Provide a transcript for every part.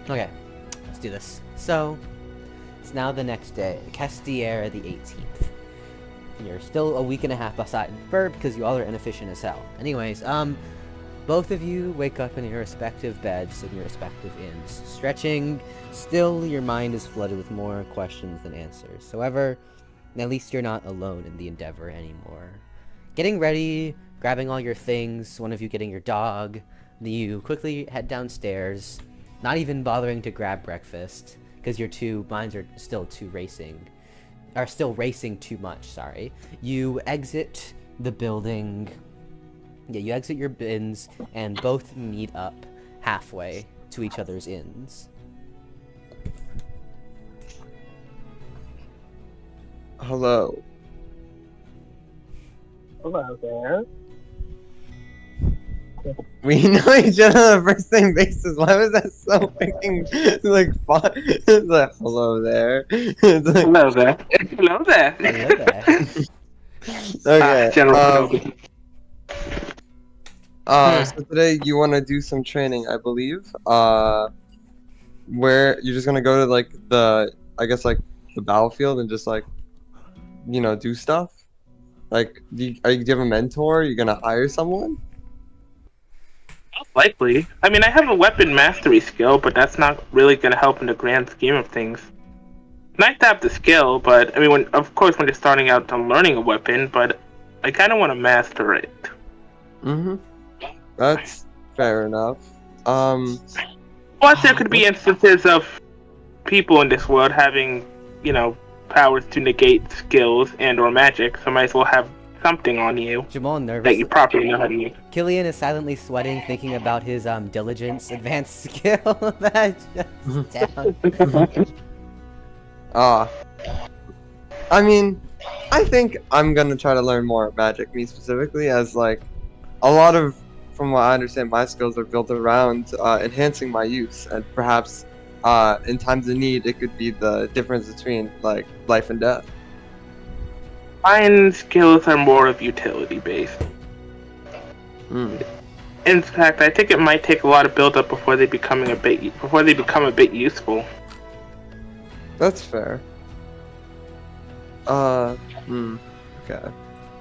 Okay, let's do this. So, it's now the next day, Castiera the 18th. You're still a week and a half beside Burr because you all are inefficient as hell. Anyways, both of you wake up in your respective beds in your respective inns. Stretching, still your mind is flooded with more questions than answers. However, at least you're not alone in the endeavor anymore. Getting ready, grabbing all your things, one of you getting your dog, you quickly head downstairs, not even bothering to grab breakfast, because your two minds are still racing too much, sorry. You exit the building. Yeah, you exit your bins, and both meet up halfway to each other's inns. Hello. Hello there. We know each other on a first name basis. Why was that so freaking like fun? It's like hello there. It's like, Hello there. Hello there. Hello there. okay. General Kenobi. So today you want to do some training, I believe. Where you're just gonna go to like I guess like the battlefield and just like do stuff. Like, do you have a mentor? You're gonna hire someone? Most likely. I mean, I have a weapon mastery skill, but that's not really going to help in the grand scheme of things. Nice to have the skill, but I mean, of course, when you're starting out on learning a weapon, but I kind of want to master it. Mm-hmm. That's fair enough. Plus, there could be instances of people in this world having, powers to negate skills and/or magic, so might as well have something on you Jamal nervous. that you properly know how to use. Kylian is silently sweating, thinking about his diligence advanced skill. That's just down. I mean, I think I'm gonna try to learn more magic, me specifically, as like a lot of, from what I understand, my skills are built around enhancing my use, and perhaps in times of need, it could be the difference between like life and death. Mine skills are more of utility based. Mm. In fact, I think it might take a lot of build up before they become a bit useful. That's fair. Okay.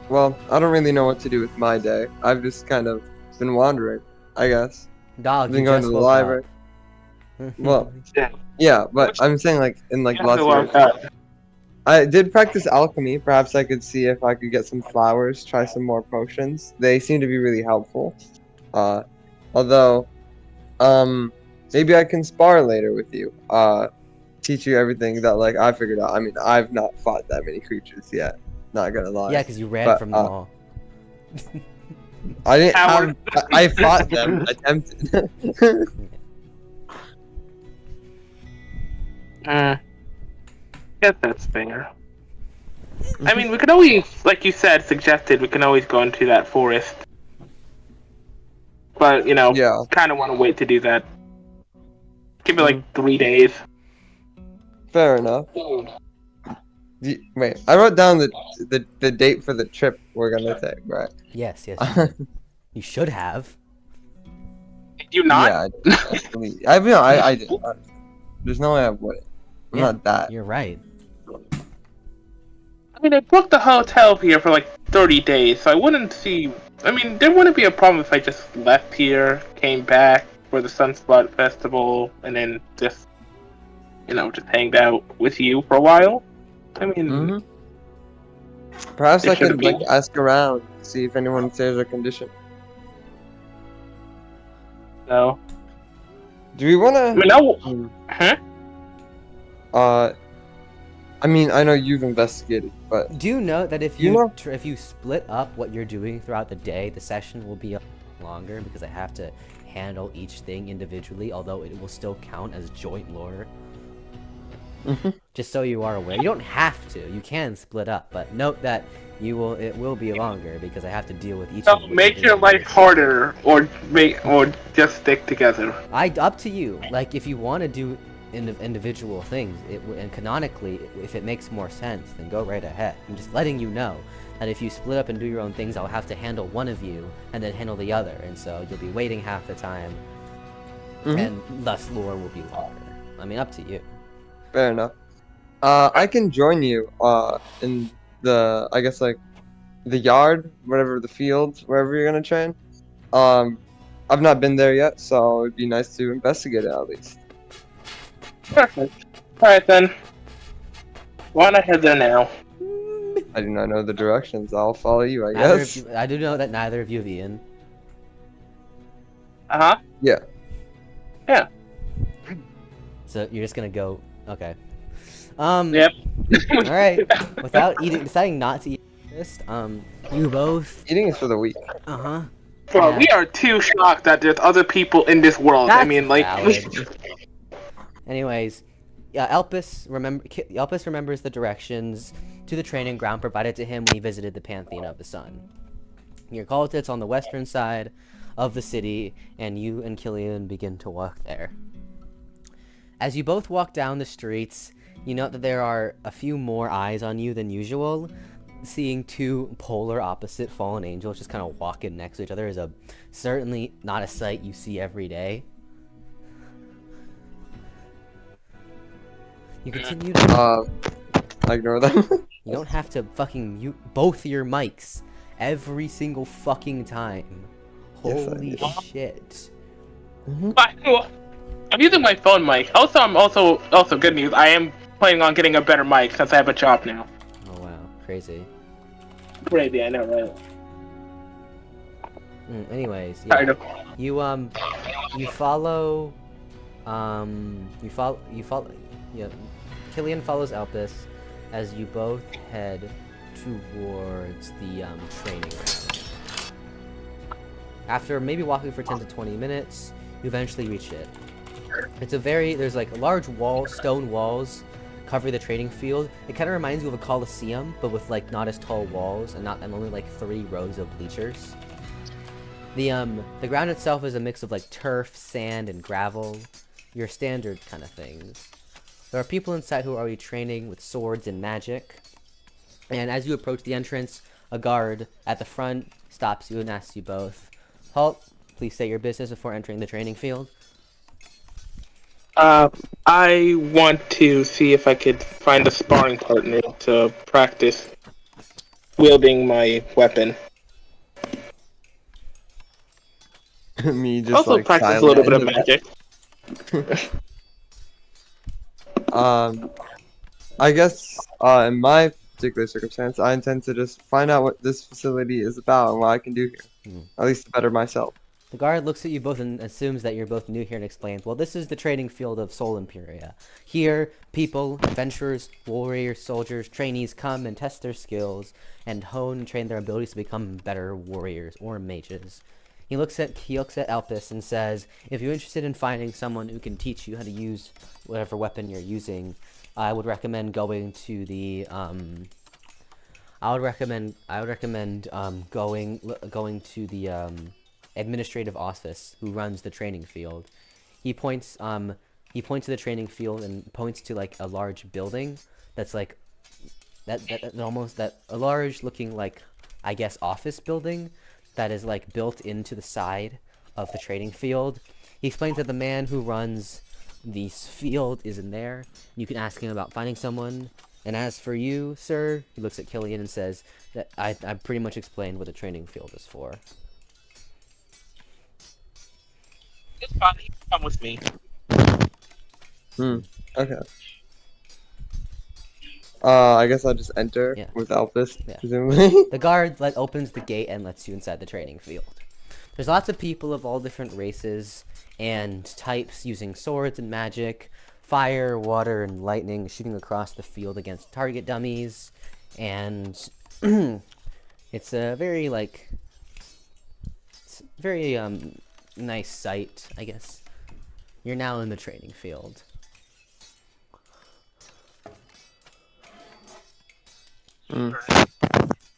Well, I don't really know what to do with my day. I've just kind of been wandering, I guess. Dog, Been you going just to the woke library. up. Well, Yeah. yeah, but I'm saying like in like lots of years. I did practice alchemy. Perhaps I could see if I could get some flowers, try some more potions. They seem to be really helpful. Although, maybe I can spar later with you. Teach you everything that like I figured out. I mean, I've not fought that many creatures yet. Not gonna lie. Yeah, because you ran But, from them all. I didn't Howard. have. I fought them. Attempted. Guess that's fair. I mean, we could always, like you suggested, we can always go into that forest. But, Yeah. kind of want to wait to do that. Give it like 3 days. Fair enough. Wait, I wrote down the date for the trip we're gonna take, right? Yes, you did. You should have. Did you not? Yeah, I did. There's no way I wouldn't. I'm Yeah, not that. You're right. I mean, I booked the hotel here for like 30 days, so I wouldn't see... I mean, there wouldn't be a problem if I just left here, came back for the Sunspot Festival, and then just, just hanged out with you for a while. I mean... Perhaps It I could should've been. like ask around, see if anyone shares a condition. No. Do we wanna? I mean, no... Huh? I mean, I know you've investigated, but Do you know that if You you know- if you split up what you're doing throughout the day, the session will be longer because I have to handle each thing individually, although it will still count as joint lore. Just so you are aware. You don't have to. You can split up, but note that it will be longer because I have to deal with each So of make your life harder, or just stick together. Up to you. Like, if you want to do individual things, and canonically, if it makes more sense, then go right ahead. I'm just letting you know that if you split up and do your own things, I'll have to handle one of you and then handle the other, and so you'll be waiting half the time. and thus lore will be longer. I mean, up to you. Fair enough. I can join you in the, I guess, like, the yard, whatever, the field, wherever you're gonna train. I've not been there yet, so it'd be nice to investigate it at least. Perfect. Alright then. Why don't I head there now? I do not know the directions. I'll follow you, I Neither guess. of you, I do know that neither of you have Ian. Uh-huh. Yeah. Yeah. So you're just gonna go. Okay. Yep. All right. Without deciding not to eat breakfast, you both. Eating is for the weak. Uh-huh. Bro, Yeah. we are too shocked that there's other people in this world. I That's mean, like, valid. Anyways, yeah, Elpis remembers the directions to the training ground provided to him when he visited the Pantheon of the Sun. You're called it's on the western side of the city, and you and Kylian begin to walk there. As you both walk down the streets, you note that there are a few more eyes on you than usual. Seeing two polar opposite fallen angels just kind of walking next to each other is certainly not a sight you see every day. You continue to... I ignore them. You don't have to fucking mute both your mics every single fucking time. Yes, Holy shit. I'm using my phone mic. Also, I'm also good news. I am planning on getting a better mic since I have a job now. Oh wow, crazy. Crazy, I know, right? Anyways, Kind yeah. of. You follow, yeah. Kylian follows Elpis as you both head towards the training ground. After maybe walking for 10 to 20 minutes, you eventually reach it. There's like large stone walls covering the training field. It kind of reminds you of a coliseum, but with like not as tall walls and only like 3 rows of bleachers. The ground itself is a mix of like turf, sand, and gravel. Your standard kind of things. There are people inside who are already training with swords and magic. And as you approach the entrance, a guard at the front stops you and asks you both, "Halt, please state your business before entering the training field." I want to see if I could find a sparring partner to practice wielding my weapon. Me just Also like practice a silent little bit of in the magic. I guess in my particular circumstance, I intend to just find out what this facility is about and what I can do here. At least to better myself. The guard looks at you both and assumes that you're both new here and explains, "Well, this is the training field of Sol Imperia. Here, people, adventurers, warriors, soldiers, trainees come and test their skills and hone and train their abilities to become better warriors or mages." He looks at Elpis and says, "If you're interested in finding someone who can teach you how to use whatever weapon you're using, I would recommend going to the going to the administrative office who runs the training field." He points to the training field and points to like a large building that's like a large looking like, I guess, office building that is like built into the side of the training field. He explains that the man who runs this field is in there. You can ask him about finding someone. And as for you, sir, he looks at Kylian and says that I pretty much explained what the training field is for. It's fine. You can come with me. Okay. I guess I'll just enter with Elpis, presumably. The guard opens the gate and lets you inside the training field. There's lots of people of all different races and types using swords and magic, fire, water, and lightning shooting across the field against target dummies, and it's a very nice sight, I guess. You're now in the training field.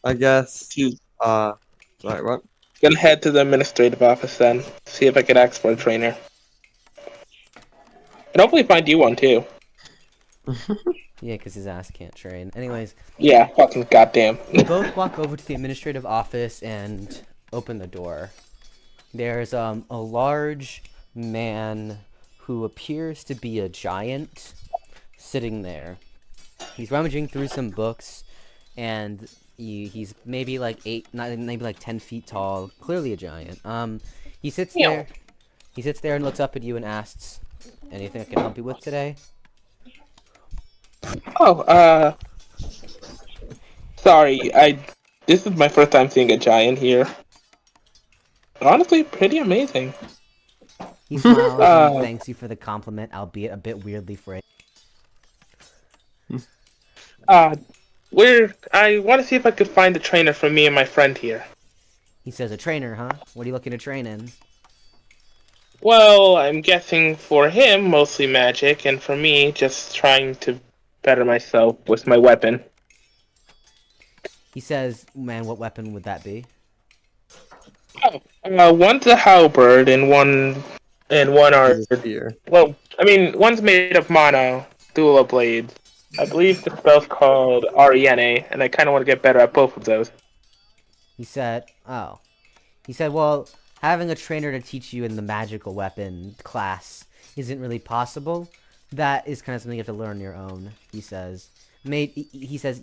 I guess. Sorry, what? Gonna head to the administrative office then. See if I can ask for a trainer. And hopefully find you one too. Yeah, because his ass can't train. Anyways. Yeah, fucking goddamn. We both walk over to the administrative office and open the door. There's a large man who appears to be a giant sitting there. He's rummaging through some books, and he's maybe like maybe like 10 feet tall. Clearly a giant. He sits there. He sits there and looks up at you and asks, "Anything I can help you with today?" Oh, sorry. This is my first time seeing a giant here. Honestly, pretty amazing. He smiles and thanks you for the compliment, albeit a bit weirdly phrased. I want to see if I could find a trainer for me and my friend here. He says, "A trainer, huh? What are you looking to train in?" Well, I'm guessing for him, mostly magic, and for me, just trying to better myself with my weapon. He says, "Man, what weapon would that be?" Oh, one's a halberd and one are... Here. Well, I mean, one's made of mono, dual blades. I believe the spell's called Rena, and I kind of want to get better at both of those. He said, "Oh." He said, "Well, having a trainer to teach you in the magical weapon class isn't really possible. That is kind of something you have to learn on your own." He says, he says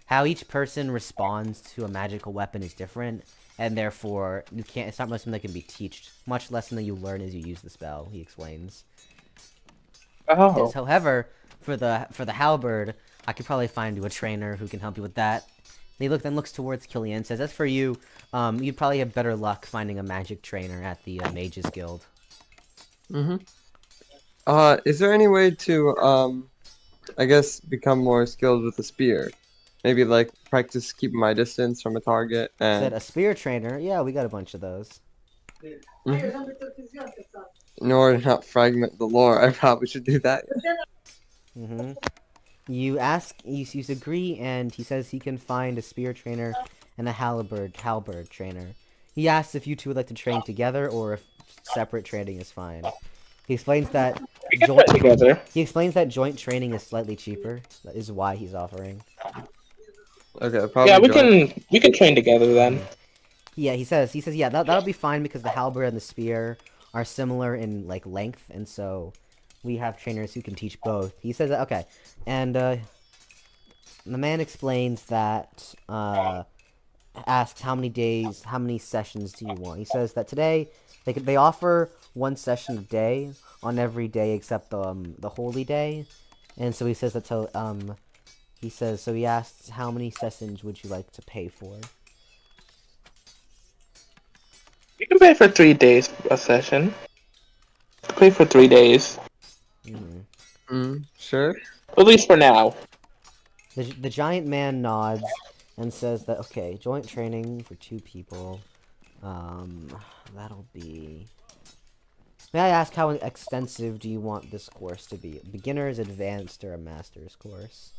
how each person responds to a magical weapon is different, and therefore it's not something that can be taught, much less something you learn as you use the spell. He explains. Oh. However, for the halberd, I could probably find you a trainer who can help you with that. He looks towards Kylian and says, "As for you, you'd probably have better luck finding a magic trainer at the Mages Guild." Is there any way to, I guess, become more skilled with the spear? Maybe, like, practice keeping my distance from a target and... Said, "A spear trainer? Yeah, we got a bunch of those." In order to not fragment the lore, I probably should do that. You ask, you agree, and he says he can find a spear trainer and a halberd trainer. He asks if you two would like to train together or if separate training is fine. He explains that joint training is slightly cheaper. That is why he's offering. Okay, probably. Yeah, we can train together then. Yeah, he says yeah, that'll be fine because the halberd and the spear are similar in like length, and so we have trainers who can teach both. He says that, okay, and the man explains that asks how many sessions do you want. He says that today they offer one session a day on every day except the holy day, and so he says that he asks how many sessions would you like to pay for. You can pay for 3 days a session. Pay for 3 days. Sure. At least for now. The giant man nods and says that, okay, joint training for 2 people. That'll be... May I ask how extensive do you want this course to be? Beginner's, advanced, or a master's course?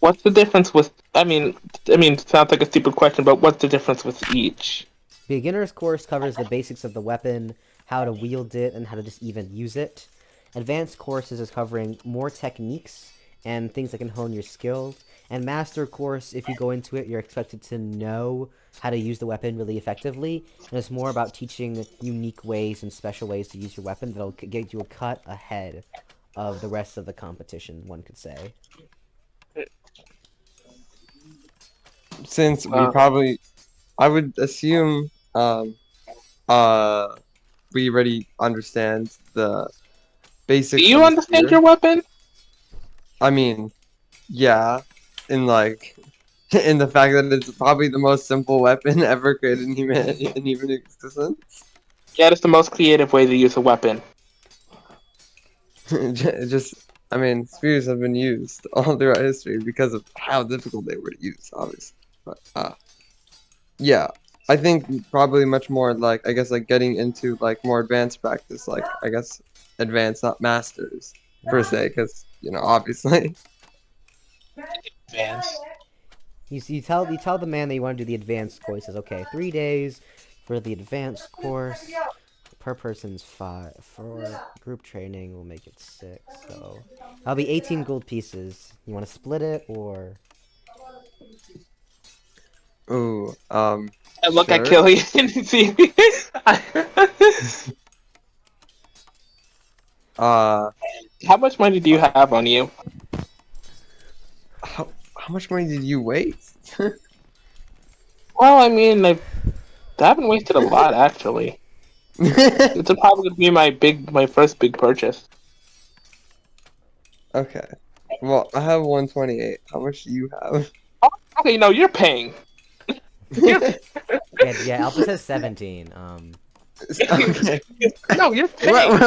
What's the difference with... I mean, it sounds like a stupid question, but what's the difference with each? Beginner's course covers the basics of the weapon, how to wield it, and how to just even use it. Advanced courses is covering more techniques and things that can hone your skills. And master course, if you go into it, you're expected to know how to use the weapon really effectively. And it's more about teaching unique ways and special ways to use your weapon that'll get you a cut ahead of the rest of the competition, one could say. Since we probably... I would assume, we already understand the basics. Do you understand your weapon? I mean, yeah, in the fact that it's probably the most simple weapon ever created in human existence. Yeah, it's the most creative way to use a weapon. I mean, spears have been used all throughout history because of how difficult they were to use, obviously. But, yeah, I think probably much more like, I guess, like getting into like more advanced practice, like, I guess, advanced, not masters, per se, because, you know, obviously. Advanced. You tell the man that you want to do the advanced course. He says, okay, 3 days for the advanced course. Per person's 5. For group training, we'll make it 6. So that'll be 18 gold pieces. You want to split it or? Ooh, I look sure. at Kylian and see. Uh, How much money do you have on you? how much money did you waste? Well, I mean, I haven't wasted a lot actually. It's probably gonna be my first big purchase. Okay. Well, I have 128. How much do you have? Okay, no, you're paying. You're- Yeah, Elpis has 17. Okay. no, you're paying. What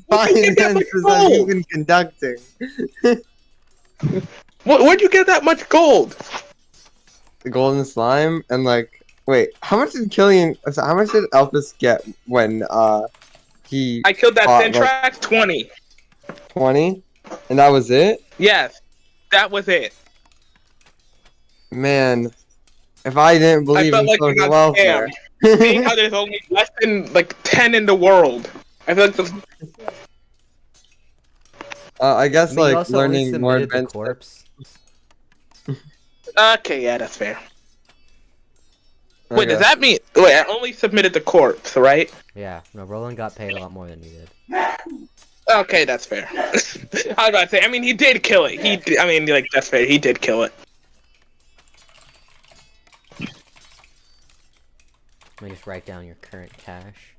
Where'd you get that much finances have you gold? been conducting? Where'd you get that much gold? The golden slime and like, wait, how much did Kylian? So how much did Elpis get when he I killed that fought, like, Syntrax 20. 20, and that was it? Yes, that was it. Man, if I didn't I believe felt in like I social got welfare. scammed. Seeing how there's only less than like 10 in the world. I feel like this. I guess I mean, you like also only learning more submitted the advanced. corpse. Okay, yeah, that's fair. Wait, Okay. does that mean? Wait, I only submitted the corpse, right? Yeah, no, Roland got paid a lot more than you did. Okay, that's fair. I was about to say, I mean, he did kill it. I mean, like, that's fair. He did kill it. Let me just write down your current cash.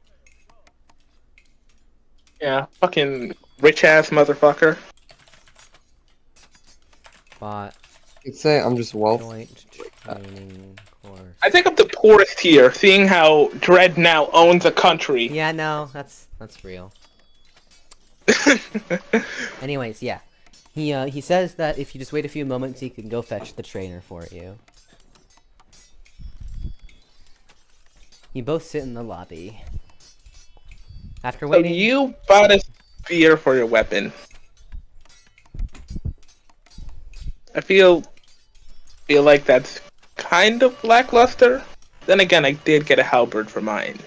Yeah, fucking rich ass motherfucker. Bought I'd say I'm just wealthy. joint training course. I think I'm the poorest here, seeing how Dread now owns a country. Yeah, no, that's real. Anyways, yeah. He says that if you just wait a few moments, he can go fetch the trainer for you. You both sit in the lobby. After So waiting, you bought a spear for your weapon. I feel like that's kind of lackluster. Then again, I did get a halberd for mine.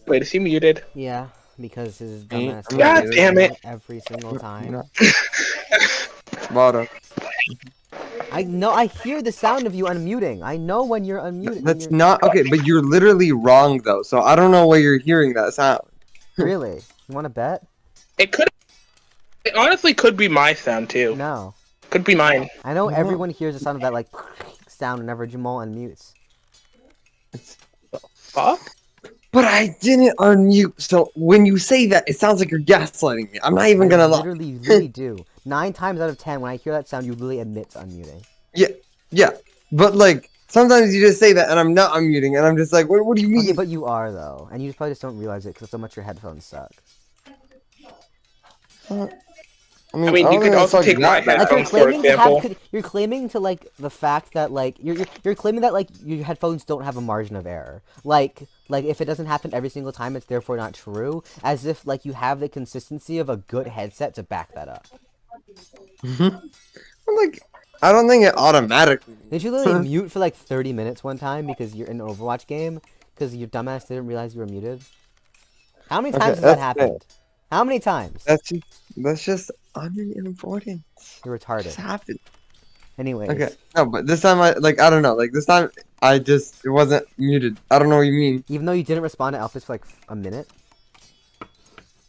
Wait, is he muted? yeah, because his Me? dumbass I'm God muted. damn it! every single time. Water. I know, I hear the sound of you unmuting. I know when you're unmuting. That's not okay, but you're literally wrong though. So I don't know where you're hearing that sound. Really? You want to bet? It could. It honestly could be my sound too. No. Could be mine. I know No. everyone hears the sound of that like sound whenever Jamal unmutes. Fuck. But I didn't unmute. So when you say that, it sounds like you're gaslighting me. I'm not even gonna lie. Literally do. 9 times out of 10, when I hear that sound, you literally admit to unmuting. Yeah. But like sometimes you just say that, and I'm not unmuting, and I'm just like, what do you mean? Okay, but you are though, and you probably just don't realize it because of so much your headphones suck. I mean, you could also take my Like you're headphones, for claiming to example. have, you're claiming to like the fact that like you're claiming that like your headphones don't have a margin of error. Like if it doesn't happen every single time, it's therefore not true. As if like you have the consistency of a good headset to back that up. Like, I don't think it automatically. Did you literally mute for like 30 minutes one time because you're in an Overwatch game? Because your dumbass didn't realize you were muted? How many times has that happened? How many times? That's just unimportant. You're retarded. Just happened. Anyways. Okay. No, but this time I don't know. Like this time it wasn't muted. I don't know what you mean. Even though you didn't respond to Elpis for like a minute?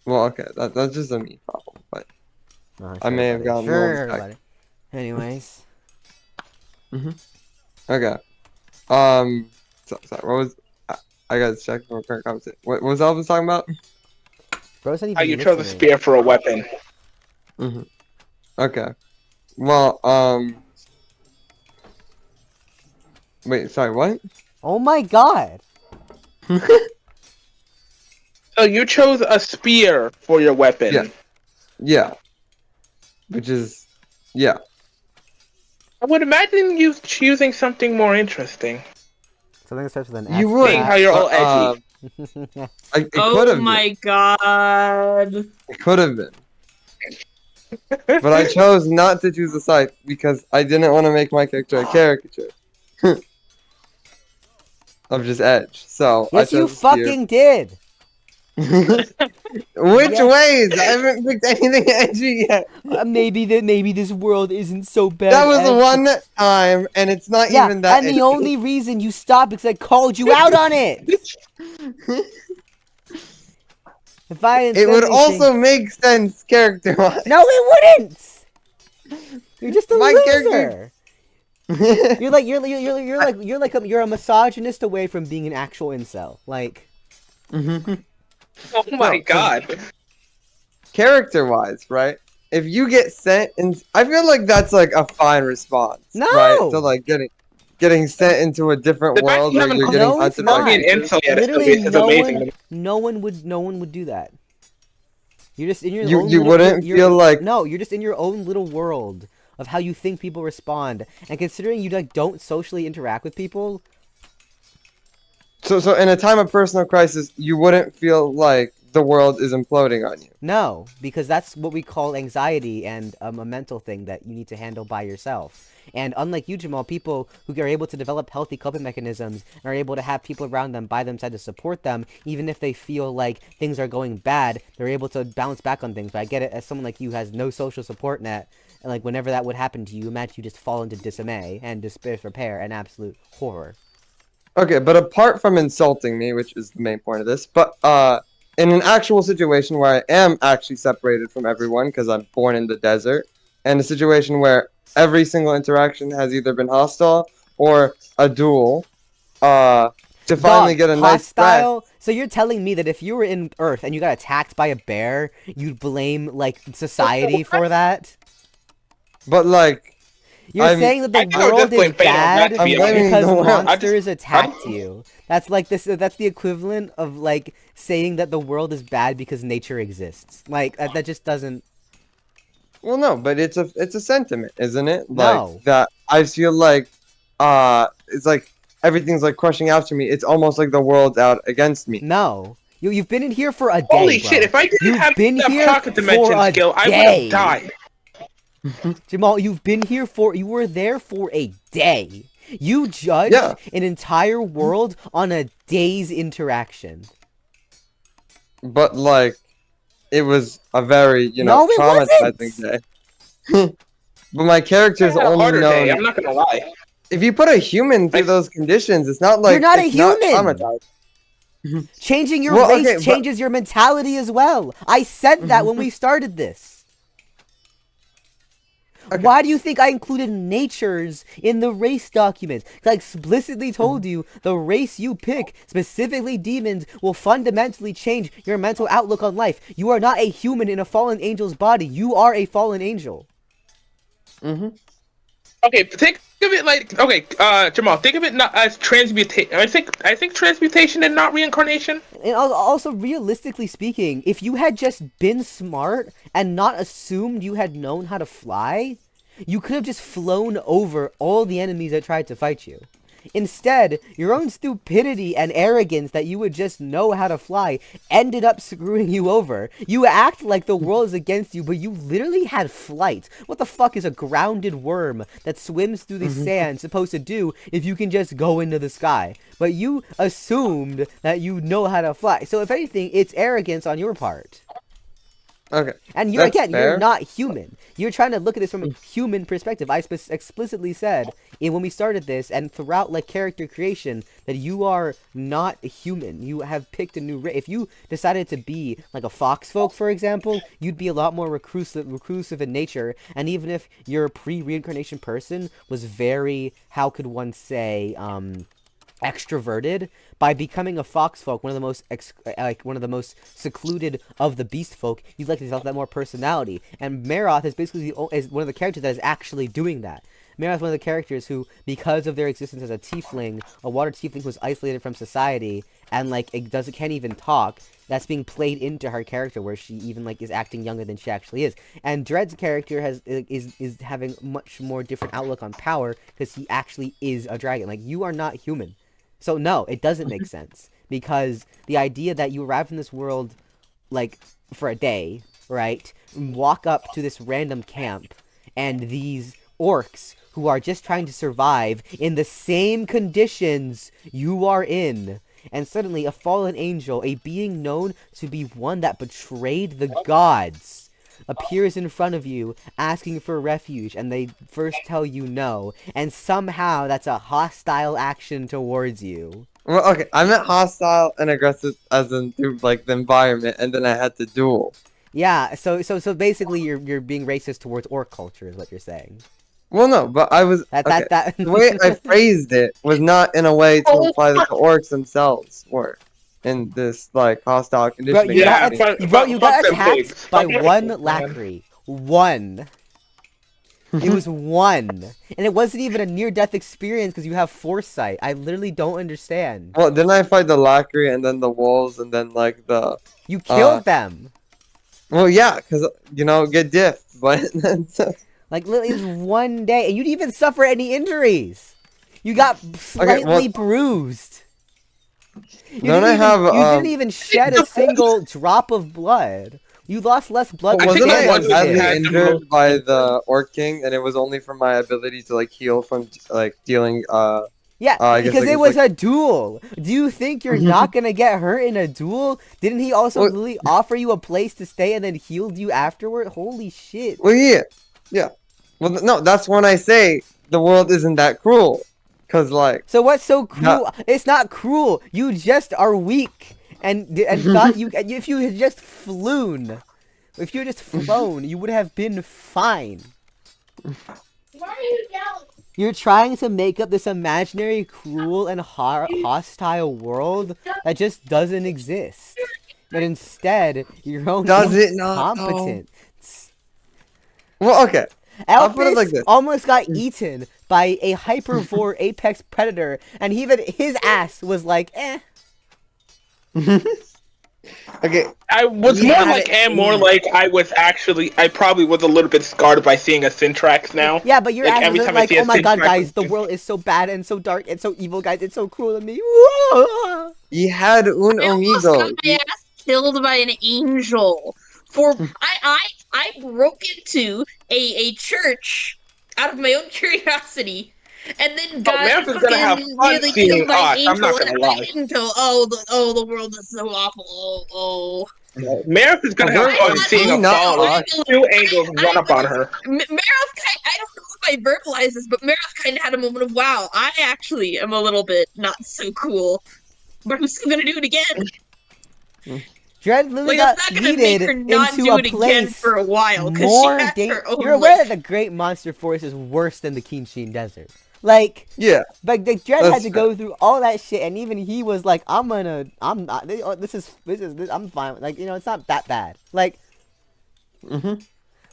Well, okay. That's just a me problem. But Oh, I may have buddy. gotten a little Sure, distracted. buddy. Anyways. Okay. Sorry. What was? I got to check for current conversation. What was Elvis talking about? Bro said he'd How be you chose a listening. spear for a weapon. Okay. Well, wait, sorry, what? Oh my god! So you chose a spear for your weapon. Yeah. Yeah. Which is, yeah. I would imagine you choosing something more interesting. Something that starts with an S. You would. Seeing how you're all edgy. It could have Oh my god. been. It could have been. But I chose not to choose a site because I didn't want to make my character a caricature. Of just Edge. So Yes, I you chose spear. fucking did! Which Yes. ways? I haven't picked anything edgy yet. Maybe this world isn't so bad. That was one time, and it's not Yeah, even that and edgy. the only reason you stopped because I called you out on it! If I didn't It send would anything... also make sense character-wise. No, it wouldn't! You're just a My loser! character... You're a misogynist away from being an actual incel. Like... Oh my god. Character-wise, right? If you get sent, and I feel like that's like a fine response, No! right? To like getting sent into a different The fact world you where haven't you're called getting No, it's hunted by not. me an creatures. insult yet Literally, is amazing. no one would do that. You're just in your You own you little, wouldn't you're- feel like No, you're just in your own little world of how you think people respond. And considering you like don't socially interact with people, so in a time of personal crisis, you wouldn't feel like the world is imploding on you. no, because that's what we call anxiety and a mental thing that you need to handle by yourself. And unlike you, Jamal, people who are able to develop healthy coping mechanisms and are able to have people around them by their side to support them, even if they feel like things are going bad, they're able to bounce back on things. But I get it, as someone like you who has no social support net, and like whenever that would happen to you, imagine you just fall into dismay and despair and absolute horror. Okay, but apart from insulting me, which is the main point of this, but in an actual situation where I am actually separated from everyone because I'm born in the desert, and a situation where every single interaction has either been hostile or a duel, to finally get a nice hostile. So you're telling me that if you were in Earth and you got attacked by a bear, you'd blame like society for that? But like, You're saying that the world is bad I'm blaming because the world. monsters attacked you. That's like this. That's the equivalent of like saying that the world is bad because nature exists. Like that just doesn't. well, no, but it's a sentiment, isn't it? No. Like that I feel like, it's like everything's like crushing out to me. It's almost like the world's out against me. No. You've been in here for a day. Holy bro. shit, if I didn't You've have been that here pocket dimension for a skill, I would day. have died. Jamal, you were there for a day. You judged Yeah. an entire world on a day's interaction. But like, it was a very No, it traumatizing day. But my character's I had a only harder day, known. I'm not gonna lie. If you put a human through those conditions, it's not like You're not a it's not human! traumatized. Changing your Well, race okay, but- changes your mentality as well. I said that when we started this. Okay. Why do you think I included natures in the race document? 'Cause I explicitly told you the race you pick, specifically demons, will fundamentally change your mental outlook on life. You are not a human in a fallen angel's body. You are a fallen angel. Okay, think of it like Jamal. Think of it not as transmutation. I think transmutation and not reincarnation. And also, realistically speaking, if you had just been smart and not assumed you had known how to fly, you could have just flown over all the enemies that tried to fight you. Instead, your own stupidity and arrogance that you would just know how to fly ended up screwing you over. You act like the world is against you, but you literally had flight. What the fuck is a grounded worm that swims through the sand supposed to do if you can just go into the sky? But you assumed that you know how to fly. So if anything, it's arrogance on your part. Okay. And That's you're fair. not human. You're trying to look at this from a human perspective. I explicitly said when we started this and throughout like character creation that you are not a human. You have picked a new race. If you decided to be like a fox folk, for example, you'd be a lot more reclusive in nature. And even if your pre-reincarnation person was very, how could one say, extroverted, by becoming a fox folk, one of the most secluded of the beast folk, you'd like to develop that more personality. And Meroth is basically is one of the characters that is actually doing that. Meroth is one of the characters who, because of their existence as a tiefling, a water tiefling who was isolated from society, and like can't even talk, that's being played into her character, where she even like is acting younger than she actually is. And Dread's character is having much more different outlook on power because he actually is a dragon. Like, you are not human. So no, it doesn't make sense, because the idea that you arrive in this world, like, for a day, right, walk up to this random camp, and these orcs who are just trying to survive in the same conditions you are in, and suddenly a fallen angel, a being known to be one that betrayed the gods, appears in front of you asking for refuge, and they first tell you no, and somehow that's a hostile action towards you. Well, okay, I meant hostile and aggressive as in through like the environment, and then I had to duel. Yeah, so basically you're being racist towards orc culture is what you're saying. Well, no, but I was okay. That The way I phrased it was not in a way to imply that the orcs themselves were in this like hostile Bro, conditioning. you Yeah, you got fuck them attacked pigs. by Fuck them one pigs, man. Lackery. One. It was one. And it wasn't even a near-death experience because you have foresight. I literally don't understand. Well, didn't I fight the Lackery and then the wolves and then like the You killed them. well, yeah, because you know get diffed, but Like literally, it was one day, and you didn't even suffer any injuries. You got slightly bruised. You don't I have you didn't even shed a single drop of blood. You lost less blood. I wasn't think I it was badly had the injured most- by the Orc King, and it was only from my ability to like heal from like dealing Yeah, I guess, because like, it it's was like- a duel. Do you think you're not gonna get hurt in a duel? Didn't he also Well- literally offer you a place to stay and then healed you afterward? Holy shit. Well, yeah. Well, no, that's when I say the world isn't that cruel, cause like So what's so cruel? It's not cruel. You just are weak and thought if you had just flown, if you had just flown, you would have been fine. Why are you yelling? You're trying to make up this imaginary, cruel, and hostile world that just doesn't exist. But instead, your own Does it not, though? incompetence. well, okay. I'll put it Elpis like this. almost got eaten by a hypervore apex predator, and even his ass was like, eh. Okay, I was We more had like, it and more in- like I probably was a little bit scarred by seeing a Syntrax now. Yeah, but your Like, ass every was time I like, see a oh my god, Syntrax, guys, the world is so bad and so dark and so evil, guys, it's so cruel to me. he had un I almost amigo. got my ass killed by an angel. I broke into a church out of my own curiosity, and then got Math is gonna have fucking fun nearly seeing killed by us, an I'm not angel. gonna And I lie. didn't go. The world is so awful. Marith is gonna have fun seeing a not ball of two angels run up on her. Meredith, I don't know if I verbalize this, but Meredith kind of had a moment of, wow, I actually am a little bit not so cool, but I'm still gonna do it again. Dread literally Like, got it's not gonna make yeeted her not into do a it again place for a while, because more she has her own, You're aware like, that the Great Monster Forest is worse than the Kinshin Desert. Like, Yeah, like the Dread That's had to go through all that shit, and even he was like, I'm not, this is, I'm fine. Like, you know, it's not that bad. Like,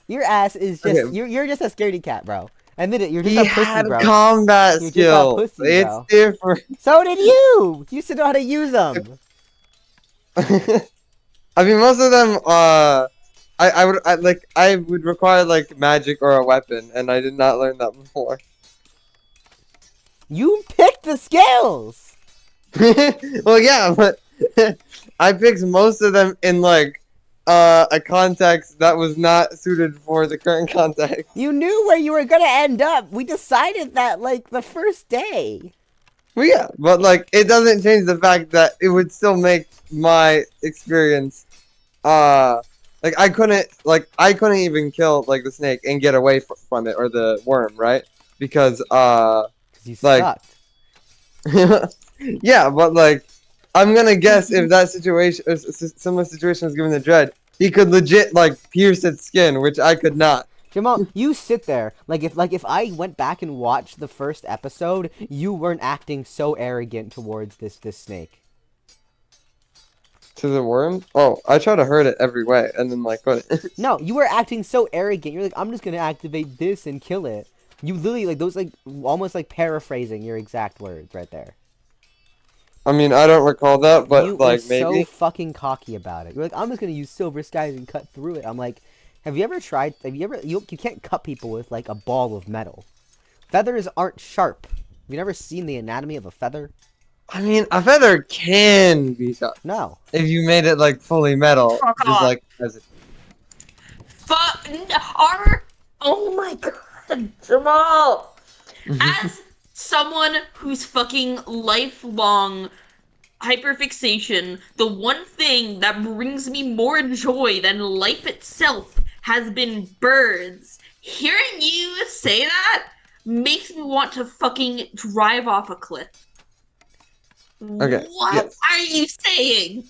your ass is just, Okay. you're just a scaredy cat, bro. Admit it, you're just he a pussy, had bro. combat You're just a skills. pussy, It's bro. different. So did you! You used to know how to use them. I mean, most of them, I would require like magic or a weapon, and I did not learn that before. You picked the skills! Well, yeah, but I picked most of them in like a context that was not suited for the current context. You knew where you were gonna end up. We decided that, like, the first day. Well, yeah, but like it doesn't change the fact that it would still make my experience, like I couldn't even kill like the snake and get away from it or the worm, right? Because 'Cause you Like- sucked. yeah, but like I'm gonna guess if that situation, if similar situation was given to Dread, he could legit like pierce its skin, which I could not. Jamal, you sit there. Like if I went back and watched the first episode, you weren't acting so arrogant towards this snake. To the worm? Oh, I try to hurt it every way, and then like what? No, you were acting so arrogant. You're like, I'm just gonna activate this and kill it. You literally, like, those, like, almost like paraphrasing your exact words right there. I mean, I don't recall that, but You like were maybe. so fucking cocky about it. You're like, I'm just gonna use silver skies and cut through it. I'm like, have you ever tried? You can't cut people with like a ball of metal. Feathers aren't sharp. Have you never seen the anatomy of a feather? I mean, a feather can be sharp No. if you made it like fully metal, Fuck just off. like as it. Oh my god, Jamal! As someone who's fucking lifelong hyperfixation, the one thing that brings me more joy than life itself has been birds. Hearing you say that makes me want to fucking drive off a cliff. Okay. What Yes. are you saying?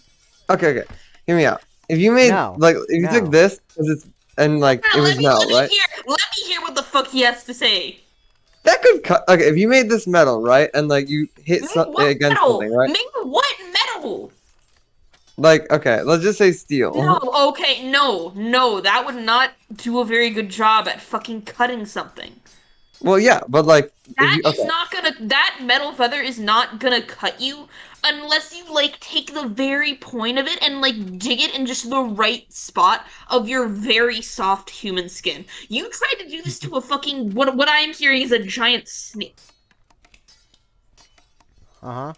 Okay. Hear me out. If you made No, like if you took no. this because it's and like it was metal, right? Let me hear what the fuck he has to say. That could cut. Okay, if you made this metal, right, and like you hit What against metal? something, right? Make what metal? Like, okay, let's just say steel. No, okay, no, that would not do a very good job at fucking cutting something. Well, yeah, but like if That you is not gonna, that metal feather is not gonna cut you unless you, like, take the very point of it and, like, dig it in just the right spot of your very soft human skin. You tried to do this to a fucking, what I am hearing is a giant snake. Uh-huh.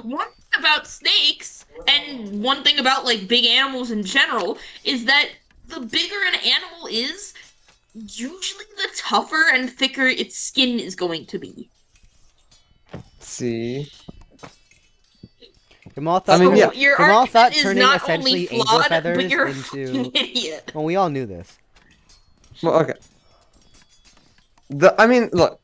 One thing about snakes, and one thing about, like, big animals in general, is that the bigger an animal is, usually the tougher and thicker its skin is going to be. see. Jamal thought, I mean, yeah. Your Jamal thought argument is turning not essentially only angel flawed, feathers but you're a into. fucking idiot. Well, we all knew this. Well, okay. I mean, look,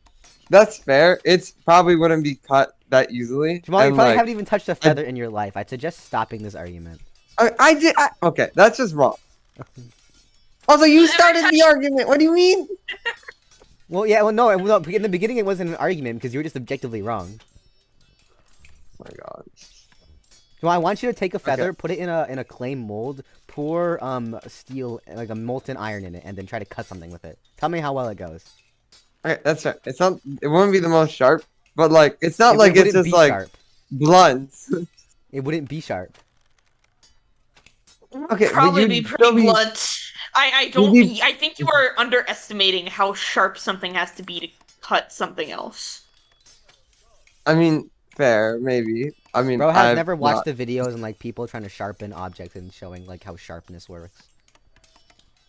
that's fair. It's probably wouldn't be cut that easily. Jamal, you and, probably like, haven't even touched a feather in your life. I'd suggest stopping this argument. I did. Okay, that's just wrong. Also, you Every started time- the argument. What do you mean? Well, yeah, well, no, in the beginning it wasn't an argument because you were just objectively wrong. Oh my god. Jamal, I want you to take a feather, Okay. put it in a clay mold, pour steel, like a molten iron in it, and then try to cut something with it. Tell me how well it goes. Okay, that's fair. It's not. It wouldn't be the most sharp, but like, it's not It like it's wouldn't just be like sharp. blunt. It wouldn't be sharp. Okay, Probably but be you'd pretty still be. blunt. I don't. You'd I think you are underestimating how sharp something has to be to cut something else. I mean, fair, maybe. I mean, Bro has I've never watched not- the videos and like people trying to sharpen objects and showing like how sharpness works.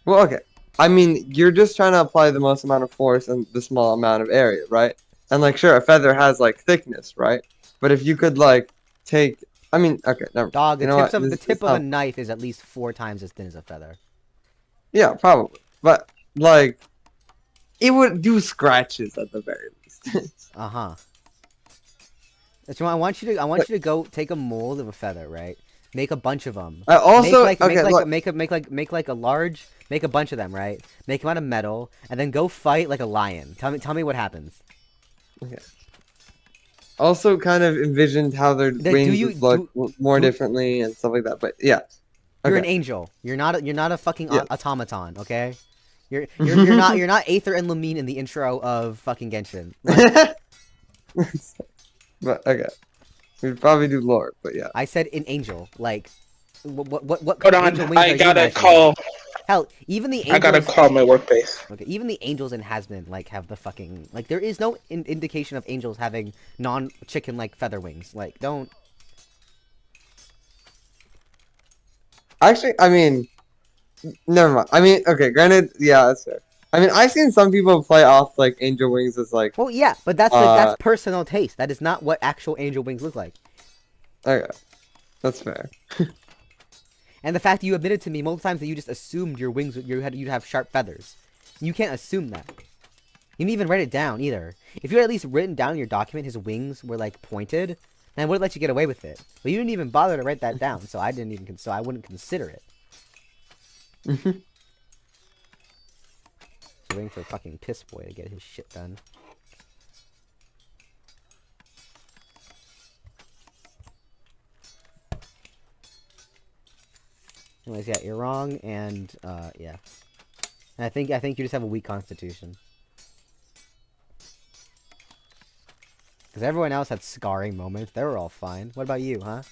Well, okay. I mean, you're just trying to apply the most amount of force in the small amount of area, right? And like, sure, a feather has like thickness, right? But if you could like take, I mean, okay, never. Dog, You the know tips what? of the This- tip this of a not- knife is at least 4 times as thin as a feather. Yeah, probably. But like, it would do scratches at the very least. Uh-huh. So I want you to go take a mold of a feather, right? Make a bunch of them. I also make okay. Look, make a bunch of them, right? Make them out of metal, and then go fight like a lion. Tell me what happens. also kind of envisioned how their Do wings you- would look more do- differently and stuff like that. But yeah, You're okay. an angel. You're not a fucking Yeah. automaton, okay? You're not Aether and Lamine in the intro of fucking Genshin. Like, But okay, we'd probably do lore. But yeah. I said an angel. Like, what Hold kind of on, angel wings are I you gotta imagining? call. Hell, even the angels. I gotta call my workbase. Okay, even the angels in Hasbin like have the fucking like. There is no indication of angels having non-chicken like feather wings. Like, don't. Actually, I mean, never mind. I mean, okay, granted, yeah, that's fair. I mean, I've seen some people play off like angel wings as like, Well, yeah, but that's personal taste. That is not what actual angel wings look like. okay, that's fair. And the fact that you admitted to me multiple times that you just assumed your wings you'd have sharp feathers. You can't assume that. You didn't even write it down either. If you had at least written down in your document his wings were like pointed, then I would have let you get away with it. But you didn't even bother to write that down, so I wouldn't consider it. Waiting for fucking Piss Boy to get his shit done. Anyways, yeah, you're wrong, and yeah. And I think you just have a weak constitution. Because everyone else had scarring moments. They were all fine. What about you, huh?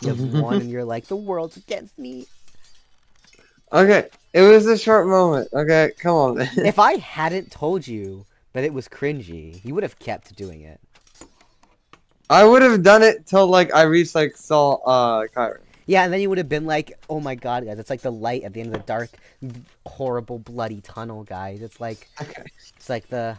You have one, and you're like, the world's against me. Okay, it was a short moment. Okay, come on, man. If I hadn't told you that it was cringy, you would have kept doing it. I would have done it till like I reached like Kyra. Yeah, and then you would have been like, oh my god, guys, it's like the light at the end of the dark, horrible, bloody tunnel, guys. It's like, Okay. it's like the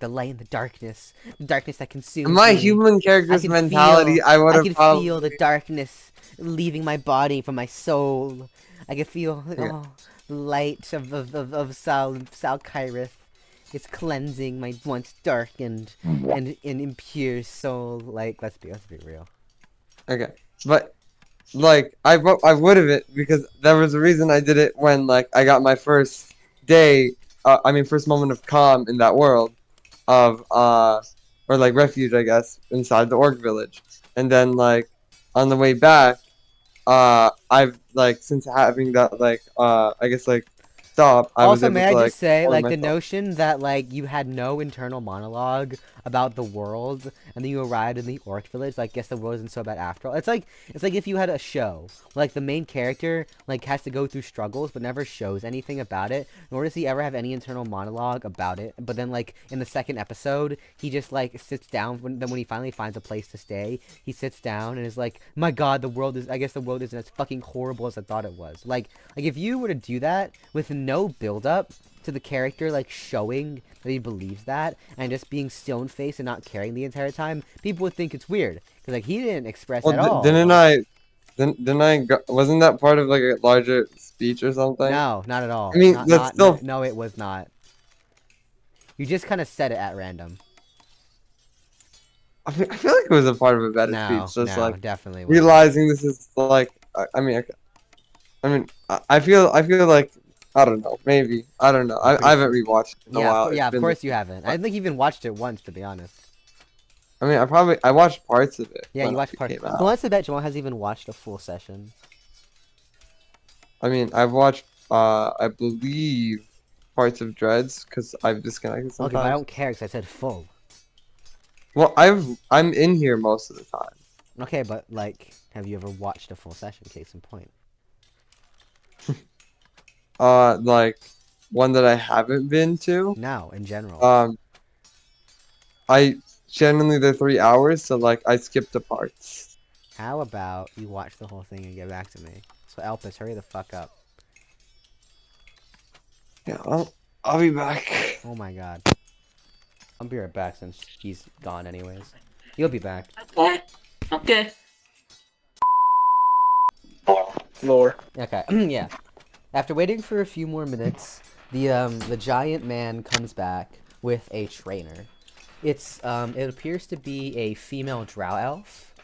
light in the darkness that consumes My me. human I character's can mentality, feel- I would I have can probably. feel the darkness leaving my body from my soul. I can feel Yeah. the light of Sal Kyrith It's cleansing my once darkened and impure soul. Like, let's be real. Okay, but like I would have it because there was a reason I did it when like I got my first day. First moment of calm in that world of or like refuge, I guess, inside the orc village, and then like on the way back, I've like since having that like I guess like stop, I was Also, able may to I like just say, order like, the myself. notion that, like, you had no internal monologue about the world, and then you arrived in the orc village, like, guess the world isn't so bad after all. It's like if you had a show, where, like, the main character, like, has to go through struggles, but never shows anything about it, nor does he ever have any internal monologue about it, but then, like, in the second episode, he just, like, sits down, when he finally finds a place to stay, he sits down and is like, my god, I guess the world isn't as fucking horrible as I thought it was. Like, if you were to do that with no build-up to the character, like, showing that he believes that, and just being stone-faced and not caring the entire time, people would think it's weird. Because, like, he didn't express Well, at all. wasn't that part of like a larger speech or something? No, not at all. I mean, that's still. No, it was not. You just kind of said it at random. I feel like it was a part of a better No, speech, just no, like definitely wasn't. realizing this is like. I feel like I don't know, maybe I don't know. I haven't rewatched it in a while. Of course you haven't. I think you even watched it once, to be honest. I mean, I watched parts of it. Yeah, when you watched it parts. came out. Who wants to bet Jamal has even watched a full session? I mean, I've watched I believe parts of Dreads because I've disconnected Okay, sometimes. but I don't care because I said full. Well, I'm in here most of the time. Okay, but, like, have you ever watched a full session? Case in point. Like one that I haven't been to. No, in general. I generally they're 3 hours, so like I skipped the parts. How about you watch the whole thing and get back to me? So Elpis, hurry the fuck up. Yeah, I'll be back. Oh my god. I'll be right back since he's gone anyways. You'll be back. Okay. Lore. Okay, yeah. After waiting for a few more minutes, the giant man comes back with a trainer. It appears to be a female drow elf.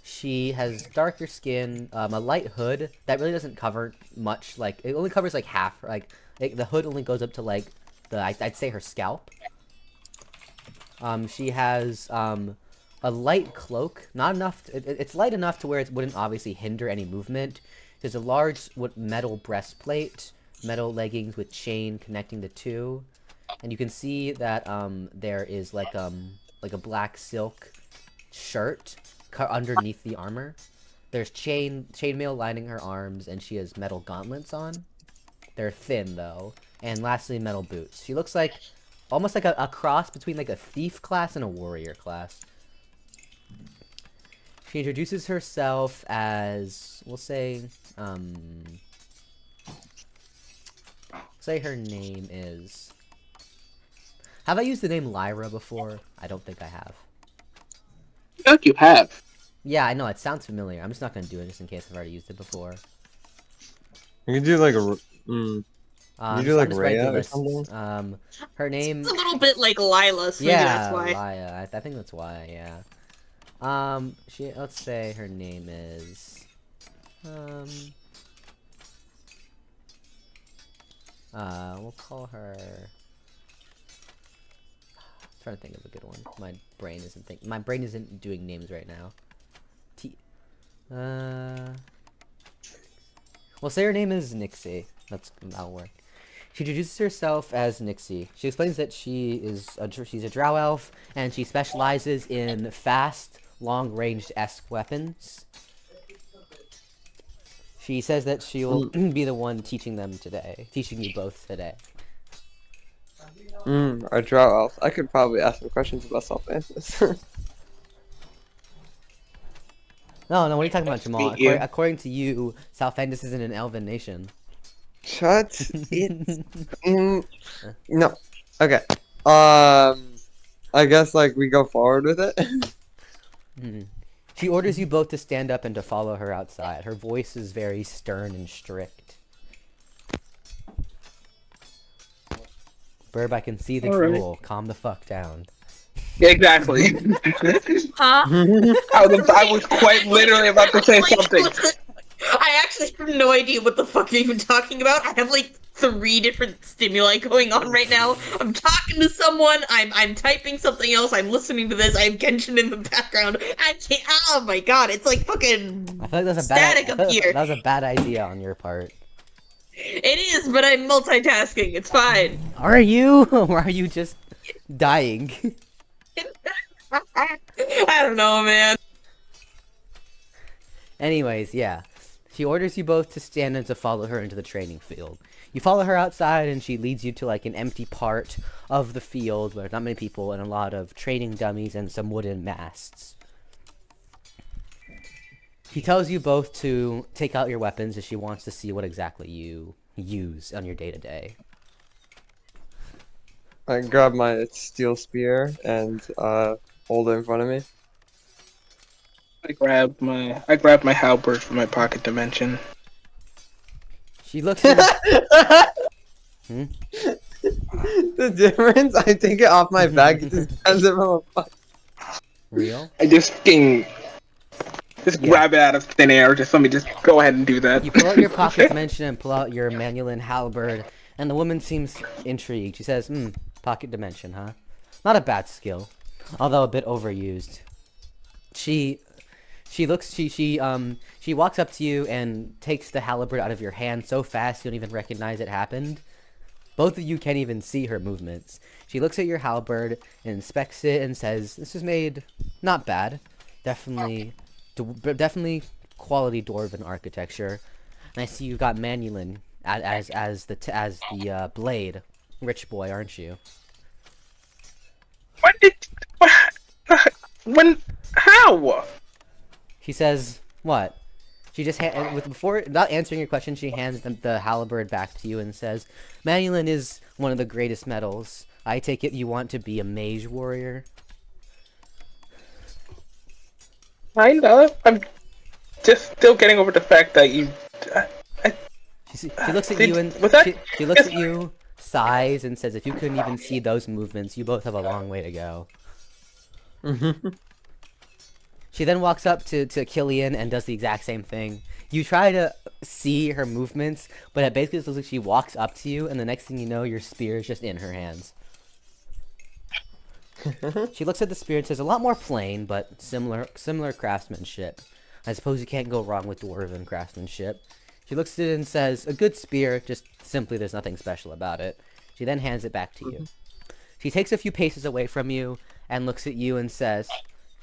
She has darker skin, a light hood that really doesn't cover much. Like, it only covers like half. Like, the hood only goes up to like I'd say her scalp. She has a light cloak, not enough. It's light enough to where it wouldn't obviously hinder any movement. There's a large metal breastplate, metal leggings with chain connecting the two, and you can see that there is like a black silk shirt underneath the armor. There's chainmail lining her arms, and she has metal gauntlets on. They're thin though, and lastly metal boots. She looks like almost like a cross between like a thief class and a warrior class. She introduces herself as, we'll say her name is... Have I used the name Lyra before? I don't think I have. I feel like you have. Yeah, I know, it sounds familiar. I'm just not going to do it just in case I've already used it before. You can do like a. You do like Rhea or something? Her name... It's a little bit like Lila, so maybe that's why. Lila. I think that's why, yeah. Let's say her name is... we'll call her... I'm trying to think of a good one. My brain isn't doing names right now. We'll say her name is Nixie. That'll work. She introduces herself as Nixie. She explains that she's a drow elf, and she specializes in fast, long-range-esque weapons. She says that she'll be the one teaching you both today. A drow elf. I could probably ask some questions about Southampton. No, what are you talking about, Jamal? You. According to you, Southampton isn't an elven nation. Shut it. No. Okay. I guess like we go forward with it. She orders you both to stand up and to follow her outside. Her voice is very stern and strict. Burb, I can see the Alright. drool. Calm the fuck down. Exactly. Huh? I was quite literally about to say Like, something. I actually have no idea what the fuck you're even talking about. I have like 3 different stimuli going on right now. I'm talking to someone. I'm typing something else. I'm listening to this. I have Genshin in the background. I can't. Oh my god! It's like fucking I feel like that's a static bad. up here. That was a bad idea on your part. It is, but I'm multitasking. It's fine. Are you? Or are you just dying? I don't know, man. Anyways, yeah. She orders you both to stand and to follow her into the training field. You follow her outside and she leads you to like an empty part of the field where there's not many people and a lot of training dummies and some wooden masts. She tells you both to take out your weapons as she wants to see what exactly you use on your day-to-day. I grab my steel spear and hold it in front of me. I grabbed my halberd from my pocket dimension. She looks at Hmm? The difference? I take it off my back. It just has it from a Real? I just grab it out of thin air. Just let me just go ahead and do that. You pull out your pocket dimension and pull out your Manulin halberd, and the woman seems intrigued. She says, pocket dimension, huh? Not a bad skill, although a bit overused. She walks up to you and takes the halberd out of your hand so fast you don't even recognize it happened. Both of you can't even see her movements. She looks at your halberd and inspects it and says, "This is made not bad. Definitely quality dwarven architecture." And I see you got Manulin as the blade. Rich boy, aren't you? How? She says, "What?" She just before not answering your question, she hands the halberd back to you and says, "Manulin is one of the greatest metals. I take it you want to be a mage warrior?" Kinda. I'm just still getting over the fact that you. She looks at you and she looks at you, sighs, and says, "If you couldn't even see those movements, you both have a long way to go." She then walks up to Kylian and does the exact same thing. You try to see her movements, but it basically looks like she walks up to you, and the next thing you know, your spear is just in her hands. She looks at the spear and says, "A lot more plain, but similar craftsmanship. I suppose you can't go wrong with dwarven craftsmanship." She looks at it and says, "A good spear, just simply there's nothing special about it." She then hands it back to you. She takes a few paces away from you and looks at you and says,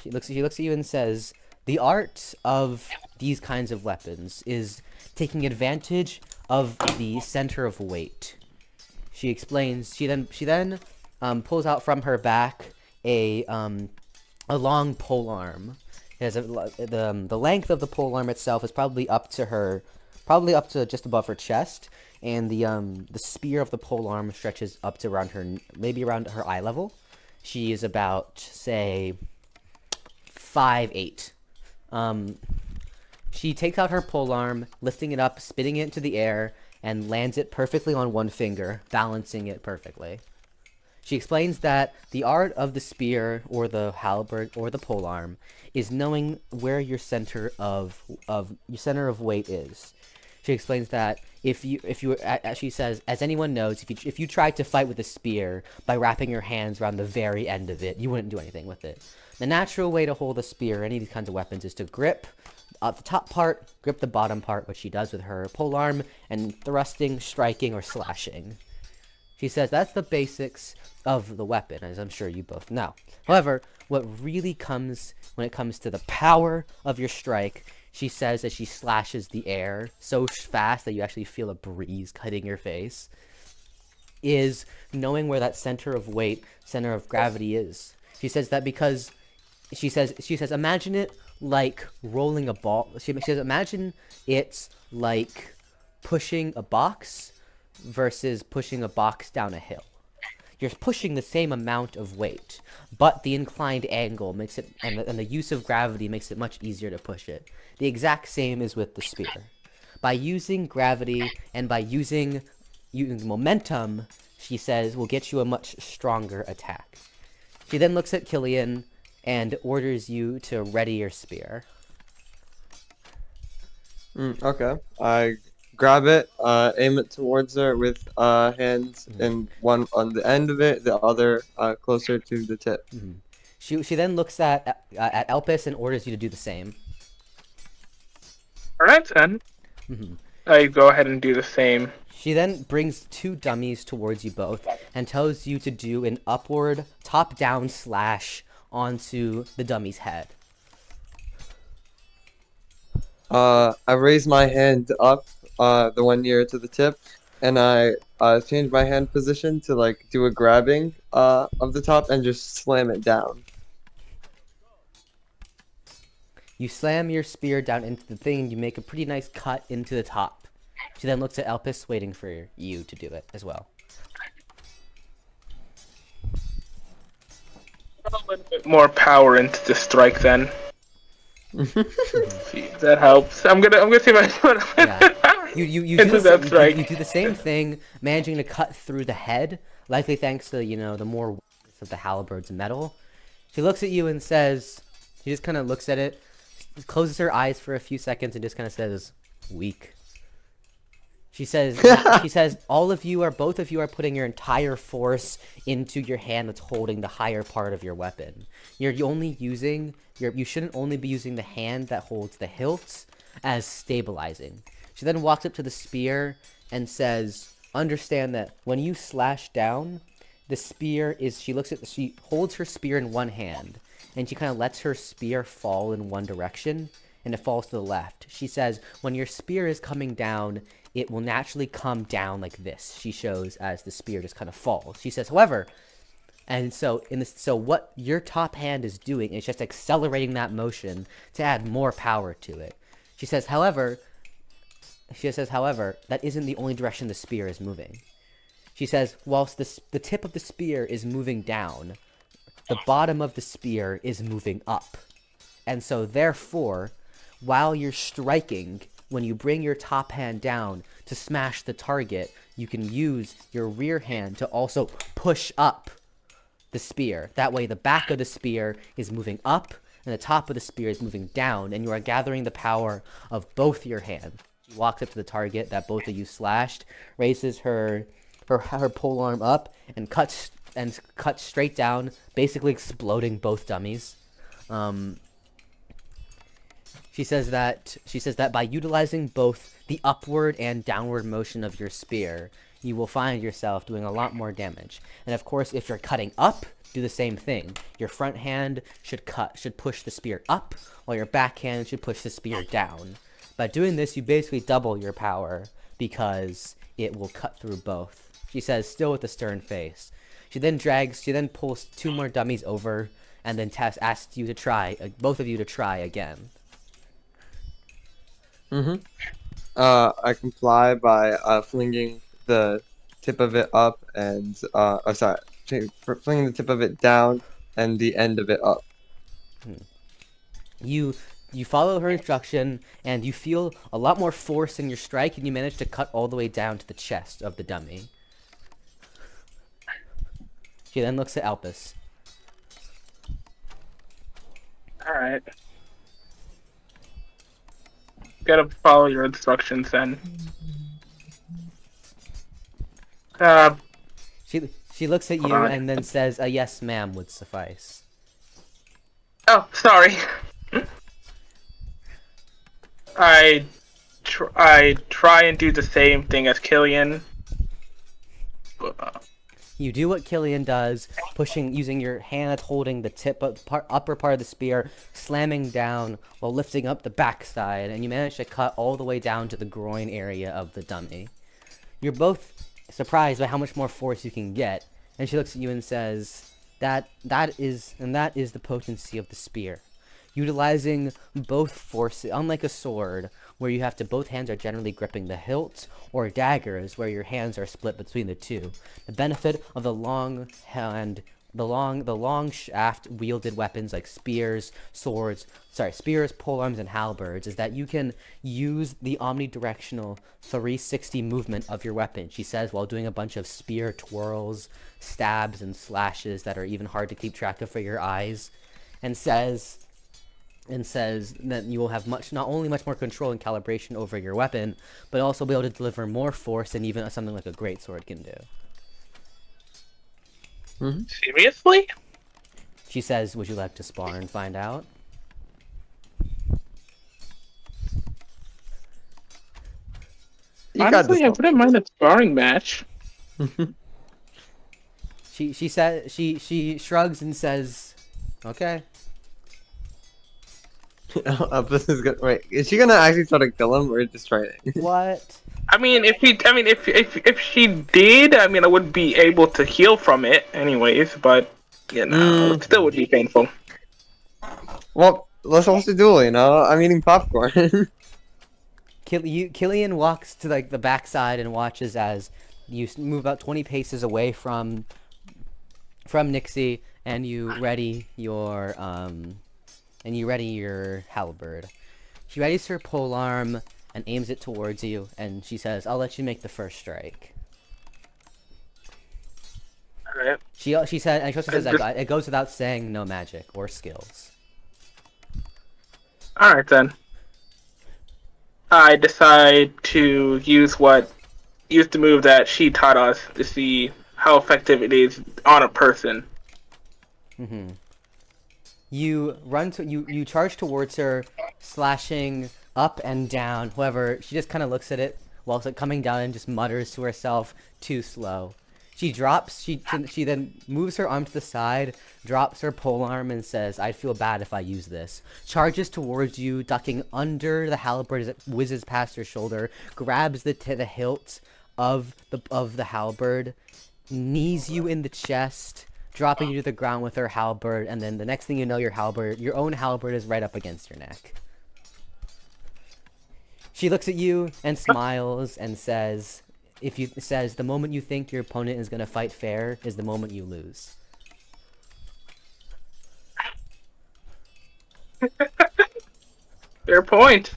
She looks at you and says, "The art of these kinds of weapons is taking advantage of the center of weight." She explains. She then pulls out from her back a long pole arm. It has the length of the pole arm itself is probably up to just above her chest, and the spear of the pole arm stretches up to maybe around her eye level. She is about, say, 5'8". She takes out her polearm, lifting it up, spinning it into the air, and lands it perfectly on one finger, balancing it perfectly. She explains that the art of the spear, or the halberd, or the polearm is knowing where your center of weight is. She explains that she says, as anyone knows, if you tried to fight with a spear by wrapping your hands around the very end of it, you wouldn't do anything with it. The natural way to hold a spear or any of these kinds of weapons is to grip the top part, grip the bottom part, which she does with her polearm, and thrusting, striking, or slashing. She says that's the basics of the weapon, as I'm sure you both know. However, what really comes when it comes to the power of your strike, she says as she slashes the air so fast that you actually feel a breeze cutting your face, is knowing where that center of weight, center of gravity is. She says that because she says imagine it like rolling a ball. She says imagine it's like pushing a box versus pushing a box down a hill. You're pushing the same amount of weight, but the inclined angle makes it, and the use of gravity makes it much easier to push it. The exact same is with the spear. By using gravity and by using momentum she says will get you a much stronger attack. She then looks at Kylian and orders you to ready your spear. Okay. I grab it, aim it towards her with hands and one on the end of it, the other closer to the tip. She then looks at Elpis and orders you to do the same. All right, then. I go ahead and do the same. She then brings 2 dummies towards you both and tells you to do an upward top-down slash onto the dummy's head. I raise my hand up, the one near to the tip, and I change my hand position to like do a grabbing of the top and just slam it down. You slam your spear down into the thing and you make a pretty nice cut into the top. She then looks at Elpis, waiting for you to do it as well. A little bit more power into the strike then. See, that helps. I'm gonna see my Yeah. You do the same thing, managing to cut through the head, likely thanks to the more of the halberd's metal. She looks at you and says, she just kind of looks at it, closes her eyes for a few seconds, and just kind of says, "Weak." She says, both of you are putting your entire force into your hand that's holding the higher part of your weapon. You shouldn't only be using the hand that holds the hilt as stabilizing. She then walks up to the spear and says, understand that when you slash down, the spear is, she holds her spear in one hand, and she kind of lets her spear fall in one direction, and it falls to the left. She says, when your spear is coming down, it will naturally come down like this. She shows as the spear just kind of falls. She says, however, and so what your top hand is doing is just accelerating that motion to add more power to it. She says, however, that isn't the only direction the spear is moving. She says, whilst the tip of the spear is moving down, the bottom of the spear is moving up. And so therefore, while you're striking, when you bring your top hand down to smash the target, you can use your rear hand to also push up the spear. That way the back of the spear is moving up and the top of the spear is moving down, and you are gathering the power of both your hands. She walks up to the target that both of you slashed, raises her pole arm up, and cuts straight down, basically exploding both dummies. She says that by utilizing both the upward and downward motion of your spear, you will find yourself doing a lot more damage. And of course, if you're cutting up, do the same thing. Your front hand should push the spear up, while your back hand should push the spear down. By doing this, you basically double your power because it will cut through both. She says, still with a stern face. She then pulls 2 more dummies over, and then asks you to try, both of you to try again. I comply by flinging the tip of it up and flinging the tip of it down and the end of it up. You follow her instruction, and you feel a lot more force in your strike, and you manage to cut all the way down to the chest of the dummy. She then looks at Elpis. Alright. Gotta follow your instructions then. She looks at you and then says, a yes ma'am would suffice. Oh, sorry. I try and do the same thing as Kylian. You do what Kylian does, using your hand holding the upper part of the spear, slamming down while lifting up the backside, and you manage to cut all the way down to the groin area of the dummy. You're both surprised by how much more force you can get, and she looks at you and says, that is the potency of the spear. Utilizing both forces, unlike a sword, where both hands are generally gripping the hilt, or daggers, where your hands are split between the two. The benefit of the long hand the long shaft wielded weapons like spears, polearms, and halberds is that you can use the omnidirectional 360 movement of your weapon. She says while doing a bunch of spear twirls, stabs, and slashes that are even hard to keep track of for your eyes, and says that you will have not only much more control and calibration over your weapon, but also be able to deliver more force than even something like a greatsword can do. Seriously? She says, would you like to spar and find out? Honestly, I wouldn't mind a sparring match. She shrugs and says, okay. Elpis is good. Wait, is she gonna actually try to kill him or just training? What? I mean, if she did, I mean, I would be able to heal from it, anyways. But it still would be painful. Well, let's also duel. I'm eating popcorn. Kylian walks to like the backside and watches as you move about 20 paces away from Nixie, and you ready your halberd. She readies her polearm and aims it towards you, and she says, "I'll let you make the first strike." Alright. She said, and she also says that it goes without saying, no magic or skills. Alright then. I decide to use the move that she taught us to see how effective it is on a person. Mm-hmm. You charge towards her, slashing up and down. However, she just kind of looks at it while it's coming down and just mutters to herself, "Too slow." She then moves her arm to the side, drops her polearm, and says, "I'd feel bad if I use this." Charges towards you, ducking under the halberd as it whizzes past your shoulder, grabs the hilt of the halberd, knees you in the chest, dropping you to the ground with her halberd, and then the next thing you know, your own halberd is right up against your neck. She looks at you and smiles and says, the moment you think your opponent is going to fight fair is the moment you lose. Fair point.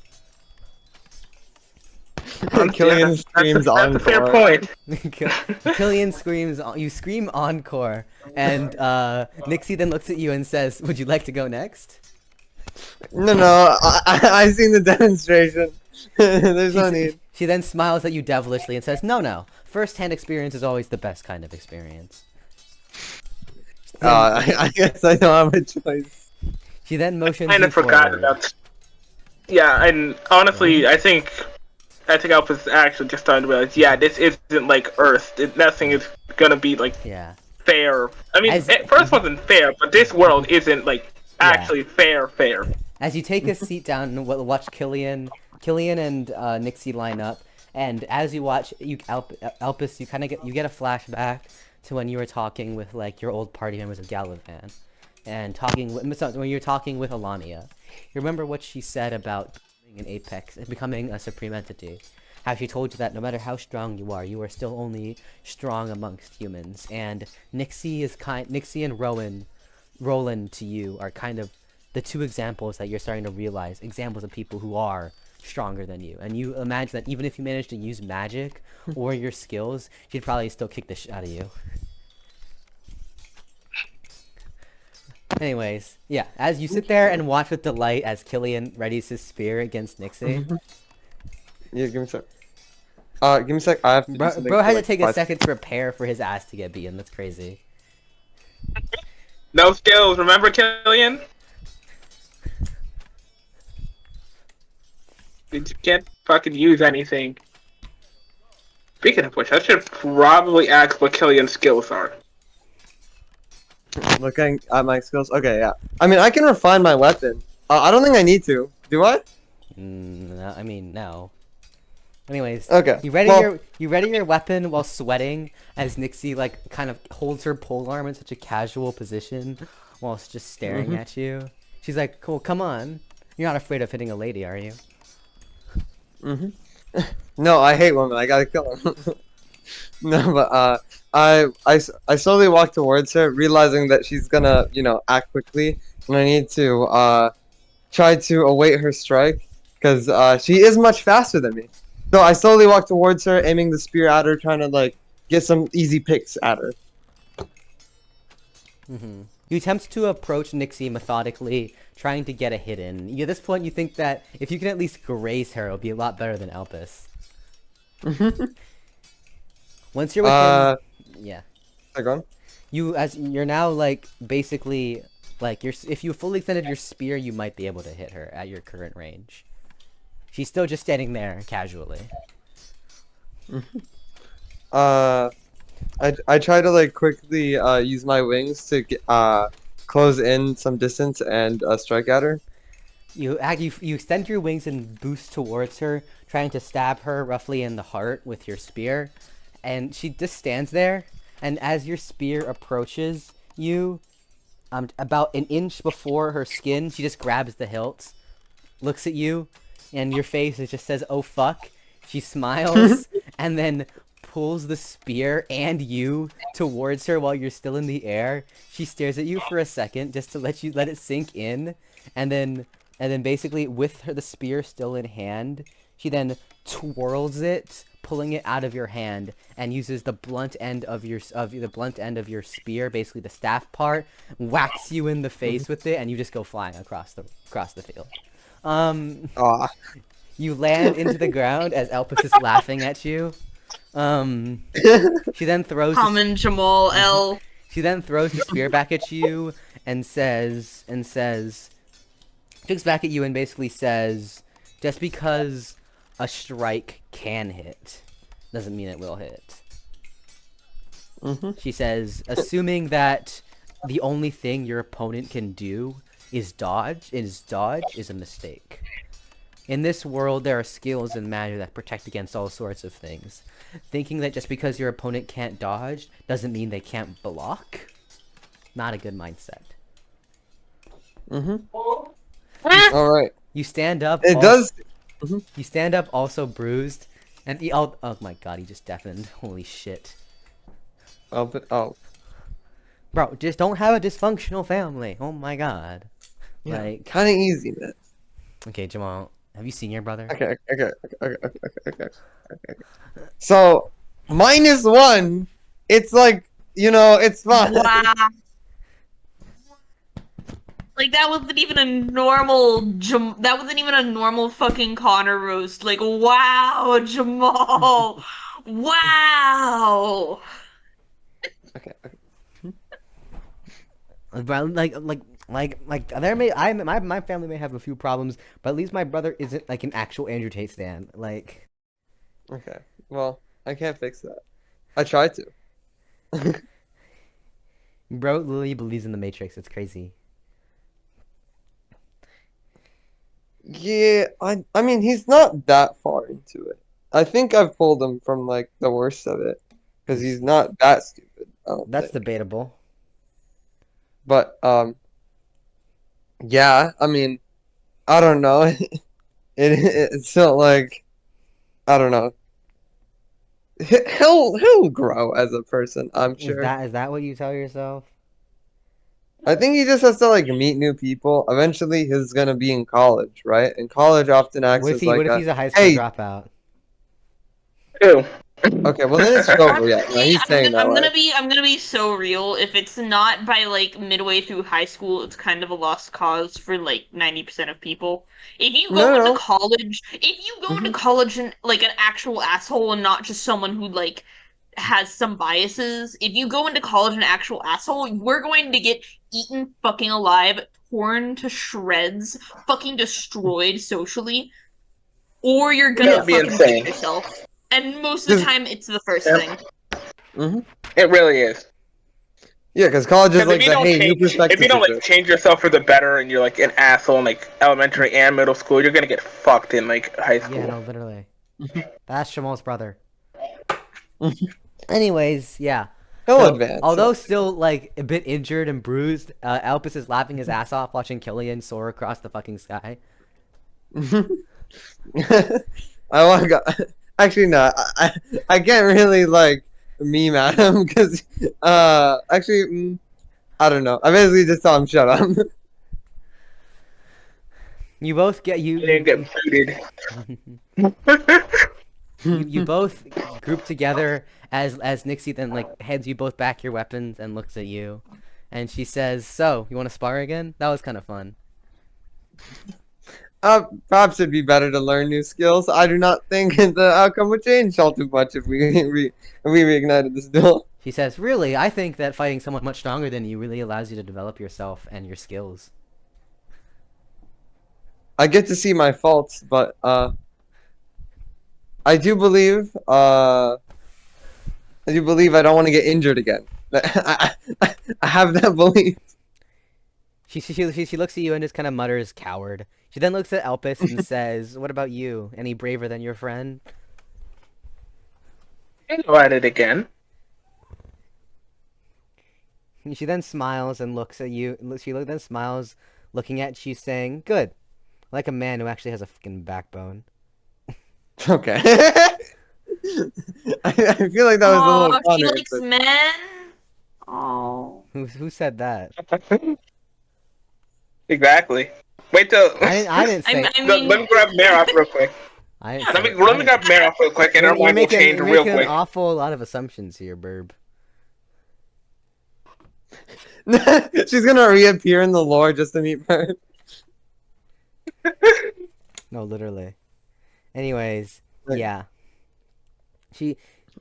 Kylian screams encore. That's a fair point. Kylian screams, you scream encore, and Nixie then looks at you and says, "Would you like to go next?" No, I've seen the demonstration. There's no need. She then smiles at you devilishly and says, No. First-hand experience is always the best kind of experience. I guess I don't have a choice. She then motions I kind of forgot about. Yeah, and honestly, I think Elpis actually just started to realize, this isn't like Earth. Nothing is gonna be like fair. I mean, first wasn't fair, but this world isn't like actually fair. As you take a seat down and watch Kylian and Nixie line up, and as you watch, Elpis, you kind of get a flashback to when you were talking with like your old party members of Galavan, and when you were talking with Alania. You remember what she said about becoming an apex, becoming a supreme entity. How she told you that no matter how strong you are still only strong amongst humans. And Nixie and Roland to you are kind of the two examples that you're starting to realize, examples of people who are stronger than you. And you imagine that even if you managed to use magic or your skills, she'd probably still kick the shit out of you. Anyways, as you sit there and watch with delight as Kylian readies his spear against Nixie. Yeah, give me a sec. Give me a sec. I have to do bro had to take a second to prepare for his ass to get beaten. That's crazy. No skills, remember, Kylian? You can't fucking use anything. Speaking of which, I should probably ask what Kylian's skills are. Looking at my skills. Okay, yeah. I mean, I can refine my weapon. I don't think I need to. Do I? No, I mean, no. Anyways, okay. You ready your weapon while sweating as Nixie like kind of holds her polearm in such a casual position while it's just staring at you. She's like, "Cool, come on. You're not afraid of hitting a lady, are you?" No, I hate women. I gotta kill them. No, but I slowly walk towards her, realizing that she's gonna, act quickly, and I need to try to await her strike, because she is much faster than me. So I slowly walk towards her, aiming the spear at her, trying to like get some easy picks at her. You attempt to approach Nixie methodically, trying to get a hit in. At this point, you think that if you can at least graze her, it'll be a lot better than Elpis. Once you're within, yeah. Go on. You're now like basically like if you fully extended your spear, you might be able to hit her at your current range. She's still just standing there casually. I try to like quickly use my wings to get, close in some distance and strike at her. You extend your wings and boost towards her, trying to stab her roughly in the heart with your spear, and she just stands there. And as your spear approaches you, about an inch before her skin, she just grabs the hilt, looks at you, and your face just says, "Oh fuck." She smiles and then pulls the spear and you towards her while you're still in the air. She stares at you for a second just to let it sink in, and then basically with the spear still in hand, she then twirls it, pulling it out of your hand, and uses the blunt end of your spear, basically the staff part, whacks you in the face with it, and you just go flying across the field. You land into the ground as Elpis is laughing at you. She then throws Common Jamal L. She then throws the spear back at you and says, looks back at you and basically says, just because a strike can hit doesn't mean it will hit. She says, assuming that the only thing your opponent can do is dodge is a mistake. In this world, there are skills in magic that protect against all sorts of things. Thinking that just because your opponent can't dodge doesn't mean they can't block, not a good mindset. All right. You stand up. It does. You stand up, also bruised, and oh my god, he just deafened. Holy shit. Oh. Bro, just don't have a dysfunctional family. Oh my god. Yeah, Like, kind of easy, man. okay, Jamal, have you seen your brother? Okay. So, -1, it's like, it's fine. Wow. Like that wasn't even a normal fucking Connor roast. Like, wow, Jamal. Wow. Okay. Bro, my family may have a few problems, but at least my brother isn't like an actual Andrew Tate stan. Like, Okay. Well, I can't fix that. I tried to. bro literally believes in the Matrix. It's crazy. Yeah, I mean, he's not that far into it. I think I've pulled him from like the worst of it, because he's not that stupid. That's think. debatable. But yeah, I mean, I don't know. It's not like, I don't know. He'll grow as a person, I'm sure. Is that what you tell yourself? I think he just has to like meet new people. Eventually, he's gonna be in college, right? And college often acts as like What if a, he's a high school hey. dropout? Ew. Okay, well then it's over. Yeah, no, he's saying that. I'm Right? gonna be so real. If it's not by like midway through high school, it's kind of a lost cause for like 90% of people. If you go into college and like an actual asshole and not just someone who like has some biases, if you go into college an actual asshole, we're going to get eaten fucking alive, torn to shreds, fucking destroyed socially, or you're gonna That'd be fucking insane. kill yourself. And most of the time, it's the first thing. It really is. Yeah, because college is 'Cause like if you the don't hey, new change, perspective. if you don't like change yourself for the better, and you're like an asshole in like elementary and middle school, you're gonna get fucked in like high school. Yeah, no, literally. That's Jamal's brother. Anyways, yeah. He'll advance. Although still like a bit injured and bruised, Elpis is laughing his ass off watching Kylian soar across the fucking sky. Actually, no. I can't really like meme at him because actually, I don't know. I basically just tell him shut up. You both get I didn't get booted. you both group together as Nixie then like hands you both back your weapons and looks at you, and she says, "So you want to spar again? That was kind of fun." Perhaps it'd be better to learn new skills. I do not think the outcome would change all too much if we reignited this duel. She says, "Really, I think that fighting someone much stronger than you really allows you to develop yourself and your skills." I get to see my faults, but I do believe I don't want to get injured again. I have that belief. She looks at you and just kind of mutters, "Coward." She then looks at Elpis and says, "What about you? Any braver than your friend?" Go at it again. She then smiles and looks at you. Then smiles, looking at you, saying, "Good, like a man who actually has a fucking backbone." Okay. I feel like that was a little She funny. likes men. Oh. Who said that? Exactly. Wait till. I didn't say. I mean, Let me grab Mare off real quick. Let me grab Mare off real quick, and our mind will change you're real making quick. an awful lot of assumptions here, Burb. She's gonna reappear in the lore just to meet her. No, literally. Anyways, yeah.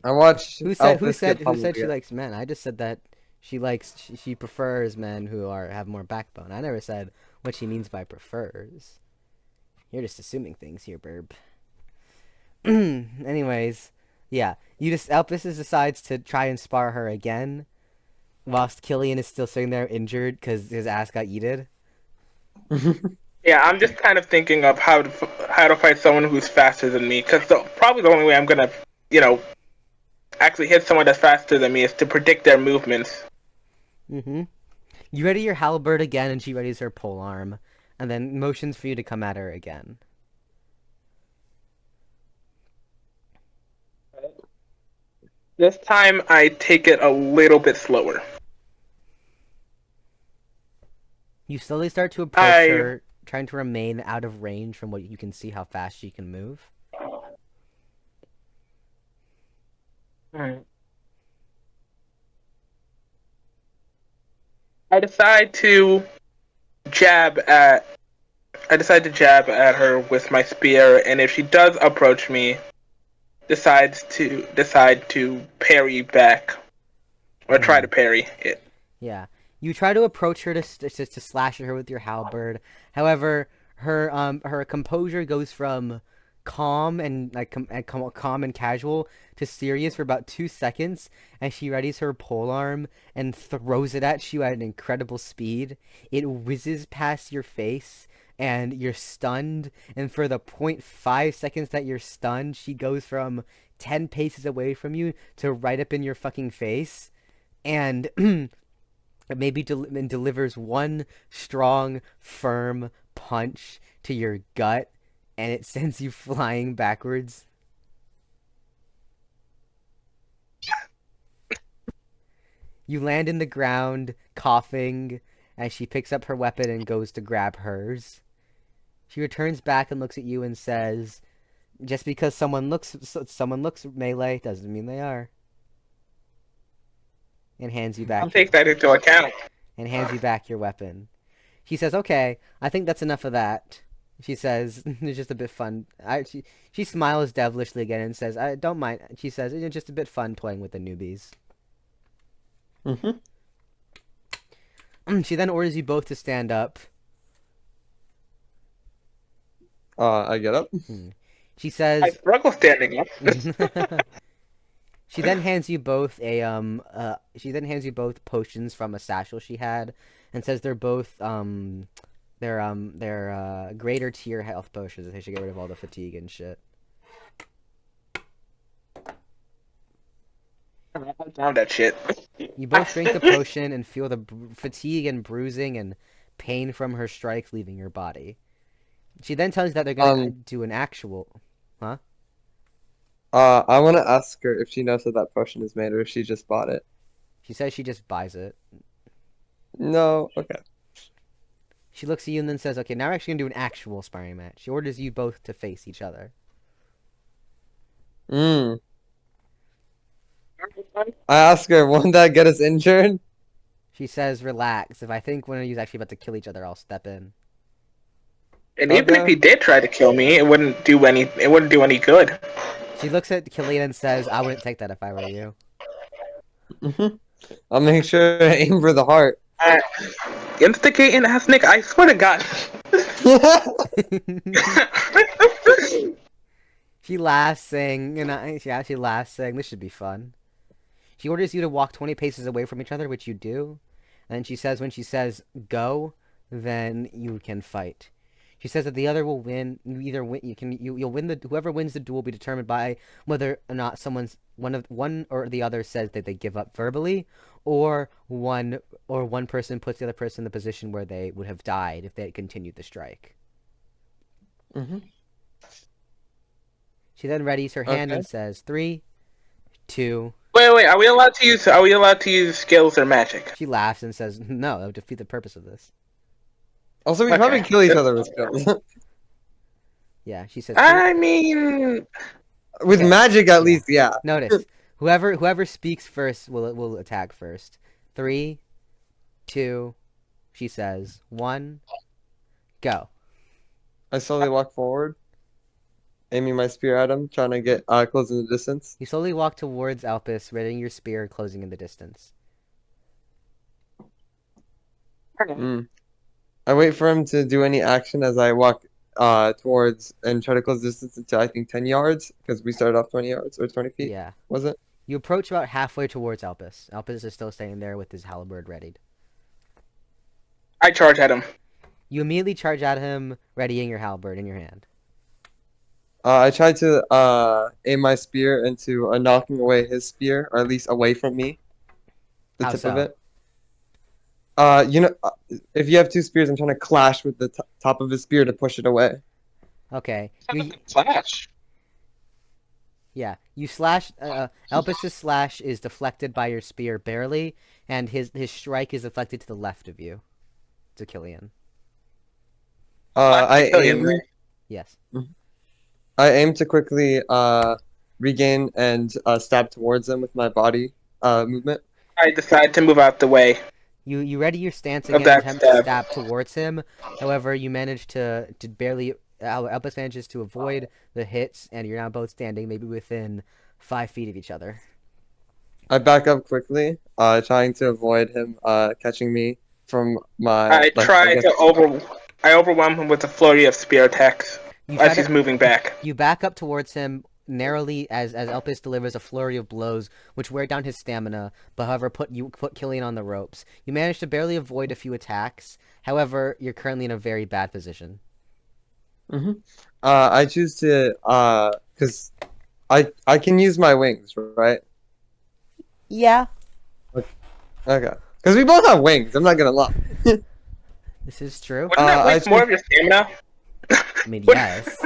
I watched. Who said Elpis she likes men? I just said that she prefers men who have more backbone. I never said what she means by prefers. You're just assuming things here, Burb. Anyways, yeah. Elpis decides to try and spar her again, whilst Kylian is still sitting there injured because his ass got yeeted. Yeah, I'm just kind of thinking of how to fight someone who's faster than me, because probably the only way I'm gonna, actually hit someone that's faster than me is to predict their movements. You ready your halberd again, and she readies her polearm, and then motions for you to come at her again. This time, I take it a little bit slower. You slowly start to approach her, trying to remain out of range from what you can see how fast she can move. Alright. I decide to jab at her with my spear, and if she does approach me, decide to parry back, or try to parry it. Yeah, you try to approach her to slash at her with your halberd. However, her composure goes from calm and calm and casual to serious for about 2 seconds as she readies her polearm and throws it at you at an incredible speed. It whizzes past your face and you're stunned, and for the 0.5 seconds that you're stunned, she goes from 10 paces away from you to right up in your fucking face, and maybe delivers one strong, firm punch to your gut, and it sends you flying backwards. You land in the ground, coughing, as she picks up her weapon and goes to grab hers. She returns back and looks at you and says, "Just because someone looks melee doesn't mean they are." And hands you back. I'll take that into account. And hands you back your weapon. She says, "Okay, I think that's enough of that." She says, "It's just a bit fun." She smiles devilishly again and says, "I don't mind." She says, "It's just a bit fun toying with the newbies." She then orders you both to stand up. I get up. She says, I struggle standing up. She then hands you both potions from a satchel she had, and says they're both they're greater tier health potions. They should get rid of all the fatigue and shit. I found that shit. You both drink the potion and feel the fatigue and bruising and pain from her strikes leaving your body. She then tells you that they're gonna do an actual, huh? I want to ask her if she knows how that potion is made or if she just bought it. She says she just buys it. No, okay. She looks at you and then says, okay, now we're actually going to do an actual sparring match. She orders you both to face each other. I ask her, won't that get us injured? She says, relax. If I think one of you is actually about to kill each other, I'll step in. And even if he did try to kill me, it wouldn't do any. It wouldn't do any good. She looks at Kylian and says, I wouldn't take that if I were you. I'll make sure to aim for the heart. Instigating ass Nick, I swear to God. She laughs, saying, she laughs, saying, this should be fun. She orders you to walk 20 paces away from each other, which you do. And then she says, when she says, go, then you can fight. She says that the other will win. You'll win whoever wins the duel will be determined by whether or not one or the other says that they give up verbally, or one person puts the other person in the position where they would have died if they had continued the strike. She then readies her hand and says, 3, 2. Wait. Are we allowed to use skills or magic? She laughs and says, no, that would defeat the purpose of this. Also, we probably kill each other with skills. Yeah, she says. I mean, with magic, at least, yeah. Notice, whoever speaks first will attack first. 3, 2. She says 1. Go. I slowly walk forward, aiming my spear at him, trying to get close in the distance. You slowly walk towards Elpis, readying your spear, closing in the distance. I wait for him to do any action as I walk towards and try to close distance into, I think, 10 yards, because we started off 20 yards, or 20 feet, Yeah. was it? You approach about halfway towards Elpis. Elpis is still standing there with his halberd readied. I charge at him. You immediately charge at him, readying your halberd in your hand. I tried to aim my spear into knocking away his spear, or at least away from me. The How tip so? of it. If you have two spears, I'm trying to clash with the top of his spear to push it away. Okay. Slash. Yeah, you slash. Elpis's slash is deflected by your spear barely, and his strike is deflected to the left of you, to Kylian. I aim. Yes. I aim to quickly regain and stab towards him with my body movement. I decide to move out the way. You ready your stance again, attempt to stab towards him. However, you manage to barely. Elpis manages to avoid the hits, and you're now both standing maybe within 5 feet of each other. I back up quickly, trying to avoid him catching me from my. I overwhelm him with a flurry of spear attacks as he's moving back. You back up towards him narrowly as Elpis delivers a flurry of blows, which wear down his stamina, but however put Kylian on the ropes. You manage to barely avoid a few attacks. However, you're currently in a very bad position. I choose to because I can use my wings, right? Yeah. Okay. Because we both have wings. I'm not gonna lie. This is true. Wouldn't that waste more of your stamina? I mean, yes.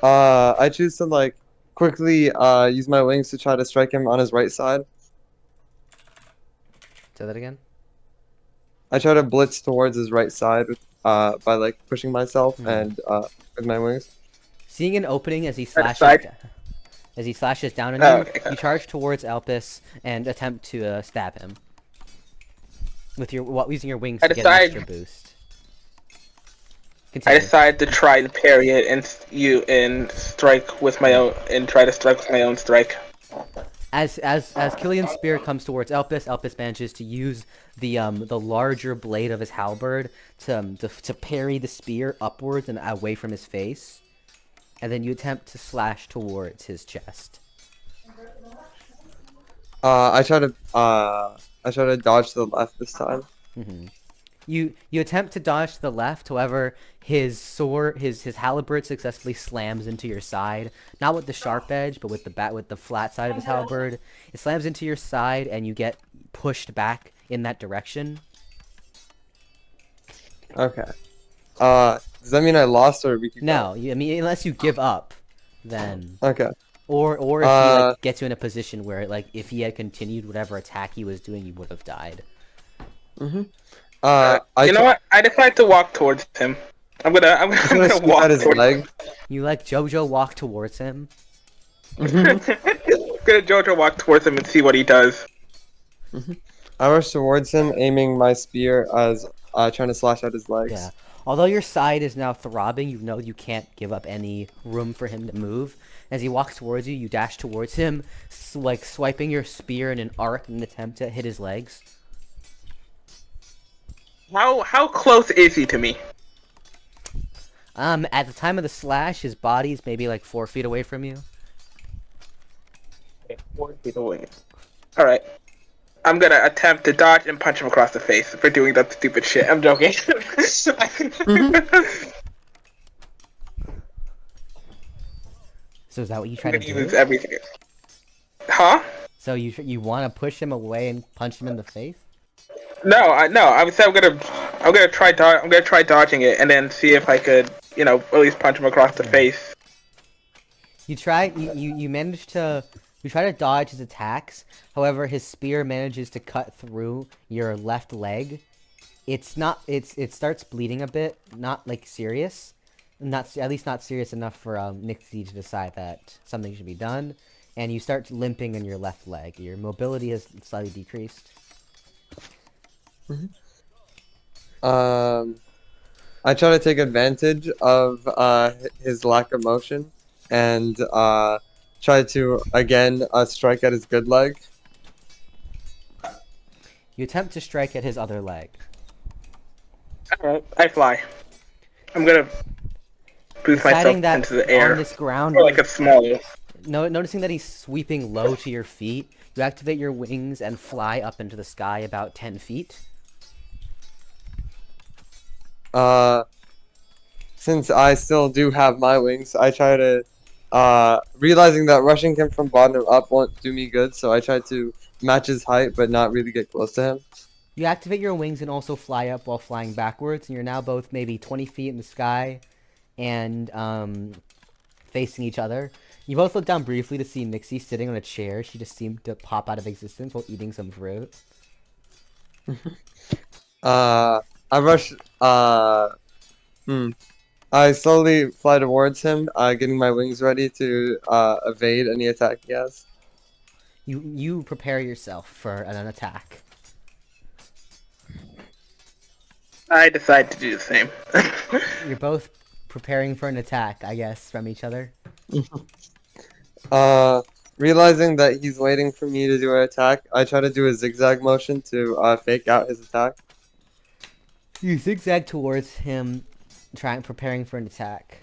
I choose to quickly use my wings to try to strike him on his right side. Say that again. I try to blitz towards his right side by pushing myself and with my wings. Seeing an opening as he slashes down on you, you charge towards Elpis and attempt to stab him with using your wings to get an extra boost. Continue. I decide to try and parry it and strike with my own strike. As Kylian's spear comes towards Elpis, Elpis manages to use the larger blade of his halberd to parry the spear upwards and away from his face, and then you attempt to slash towards his chest. I try to dodge to the left this time. You attempt to dodge to the left, however, his halberd successfully slams into your side, not with the sharp edge, but with the flat side of his halberd. It slams into your side, and you get pushed back in that direction. Okay. Does that mean I lost or we keep No, I mean unless you give up, then Okay. or if he like gets you in a position where like if he had continued whatever attack he was doing, you would have died. Mhm. You know what? I decide to walk towards him. I'm gonna scoop walk at his towards leg. You like Jojo walk towards him. gonna Jojo walk towards him and see what he does. I rush towards him, aiming my spear as trying to slash at his legs. Yeah. Although your side is now throbbing, you know you can't give up any room for him to move. As he walks towards you, you dash towards him, like swiping your spear in an arc in an attempt to hit his legs. How close is he to me? At the time of the slash, his body's maybe like 4 feet away from you. Okay, 4 feet away. All right. I'm gonna attempt to dodge and punch him across the face for doing that stupid shit. I'm joking. So is that what you try to do? Use everything. Huh? So you want to push him away and punch him in the face? No. I said I'm gonna try dodging it and then see if I could, at least punch him across the face. You try to dodge his attacks. However, his spear manages to cut through your left leg. It starts bleeding a bit, not like serious, at least not serious enough for Nixie to decide that something should be done. And you start limping in your left leg. Your mobility has slightly decreased. I try to take advantage of his lack of motion and try to again strike at his good leg. You attempt to strike at his other leg. Alright, I fly. I'm gonna boost myself into the air. On this ground, or like a small. Noticing that he's sweeping low to your feet, you activate your wings and fly up into the sky about 10 feet. Since I still do have my wings, I try to, realizing that rushing him from bottom up won't do me good, so I try to match his height, but not really get close to him. You activate your wings and also fly up while flying backwards, and you're now both maybe 20 feet in the sky, and, facing each other. You both look down briefly to see Nixie sitting on a chair. She just seemed to pop out of existence while eating some fruit. I rush, I slowly fly towards him, getting my wings ready to evade any attack he has. You prepare yourself for an attack. I decide to do the same. You're both preparing for an attack, I guess, from each other. Realizing that he's waiting for me to do an attack, I try to do a zigzag motion to fake out his attack. You zigzag towards him, preparing for an attack.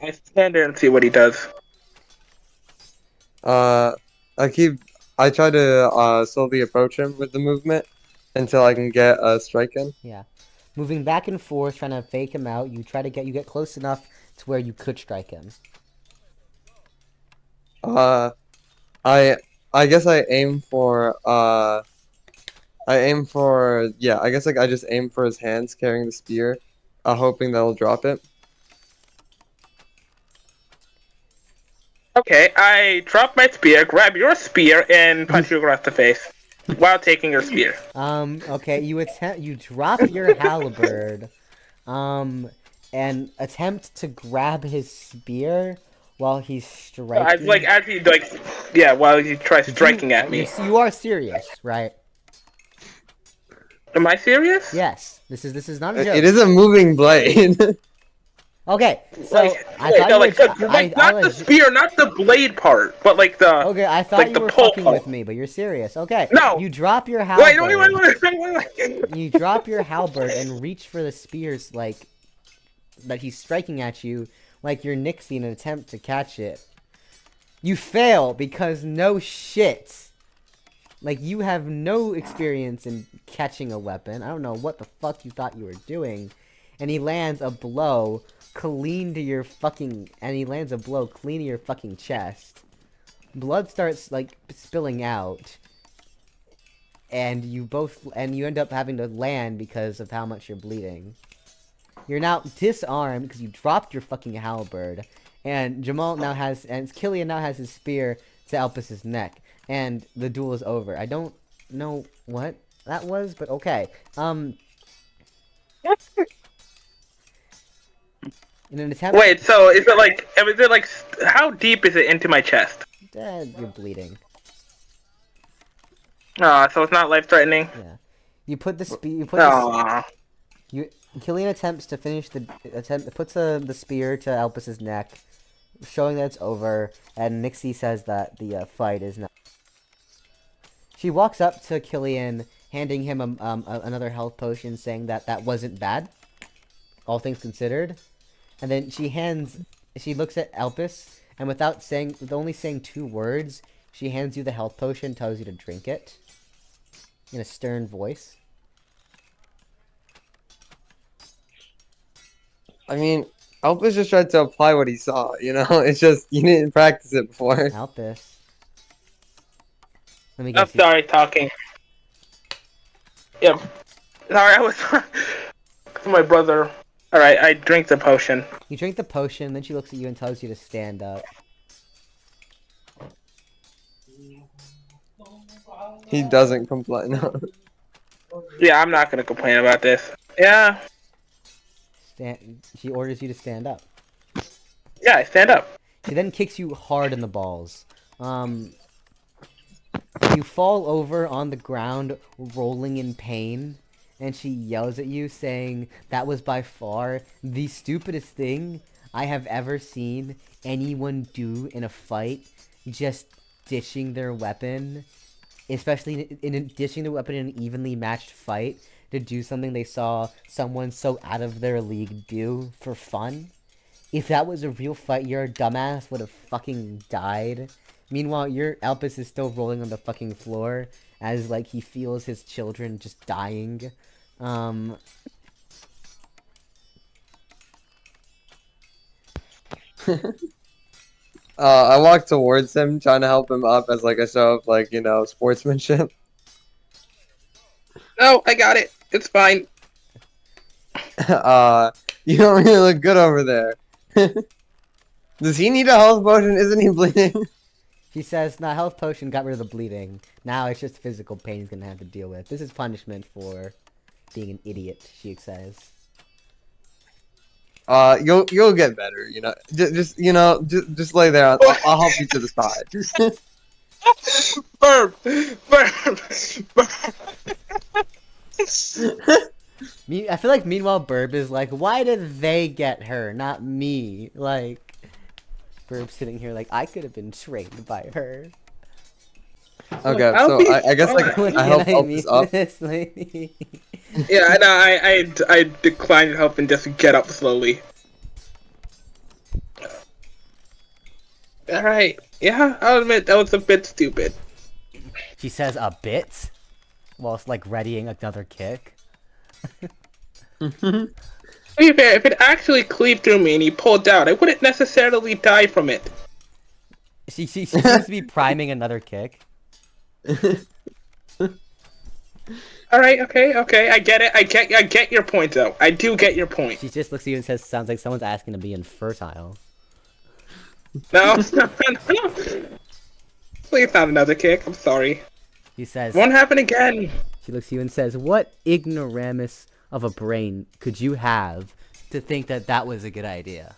I stand there and see what he does. I try to slowly approach him with the movement until I can get a strike in. Yeah. Moving back and forth, trying to fake him out, you get close enough to where you could strike him. I guess I aim for I guess I just aim for his hands carrying the spear, hoping that'll drop it. Okay, I drop my spear, grab your spear, and punch you across the face while taking your spear. Okay, you drop your halberd, and attempt to grab his spear while he's striking. While he tries striking at me. You are serious, right? Am I serious? Yes. This is not a joke. It is a moving blade. Okay, so not the spear, not the blade part, but like the. Okay, I thought you were fucking with me, but you're serious. Okay. No. You drop your halberd. Wait. You drop your halberd and reach for the spears that he's striking at you, like you're Nixie in an attempt to catch it. You fail because no shit. Like, you have no experience in catching a weapon. I don't know what the fuck you thought you were doing. And he lands a blow clean to your fucking chest. Blood starts, like, spilling out. And you end up having to land because of how much you're bleeding. You're now disarmed because you dropped your fucking halberd, and Kylian now has his spear to Elpis's neck, and the duel is over. I don't know what that was, but okay. In an attempt. Wait, so is it like how deep is it into my chest? You're bleeding. So it's not life-threatening. Yeah. You put the Kylian attempts to finish puts the spear to Elpis's neck, showing that it's over, and Nixie says that the fight is not. She walks up to Kylian, handing him another health potion, saying that wasn't bad, all things considered. And then she looks at Elpis, and with only saying 2 words, she hands you the health potion, tells you to drink it, in a stern voice. I mean, Elpis just tried to apply what he saw, you know? It's just, you didn't practice it before. Elpis. Let me guess. I'm sorry, talking. Yep. Sorry, I was... my brother... Alright, I drink the potion. You drink the potion, then she looks at you and tells you to stand up. He doesn't complain. Yeah, I'm not gonna complain about this. Yeah. She orders you to stand up. Yeah, I stand up. She then kicks you hard in the balls. You fall over on the ground, rolling in pain, and she yells at you, saying, "That was by far the stupidest thing I have ever seen anyone do in a fight, just dishing their weapon, especially in dishing their weapon in an evenly matched fight, to do something they saw someone so out of their league do for fun. If that was a real fight, your dumbass would have fucking died." Meanwhile, your Elpis is still rolling on the fucking floor as, like, he feels his children just dying. I walk towards him, trying to help him up as, like, a show of, like, you know, sportsmanship. No, I got it. It's fine. You don't really look good over there. Does he need a health potion? Isn't he bleeding? She says, "Nah, health potion got rid of the bleeding. Now it's just physical pain he's gonna have to deal with. This is punishment for being an idiot," she says. You'll get better, you know. Just lay there. I'll help you to the side. Burp! I feel like meanwhile Burb is like, why did they get her, not me? Like, Burb's sitting here like, I could have been trained by her. Okay, so I guess like I help Elpis up. This lady. Yeah, no, I decline to help and just get up slowly. Alright, yeah, I'll admit that was a bit stupid. She says a bit, whilst like readying another kick. To be fair, if it actually cleaved through me and he pulled out, I wouldn't necessarily die from it. She seems to be priming another kick. Alright, okay, I get it. I get your point though. I do get your point. She just looks at you and says, "Sounds like someone's asking to be infertile." No. Please not another kick. I'm sorry. He says, "Won't happen again." She looks at you and says, "What ignoramus of a brain could you have to think that that was a good idea?"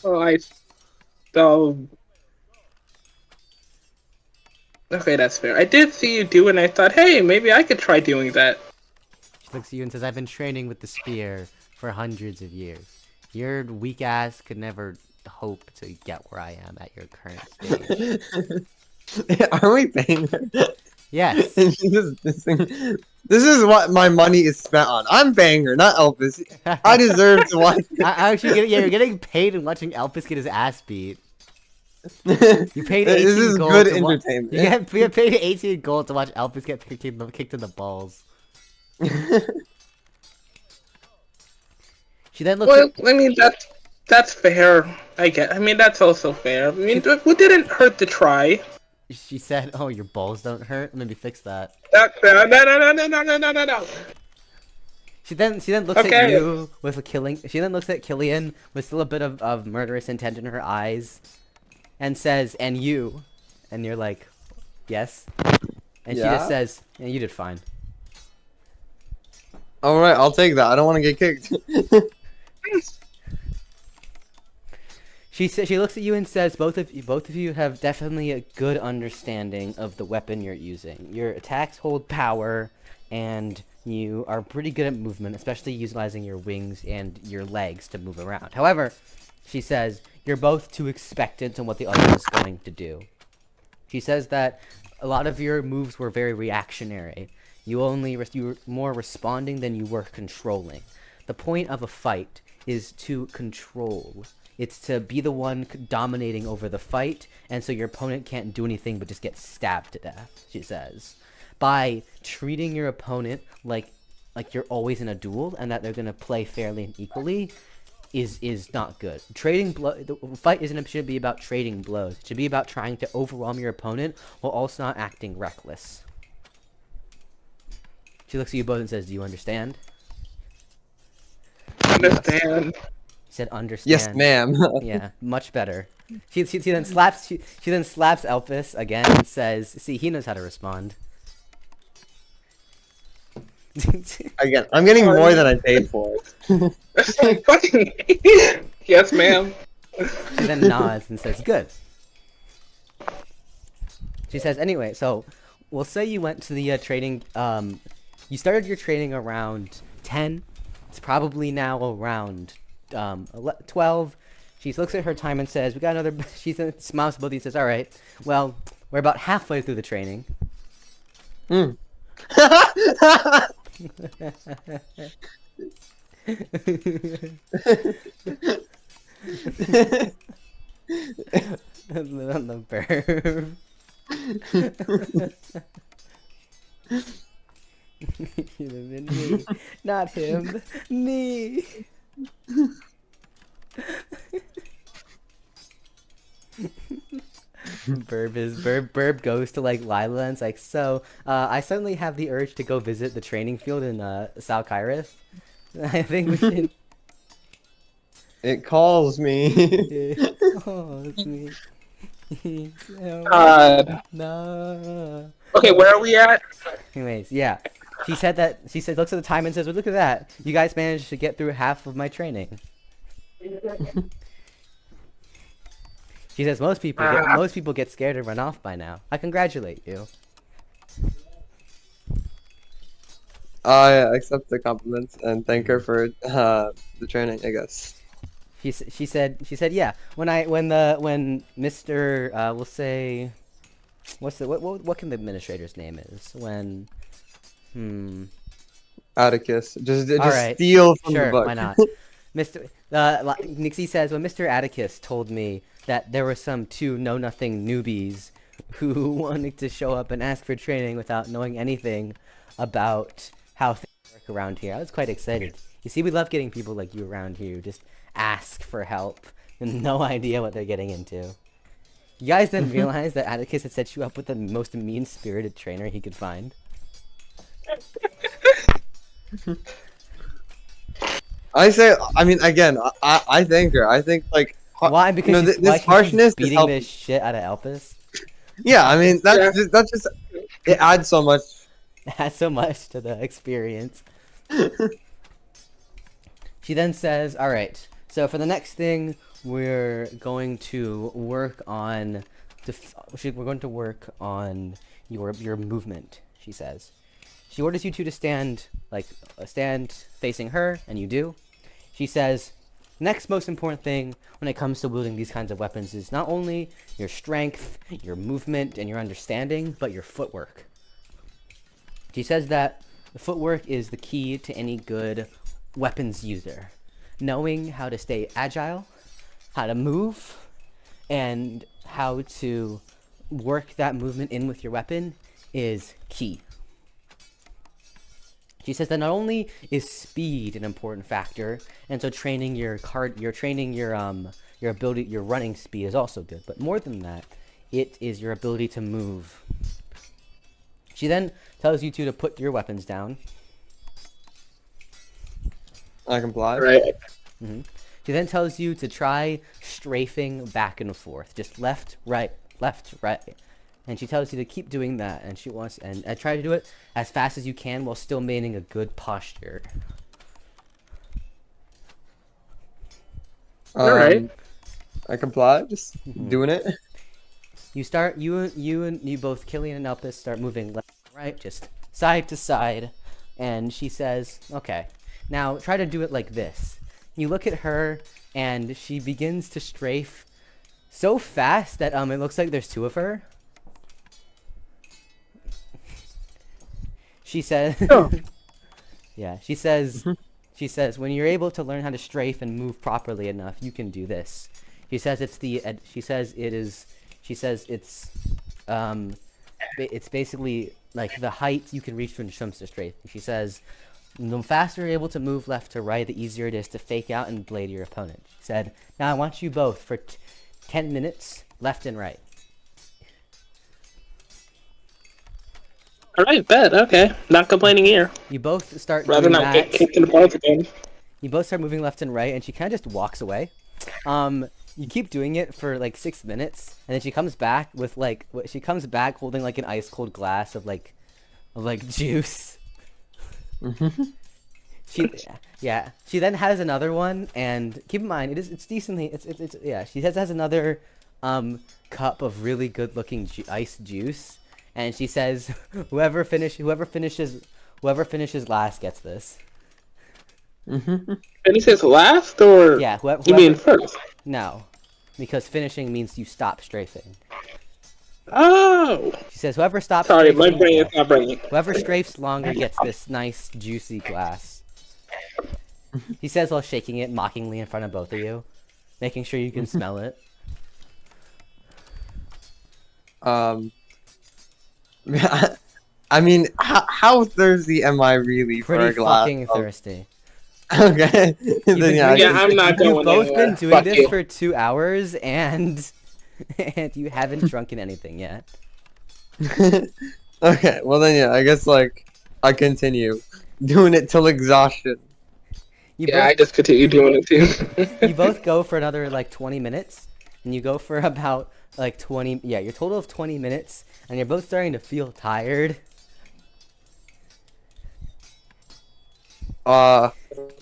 Oh, okay, that's fair. I did see you do it and I thought, hey, maybe I could try doing that. She looks at you and says, "I've been training with the spear for hundreds of years. Your weak ass could never hope to get where I am at your current stage." Are we paying her? Yes. And she's just dissing. This is what my money is spent on. I'm paying her, not Elpis. I deserve to watch. You're getting paid and watching Elpis get his ass beat. You paid 18 This is gold good to entertainment. You get paid 18 gold to watch Elpis get kicked in the balls. She then looks. Well, I mean that's fair. I mean that's also fair. I mean, it didn't hurt to try. She said, "Oh, your balls don't hurt. Maybe fix that." No. She then looks at Okay. you with a killing. She then looks at Kylian with still a bit of murderous intent in her eyes, and says, "And you," and you're like, "Yes," and she just Yeah? says, "Yeah, you did fine." All right, I'll take that. I don't want to get kicked. She looks at you and says, both of you have definitely a good understanding of the weapon you're using. Your attacks hold power, and you are pretty good at movement, especially utilizing your wings and your legs to move around. However, she says, you're both too expectant on what the other is going to do. She says that a lot of your moves were very reactionary. You were more responding than you were controlling. The point of a fight is to control. It's to be the one dominating over the fight, and so your opponent can't do anything but just get stabbed to death, she says. By treating your opponent like you're always in a duel and that they're going to play fairly and equally is not good. The fight shouldn't be about trading blows. It should be about trying to overwhelm your opponent while also not acting reckless. She looks at you both and says, "Do you understand?" Understand. He said, "Understand." Yes, ma'am. Yeah, much better. She then slaps Elpis again and says, "See, he knows how to respond." Again, I'm getting more than I paid for. Fucking yes, ma'am. She then nods and says, "Good." She says, "Anyway, so we'll say you went to the training. You started your training around 10. It's probably now around 12. She looks at her time and says, "We got another." She smiles both of you and says, "All right. Well, we're about halfway through the training." Mm. On the burp. Should have been me, not him. Me. Burb goes to like Lila and's like, so I suddenly have the urge to go visit the training field in South Kairos. I think we should. It calls me. Oh, it's me. God. No. Okay, where are we at? Anyways, yeah. She said, looks at the time and says, well, look at that. You guys managed to get through half of my training. She says, most people get scared and run off by now. I congratulate you. I accept the compliments and thank her for the training, I guess. She said, yeah. When Mr. We'll say, what can the administrator's name is? Atticus, just right. steal from Sure, the book. why not? Nixie says, when Mr. Atticus told me that there were some two know-nothing newbies who wanted to show up and ask for training without knowing anything about how things work around here, I was quite excited. You see, we love getting people like you around here who just ask for help and no idea what they're getting into. You guys didn't realize that Atticus had set you up with the most mean-spirited trainer he could find? I mean, again, I thank her. I think, like... Why? Because this harshness she's beating this shit out of Elpis? Yeah, I mean, that's just... It adds so much. It adds so much to the experience. She then says, alright, so for the next thing, we're going to work on... your movement, she says. She orders you two to stand facing her, and you do. She says, next most important thing when it comes to wielding these kinds of weapons is not only your strength, your movement, and your understanding, but your footwork. She says that the footwork is the key to any good weapons user. Knowing how to stay agile, how to move, and how to work that movement in with your weapon is key. She says that not only is speed an important factor, and so your running speed is also good, but more than that it is your ability to move. She then tells you two to put your weapons down. I comply. Right. She then tells you to try strafing back and forth, just left, right, and she tells you to keep doing that. And she wants and try to do it as fast as you can while still maintaining a good posture. Alright. I comply. Just doing it. You start. You both, Kylian and Elpis, start moving left, and right, just side to side. And she says, "Okay, now try to do it like this." You look at her, and she begins to strafe so fast that it looks like there's two of her. She says, Oh. "Yeah." She says, when you're able to learn how to strafe and move properly enough, you can do this. She says it's basically like the height you can reach when it comes to strafe. She says, the faster you're able to move left to right, the easier it is to fake out and blade your opponent. She said, now I want you both for 10 minutes, left and right. Alright, bet. Okay. Not complaining here. You both start Rather doing not get that. kicked in the balls again. You both start moving left and right, and she kind of just walks away. You keep doing it for like 6 minutes, and then she comes back with holding like an ice cold glass of like juice. She then has another one, and keep in mind she has another cup of really good looking ice juice, and she says whoever finishes last gets this. Finishes last, or Yeah, whoever you mean first? No, because finishing means you stop strafing. Oh. She says whoever stops Sorry, strafing, my brain is not bringing. whoever strafes longer gets this nice juicy glass. He says while shaking it mockingly in front of both of you, making sure you can smell it. I mean, how thirsty am I really for a Pretty glass? fucking thirsty. Okay. I'm not going You've both anywhere. been doing Fuck this you. for 2 hours, and you haven't drunken anything yet. Okay, well then yeah, I guess like I continue doing it till exhaustion. I just continue doing it too. You both go for another like 20 minutes, and you go for about like 20. Yeah, your total of 20 minutes, and you're both starting to feel tired.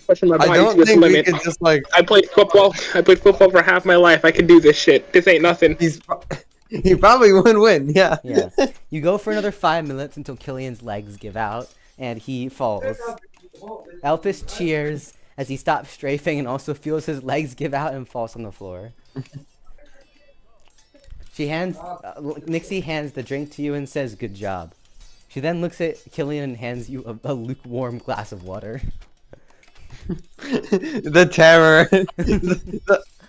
Pushing my I body don't to its think we limit. could just like. I played football for half my life. I can do this shit. This ain't nothing. He probably would win. Yeah. Yeah. You go for another 5 minutes until Kylian's legs give out, and he falls. Elpis cheers as he stops strafing and also feels his legs give out and falls on the floor. Nixie hands the drink to you and says, "Good job." She then looks at Kylian and hands you a lukewarm glass of water. The terror,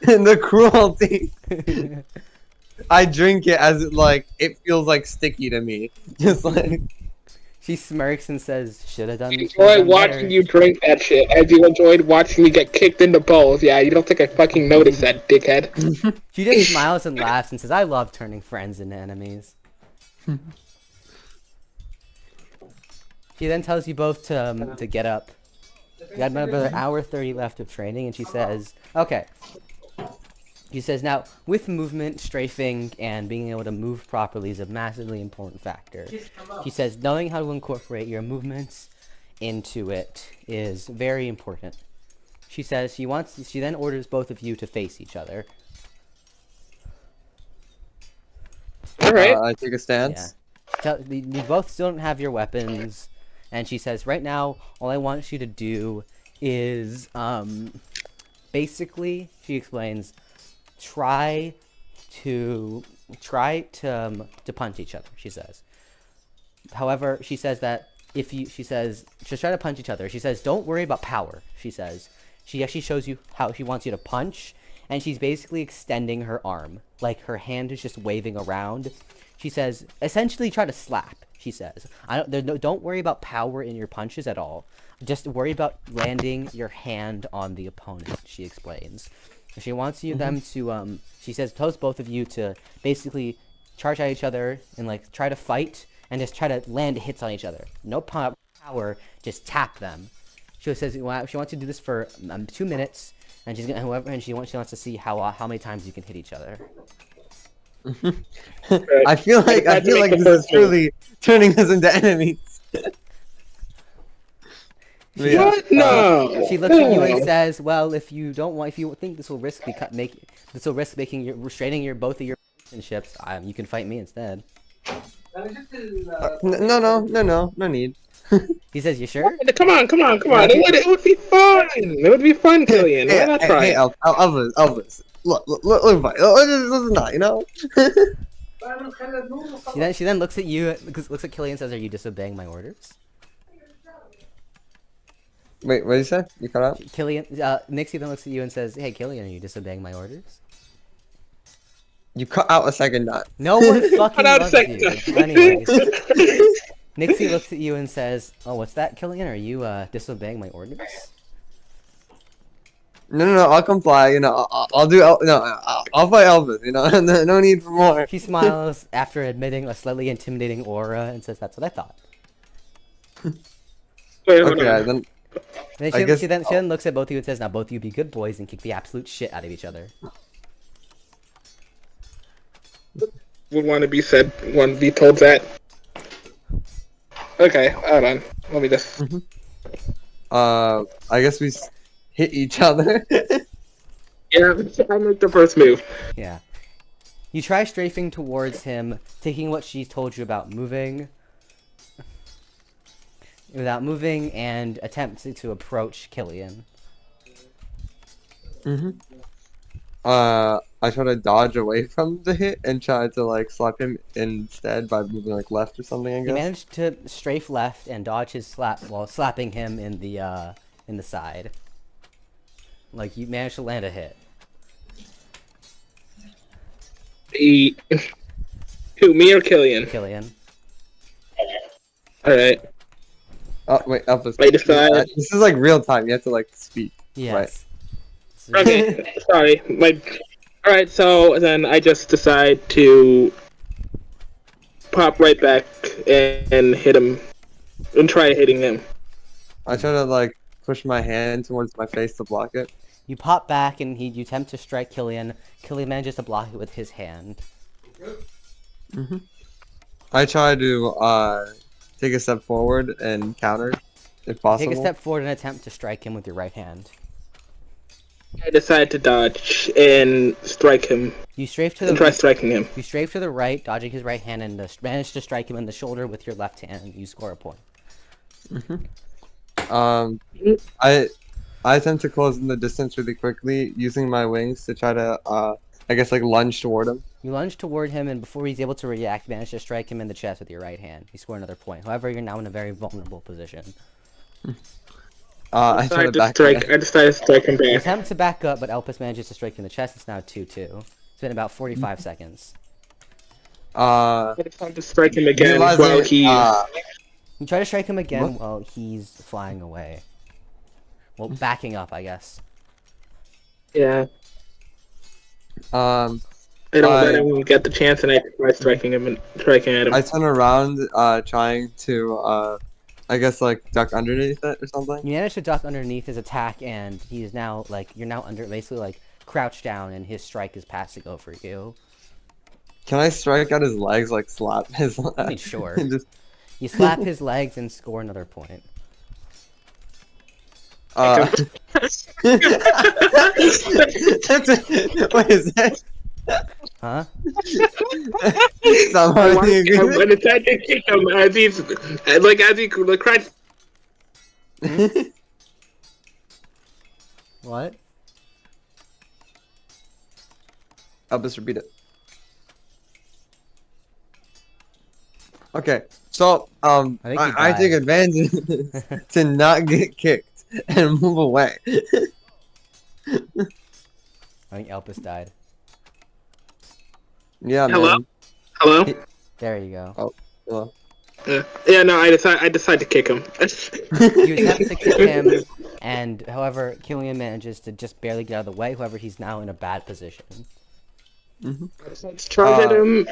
the cruelty. I drink it as it feels like sticky to me. Just like She smirks and says, "Should have done." Enjoy watching you drink that shit, as you enjoyed watching me get kicked in the balls. Yeah, you don't think I fucking noticed that, dickhead. She just smiles and laughs and says, "I love turning friends into enemies." She then tells you both to get up. You got another hour 30 left of training, and she says, "Okay." She says, "Now, with movement, strafing, and being able to move properly is a massively important factor." She says, "Knowing how to incorporate your movements into it is very important." She says she then orders both of you to face each other. Alright. I take a stance. You both still don't have your weapons, and she says, "Right now, all I want you to do is, basically," she explains, try to punch each other." She says. However, she says that just try to punch each other. She says, "Don't worry about power." She says she actually shows you how she wants you to punch, and she's basically extending her arm, like her hand is just waving around. She says, essentially, try to slap. She says, don't worry about power in your punches at all. Just worry about landing your hand on the opponent." She explains. She wants you them to she says tells both of you to basically charge at each other and like try to fight and just try to land hits on each other. No power, just tap them. She says she wants to do this for 2 minutes, and she wants to see how many times you can hit each other. I feel like this is truly turning us into enemies. What? No. She looks at you and says, "Well, if you think this will risk straining both of your relationships, you can fight me instead." No need. He says, "You sure?" Come on. It would be fun. It would be fun, Kylian. Why not try? Hey, Elpis. Look, let's not, you know? She then looks at you, looks at Kylian and says, "Are you disobeying my orders?" Wait, what did you say? You cut out? Nixie then looks at you and says, "Hey, Kylian, are you disobeying my orders?" You cut out a second dot. No one fucking out a loves second you. dot. Anyways, Nixie looks at you and says, "Oh, what's that, Kylian? Are you disobeying my orders?" No, I'll comply. You know, I'll do. I'll fight Elvis. You know, no need for more. She smiles after admitting a slightly intimidating aura and says, "That's what I thought." Wait, hold on. Okay, then She then looks at both of you and says, "Now both of you be good boys and kick the absolute shit out of each other." Would want to be told that. Okay, hold on. Let me just. I guess we hit each other. Yeah, I make the first move. Yeah. You try strafing towards him, taking what she told you about moving. Without moving and attempting to approach Kylian. I try to dodge away from the hit and try to like slap him instead by moving like left or something. I guess. You managed to strafe left and dodge his slap while slapping him in the side. Like you managed to land a hit. Who, me or Kylian? Kylian. All right. Oh wait, Elpis. I decide. This is like real time. You have to like speak. Yes. Right. Okay. Sorry. All right. So then I just decide to pop right back and hit him, and try hitting him. I try to like push my hand towards my face to block it. You pop back and you attempt to strike Kylian. Kylian manages to block it with his hand. I try to take a step forward and counter, if possible. Take a step forward and attempt to strike him with your right hand. I decide to dodge and strike him. You strafe to And try striking him. You strafe to the right, dodging his right hand, and manage to strike him in the shoulder with your left hand. You score a point. I attempt to close in the distance really quickly, using my wings to try to, I guess, like lunge toward him. You lunge toward him, and before he's able to react, you manage to strike him in the chest with your right hand. You score another point. However, you're now in a very vulnerable position. I try to back I decided to strike him You back. attempt to back up, but Elpis manages to strike you in the chest. It's now 2-2. It's been about 45 seconds. I decided to strike him again realizing, while he. You try to strike him again while he's flying away. Well, backing up, I guess. Yeah. I I don't let him get the chance, and I try striking him and striking at him. turn around, trying to, I guess, like, duck underneath it or something. You manage to duck underneath his attack, and he is now, like, you're now under, basically, like, crouched down, and his strike is passing over you. Can I strike at his legs, like, slap his legs? I mean, sure. Just... You slap his legs and score another point. Wait, is that? Huh? Somehow the agreement? When it's time to kick him, as he cried. What? I'll just repeat it. Okay, so think he I take died. advantage to not get kicked and move away. I think Elpis died. Yeah, Hello? man. Hello? There you go. Well, Yeah, no, I decide to kick him. You attempt to kick him, and however, Kylian manages to just barely get out of the way. However, he's now in a bad position. Let's charge at him.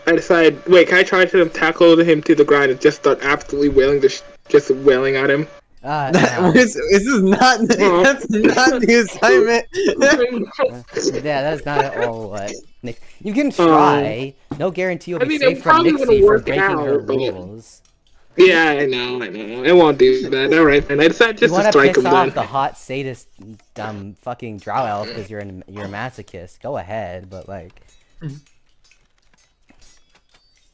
I decide, wait, can I try to tackle him to the ground and just start absolutely just wailing at him? No. This is not. That's not the assignment. Yeah, that is not at all what Nick. You can try. No guarantee you'll be safe it's from probably Nixie gonna for work breaking her out, but- rules. Yeah, I know. It won't do that. Alright, then. I decided You just want to to strike piss him off then. the hot sadist, fucking drow elf because you're a masochist. Go ahead, but like.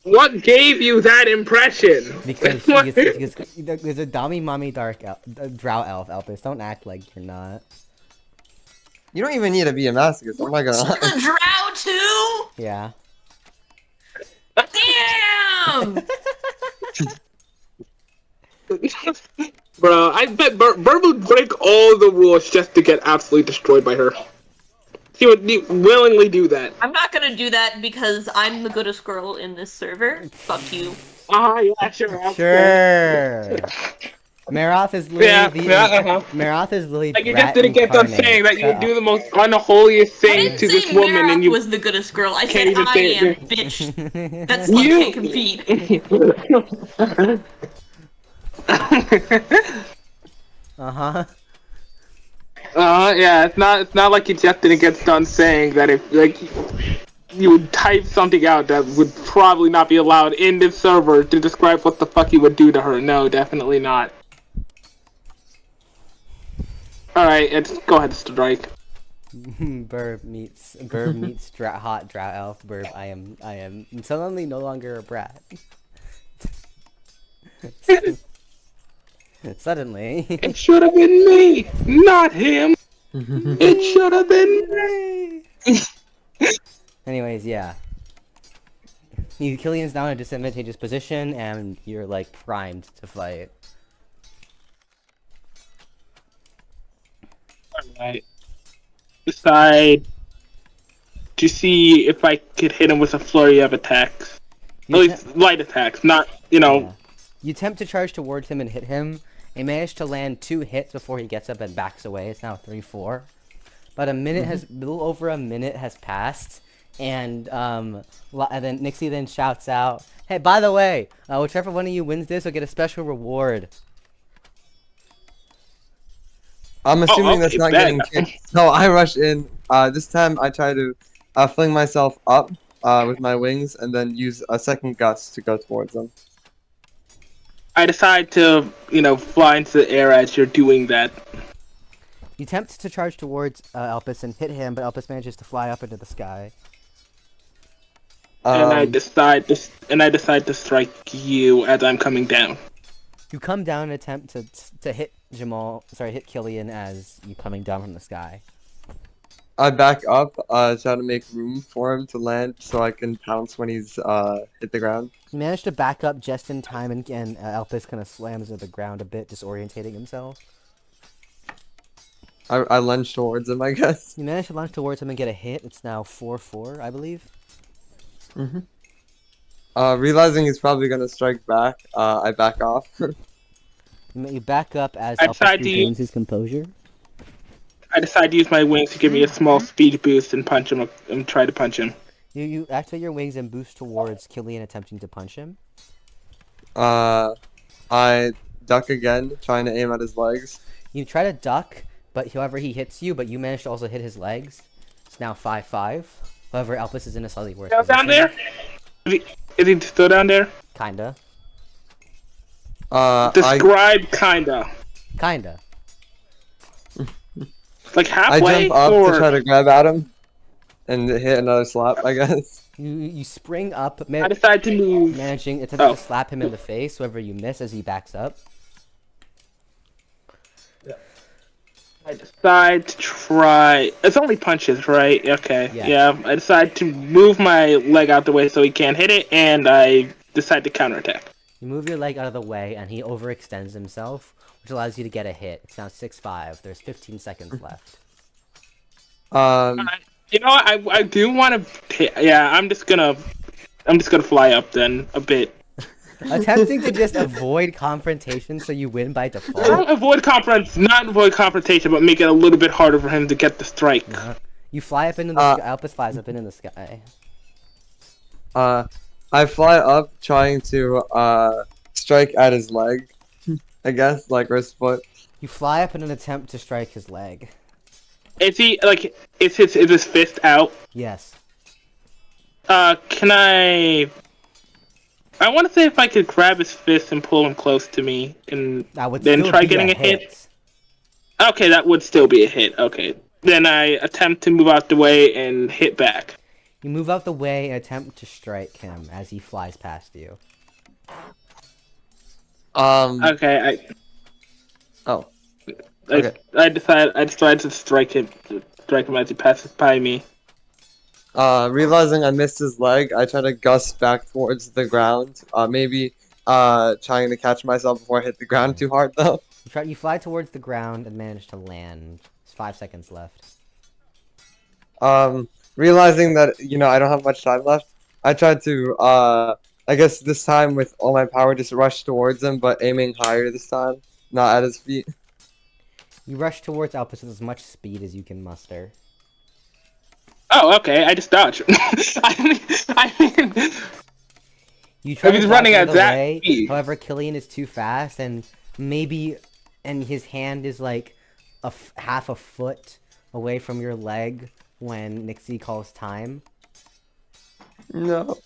What gave you that impression? Because there's a dummy mommy drow elf, Elpis. Don't act like you're not. You don't even need to be a masochist. I'm not gonna lie. The drow too? Yeah. Damn! Bro, I bet Burr would break all the rules just to get absolutely destroyed by her. He would willingly do that. I'm not gonna do that because I'm the goodest girl in this server. Fuck you. Yeah, sure. Sure. Maroth is literally Maroth is literally. Like, you just didn't get done saying that you would do the most unholiest I thing didn't to say this woman, and you was the goodest girl. I can't said even I say am, it. bitch. That's like You- can't compete. Yeah, it's not like you just didn't get done saying that if like you would type something out that would probably not be allowed in this server to describe what the fuck you would do to her. No, definitely not. Alright, go ahead, strike. Burb meets hot drow elf. Burb, I am suddenly no longer a brat. Suddenly. It should have been me, not him. It should have been me. Anyways, yeah. Kylian's now in a disadvantageous position, and you're like primed to fight. Alright. Decide to see if I could hit him with a flurry of attacks. At least light attacks, not, Yeah. You attempt to charge towards him and hit him, and manage to land 2 hits before he gets up and backs away. It's now 3-4. But a little over a minute has passed, and then Nixie then shouts out, "Hey, by the way, whichever one of you wins this will get a special reward." I'm assuming that's okay, not bet. getting kicked. So I rush in. This time I try to fling myself up with my wings and then use a second gust to go towards them. I decide to, fly into the air as you're doing that. You attempt to charge towards Elpis and hit him, but Elpis manages to fly up into the sky. And I decide to strike you as I'm coming down. You come down and attempt to hit hit Kylian as you coming down from the sky. I back up, try to make room for him to land so I can pounce when he's hit the ground. You manage to back up just in time, and Elpis kind of slams to the ground a bit, disorientating himself. I lunge towards him, I guess. You manage to launch towards him and get a hit. It's now 4-4, I believe. Realizing he's probably gonna strike back, I back off. You back up as I Elpis decide to regains his composure. I decide to use my wings to give me a small speed boost and punch him and try to punch him. You activate your wings and boost towards Kylian, attempting to punch him. I duck again, trying to aim at his legs. You try to duck, but however he hits you, but you manage to also hit his legs. It's now 5-5. However, Elpis is in a slightly worse Still down position. there? Is he still down there? Kinda. Describe kinda. Kinda. Like I halfway? jump up or... to try to grab at him and hit another slap, I guess. You spring up, I decide to move. managing to slap him in the face. However, you miss as he backs up. I decide to try. It's only punches, right? Okay. Yeah. Yeah. I decide to move my leg out the way so he can't hit it, and I decide to counterattack. You move your leg out of the way, and he overextends himself, which allows you to get a hit. It's now 6-5. There's 15 seconds left. You know what? I do want to. Yeah. I'm just gonna fly up then a bit. Attempting to just avoid confrontation so you win by default. Not avoid confrontation, but make it a little bit harder for him to get the strike. You fly up into the sky. Elpis flies up into the sky. I fly up trying to strike at his leg. I guess, like, or his foot. You fly up in an attempt to strike his leg. Is he like? Is his fist out? Yes. Can I? I want to say if I could grab his fist and pull him close to me, and That would then still try be getting a a hit. Okay, that would still be a hit. Okay, then I attempt to move out the way and hit back. You move out the way and attempt to strike him as he flies past you. Okay, Oh. Okay. I decided to strike him as he passes by me. Realizing I missed his leg, I try to gust back towards the ground. Maybe trying to catch myself before I hit the ground too hard though. You fly towards the ground and manage to land. There's 5 seconds left. Realizing that, you know, I don't have much time left, I tried to, I guess this time with all my power, just rush towards him, but aiming higher this time, not at his feet. You rush towards Elpis with as much speed as you can muster. Oh, okay. I just dodged. I mean, You try If he's to running dodge at out of the that way, speed. however, Kylian is too fast, and his hand is like half a foot away from your leg when Nixie calls time. No.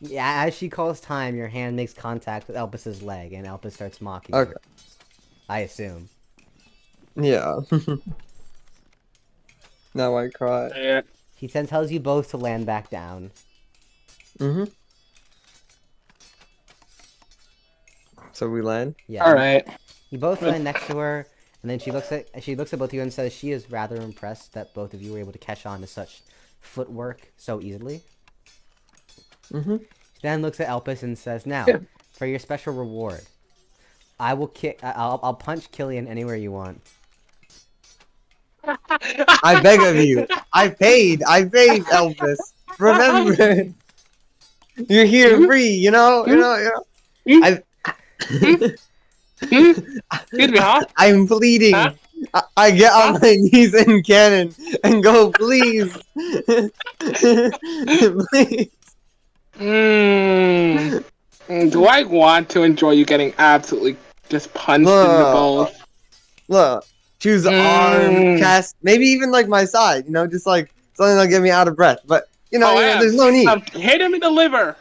Yeah, as she calls time, your hand makes contact with Elpis's leg, and Elpis starts mocking Okay. you. I assume. Yeah. Now I cry. yeah. He then tells you both to land back down. Mm-hmm. So we land? Yeah. All right. You both land next to her, and then she looks at both of you and says she is rather impressed that both of you were able to catch on to such footwork so easily. Mm-hmm. She then looks at Elpis and says, "Now, for your special reward, I'll punch Kylian anywhere you want." I beg of you. I paid, Elvis. Remember. You're here free, you know? Excuse me, huh? I'm pleading. Huh? I get on my knees in canon and go, please. Please. Do I want to enjoy you getting absolutely just punched in the balls? Look, choose arm, chest, maybe even like my side, you know, just like something that'll get me out of breath. But, you know, there's no need. Hit him in the liver.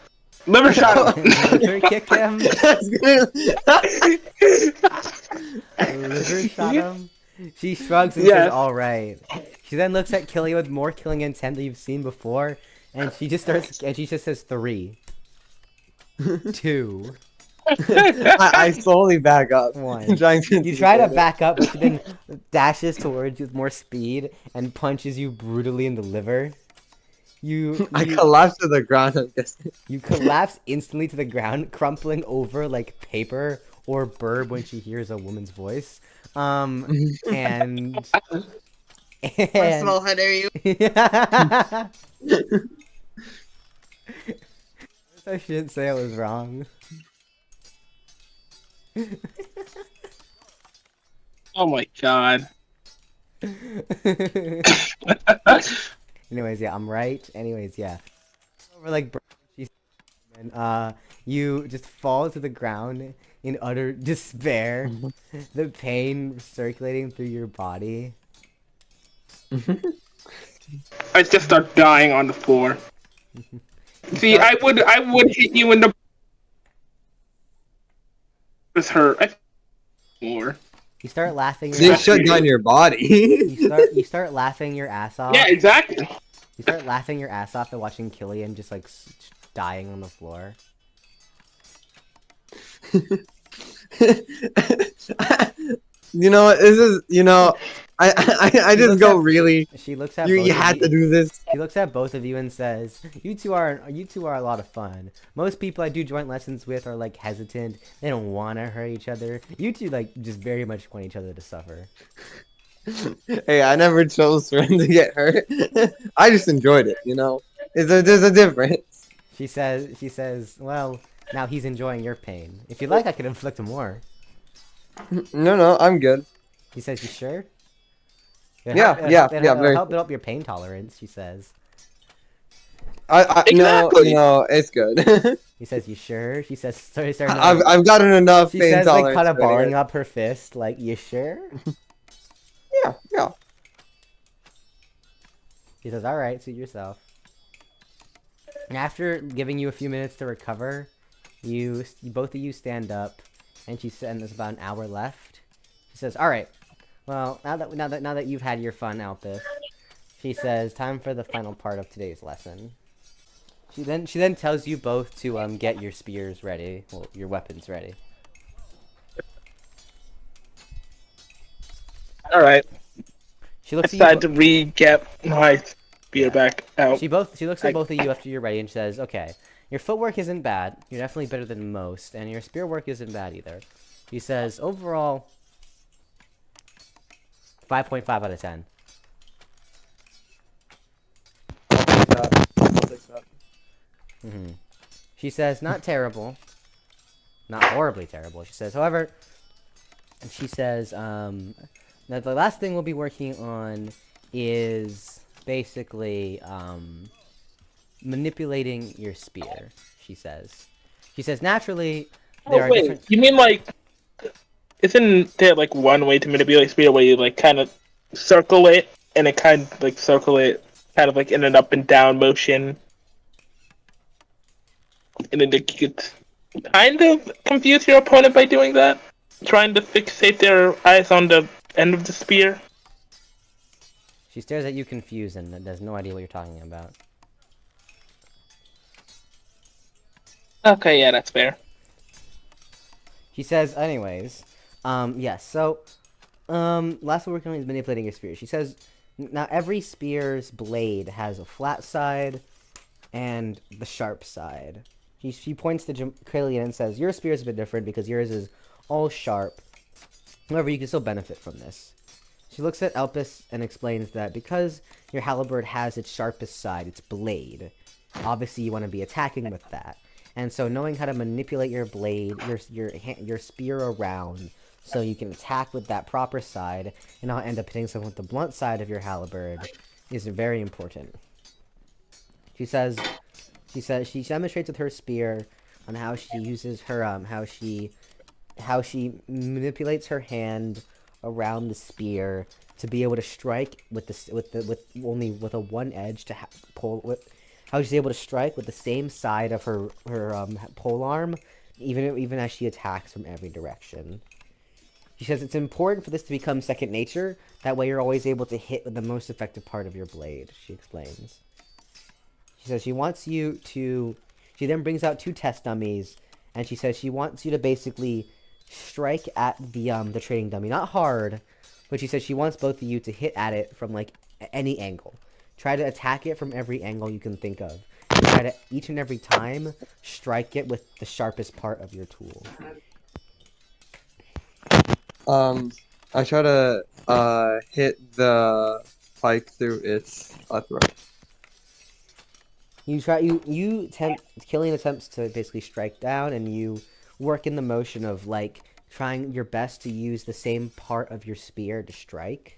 Liver shot him. Liver kick him. Liver shot him. She shrugs and says, "All right." She then looks at Kylian with more killing intent than you've seen before, and she just says 3, 2, I slowly back up. 1. Trying to You try to back up, but she then dashes towards you with more speed and punches you brutally in the liver. I collapse to the ground, I'm guessing. You collapse instantly to the ground, crumpling over like paper or burb when she hears a woman's voice. And Small head, are you? I shouldn't say I was wrong. Oh my god. Anyways, yeah, I'm right. Anyways, yeah. Over like she's and you just fall to the ground in utter despair. The pain circulating through your body. I just start dying on the floor. See, I would hit you in the. This hurt. More. You start laughing. They shut down your body. You start laughing your ass off. Yeah, exactly. You start laughing your ass off at watching Kylian just like dying on the floor. You know, this is, you know, I just go really. She looks at You had to do this. She looks at both of you and says, "You two are a lot of fun. Most people I do joint lessons with are like hesitant. They don't want to hurt each other. You two like just very much want each other to suffer." Hey, I never chose for him to get hurt. I just enjoyed it, you know. There's a difference. She says, "Well, now he's enjoying your pain. If you like, I could inflict more." No, I'm good. He says, "You sure?" Yeah, It'll very. help build up your pain tolerance, she says. Exactly. No, it's good. He says, "You sure?" She says, "Sorry, sorry." I've gotten enough She pain says, like, tolerance. kind of for it balling here. up her fist, like, "You sure?" Yeah. He says, "All right, suit yourself." And after giving you a few minutes to recover, both of you stand up, and and there's about an hour left. She says, "All right, well, now that you've had your fun, Elpis," she says, "Time for the final part of today's lesson." She then tells you both to get your spears ready, well, your weapons ready. All right. She I looks at you. decided to re-get my spear back out. She looks at both of you after you're ready and says, "Okay, your footwork isn't bad. You're definitely better than most, and your spear work isn't bad either." She says, "Overall, 5.5 out of 10." I'll take that. She says, "Not terrible, not horribly terrible." She says, "However," and she says, "now the last thing we'll be working on is basically manipulating your spear." She says, "Naturally, there are wait, different." you mean like, isn't there like one way to manipulate spear where you like kind of circle it and it kind of like circle it kind of like in an up and down motion, and then you could kind of confuse your opponent by doing that, trying to fixate their eyes on the end of the spear. She stares at you confused and has no idea what you're talking about. Okay, yeah, that's fair. She says, anyways, yes, so, last one we're working on is manipulating your spear. She says, now every spear's blade has a flat side and the sharp side. She points to Kylian and says, your spear is a bit different because yours is all sharp. However, you can still benefit from this. She looks at Elpis and explains that because your halberd has its sharpest side, its blade, obviously you want to be attacking with that. And so knowing how to manipulate your blade, your spear around, so you can attack with that proper side, and not end up hitting someone with the blunt side of your halberd, is very important. She demonstrates with her spear on how she uses her how she manipulates her hand around the spear to be able to strike with a one edge to pull with. How she's able to strike with the same side of her pole arm, even as she attacks from every direction. She says it's important for this to become second nature. That way, you're always able to hit with the most effective part of your blade. She explains. She says she wants you to. She then brings out 2 test dummies, and she says she wants you to basically strike at the trading dummy, not hard, but she says she wants both of you to hit at it from like any angle. Try to attack it from every angle you can think of. And try to, each and every time, strike it with the sharpest part of your tool. I try to hit the pike through its throat. Kylian attempts to basically strike down, and you work in the motion of like trying your best to use the same part of your spear to strike.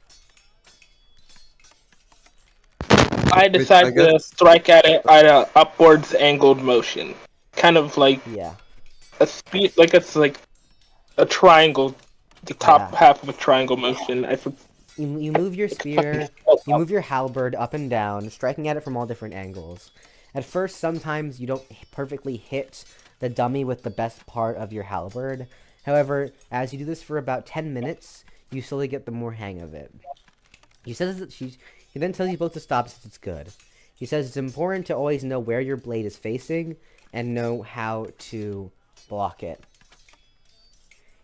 I decided to strike at it at a upwards angled motion, kind of like a speed, like it's like a triangle, the top half of a triangle motion. You move your spear, you move your halberd up and down, striking at it from all different angles. At first, sometimes you don't perfectly hit the dummy with the best part of your halberd. However, as you do this for about 10 minutes, you slowly get the more hang of it. She then tells you both to stop since it's good. He says it's important to always know where your blade is facing and know how to block it.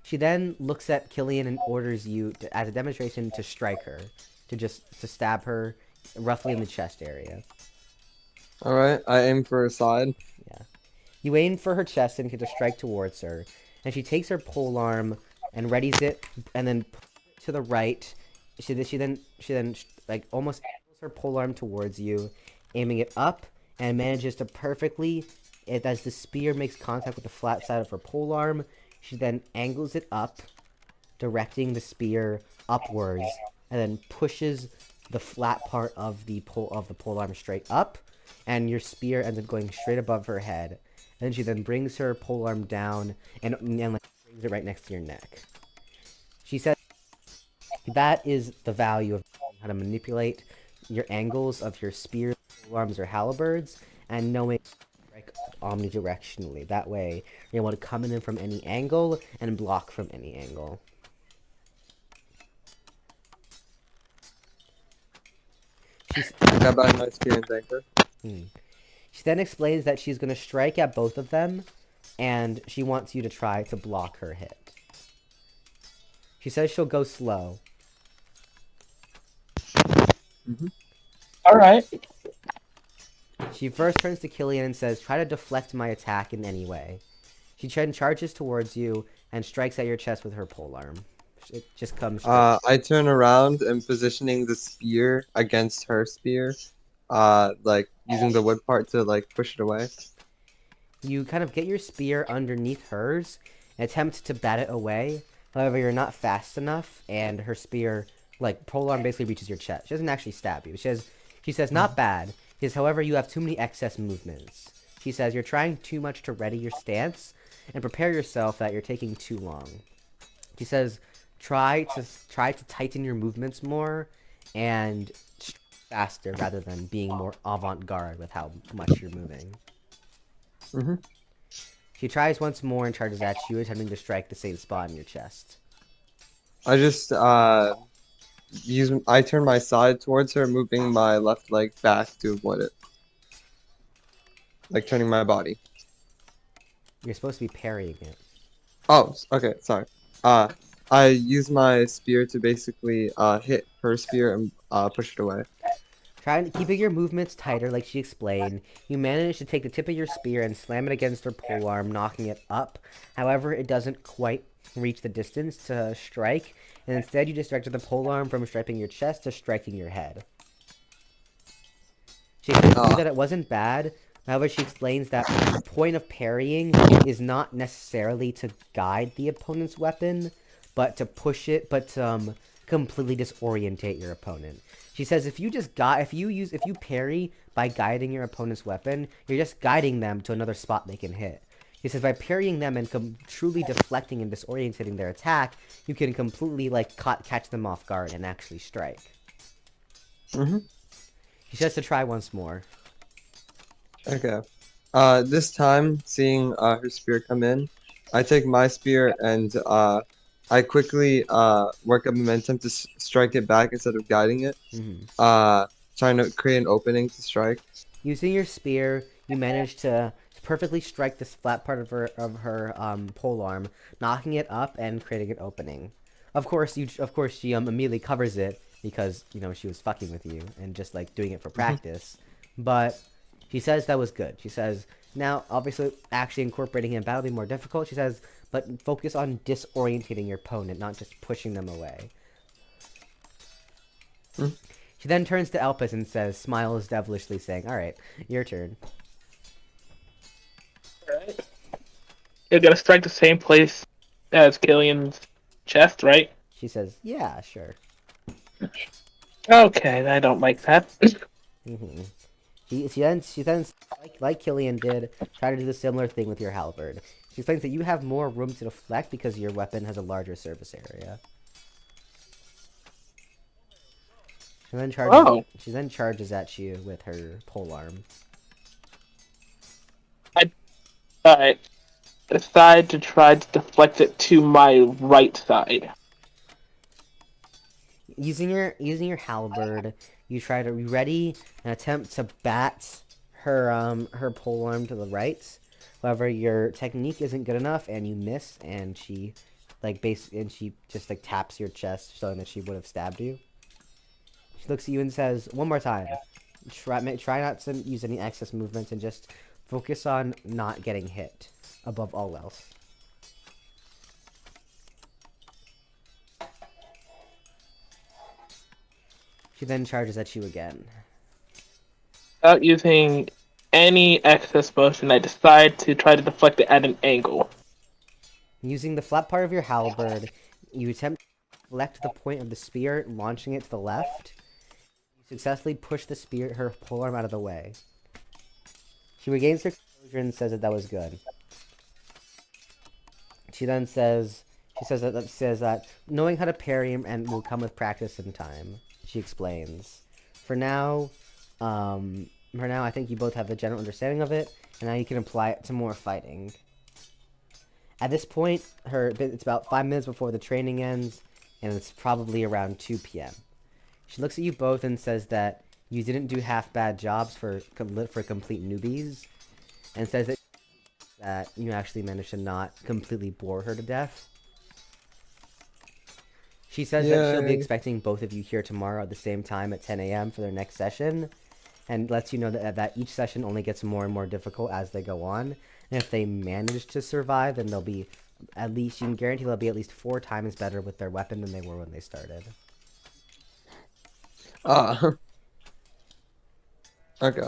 She then looks at Kylian and orders you, as a demonstration, to strike her. To stab her roughly in the chest area. Alright, I aim for her side. Yeah. You aim for her chest and get to strike towards her. And she takes her pole arm and readies it, and then to the right. She then like almost angles her pole arm towards you, aiming it up, and manages to perfectly, as the spear makes contact with the flat side of her pole arm, she then angles it up, directing the spear upwards, and then pushes the flat part of the pole arm straight up, and your spear ends up going straight above her head. And she then brings her polearm down and like brings it right next to your neck. She says that is the value of how to manipulate your angles of your spears, polearms, or halberds, and knowing strike omnidirectionally. That way, you're able to come in from any angle and block from any angle. Goodbye, my spear and anchor. She then explains that she's going to strike at both of them, and she wants you to try to block her hit. She says she'll go slow. Alright. She first turns to Kylian and says, try to deflect my attack in any way. She then charges towards you and strikes at your chest with her polearm. It just comes straight. I turn around and positioning the spear against her spear. Like using the wood part to like push it away. You kind of get your spear underneath hers and attempt to bat it away. However, you're not fast enough, and her spear, like, polearm basically reaches your chest. She doesn't actually stab you. She says, not bad. She says, however, you have too many excess movements. She says, you're trying too much to ready your stance, and prepare yourself that you're taking too long. She says, try to tighten your movements more, and faster rather than being more avant-garde with how much you're moving. She tries once more and charges at you, attempting to strike the same spot in your chest. I just I turn my side towards her, moving my left leg back to avoid it. Like turning my body. You're supposed to be parrying it. Oh, okay, sorry. I use my spear to basically hit her spear and push it away. Keeping your movements tighter, like she explained, you manage to take the tip of your spear and slam it against her polearm, knocking it up. However, it doesn't quite reach the distance to strike, and instead you just directed the polearm from striking your chest to striking your head. She says that it wasn't bad. However, she explains that the point of parrying is not necessarily to guide the opponent's weapon, but to push it, but to completely disorientate your opponent. She says if you parry by guiding your opponent's weapon, you're just guiding them to another spot they can hit. She says by parrying them and truly deflecting and disorientating their attack, you can completely like catch them off guard and actually strike. She says to try once more. Okay. This time, seeing her spear come in, I take my spear and I quickly work up momentum to strike it back instead of guiding it. Trying to create an opening to strike. Using your spear, you manage to perfectly strike this flat part of her polearm, knocking it up and creating an opening. Of course, she immediately covers it because she was fucking with you and just like doing it for practice. But she says that was good. She says now, obviously, actually incorporating it in battle will be more difficult. She says, but focus on disorientating your opponent, not just pushing them away. She then turns to Elpis and says, smiles devilishly, saying, "All right, your turn." Alright. You're gonna strike the same place as Kylian's chest, right? She says, "Yeah, sure." Okay, I don't like that. She then, like Kylian did, try to do the similar thing with your halberd. She explains that you have more room to deflect because your weapon has a larger surface area. She then charges at you with her polearm. I decide to try to deflect it to my right side. Using your halberd, you try to ready and attempt to bat her polearm to the right. However, your technique isn't good enough, and you miss. And she just like taps your chest, showing that she would have stabbed you. She looks at you and says, "One more time. Try not to use any excess movements and just focus on not getting hit above all else." She then charges at you again. Without using any excess motion, I decide to try to deflect it at an angle. Using the flat part of your halberd, you attempt to deflect the point of the spear, launching it to the left. You successfully push her polearm out of the way. She regains her composure and says that was good. She then says, that knowing how to parry and will come with practice and time. She explains. For now, I think you both have a general understanding of it, and now you can apply it to more fighting. At this point, it's about 5 minutes before the training ends, and it's probably around 2 p.m. She looks at you both and says that you didn't do half bad jobs for complete newbies, and says that you actually managed to not completely bore her to death. She says that she'll be expecting both of you here tomorrow at the same time at 10 a.m. for their next session, and lets you know that each session only gets more and more difficult as they go on. And if they manage to survive, then they'll be at least, you can guarantee they'll be at least 4 times better with their weapon than they were when they started. Okay.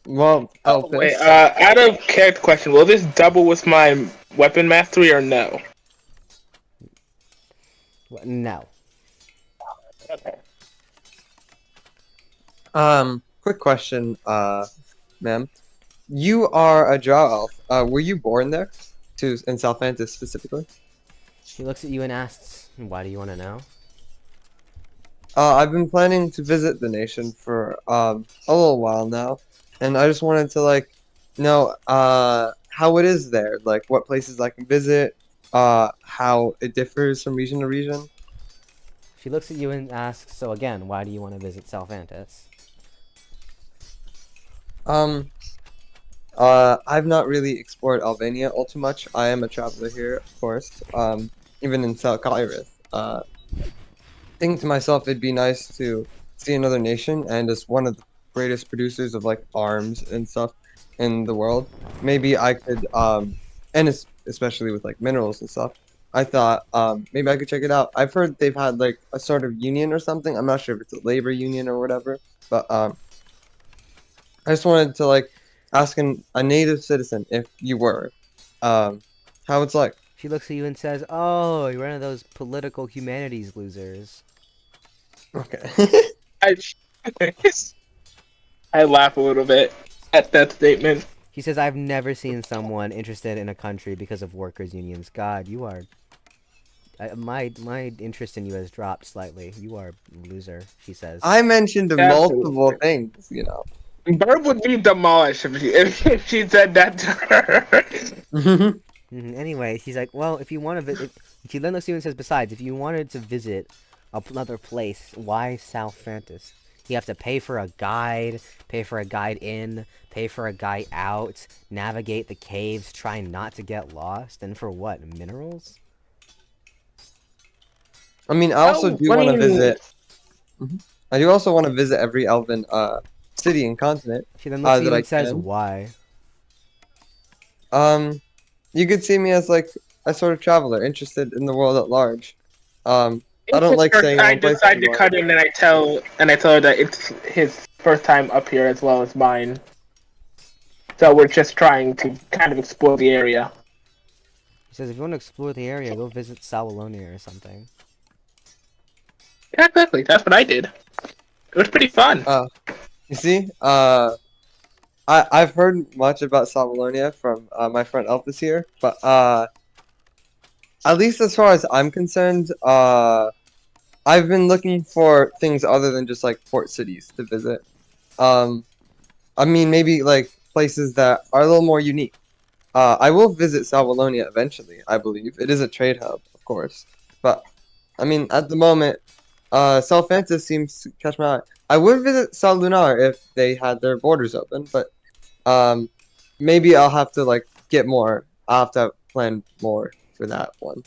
Well, Elpis. Wait, out of character question, will this double with my weapon mastery or no? No. Okay. Quick question, ma'am. You are a drow elf. Were you born there? In Southantis specifically? She looks at you and asks, why do you want to know? I've been planning to visit the nation for a little while now, and I just wanted to know how it is there, like what places I can visit, how it differs from region to region. She looks at you and asks, so again, why do you want to visit Southantis? I've not really explored Albania all too much. I am a traveler here, of course. Even in South Kyrith. Thinking to myself, it'd be nice to see another nation, and as one of the greatest producers of arms and stuff in the world, maybe I could, especially with minerals and stuff. I thought maybe I could check it out. I've heard they've had a sort of union or something. I'm not sure if it's a labor union or whatever, but I just wanted to ask a native citizen if you were, how it's like. She looks at you and says, oh, you're one of those political humanities losers. Okay. I laugh a little bit at that statement. He says, I've never seen someone interested in a country because of workers' unions. God, you are... my interest in you has dropped slightly. You are a loser, she says. I mentioned multiple things, you know. Barb would be demolished if she said that to her. Anyway, he's like, well, if you want to visit... She then looks at you and says, besides, if you wanted to visit another place, why Southantis? You have to pay for a guide in, pay for a guide out, navigate the caves, try not to get lost, and for what? Minerals? I mean, I also do want to visit... I do also want to visit every elven city and continent. She then looks at you and says, why? You could see me as a sort of traveler, interested in the world at large. I don't like staying in one place. I decide to cut in, and I tell her that it's his first time up here as well as mine. So we're just trying to kind of explore the area. He says, if you want to explore the area, go visit Sawalonia or something. Yeah, exactly. That's what I did. It was pretty fun. You see, I've heard much about Sawalonia from my friend Elpis here, but at least as far as I'm concerned, I've been looking for things other than just port cities to visit. I mean, maybe places that are a little more unique. I will visit Sawalonia eventually, I believe. It is a trade hub, of course. But, I mean, at the moment, Southantis seems to catch my eye. I would visit Sal Lunar if they had their borders open, but maybe I'll have to get more. I'll have to plan more for that one.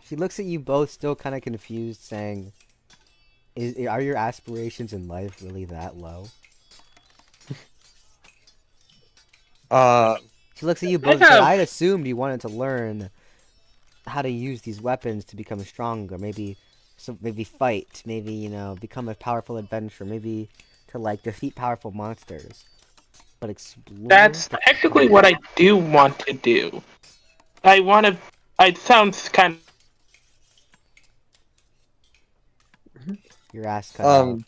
She looks at you both still kind of confused, saying, are your aspirations in life really that low? She looks at you both and says, I assumed you wanted to learn how to use these weapons to become stronger. Maybe fight. Maybe, become a powerful adventurer. Maybe to, defeat powerful monsters. But explore... That's technically what I do want to do. It sounds kind of... Your ass cut out.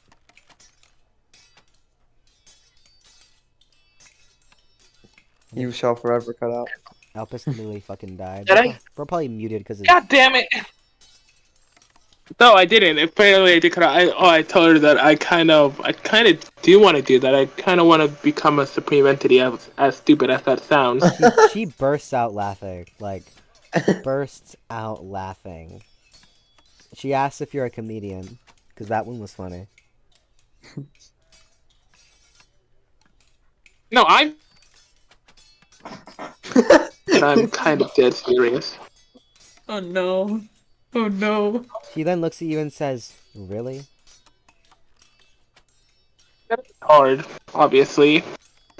You shall forever cut out. Elpis literally fucking died. Did I? We're probably muted because God damn it! No, I didn't. Apparently, I did cut out. I told her that I kind of do want to do that. I kind of want to become a supreme entity. As stupid as that sounds. she bursts out laughing, like bursts out laughing. She asks if you're a comedian, because that one was funny. No, I'm kind of dead serious. Oh no. Oh no. She then looks at you and says, "Really?" That's hard, obviously.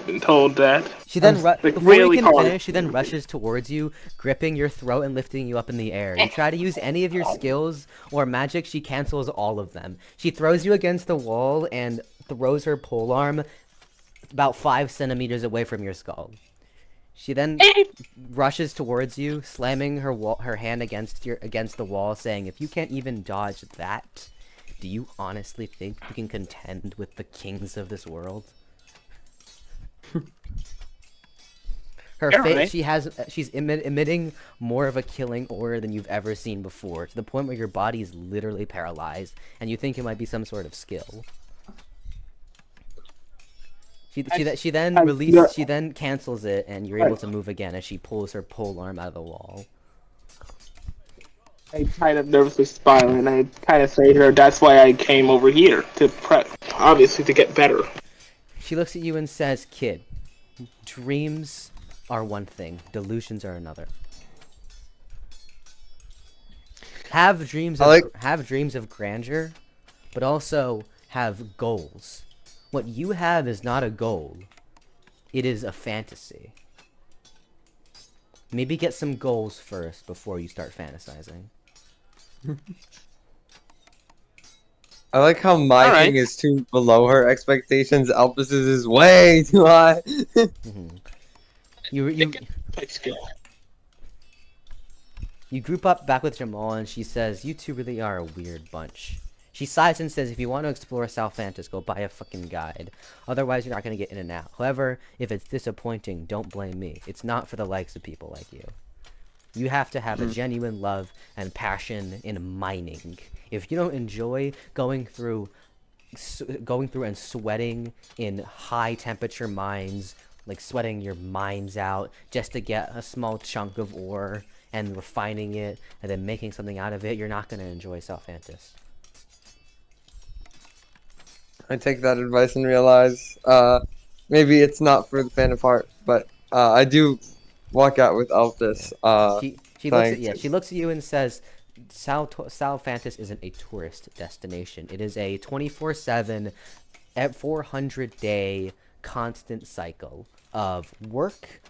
Been told that. She then before really you can hard. finish, she then rushes towards you, gripping your throat and lifting you up in the air. You try to use any of your skills or magic, she cancels all of them. She throws you against the wall and throws her polearm about 5 centimeters away from your skull. She then rushes towards you, slamming her hand against the wall, saying, "If you can't even dodge that, do you honestly think you can contend with the kings of this world?" Her face, she's emitting more of a killing aura than you've ever seen before, to the point where your body is literally paralyzed, and you think it might be some sort of skill. She then cancels it, and you're able to move again as she pulls her polearm out of the wall. I kind of nervously smile, and I kind of say to her, "That's why I came over here to obviously to get better." She looks at you and says, "Kid, dreams are one thing, delusions are another. Have dreams of grandeur, but also have goals. What you have is not a goal. It is a fantasy. Maybe get some goals first before you start fantasizing." I like how my thing is too below her expectations. Elpis's is way too high. You group up back with Jamal, and she says, "You two really are a weird bunch." She sighs and says, "If you want to explore Southantis, go buy a fucking guide. Otherwise, you're not going to get in and out. However, if it's disappointing, don't blame me. It's not for the likes of people like you. You have to have a genuine love and passion in mining. If you don't enjoy going through and sweating in high temperature mines, like sweating your mines out just to get a small chunk of ore and refining it and then making something out of it, you're not going to enjoy Southantis." I take that advice and realize maybe it's not for the faint of heart, but I do walk out with Elpis. She looks at you and says, Southantis isn't a tourist destination. It is a 24/7, 400-day constant cycle of work,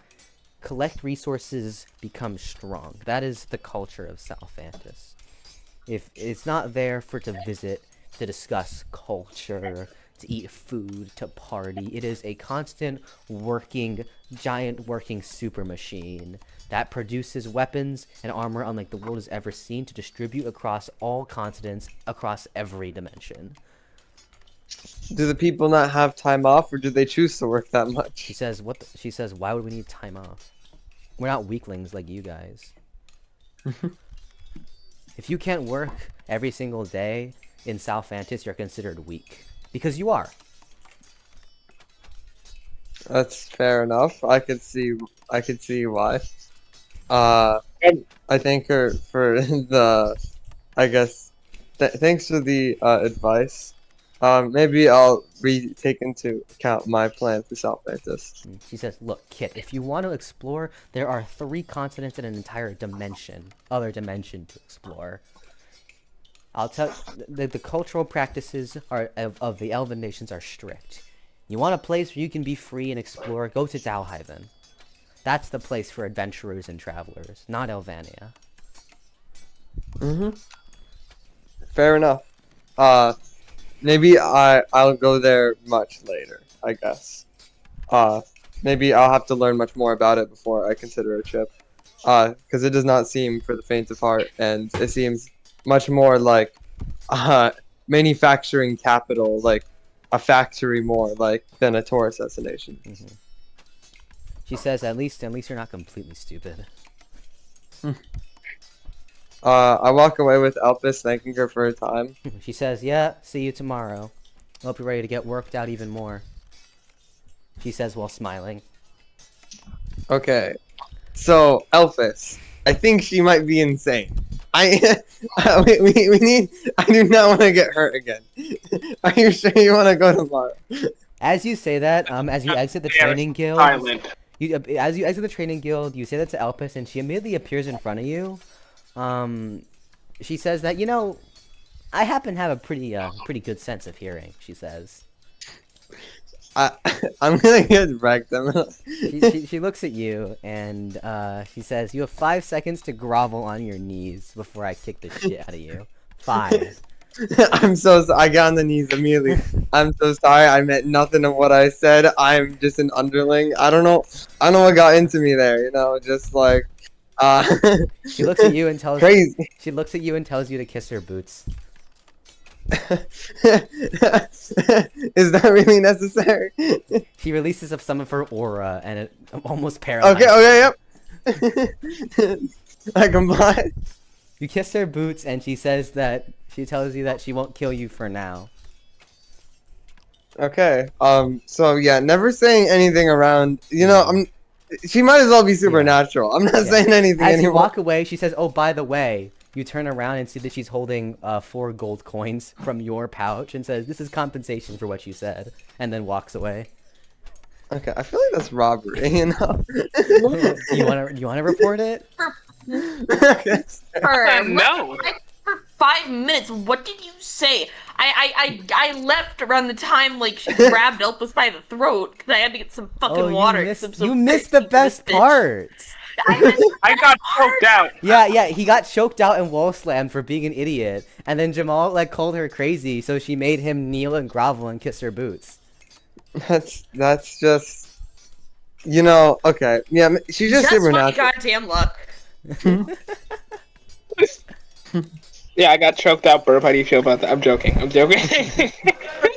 collect resources, become strong. That is the culture of Southantis. If it's not there to visit, to discuss culture, to eat food, to party. It is a constant giant working super machine that produces weapons and armor unlike the world has ever seen to distribute across all continents, across every dimension. Do the people not have time off, or do they choose to work that much? She says, "Why would we need time off? We're not weaklings like you guys. If you can't work every single day in Southantis, you're considered weak. Because you are." That's fair enough. I could see why. I thank her for thanks for the advice. Maybe I'll take into account my plan for Southantis. She says, "Look, kid, if you want to explore, there are 3 continents and an entire other dimension to explore. I'll tell the cultural practices of the Elven nations are strict. You want a place where you can be free and explore, go to Althvinhaim. That's the place for adventurers and travelers, not Elvania." Fair enough. Maybe I'll go there much later, I guess. Maybe I'll have to learn much more about it before I consider a trip. Because it does not seem for the faint of heart, and it seems much more like manufacturing capital, like a factory more like than a tourist destination. She says, at least you're not completely stupid. I walk away with Elpis, thanking her for her time. She says, yeah, see you tomorrow. I hope you're ready to get worked out even more. She says while smiling. Okay, so Elpis, I think she might be insane. we need. I do not want to get hurt again. Are you sure you want to go tomorrow? As you say that, as you exit the training guild, as you exit the training guild, you say that to Elpis, and she immediately appears in front of you. She says that, you know, I happen to have a pretty good sense of hearing. She says. I'm gonna get wrecked. She looks at you and she says, "You have 5 seconds to grovel on your knees before I kick the shit out of you." 5. I'm so sorry. I got on the knees immediately. I'm so sorry. I meant nothing of what I said. I'm just an underling. I don't know what got into me there. You know, just like. She looks at you and tells. Crazy. She looks at you and tells you to kiss her boots. Is that really necessary? She releases some of her aura and it almost paralyzes. Okay, yep. I comply. You kiss her boots and she says that she tells you that she won't kill you for now. Okay. So yeah, never saying anything around. You know, she might as well be supernatural. I'm not saying anything As anymore. you walk away, she says, "Oh, by the way." You turn around and see that she's holding 4 gold coins from your pouch and says, "This is compensation for what you said," and then walks away. Okay, I feel like that's robbery, you know? Do you wanna report it? No. For 5 minutes, what did you say? I left around the time like she grabbed Elpis by the throat because I had to get some fucking water. You missed the best part. I got choked out. Yeah, he got choked out and wall slammed for being an idiot, and then Jamal like called her crazy, so she made him kneel and grovel and kiss her boots. That's just, you know, okay, yeah, she's just supernatural. That's my goddamn luck. Yeah, I got choked out, Burp. How do you feel about that? I'm joking. Fuck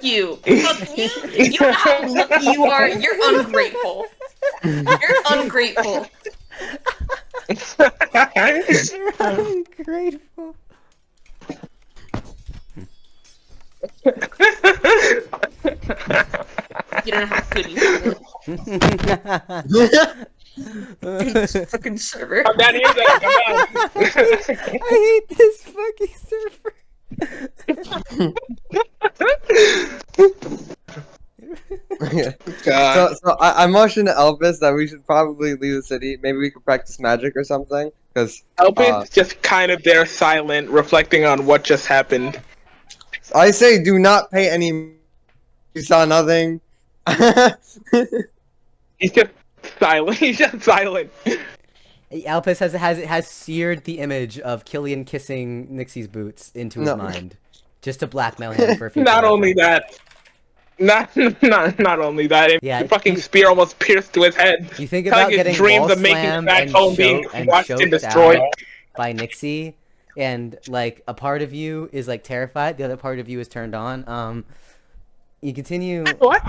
you. Fuck you. You know how lucky you are? You're ungrateful. You're ungrateful. Ungrateful. You don't know how good you feel. Fucking server. That is it. I hate this fucking server. So I motioned to Elpis that we should probably leave the city. Maybe we could practice magic or something. Because Elpis just kind of there, silent, reflecting on what just happened. I say, do not pay any. You saw nothing. He's just silent. He's just silent. Elpis has seared the image of Kylian kissing Nixie's boots into his mind, just to blackmail him for a future Not reference. only that. Not only that. Yeah, the fucking spear almost pierced to his head. You think about getting dreams wall of making slammed back and, home being watched and destroyed by Nixie, and like a part of you is like terrified, the other part of you is turned on. You continue. What?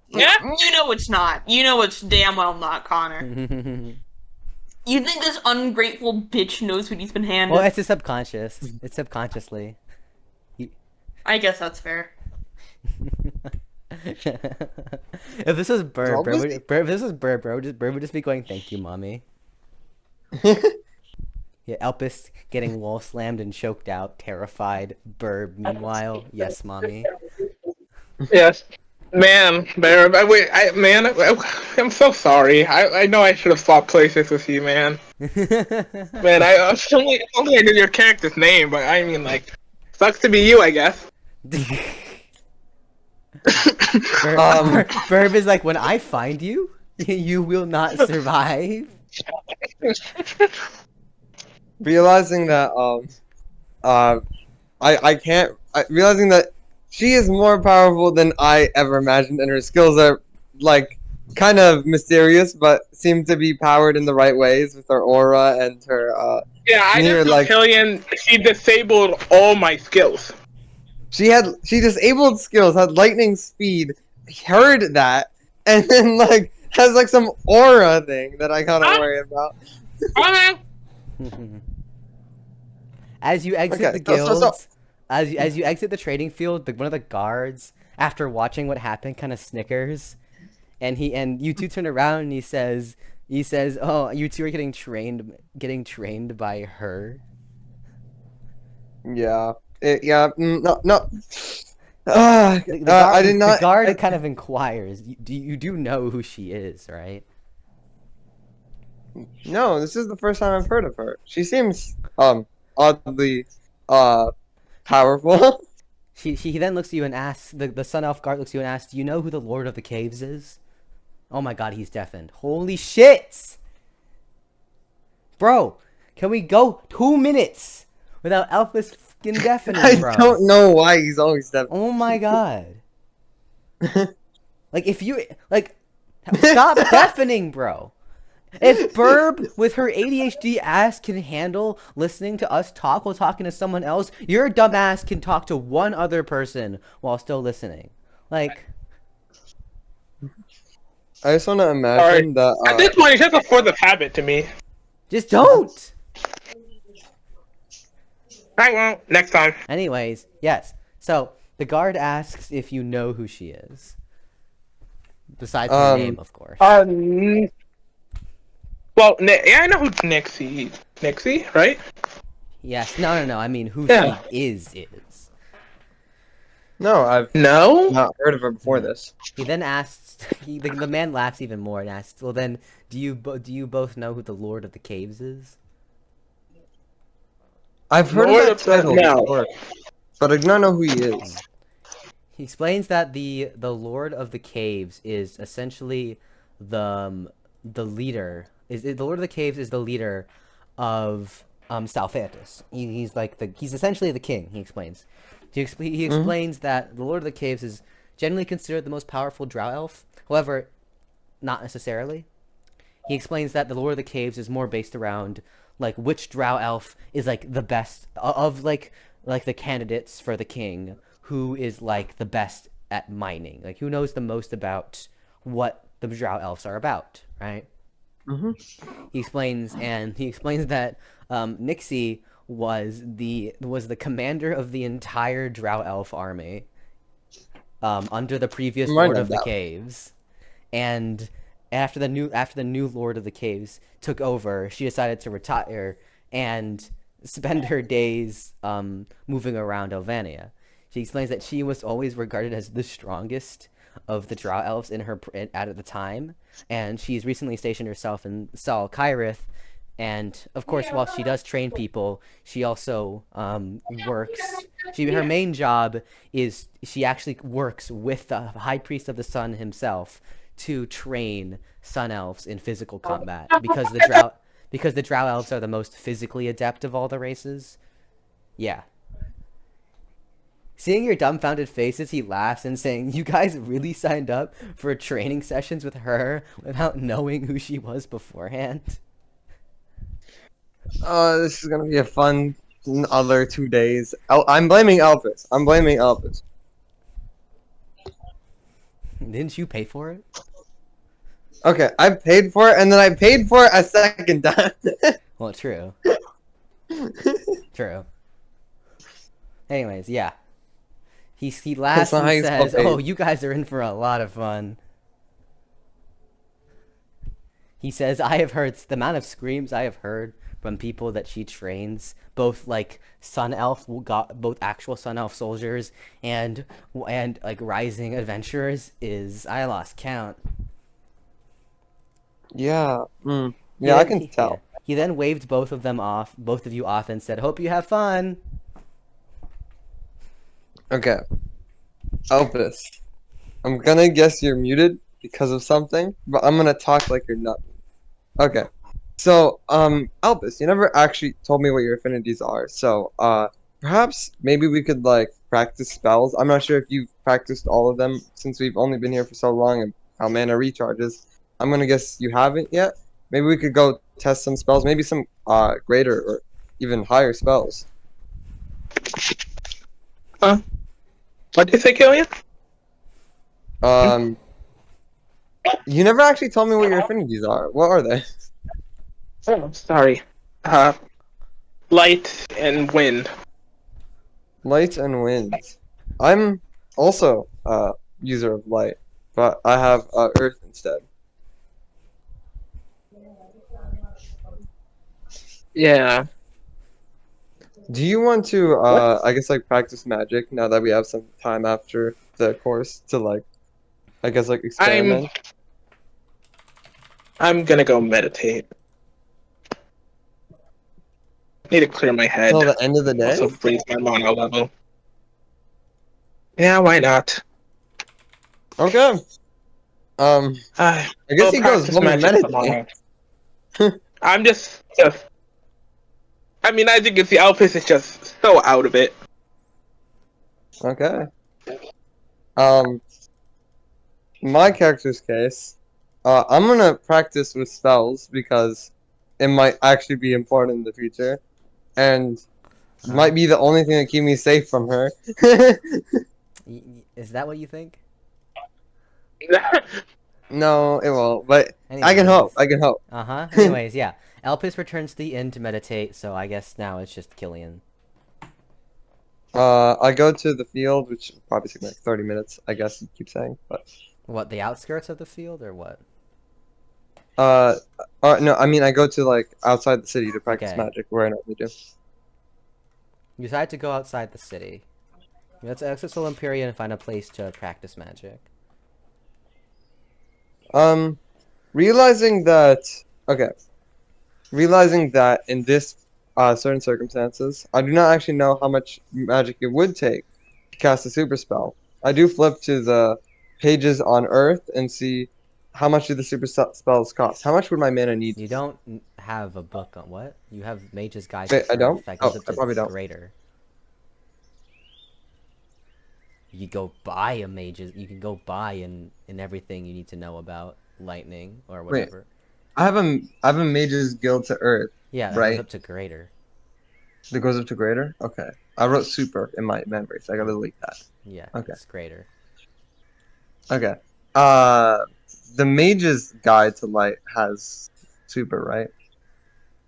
Yeah, you know it's not. You know it's damn well not Connor. You think this ungrateful bitch knows what he's been handed? Well, it's a subconscious. It's subconsciously. I guess that's fair. If this was Burb, Burb would just be going, "Thank you, mommy." Yeah, Elpis getting wall slammed and choked out, terrified. Burb, meanwhile, "Yes, mommy." Yes. Man, Barb, I'm so sorry. I know I should have swapped places with you, man. Man, I only I knew your character's name, but I mean, like, sucks to be you, I guess. Burb is like, "When I find you, you will not survive." Realizing that realizing that she is more powerful than I ever imagined, and her skills are like kind of mysterious, but seem to be powered in the right ways with her aura and her Yeah, I just like Kylian, she disabled all my skills. she disabled skills, had lightning speed, heard that, and then like has like some aura thing that I gotta worry about. As you exit Okay, the guild, so- as you exit the trading field, one of the guards, after watching what happened, kind of snickers, and you two turn around and he says, "Oh, you two are getting trained by her." Yeah. No. The I did not. The guard kind of inquires. You do know who she is, right? No, this is the first time I've heard of her. She seems oddly powerful. He then looks at you and asks, the Sun Elf guard looks at you and asks, "Do you know who the Lord of the Caves is?" Oh my god, he's deafened. Holy shit! Bro, can we go 2 minutes without Elpis fucking deafening, bro? I don't know why he's always deaf. Oh my god. Like, if you, like, stop deafening, bro. If Burb, with her ADHD ass, can handle listening to us talk while talking to someone else, your dumb ass can talk to one other person while still listening. Like, I just want to imagine that. At this point, it's just a force of habit to me. just don't! I won't. Next time. Anyways, yes. So, the guard asks if you know who she is. Besides her name, of course. Well, yeah, I know who Nixie, right? Yes. No. I mean, who she is. No, I've not heard of her before this. He then asks. The man laughs even more and asks, "Well, then, do you both know who the Lord of the Caves is?" I've heard of that title before, but I do not know who he is. He explains that the Lord of the Caves is essentially the leader. The Lord of the Caves is the leader of Salfatus. He's essentially the king. He explains. He explains that the Lord of the Caves is generally considered the most powerful drow elf. However, not necessarily. He explains that the Lord of the Caves is more based around like which drow elf is like the best of like the candidates for the king, who is like the best at mining, like who knows the most about what the drow elves are about, right? He explains that Nixie was the commander of the entire drow elf army under the previous Lord of the Caves, and after the new Lord of the Caves took over, she decided to retire and spend her days moving around Althvinhaim. She explains that she was always regarded as the strongest of the drow elves at the time, and she's recently stationed herself in Sol Kyrith, and of course, while she does train people, she also works. Her main job is she actually works with the High Priest of the Sun himself to train Sun Elves in physical combat, because the drow elves are the most physically adept of all the races. Yeah. Seeing your dumbfounded faces, he laughs and saying, "You guys really signed up for training sessions with her without knowing who she was beforehand?" This is gonna be a fun other 2 days. I'm blaming Elpis. Didn't you pay for it? Okay, I paid for it, and then I paid for it a second time. Well, true. True. Anyways, yeah. He laughs and says, "Oh, you guys are in for a lot of fun." He says, "I have heard the amount of screams I have heard from people that she trains, both like both actual Sun Elf soldiers and like rising adventurers, I lost count." Yeah. Yeah, I can tell. He then waved both of you off, and said, "Hope you have fun." Okay. Elpis, I'm gonna guess you're muted because of something, but I'm gonna talk like you're not. Okay. So, Elpis, you never actually told me what your affinities are. So, perhaps maybe we could like practice spells. I'm not sure if you've practiced all of them since we've only been here for so long and how mana recharges. I'm gonna guess you haven't yet. Maybe we could go test some spells, maybe some greater or even higher spells. What did you say, Kylian? You never actually told me what your affinities are. What are they? Oh, sorry. Light and wind. Light and wind. I'm also a user of light, but I have earth instead. Yeah. Do you want to, What? I guess, like, practice magic now that we have some time after the course to, like, I guess, like, I'm experiment? I'm gonna go meditate. Need to clear my head. Till the end of the day? Also raise my mana level. Yeah, why not? Okay. I I guess will he goes practice home to magic meditate. tomorrow. I'm just. I mean, as you can see, Elpis is just so out of it. Okay. Um, my character's case, I'm gonna practice with spells because it might actually be important in the future, and might be the only thing that keep me safe from her. Is that what you think? No, it won't, but I can hope. Anyways. I can hope. Anyways, yeah. Elpis returns to the inn to meditate, so I guess now it's just Kylian. I go to the field, which will probably take like 30 minutes, I guess you keep saying, but What, the outskirts of the field, or what? uh, no, I mean I go to like outside the city to practice Okay. magic where I normally do. You decide to go outside the city. Let's exit Sol Imperia and find a place to practice magic. Um, realizing that okay, realizing that in this certain circumstances, I do not actually know how much magic it would take to cast a super spell. I do flip to the pages on Earth and see how much do the super spells cost. How much would my mana need? You don't have a book on what? You have Mage's Guide Wait, to I don't? Earth that Oh, goes up I to probably don't. Greater. You go buy a Mage's. You can go buy in everything you need to know about lightning or Wait, whatever. I have a mage's guild to Earth, Yeah, that goes right? up to Greater. That goes up to greater? Okay. I wrote super in my memory, so I gotta delete that. Yeah, Okay. it's Greater. Okay. Uh, the mage's guide to light has super, right?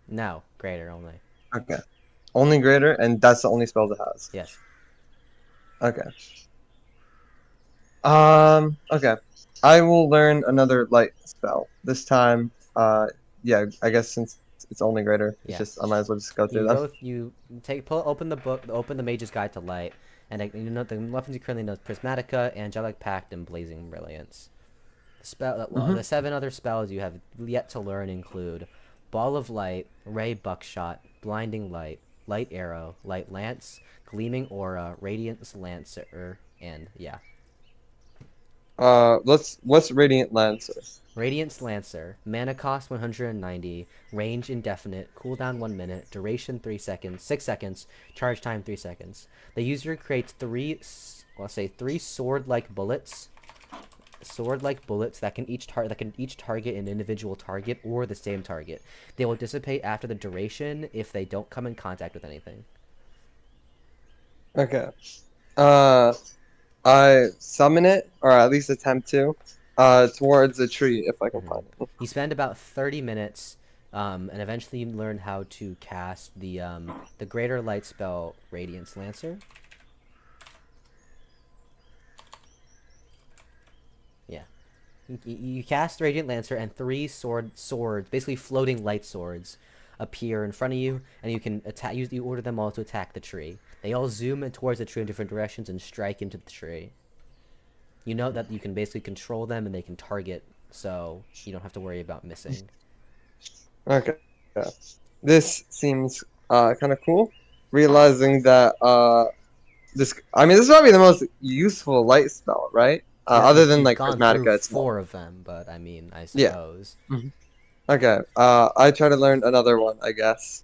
No, Greater only. Okay. Only greater, and that's the only spell it has. Yes. Okay. Okay. I will learn another light spell. This time, yeah, I guess since it's only greater, it's Yeah. just I might as well just go through You them. go. You open the book. Open the Mage's Guide to Light, and you know the weapons you currently know is Prismatica, Angelic Pact, and Blazing Brilliance. The 7 other spells you have yet to learn include Ball of Light, Ray Buckshot, Blinding Light, Light Arrow, Light Lance, Gleaming Aura, Radiance Lancer, and yeah. What's Radiant Lancer? Radiance Lancer, mana cost 190, range indefinite, cooldown 1 minute, duration 3 seconds, 6 seconds, charge time 3 seconds. The user creates three sword-like bullets. Sword-like bullets that can each target an individual target or the same target. They will dissipate after the duration if they don't come in contact with anything. Okay. I summon it, or at least attempt to, towards a tree if I can find it. You spend about 30 minutes, and eventually you learn how to cast the Greater Light spell, Radiance Lancer. Yeah. You cast Radiant Lancer, and 3 swords, basically floating light swords, appear in front of you, and you can attack. You order them all to attack the tree. They all zoom in towards the tree in different directions and strike into the tree. You know that you can basically control them, and they can target, so you don't have to worry about missing. Okay. Yeah. This seems kind of cool. Realizing that this is probably the most useful light spell, right? Other than You've like gone through Prismatica itself. 4 of them, but I mean, I Yeah. suppose. Okay. I try to learn another one, I guess.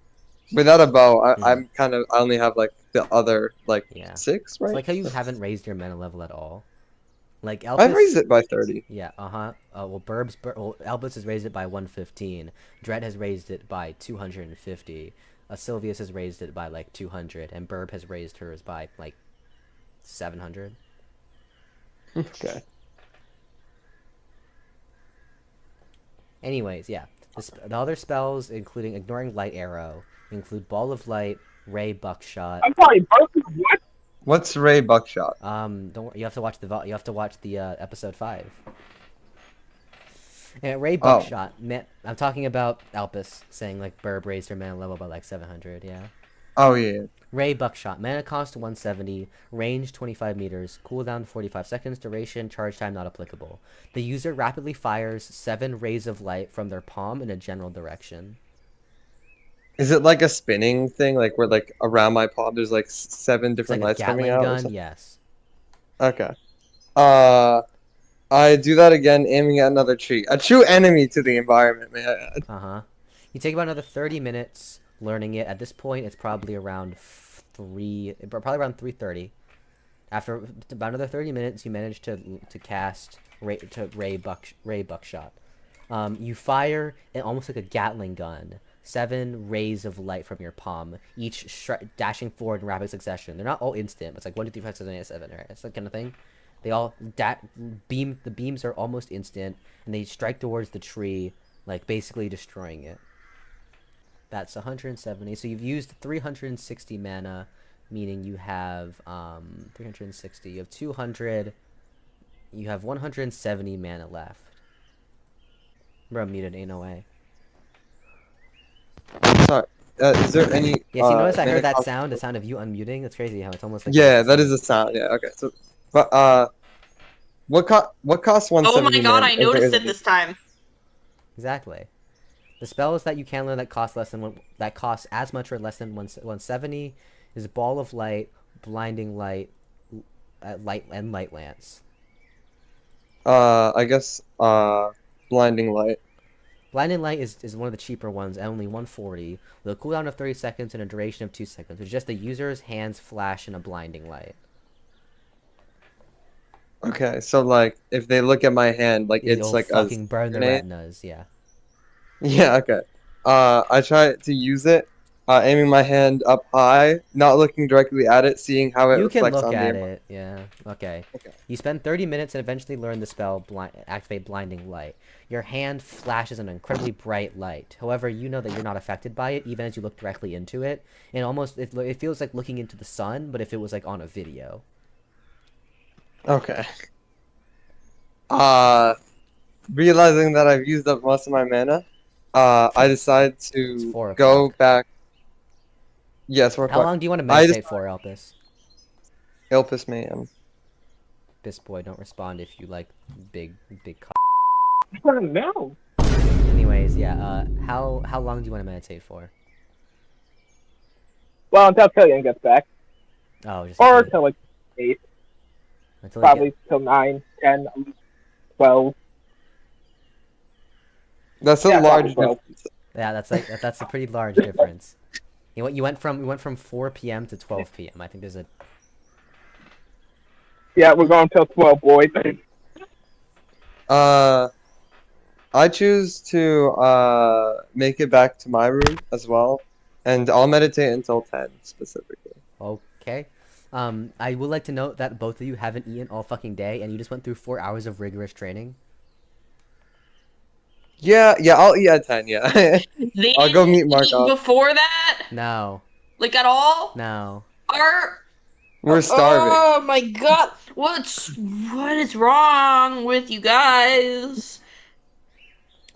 Without a bow, I only have like the other like 6, right? It's like how you haven't raised your mana level at all. Like Elpis, I've raised it by 30. Yeah, well, Elpis has raised it by 115. Duet has raised it by 250. Sylvius has raised it by like 200, and Burb has raised hers by like 700. Okay. Anyways, yeah. The other spells, including ignoring light arrow, include ball of light, ray buckshot. I'm sorry, both what? What's Ray Buckshot? Don't worry, you have to watch the episode 5. And Ray Buckshot, I'm talking about Elpis saying like Burb raised her mana level by like 700, yeah. Oh yeah. Ray Buckshot, mana cost 170, range 25 meters, cooldown 45 seconds, duration, charge time not applicable. The user rapidly fires 7 rays of light from their palm in a general direction. Is it like a spinning thing, like where like around my palm there's like 7 It's different like a lights coming Gatling out? Or gun, something? yes. Okay. I do that again, aiming at another tree. A true enemy to the environment, man. Uh-huh. You take about another 30 minutes learning it. At this point, it's probably around 3:30. After about another 30 minutes, you manage to cast Ray Buckshot. You fire almost like a Gatling gun. 7 rays of light from your palm, each dashing forward in rapid succession. They're not all instant. It's like 1, 2, 3, 4, 5, 6, 7, 8, 7, right? It's that kind of thing. They all the beams are almost instant, and they strike towards the tree, like basically destroying it. That's 170. So you've used 360 mana, meaning you have 360. You have 200. You have 170 mana left. Bro, muted, ain't no way. Sorry. Is there any? Yes, you notice I heard that cost- sound, the sound of you unmuting. That's crazy how it's almost like Yeah, that is a sound. Yeah. Okay. So, but what costs 170 Oh my god, mana I if there noticed is it this time. Exactly. The spells that you can learn that cost as much or less than 170 is Ball of Light, Blinding Light, and Light Lance. I guess Blinding Light. Blinding Light is one of the cheaper ones at only 140, with a cooldown of 30 seconds and a duration of 2 seconds, which is just the user's hands flash in a blinding light. Okay, so like if they look at my hand, like it's It'll like fucking burn the grenade? retinas, yeah. Yeah, okay. I try to use it, aiming my hand up high, not looking directly at it, seeing how it You can reflects look on at me. it, yeah. Okay. Okay. You spend 30 minutes and eventually learn the spell Activate Blinding Light. Your hand flashes an incredibly bright light. However, you know that you're not affected by it, even as you look directly into it. And it feels like looking into the sun, but if it was like on a video. Okay. Realizing that I've used up most of my mana, I decide to 4 go o'clock. back. Yes, How long do you want to meditate for, Elpis? Elpis man. This boy, don't respond if you like big I don't know. Anyways, yeah, how long do you want to meditate for? Well, until Kylian gets back. Oh, just Or till like 8. until Probably till 9, 10, 12. That's a Yeah, large probably 12. difference. Yeah, that's a pretty large difference. You went from 4 p.m. to 12 p.m. I think there's a Yeah, we're going till 12, boys. I choose to make it back to my room as well, and I'll meditate until 10 specifically. Okay. I would like to note that both of you haven't eaten all fucking day, and you just went through 4 hours of rigorous training. Yeah, I'll eat at 10, yeah. They I'll go meet didn't Mark eat up. before that? No. Like at all? No. We're starving. Oh my god. What is wrong with you guys?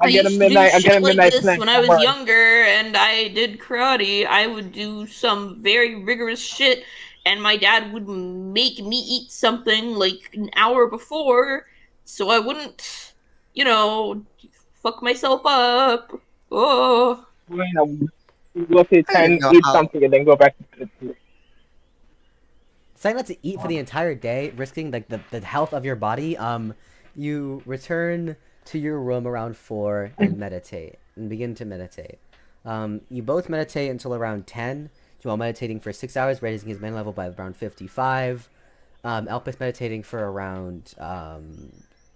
I I get a used to do midnight shit like this snack when I was somewhere. younger and I did karate. I would do some very rigorous shit and my dad would make me eat something like an hour before so I wouldn't, fuck myself up. Oh. Look at I 10, didn't know eat how. something, and then go back to bed. Deciding not to eat for the entire day, risking like the health of your body. You return to your room around 4 and begin to meditate. You both meditate until around 10. Jamal meditating for 6 hours, raising his mana level by around 55. Elpis meditating for around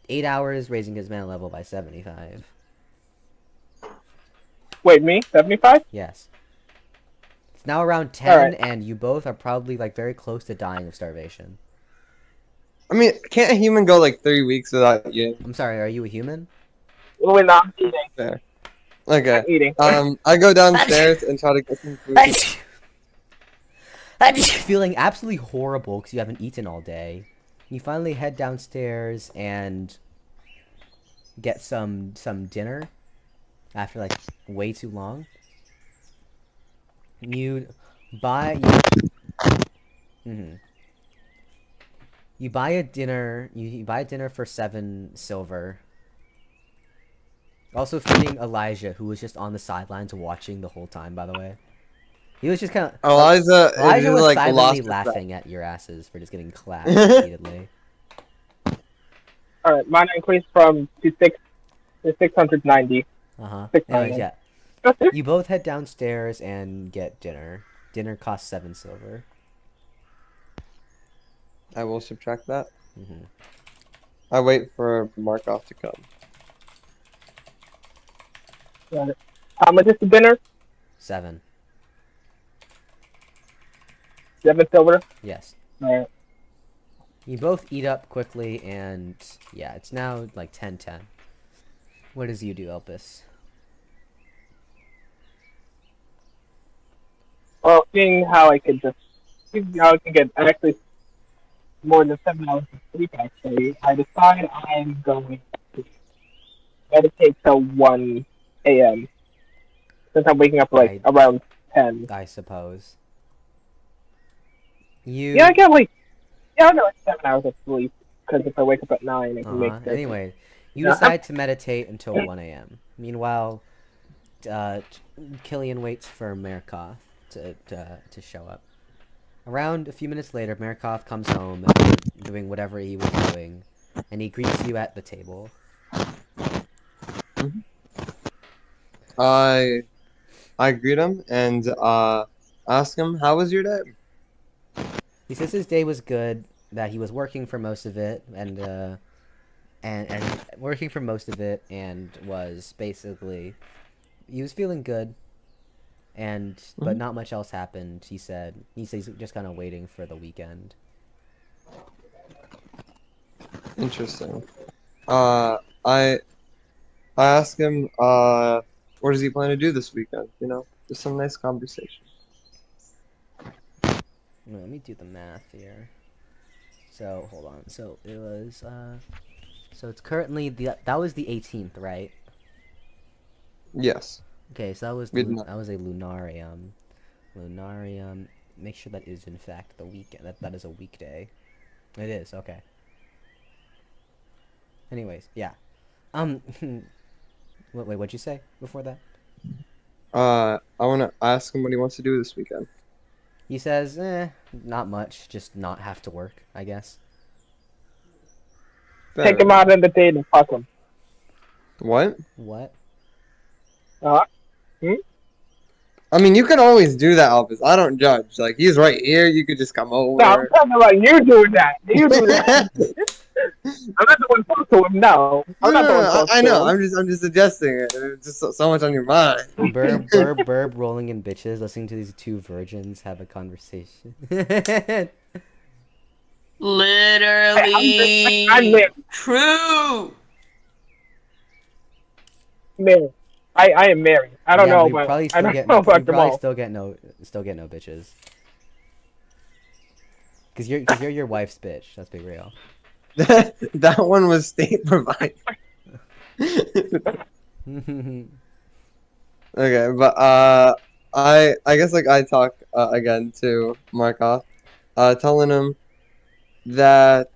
8 hours, raising his mana level by 75. Wait, me? 75? Yes. It's now around 10, Alright. and you both are probably like very close to dying of starvation. I mean, can't a human go like 3 weeks without eating? I'm sorry, are you a human? We're not eating. Fair. Okay. I'm eating. I go downstairs and try to get some food. I'm feeling absolutely horrible because you haven't eaten all day. You finally head downstairs and get some dinner after like way too long. You buy you buy a dinner. You buy a dinner for 7 silver. Also feeding Elijah, who was just on the sidelines watching the whole time. By the way, he was just kind of Elijah was like silently lost laughing at your asses for just getting clapped repeatedly. Alright, mine increased from 690. Anyways, yeah. You both head downstairs and get dinner. Dinner costs 7 silver. I will subtract that. I wait for Markov to come. How much is the dinner? 7. 7 silver? Yes. Alright. You both eat up quickly, and yeah, it's now like 10:10. What does you do, Elpis? Well, seeing how I can get actually more than 7 hours of sleep, actually, I decide I'm going to meditate till 1 a.m. Since I'm waking up like around 10. I suppose. Yeah, I get like 7 hours of sleep. Because if I wake up at 9, I can make it. Anyway, you decide to meditate until 1 a.m. Meanwhile, Kylian waits for Markov to show up. Around a few minutes later, Markov comes home and doing whatever he was doing, and he greets you at the table. I greet him and ask him, how was your day? He says his day was good, that he was working for most of it, and working for most of it, and was basically, he was feeling good, and but not much else happened. He says he's just kind of waiting for the weekend. Interesting. I ask him, what does he plan to do this weekend? You know, just some nice conversation. Let me do the math here. So hold on. So it was so it's currently that was the 18th, right? Yes. Okay, so that was a lunarium. Lunarium. Make sure that is in fact the weekend. That is a weekday. It is, okay. Anyways, yeah. Wait, what'd you say before that? I wanna ask him what he wants to do this weekend. He says, not much, just not have to work, I guess. Take him out on the date and fuck him. What? What? I mean, you can always do that, Elpis. I don't judge. Like, he's right here. You could just come over. No, I'm talking about you doing that. You do that. I'm not the one talking to him. No, I'm not the one talking I know. to him. I'm just suggesting it. It's just so much on your mind. Burb, rolling in bitches, listening to these two virgins have a conversation. Literally I'm true. Married. I am married. I don't know, but probably I don't get, know about probably Jamal. still get no bitches. Cause you're your wife's bitch. Let's be real. That one was state provided. Okay, but I guess like I talk again to Markov, telling him that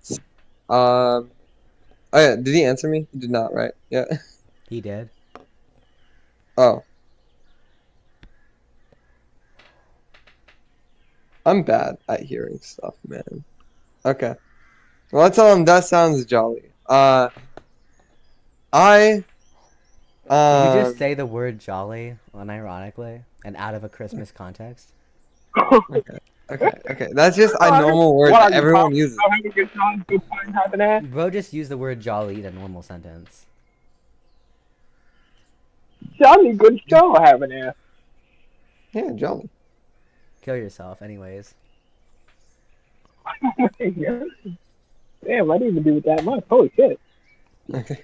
oh yeah, did he answer me? He did not, right? Yeah. He did. Oh. I'm bad at hearing stuff, man. Okay. Well, I tell him that sounds jolly. Did you just say the word jolly unironically and out of a Christmas context? Okay. That's just a normal word that everyone uses. Bro, just use the word jolly in a normal sentence. Jolly good show having here. Yeah, jolly. Kill yourself, anyways. Damn, I didn't even do it that much. Holy shit. Okay.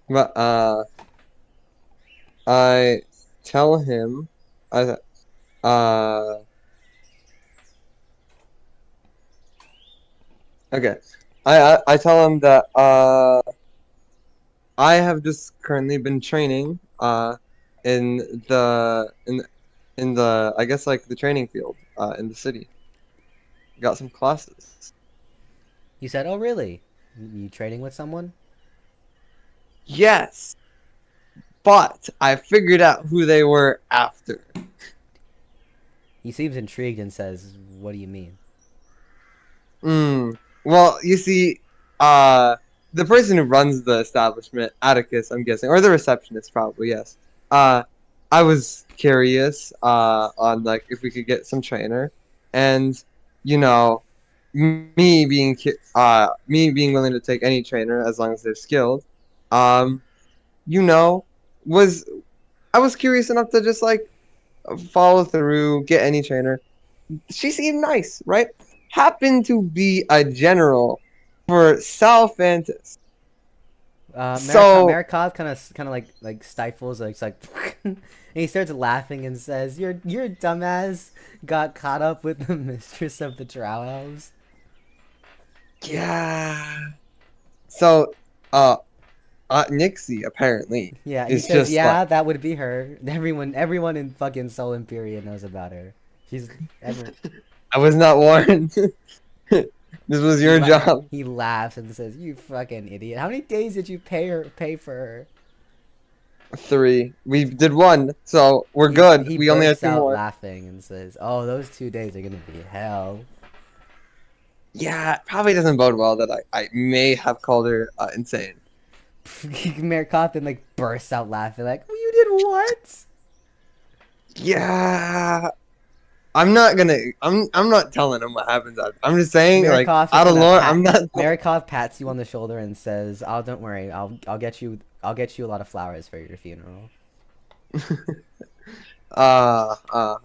But I tell him, I okay, I tell him that I have just currently been training in the I guess like the training field in the city. Got some classes. He said, "Oh, really? You trading with someone?" Yes, but I figured out who they were after. He seems intrigued and says, "What do you mean?" Well, you see, uh, the person who runs the establishment, Atticus, I'm guessing, or the receptionist, probably, yes. Uh, I was curious, on like if we could get some trainer, and you know, me being willing to take any trainer as long as they're skilled, um, you know, was I was curious enough to just like follow through, get any trainer. She seemed nice, right? Happened to be a general for Sal Fantas. So Marikov kind of like stifles, like, and he starts laughing and says, "Your dumbass got caught up with the mistress of the Drow Elves." yeah. So Nixie apparently Yeah, he is says, just like "Yeah, that would be her." Everyone in fucking Soul Imperia knows about her. She's everyone. I was not warned. This was your job. He laughs and says, "You fucking idiot! How many days did you pay for her?" 3. We did 1, so we're good. He We only have bursts 2 out more. laughing and says, "Oh, those 2 days are gonna be hell." Yeah, it probably doesn't bode well that I may have called her insane. Marikov then like bursts out laughing, like, "You did what?" Yeah, I'm not telling him what happens. I'm just saying, like, Marikov just out of kind of lore, I'm not. Marikov pats you on the shoulder and says, "Oh, don't worry. I'll get you a lot of flowers for your funeral."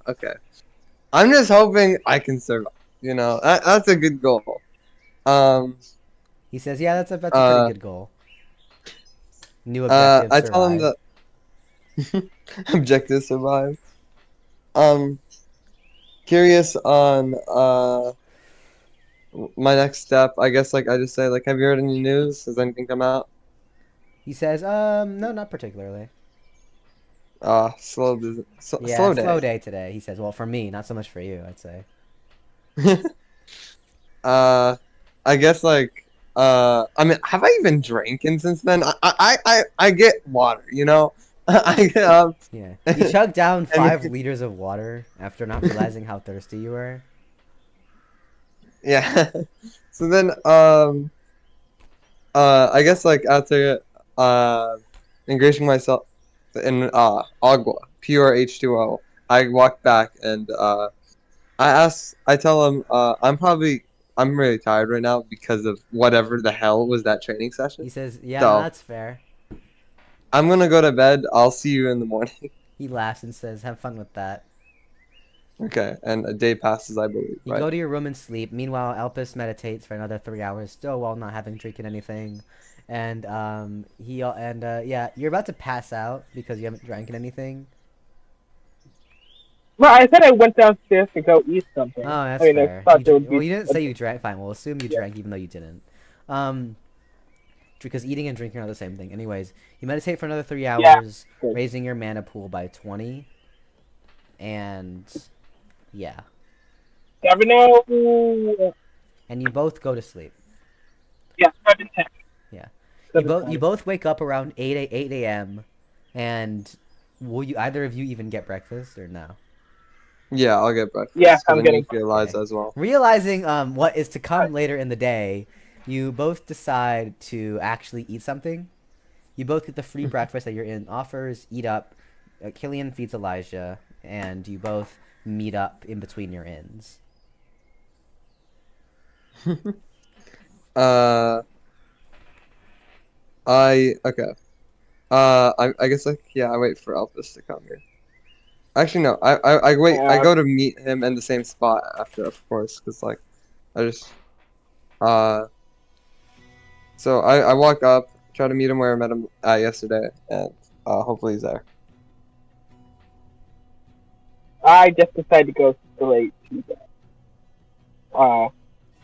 Okay. I'm just hoping I can survive. You know, that's a good goal. Um, He says, "Yeah, that's a pretty good goal. New objective: I tell him survive." that objective survive. Um, Curious on my next step. I guess like I just say like, have you heard any news? Has anything come out? He says, No, not particularly." Slow Yeah, slow day. day today. He says, "Well, for me, not so much for you, I'd say." uh, I guess like I mean, have I even drinking since then? I get water, you know. I get Yeah. You chugged down and 5 liters of water after not realizing how thirsty you were. yeah. So then I guess like after ingratiating myself in agua, pure H2O, I walk back and I tell him I'm really tired right now because of whatever the hell was that training He session. says, "Yeah, no, So that's fair." I'm gonna go to bed. I'll see you in the morning. He laughs and says, "Have fun with that." Okay, and a day passes, I believe, You right? go to your room and sleep. Meanwhile, Elpis meditates for another 3 hours, still while not having drinking anything. And yeah, you're about to pass out because you haven't drank anything. Well, I said I went downstairs to go eat something. Oh, that's I mean, I fair. thought there would be. Well, you didn't say you drank. Fine, we'll assume you Yeah. drank even though you didn't. Um, because eating and drinking are the same thing. Anyways, you meditate for another 3 hours, Good. raising your mana pool by 20. And yeah, Never know. and you both go to sleep. Yeah, 7:10. Yeah, you 7:10. both wake up around 8 a.m. And will you either of you even get breakfast or no? Yeah, I'll get breakfast Yeah, because I'm I need getting. to see Eliza as well. Realizing what is to come later in the day, you both decide to actually eat something. You both get the free breakfast that your inn offers, eat up. Kylian feeds Elijah, and you both meet up in between your inns. uh, okay. I guess like yeah, I wait for Elpis to come here. Actually, no. I wait. I go to meet him in the same spot after, of course, because like I just uh. So I walk up, try to meet him where I met him yesterday, and hopefully he's there. I just decided to go straight to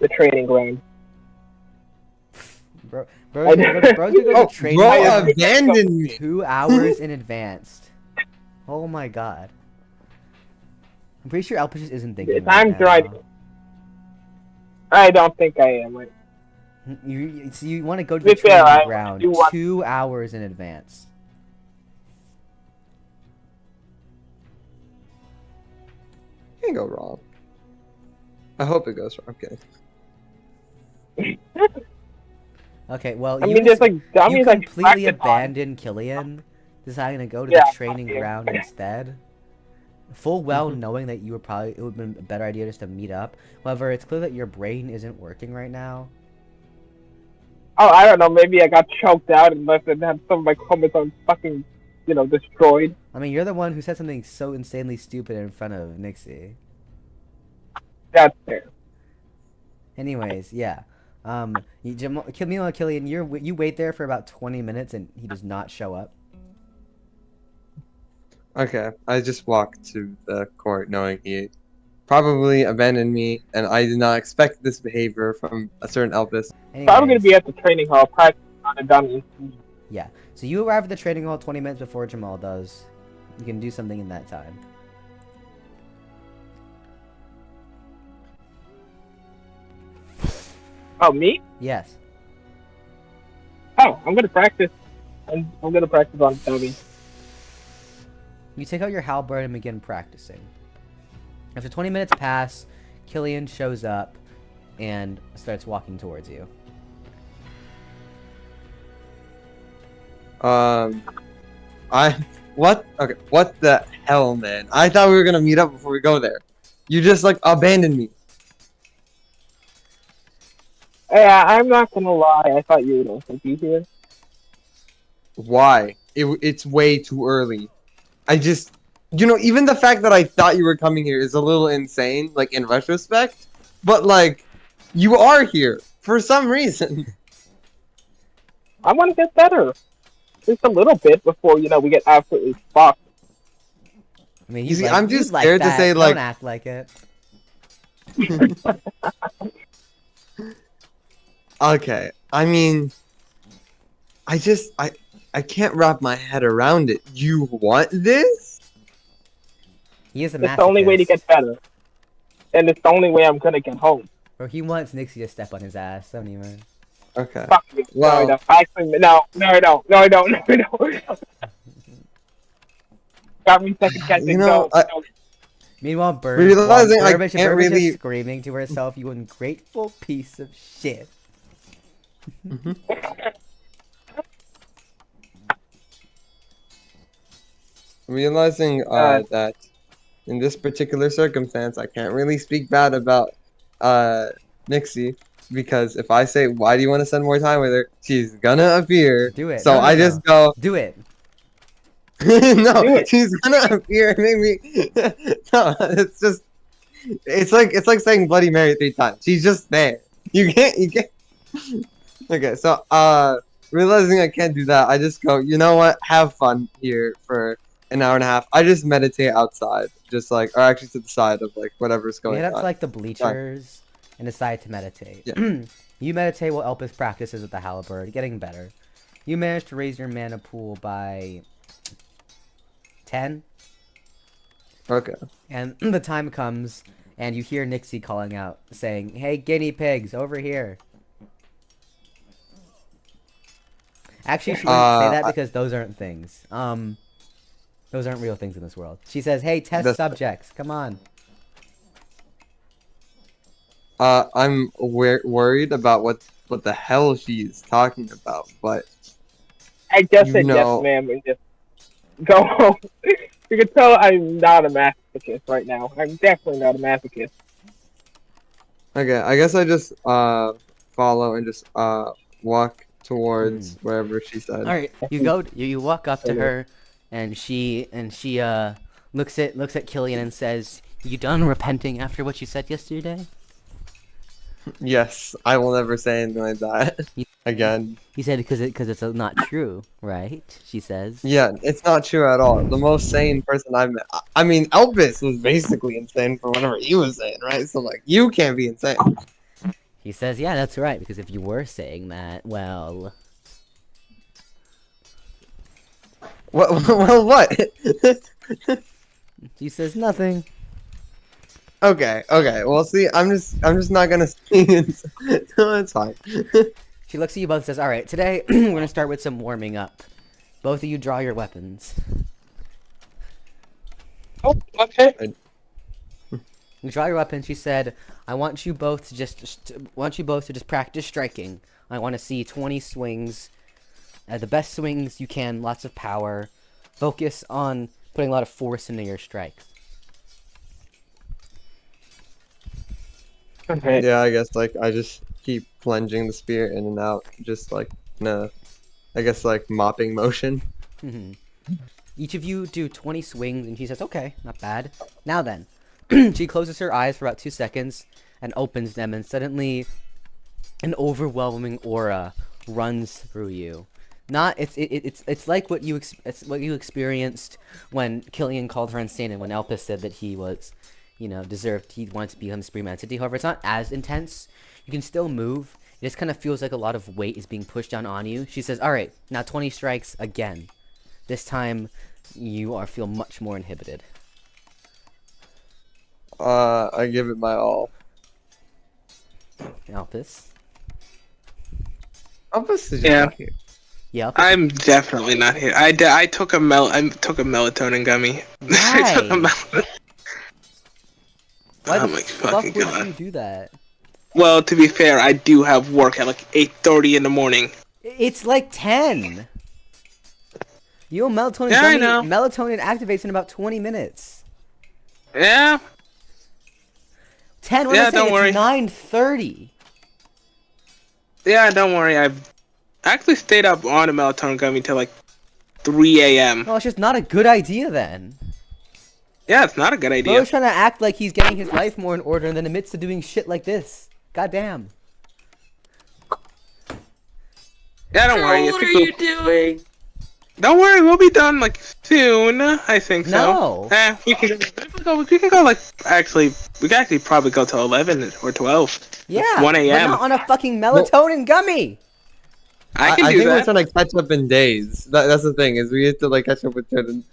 the training ground. Bro's gonna go to Oh, training bro ground abandoned me. 2 hours in advance. Oh my god. I'm pretty sure Elpis just isn't thinking right I'm now. driving. I don't think I am. Like, So you want to go to To the be fair, training I ground do want- 2 hours in advance. Can't go wrong. I hope it goes wrong. Okay. Okay, well, I you, mean, there's like you dummies like completely practice on. abandoned Kylian, deciding to go to Yeah, the training fuck you. ground instead. Full well knowing that it would have been a better idea just to meet up. However, it's clear that your brain isn't working right now. Oh, I don't know. Maybe I got choked out and left and had some of my chromosomes fucking, destroyed. I mean, you're the one who said something so insanely stupid in front of Nixie. That's fair. Anyways, yeah. Jamal, Kylian, you wait there for about 20 minutes and he does not show up. Okay, I just walked to the court knowing he probably abandoned me, and I did not expect this behavior from a certain Elpis. So I'm gonna Anyways, be at the training hall practicing on a dummy. yeah. So you arrive at the training hall 20 minutes before Jamal does. You can do something in that time. Oh, me? Yes. Oh, I'm gonna practice. I'm gonna practice on dummy. You take out your halberd and begin practicing. After 20 minutes pass, Kylian shows up and starts walking towards you. What the hell, man? I thought we were gonna meet up before we go there. You just, like, abandoned me. Yeah, I'm not gonna lie. I thought you would also be here. Why? It's way too early. Even the fact that I thought you were coming here is a little insane, like, in retrospect. But, like, you are here for some reason. I want to get better. Just a little bit before, we get absolutely fucked. I mean, You see, I'm just scared to say, like- Don't act like it. Okay, I mean, I can't wrap my head around it. You want this? He is a It's the only way to masochist. get better. And it's the only way I'm gonna get home. Or he wants Nixie to step on his ass. Don't even. Okay. Fuck you. Well- No, I don't. No, I don't. Got me second guessing. No. Meanwhile, Realizing I Burbage can't is really- just screaming to herself, "You ungrateful piece of shit." Realizing that in this particular circumstance, I can't really speak bad about Nixie, because if I say, "Why do you want to spend more time with her?" she's gonna appear. Do it. So No, I just go, Do it. no, Do it. she's gonna appear and make me. No, it's like saying Bloody Mary 3 times. She's just there. You can't. Okay, so realizing I can't do that, I just go, you know what? Have fun here for an hour and a half. I just meditate outside, or actually to the side of like whatever's We going head up on. to like the bleachers and decide to meditate. Yeah. You meditate while Elpis practices with the halberd, getting better. You manage to raise your mana pool by 10, Okay. and the time comes, and you hear Nixie calling out, saying, "Hey, guinea pigs, over here." Actually, she wouldn't say that because those aren't things. Those aren't real things in this world. She says, "Hey, test That's- subjects, come on." I'm worried about what the hell she's talking about, but I just said No. yes, ma'am, and just go home. You can tell I'm not a masochist right now. I'm definitely not a masochist. okay. I guess I just follow and just walk towards wherever she said. All right, you walk up to her, and she looks at Kylian and says, "You done repenting after what you said yesterday?" Yes, I will never say anything like that again. He said because it's not true, right? She says. Yeah, it's not true at all. The most sane person I've met. I mean, Elpis was basically insane for whatever he was saying, right? So like, you can't be insane. He says, yeah, that's right, because if you were saying that, well... Well, what? She says nothing. Okay. Well, see, I'm just not gonna see it. No, it's fine. She looks at you both and says, alright, today we're gonna start with some warming up. Both of you draw your weapons. Oh, okay. You draw your weapons. She said, I want you both to just practice striking. I want to see 20 swings. The best swings you can, lots of power. Focus on putting a lot of force into your strikes. Okay. Yeah, I guess like I just keep plunging the spear in and out, just like I guess like mopping motion. Each of you do 20 swings, and she says, okay, not bad. Now then. She closes her eyes for about 2 seconds and opens them, and suddenly an overwhelming aura runs through you. It's like what you experienced when Kylian called her insane, and when Elpis said that he was, he wanted to become a supreme entity. However, it's not as intense. You can still move. It just kind of feels like a lot of weight is being pushed down on you. She says, all right, now 20 strikes again. This time you feel much more inhibited. I give it my all. Elpis. Elpis is Yeah. just here. Yeah. Elpis. I'm definitely not here. I took a melatonin gummy. I took a Why Oh the my fuck fucking would God. you do that? Well, to be fair, I do have work at like 8:30 in the morning. It's like 10. You know melatonin Yeah, I gummy, know. melatonin activates in about 20 minutes. Yeah. 10, what Yeah, am I saying? don't worry. It's 9:30. Yeah, don't worry. I've actually stayed up on a melatonin gummy till like 3 a.m. No, it's just not a good idea then. Yeah, it's not a good idea. Bro's trying to act like he's getting his life more in order in the midst of doing shit like this. Goddamn. Yeah, don't worry. What are you doing? Don't worry, we'll be done like soon. I think so. No. We can go like we can actually probably go till 11 or 12. Yeah. 1 But a.m. not on a fucking melatonin gummy. I can I do think we're that. trying to catch up in days. That's the thing, is we have to like catch up with certain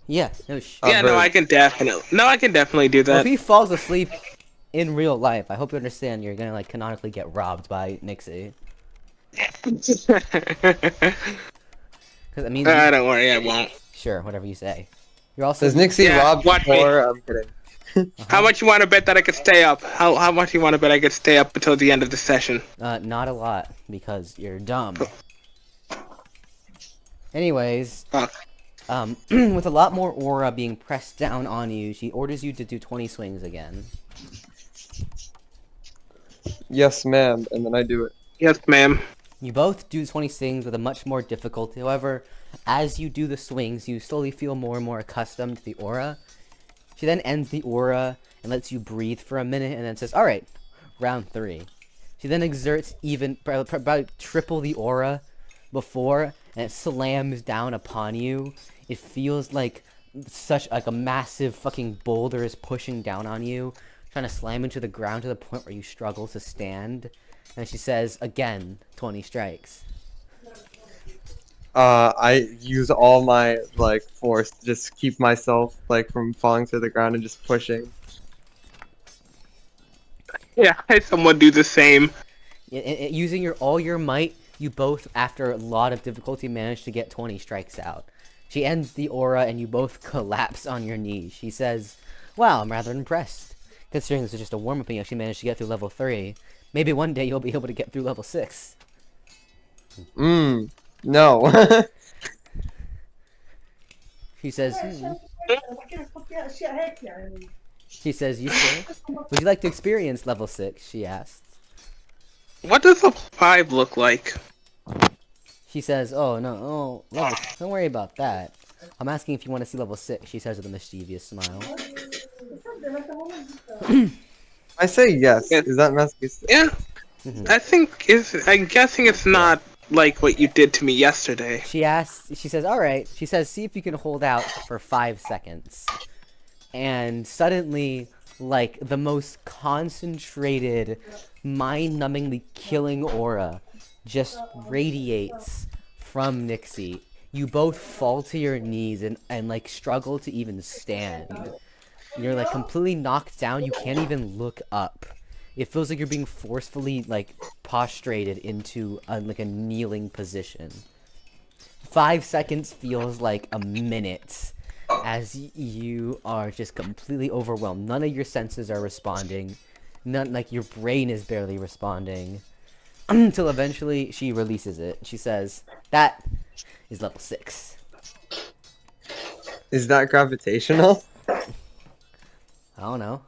Yeah. No Yeah, no, I can definitely do Well, if that. he falls asleep in real life, I hope you understand you're gonna like canonically get robbed by Nixie. Because I mean, Don't worry, I won't. sure, whatever you say. You're also Does Nixie Yeah, rob watch me. before? I'm kidding. How much you want to bet that I could stay up? How much you want to bet I could stay up until the end of the session? not a lot because you're dumb. Anyways, Fuck. with a lot more aura being pressed down on you, she orders you to do 20 swings again. Yes, ma'am, and then I do it. Yes, ma'am. You both do 20 swings with a much more difficulty. However, as you do the swings, you slowly feel more and more accustomed to the aura. She then ends the aura and lets you breathe for a minute and then says, alright, round 3. She then exerts about triple the aura before, and it slams down upon you. It feels like a massive fucking boulder is pushing down on you, trying to slam into the ground to the point where you struggle to stand. And she says, again, 20 strikes. I use all my like force to just keep myself like from falling to the ground and just pushing. Yeah, I had someone do the same. Using all your might, you both, after a lot of difficulty, manage to get 20 strikes out. She ends the aura and you both collapse on your knees. She says, wow, I'm rather impressed. Considering this is just a warm-up and you actually managed to get through level 3. Maybe one day you'll be able to get through level 6. No. She says, She says, you sure? Would you like to experience level 6? She asks. What does a 5 look like? She says, oh, no, level, don't worry about that. I'm asking if you want to see level 6, she says with a mischievous smile. I say yes. Yeah. Is that must be? Yeah, Mhm. I'm guessing it's not like what you did to me yesterday. She says, all right. She says, see if you can hold out for 5 seconds. And suddenly, like, the most concentrated, mind-numbingly killing aura just radiates from Nixie. You both fall to your knees and like, struggle to even stand. You're, like, completely knocked down. You can't even look up. It feels like you're being forcefully, like, prostrated into, like, a kneeling position. 5 seconds feels like a minute as you are just completely overwhelmed. None of your senses are responding. None, like, your brain is barely responding. Until eventually she releases it. She says, that is level 6. Is that gravitational? I don't know.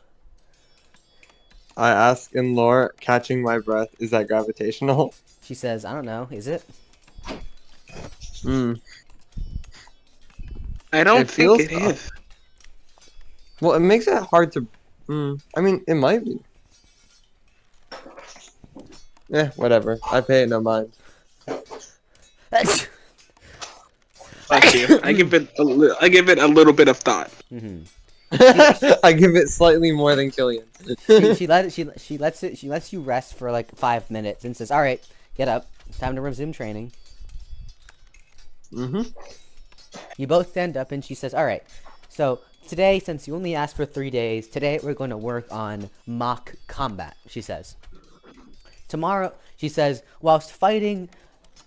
I ask in lore, catching my breath, is that gravitational? She says, I don't know, is it? Hmm. I don't It think feels it is. Well, it makes it hard to. I mean, it might be. Whatever. I pay it no mind. Fuck you. I give it a little bit of thought. Mm-hmm. I give it slightly more than Kylian. She lets you rest for like 5 minutes and says, all right, get up, time to resume training. Mm-hmm. You both stand up and she says, all right, so today, since you only asked for 3 days, today we're going to work on mock combat, she says. Tomorrow, she says, whilst fighting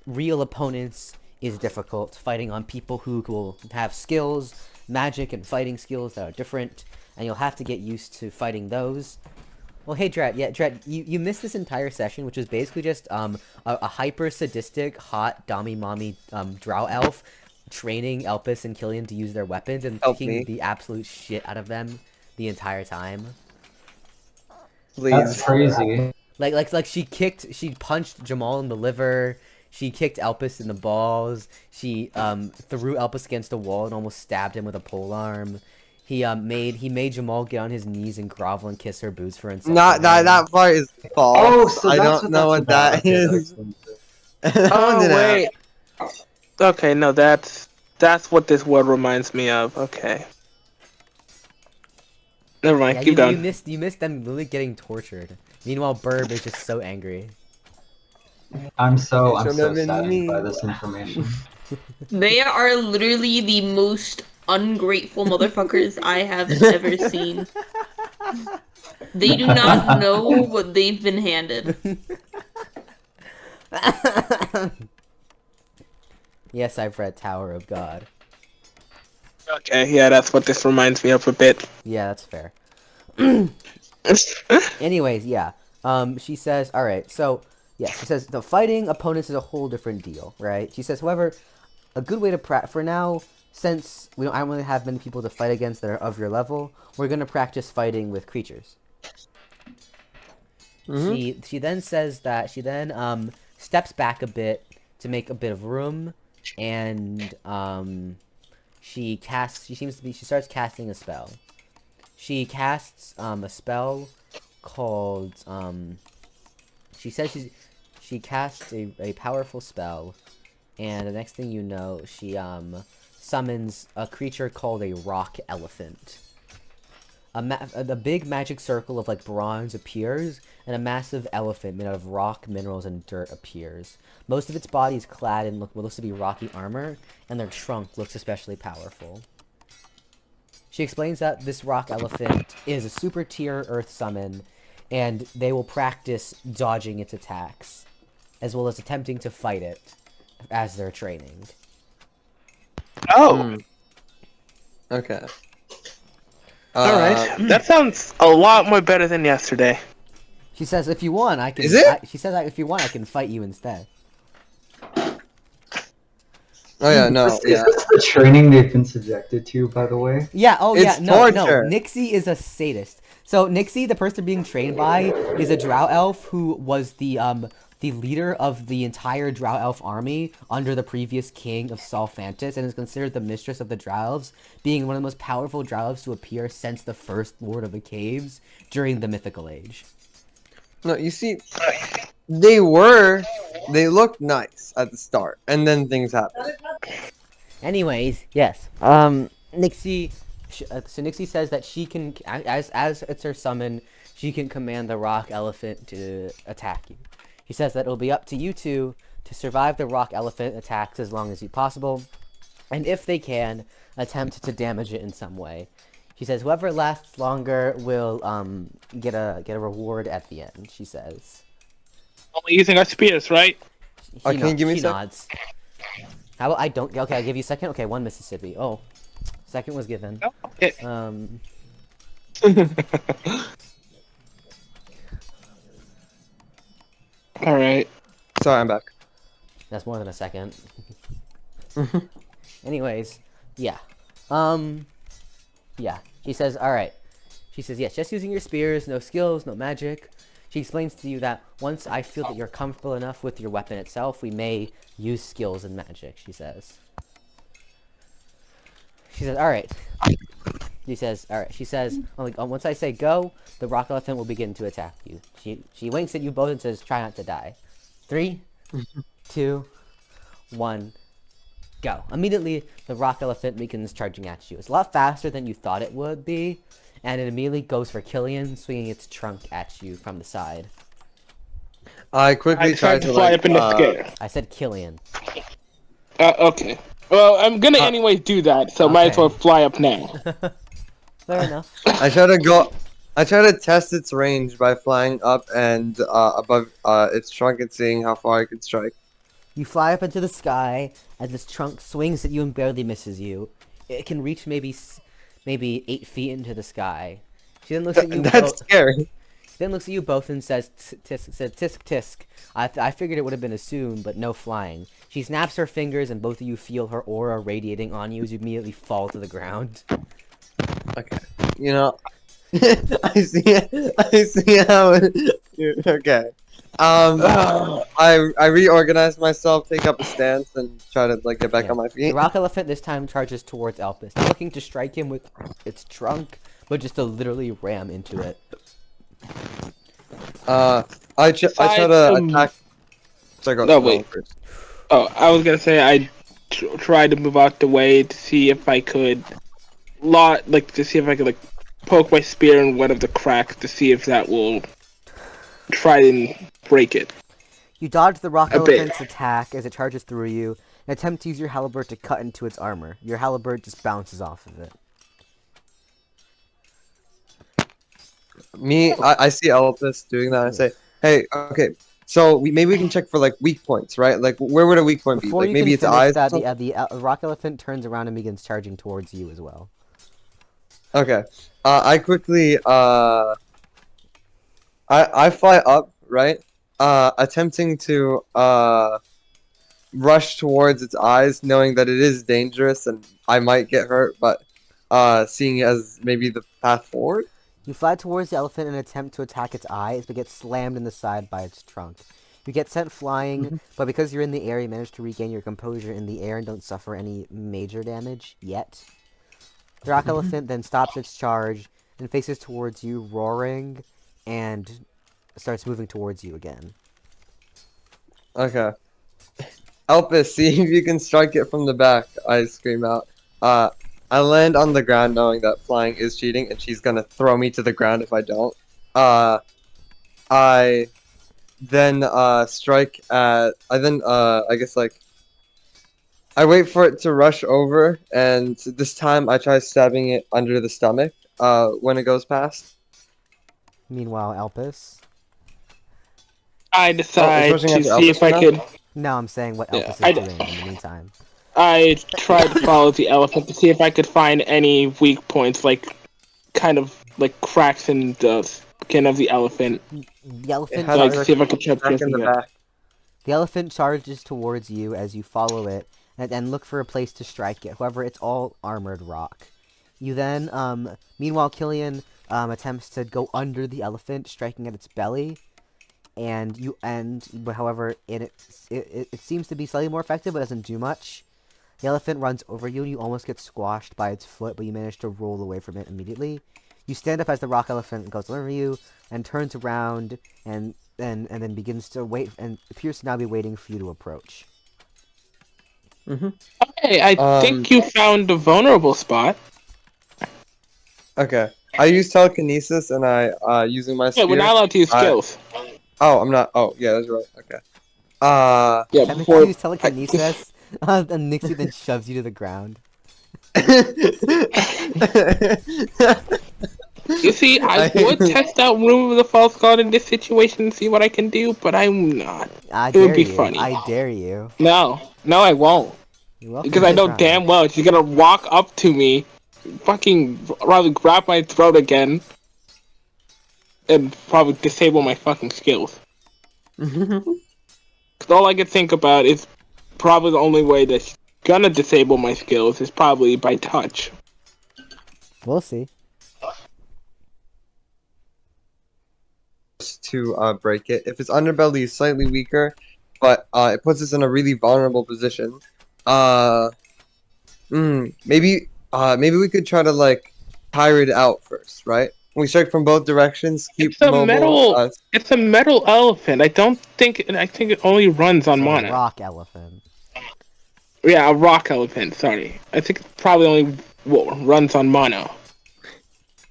real opponents is difficult, fighting on people who will have skills, magic and fighting skills that are different, and you'll have to get used to fighting those. Well, hey, Dret, you missed this entire session, which was basically just a hyper sadistic, hot, dommy mommy drow elf training Elpis and Kylian to use their weapons and kicking the absolute shit out of them the entire time. Please. That's crazy. Like she punched Jamal in the liver. She kicked Elpis in the balls. She threw Elpis against a wall and almost stabbed him with a polearm. He made Jamal get on his knees and grovel and kiss her boots for insulting Not that him. that part is false. Oh, so I that's don't know what that okay, is. Oh wait. Okay, no, that's what this word reminds me of. Okay. Never mind. Yeah, Keep going. You missed them literally getting tortured. Meanwhile, Burb is just so angry. I'm so It should have been saddened me. by this information. They are literally the most ungrateful motherfuckers I have ever seen. They do not know what they've been handed. Yes, I've read Tower of God. Okay, yeah, that's what this reminds me of a bit. Yeah, that's fair. Anyways, yeah. She says, all right, so yeah, she says the fighting opponents is a whole different deal, right? She says, however, a good way to for now, since I don't really have many people to fight against that are of your level, we're gonna practice fighting with creatures. Mm-hmm. She then says that she then steps back a bit to make a bit of room, and she starts casting a spell. She casts a spell called she says she casts a powerful spell, and the next thing you know, she summons a creature called a rock elephant. A big magic circle of like bronze appears, and a massive elephant made out of rock, minerals, and dirt appears. Most of its body is clad in what looks to be rocky armor, and their trunk looks especially powerful. She explains that this rock elephant is a super tier earth summon, and they will practice dodging its attacks, as well as attempting to fight it as they're training. Oh. Okay. Alright. That sounds a lot more better than yesterday. She says, if you want, I can... Is it? She says, if you want, I can fight you instead. Oh yeah, no, Is yeah. this the training they've been subjected to, by the way? Yeah, oh It's yeah, no, torture. Nixie is a sadist. So Nixie, the person being trained by, is a drow elf who was the the leader of the entire Drow Elf army under the previous king of Solfantis, and is considered the mistress of the Drow Elves, being one of the most powerful Drow Elves to appear since the first Lord of the Caves during the Mythical Age. No, you see, they looked nice at the start, and then things happened. Anyways, yes. Nixie. So Nixie says that she can, as it's her summon, she can command the rock elephant to attack you. She says that it'll be up to you two to survive the rock elephant attacks as long as you possible, and if they can, attempt to damage it in some way. She says whoever lasts longer will get a reward at the end. She says. Only using our spears, right? Can you give me a she sec? nods. How about I don't? Okay, I'll give you a second. Okay, one Mississippi. Oh, second was given. Oh, okay. All right. Sorry, I'm back. That's more than a second. Anyways, yeah. Yeah. She says, alright. She says, yes, just using your spears, no skills, no magic. She explains to you that once I feel that you're comfortable enough with your weapon itself, we may use skills and magic, she says. She says, alright. She says, alright. She says, once I say go, the rock elephant will begin to attack you. She winks at you both and says, try not to die. 3, 2, 1, go. Immediately, the rock elephant begins charging at you. It's a lot faster than you thought it would be, and it immediately goes for Kylian, swinging its trunk at you from the side. I quickly tried to fly up in the scare. I said Kylian. Okay. Well, I'm gonna anyways do that, so might as well fly up now. Fair enough. I try to test its range by flying up and above its trunk and seeing how far I could strike. You fly up into the sky as its trunk swings at you and barely misses you. It can reach maybe 8 feet into the sky. She then looks at you. That's scary. She then looks at you both and says, "Tisk, tisk, tisk." I figured it would have been assumed, but no flying. She snaps her fingers, and both of you feel her aura radiating on you as you immediately fall to the ground. Okay. You know, I see how it, okay. I reorganize myself, take up a stance, and try to get back on my feet. The rock elephant this time charges towards Elpis, not looking to strike him with its trunk, but just to literally ram into it. I try to attack. Sorry, go. No, wait. First. Oh, I was gonna say I tried to move out the way to see if I could, poke my spear in one of the cracks to see if that will try and break it. You dodge the rock elephant's attack as it charges through you, and attempt to use your halberd to cut into its armor. Your halberd just bounces off of it. I see Elpis doing that. I say, hey, okay, so maybe we can check for weak points, right? Where would a weak point be? Before you maybe can its finish eyes. That, the rock elephant turns around and begins charging towards you as well. Okay. I quickly I fly up, right? Attempting to rush towards its eyes, knowing that it is dangerous and I might get hurt, but seeing it as maybe the path forward. You fly towards the elephant and attempt to attack its eyes, but get slammed in the side by its trunk. You get sent flying, but because you're in the air, you manage to regain your composure in the air and don't suffer any major damage yet. The rock elephant then stops its charge and faces towards you, roaring, and starts moving towards you again. Okay. Elpis, see if you can strike it from the back, I scream out. I land on the ground knowing that flying is cheating, and she's gonna throw me to the ground if I don't. I then strike at... I guess, I wait for it to rush over, and this time I try stabbing it under the stomach when it goes past. Meanwhile, Elpis? I decide to see if I could... No, I'm saying what Elpis is doing in the meantime. I tried to follow the elephant to see if I could find any weak points, cracks in the skin of the elephant. The elephant see if I could check in the back. The elephant charges towards you as you follow it, and look for a place to strike it. However, it's all armored rock. You then, meanwhile, Kylian attempts to go under the elephant, striking at its belly. but however, it seems to be slightly more effective, but doesn't do much. The elephant runs over you, and you almost get squashed by its foot, but you manage to roll away from it immediately. You stand up as the rock elephant goes over you, and turns around, and then begins to wait, and appears to now be waiting for you to approach. Hey, I think you found a vulnerable spot. Okay. I use telekinesis, and using my Yeah, spear. we're not allowed to use skills. Oh, I'm not. Oh, yeah, that's right. Okay. Yeah, Technically, before use telekinesis, and Nixie then shoves you to the ground. You see, I would test out Room of the False God in this situation and see what I can do, but I'm not. It would be funny. I dare you. No, I won't. You're welcome Because to I know try. damn well she's gonna walk up to me, fucking rather grab my throat again, and probably disable my fucking skills. Because all I can think about is probably the only way that she's gonna disable my skills is probably by touch. We'll see. To break it. If its underbelly is slightly weaker, but it puts us in a really vulnerable position. Maybe we could try to like tire it out first, right? We strike from both directions. Keep It's a mobile. metal. It's a metal elephant. I think it only runs on It's a mana. rock elephant. Yeah, a rock elephant. Sorry, I think it probably only runs on mana.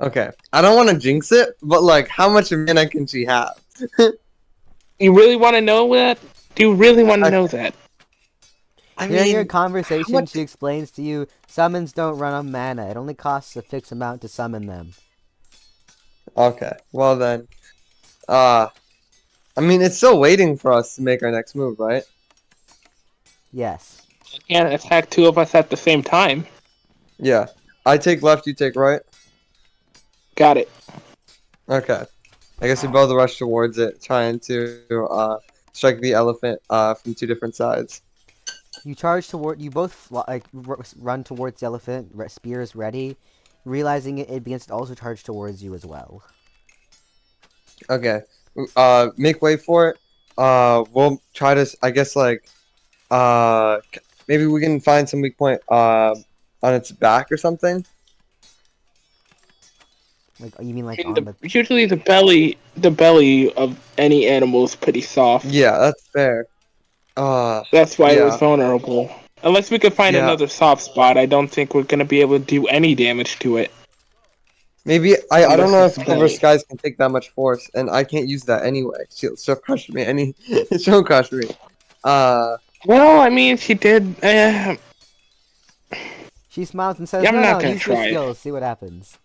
Okay, I don't want to jinx it, but like, how much mana can she have? You really want to know that? Do you really want to know that? I During your mean, conversation, she explains to you, summons don't run on mana. It only costs a fixed amount to summon them. okay, well then, I mean, it's still waiting for us to make our next move, right? Yes. I can't attack two of us at the same time. Yeah, I take left, you take right. Got it. Okay. I guess we both rush towards it, trying to strike the elephant from two different sides. You charge toward. You both run towards the elephant. Spears ready, realizing it begins to also charge towards you as well. Okay. Make way for it. We'll try to. I guess like, maybe we can find some weak point on its back or something. Like, you mean like I mean, on the? usually the belly of any animal is pretty soft. Yeah, that's fair. That's why it was vulnerable. Unless we could find Yeah. another soft spot, I don't think we're gonna be able to do any damage to it. Maybe I don't know if Unless it's Silver belly. Skies can take that much force, and I can't use that anyway. She'll crush me. She'll crush me. Well, I mean, she did. She smiles and says, Yeah, I'm "No, not no, gonna use your try it." skills. See what happens."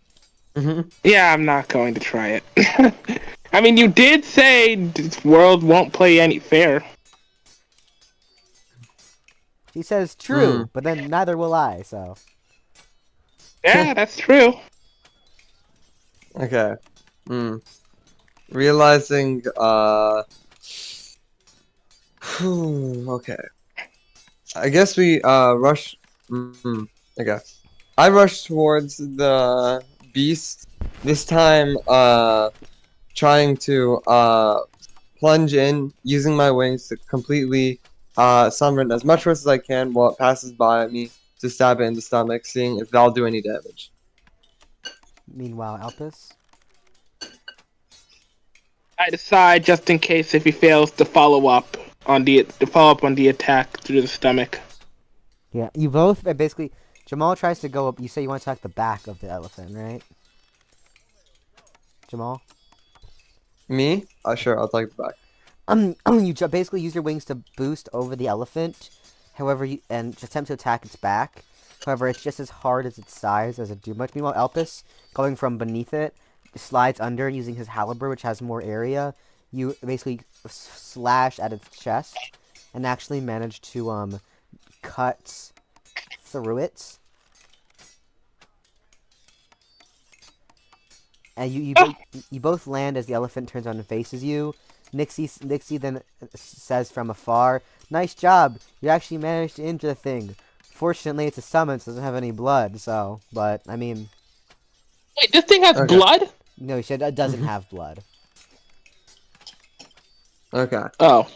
Yeah, I'm not going to try it. I mean, you did say this world won't play any fair. She says, "True," but then neither will I. So. Yeah, that's true. Okay. Realizing, okay. I guess we, rush, okay. I rush towards the beast, this time, trying to, plunge in, using my wings to completely, summon as much force as I can while it passes by me to stab it in the stomach, seeing if that'll do any damage. Meanwhile, Elpis. I decide just in case if he fails to follow up on the attack through the stomach. Yeah, you both basically. Jamal tries to go up. You say you want to attack the back of the elephant, right? Jamal. Me? Sure, I'll take it back. You basically use your wings to boost over the elephant. However, and attempt to attack its back. However, it's just as hard as its size as it do much. Meanwhile, Elpis, going from beneath it, slides under using his halberd, which has more area. You basically slash at its chest, and actually manage to cut through it. And you both land as the elephant turns around and faces you. Nixie then says from afar, "Nice job! You actually managed to injure the thing. Fortunately, it's a summon, so it doesn't have any blood, so... But, I mean..." Wait, this thing has blood? No, she said it doesn't have blood. Okay. Oh.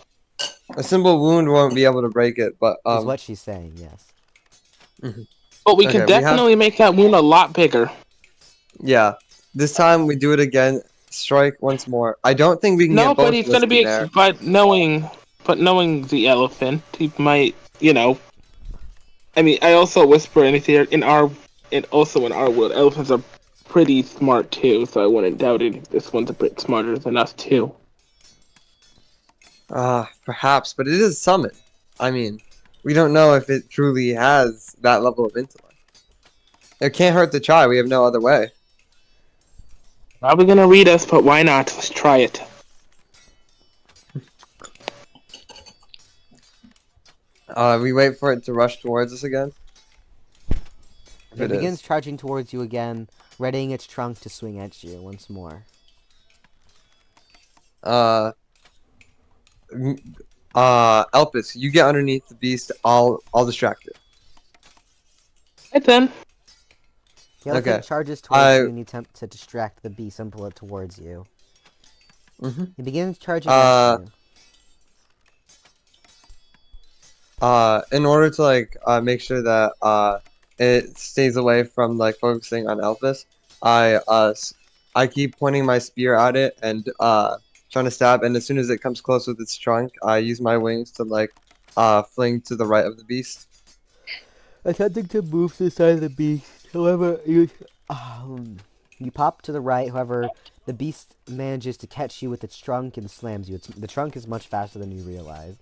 A simple wound won't be able to break it, but Is what she's saying, yes. But we Okay, could we have- definitely make that wound a lot bigger. Yeah. This time we do it again. Strike once more. I don't think we can No, get but both he's of us gonna in be. there. But knowing the elephant, he might. I mean, I also whisper in here in our world, elephants are pretty smart too. So I wouldn't doubt it if this one's a bit smarter than us too. Perhaps, but it is summon. I mean, we don't know if it truly has that level of intellect. It can't hurt to try. We have no other way. Probably gonna read us, but why not? Let's try it. We wait for it to rush towards us again. It begins charging towards you again, readying its trunk to swing at you once more. Elpis, you get underneath the beast. I'll distract it. Right then. The elephant charges towards you in an attempt to distract the beast and pull it towards you. It begins charging at you. In order to make sure that it stays away from focusing on Elpis, I keep pointing my spear at it and trying to stab. And as soon as it comes close with its trunk, I use my wings to fling to the right of the beast. Attempting to move to the side of the beast. However, you pop to the right. However, the beast manages to catch you with its trunk and slams you. The trunk is much faster than you realize.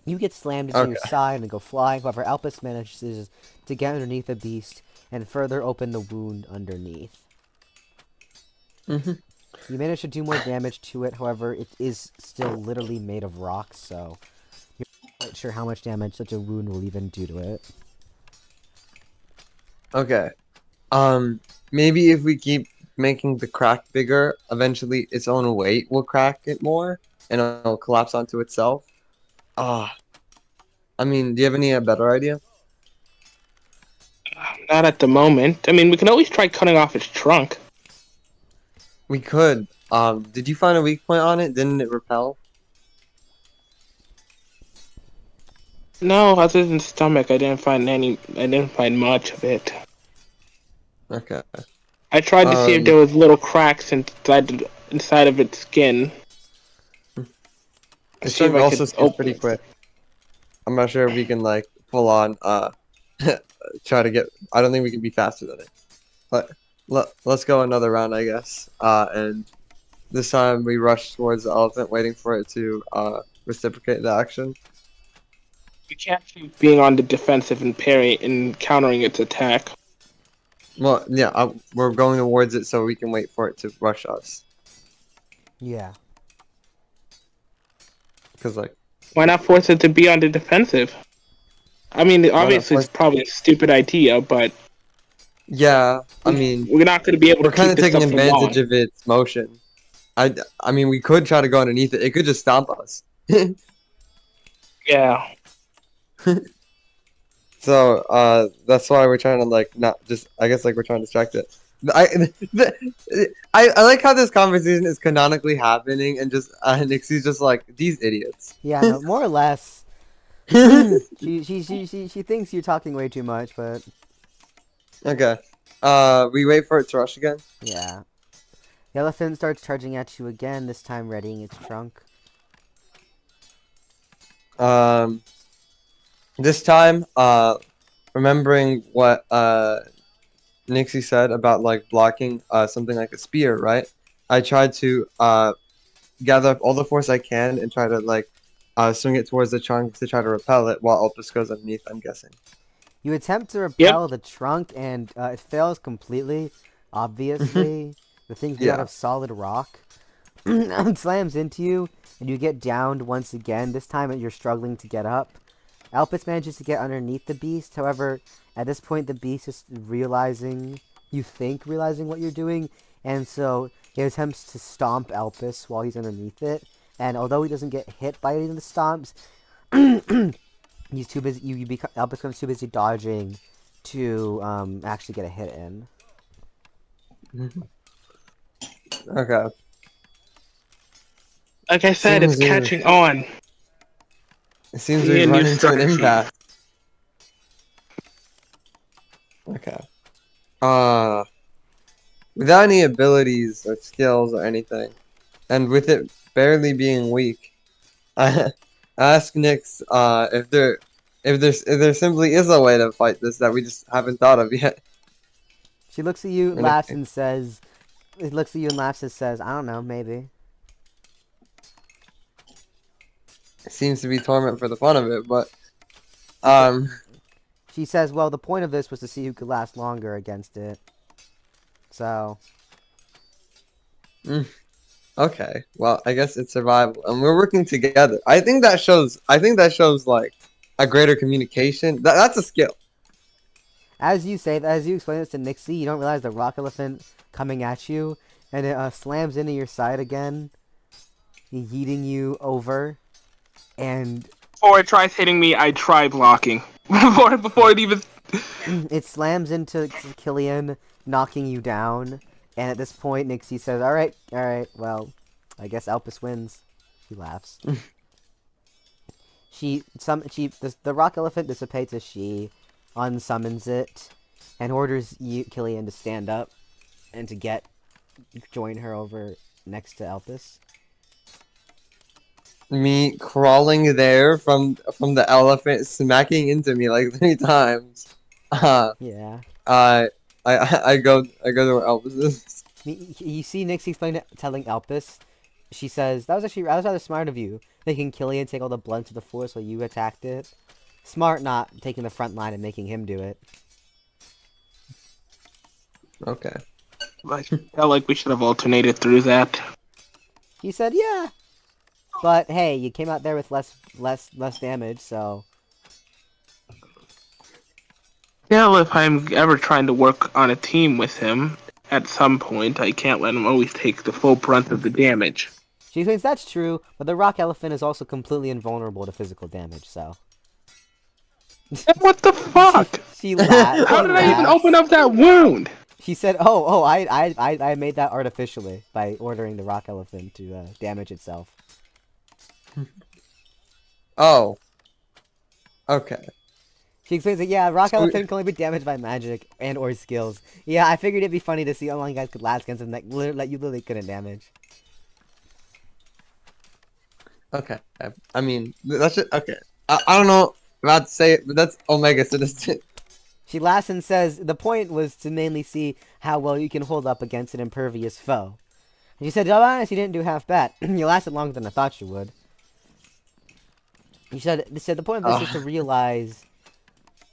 You get slammed into your side and go flying. However, Elpis manages to get underneath the beast and further open the wound underneath. You manage to do more damage to it. However, it is still literally made of rocks, so you're not quite sure how much damage such a wound will even do to it. Okay. Maybe if we keep making the crack bigger, eventually its own weight will crack it more, and it'll collapse onto itself. I mean, do you have any better idea? Not at the moment. I mean, we can always try cutting off its trunk. We could. Did you find a weak point on it? Didn't it repel? No, other than stomach, I didn't find much of it. Okay. I tried to see if there was little cracks inside of its skin. Its trunk also seems pretty quick. I'm not sure if we can full on try to get. I don't think we can be faster than it. But let's go another round, I guess. And this time we rush towards the elephant, waiting for it to reciprocate the action. We can't keep being on the defensive and countering its attack. Well, yeah, we're going towards it so we can wait for it to rush us. Yeah. Because why not force it to be on the defensive? I mean, obviously it's probably a stupid idea, but yeah, I mean, we're not going to be able to. We're kind of taking advantage of its motion. I mean, we could try to go underneath it. It could just stomp us. Yeah. So that's why we're trying to not just. I guess we're trying to distract it. I like how this conversation is canonically happening, and just Nixie's just these idiots. Yeah, no, more or less. She thinks you're talking way too much, but okay. We wait for it to rush again. Yeah. The elephant starts charging at you again. This time, readying its trunk. This time, remembering what Nixie said about blocking something like a spear, right? I tried to gather up all the force I can and try to swing it towards the trunk to try to repel it while Elpis goes underneath, I'm guessing. You attempt to repel the trunk and it fails completely, obviously. The thing's made out of solid rock. It slams into you and you get downed once again. This time you're struggling to get up. Elpis manages to get underneath the beast. However, at this point the beast is realizing what you're doing, and so he attempts to stomp Elpis while he's underneath it. And although he doesn't get hit by any of the stomps, he's too busy. Elpis becomes too busy dodging to actually get a hit in. Okay. Like I said, it's catching on. It seems we've run into an impasse. Okay. Without any abilities or skills or anything, and with it barely being weak, I ask Nyx if there simply is a way to fight this that we just haven't thought of yet. She looks at you, laughs, and says, "It looks at you and laughs and says, I don't know, maybe." It seems to be torment for the fun of it, but She says, "Well, the point of this was to see who could last longer against it. So." Okay. Well, I guess it's survival, and we're working together. I think that shows like a greater communication. That's a skill. As you say that, as you explain this to Nixie, you don't realize the rock elephant coming at you, and it slams into your side again, yeeting you over, and Before it tries hitting me, I try blocking. before it even... it slams into Kylian, knocking you down. And at this point, Nixie says, all right, well, I guess Elpis wins." She laughs. The rock elephant dissipates as she unsummons it and orders Kylian to stand up and to join her over next to Elpis. Me crawling there from the elephant smacking into me like 3 times. Yeah. I go to where Elpis is. You see Nixie telling Elpis, she says, that was rather smart of you, making Kylian take all the blunt to the force while you attacked it. Smart not taking the front line and making him do it. Okay. I felt like we should have alternated through that. He said, yeah. But hey, you came out there with less damage, so. Yeah, if I'm ever trying to work on a team with him, at some point, I can't let him always take the full brunt of the damage. She thinks that's true, but the rock elephant is also completely invulnerable to physical damage, so. What the fuck? She laughed. How did I even open up that wound? She said, "Oh, I made that artificially by ordering the rock elephant to damage itself." Oh. Okay. She explains that, yeah, rock elephant can only be damaged by magic and or skills. Yeah, I figured it'd be funny to see how long you guys could last against him that you literally couldn't damage. Okay. I mean, that's just okay. I don't know about to say it, but that's Omega, so just. She laughs and says, the point was to mainly see how well you can hold up against an impervious foe. And she said, to be honest, you didn't do half bad. You lasted longer than I thought you would. She said the point of this is to realize,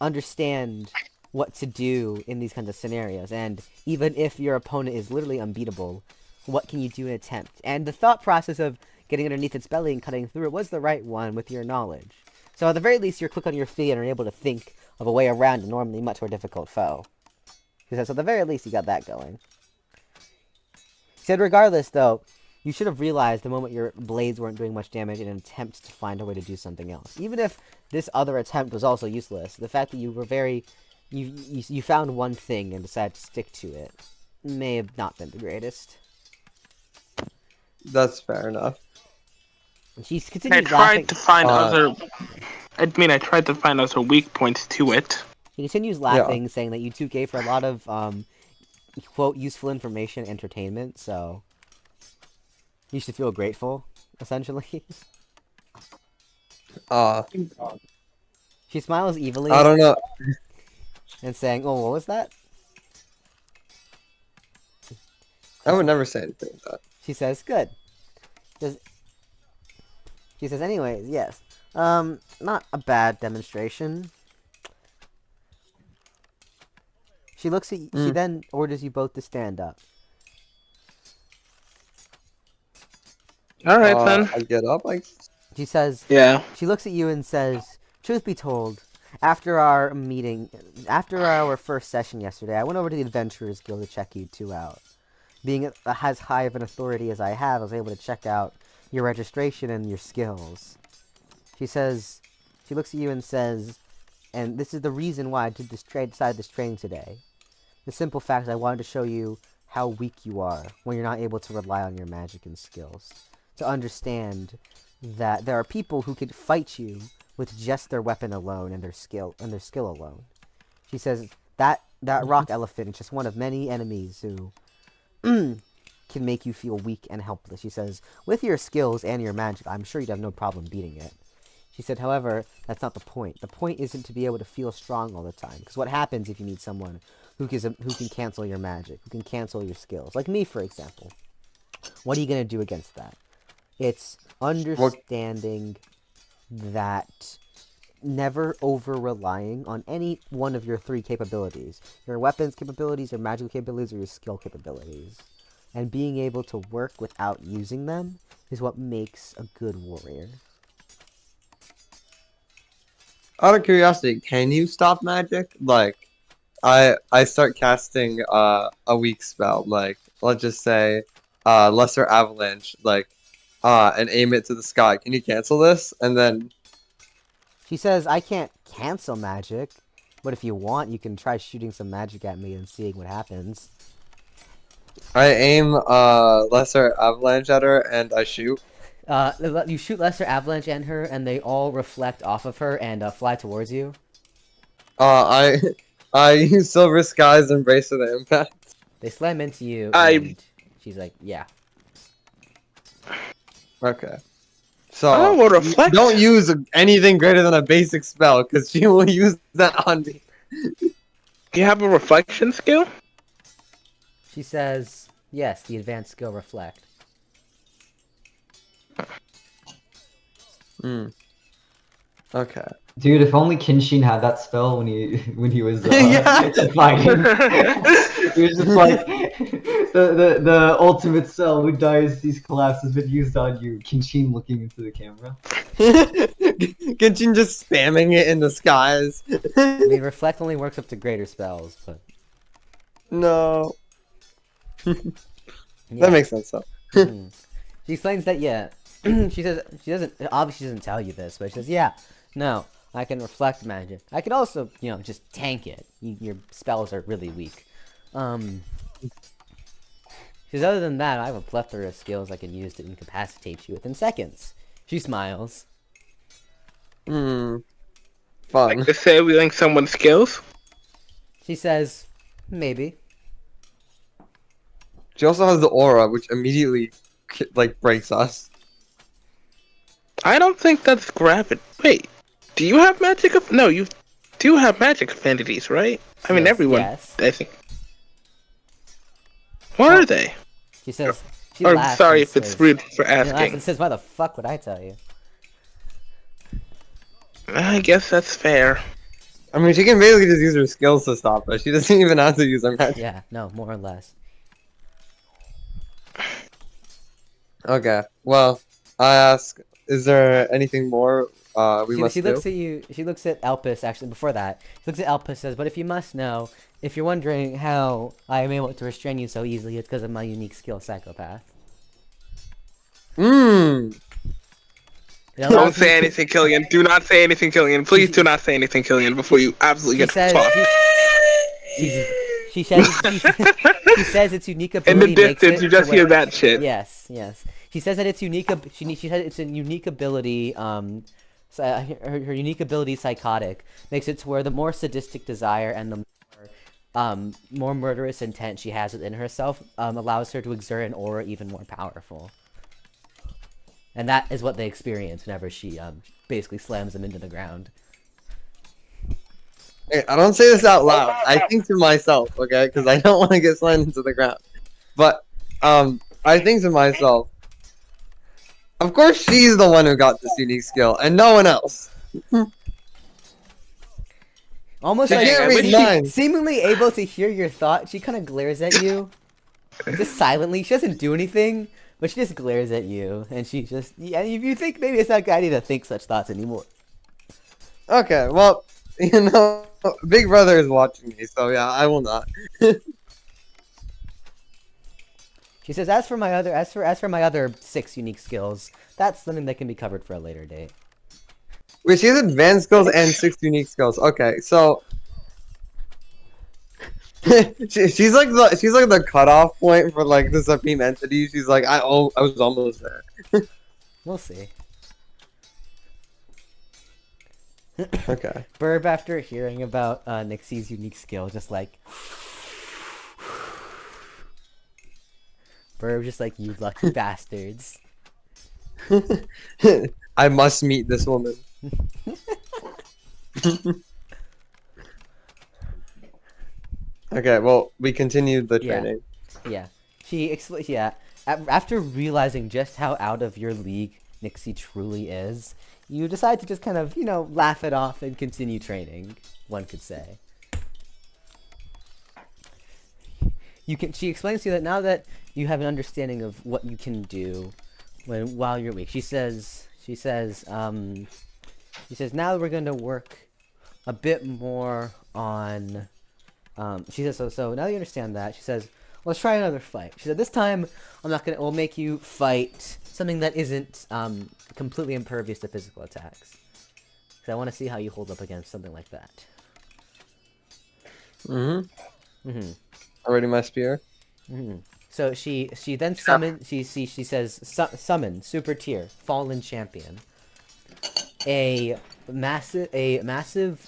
understand what to do in these kinds of scenarios. And even if your opponent is literally unbeatable, what can you do in an attempt? And the thought process of getting underneath its belly and cutting through it was the right one with your knowledge. So at the very least, you're quick on your feet and are able to think of a way around a normally much more difficult foe. She said, so at the very least, you got that going. She said, regardless, though, you should have realized the moment your blades weren't doing much damage in an attempt to find a way to do something else. Even if this other attempt was also useless, the fact that you were you found one thing and decided to stick to it may have not been the greatest. That's fair enough. She continues laughing. I tried to find other weak points to it. He continues laughing, saying that you two gave her a lot of, quote, useful information, entertainment, so you should feel grateful, essentially. She smiles evilly. I don't know. And saying, oh, what was that? I would never say anything like that. She says, good. She says, anyways, yes. Not a bad demonstration. She looks at you, she then orders you both to stand up. Alright, then. I get up, She says, yeah. She looks at you and says, truth be told, after our first session yesterday, I went over to the Adventurers Guild to check you two out. Being as high of an authority as I have, I was able to check out your registration and your skills. She looks at you and says, and this is the reason why I decided this training today. The simple fact is I wanted to show you how weak you are when you're not able to rely on your magic and skills. It's to understand that there are people who could fight you with just their weapon alone and their skill alone. She says that rock elephant is just one of many enemies who can make you feel weak and helpless. She says, with your skills and your magic, I'm sure you'd have no problem beating it. She said, however, that's not the point. The point isn't to be able to feel strong all the time. Because what happens if you meet someone who can cancel your magic, who can cancel your skills? Like me, for example. What are you going to do against that? It's understanding that never over-relying on any one of your three capabilities. Your weapons capabilities, your magical capabilities, or your skill capabilities. And being able to work without using them is what makes a good warrior. Out of curiosity, can you stop magic? Like, I start casting a weak spell, like let's just say Lesser Avalanche, like and aim it to the sky. Can you cancel this? And then She says, I can't cancel magic, but if you want, you can try shooting some magic at me and seeing what happens. I aim Lesser Avalanche at her and I shoot. You shoot Lesser Avalanche at her, and they all reflect off of her and fly towards you. I use Silver Sky's Embrace of the Impact. They slam into you, and she's like, yeah. Okay. So, don't use anything greater than a basic spell, because she will use that on me. Do you have a reflection skill? She says, yes, the advanced skill Reflect. Okay. Dude, if only Kenshin had that spell when he was fighting. He was just like the ultimate spell who dies these collapse has been used on you. Kenshin looking into the camera. Kenshin just spamming it in the skies. I mean, Reflect only works up to greater spells, but no. yeah. That makes sense though. She explains that she says she doesn't tell you this, but she says, yeah, no, I can reflect magic. I could also, just tank it. Your spells are really weak. She says, other than that, I have a plethora of skills I can use to incapacitate you within seconds. She smiles. Fun. Like disabling someone's skills? She says, maybe. She also has the aura, which immediately, breaks us. I don't think that's gravity. Wait, do you have magic? No, you do have magic affinities, right? I mean, everyone. Yes. I think. What are they? She says. She Or laughs sorry and if it's says- rude for She laughs asking. and says, "Why the fuck would I tell you?" I guess that's fair. I mean, she can basically just use her skills to stop us. She doesn't even have to use her magic. Yeah, no, more or less. Okay. Well, I ask, is there anything more we must She do? looks at you. She looks at Elpis. Actually, before that, she looks at Elpis. Says, "But if you must know, if you're wondering how I am able to restrain you so easily, it's because of my unique skill, Psychopath." Mmm. Don't say anything, Kylian. Do not say anything, Kylian. Please do not say anything, Kylian, before you absolutely She get says. fucked. She says its unique In the ability makes distance, it you just to hear where- that shit. Yes, yes. She says that it's unique. She said it's a unique ability. Her unique ability, psychotic, makes it to where the more sadistic desire and the more murderous intent she has within herself allows her to exert an aura even more powerful. And that is what they experience whenever she basically slams them into the ground. Hey, I don't say this out loud. I think to myself, okay, because I don't want to get slammed into the ground. But I think to myself, of course she's the one who got this unique skill, and no one else. Almost She like can't read minds. seemingly able to hear your thought, she kind of glares at you, just silently. She doesn't do anything, but she just glares at you, and she just you think maybe it's not a good idea to think such thoughts anymore. Okay, well, Big Brother is watching me, so yeah, I will not. She says, as for my other 6 unique skills, that's something that can be covered for a later date. Wait, she has advanced skills and 6 unique skills. Okay, so she's like the cutoff point for like the supreme entity. She's like I was almost there. We'll see. Okay. Burb, after hearing about Nixie's unique skill, just like Burb, just like, you lucky bastards. I must meet this woman. Okay, well, we continued the training. Yeah. After realizing just how out of your league Nixie truly is, you decide to just kind of, laugh it off and continue training, one could say. She explains to you that now that you have an understanding of what you can do while you're weak, she says, now we're going to work a bit more on, she says, so now you understand that, she says, let's try another fight. She said, this time, we'll make you fight something that isn't, completely impervious to physical attacks. Because I want to see how you hold up against something like that. Already my spear. So she then summons, she says, summon, super tier, fallen champion. A massive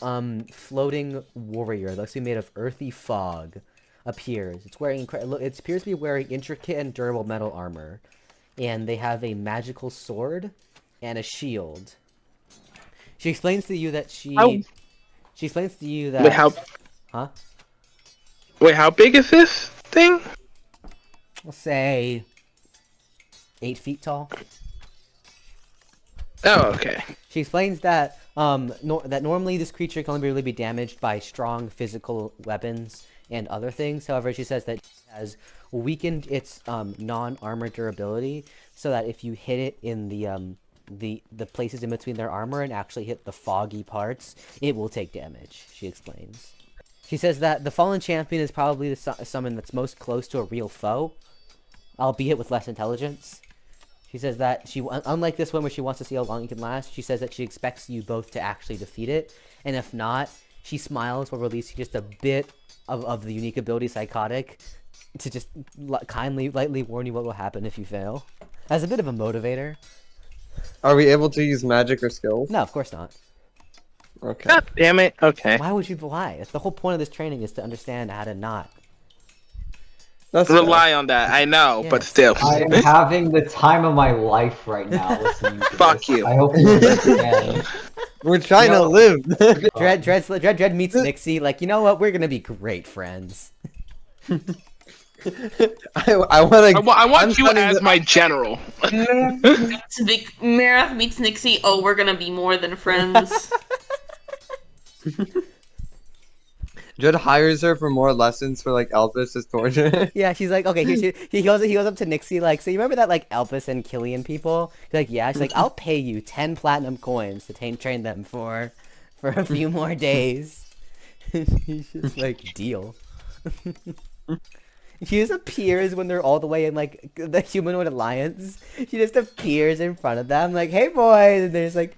floating warrior, looks to be made of earthy fog, appears. It appears to be wearing intricate and durable metal armor, and they have a magical sword and a shield. She explains to you that Wait, how big is this thing? We'll say 8 feet tall. Oh, okay. She explains that that normally this creature can only really be damaged by strong physical weapons and other things. However, she says that it has weakened its non-armor durability, so that if you hit it in the places in between their armor and actually hit the foggy parts, it will take damage, she explains. She says that the Fallen Champion is probably the summon that's most close to a real foe, albeit with less intelligence. She says that unlike this one where she wants to see how long it can last, she says that she expects you both to actually defeat it, and if not, she smiles while releasing just a bit of the unique ability Psychotic to just lightly warn you what will happen if you fail. As a bit of a motivator. Are we able to use magic or skills? No, of course not. Okay. God damn it. Okay. Why would you lie? That's the whole point of this training, is to understand how to not. That's Rely on that. I know, Yes. but still. I am having the time of my life right now listening to Fuck this. you. I hope you understand. We're trying to live. Dread meets Nixie, like, you know what? We're gonna be great friends. I want you as my general. Marath meets Nixie. Oh, we're gonna be more than friends. Judd hires her for more lessons for like Elpis as torture. Yeah, she's like, okay, he goes up to Nixie, like, so you remember that, like, Elpis and Kylian people? She's like, yeah. She's like, I'll pay you 10 platinum coins to train them for a few more days. He's just like, deal. She just appears when they're all the way in, like, the Humanoid Alliance. She just appears in front of them, like, hey, boys, and they're just like,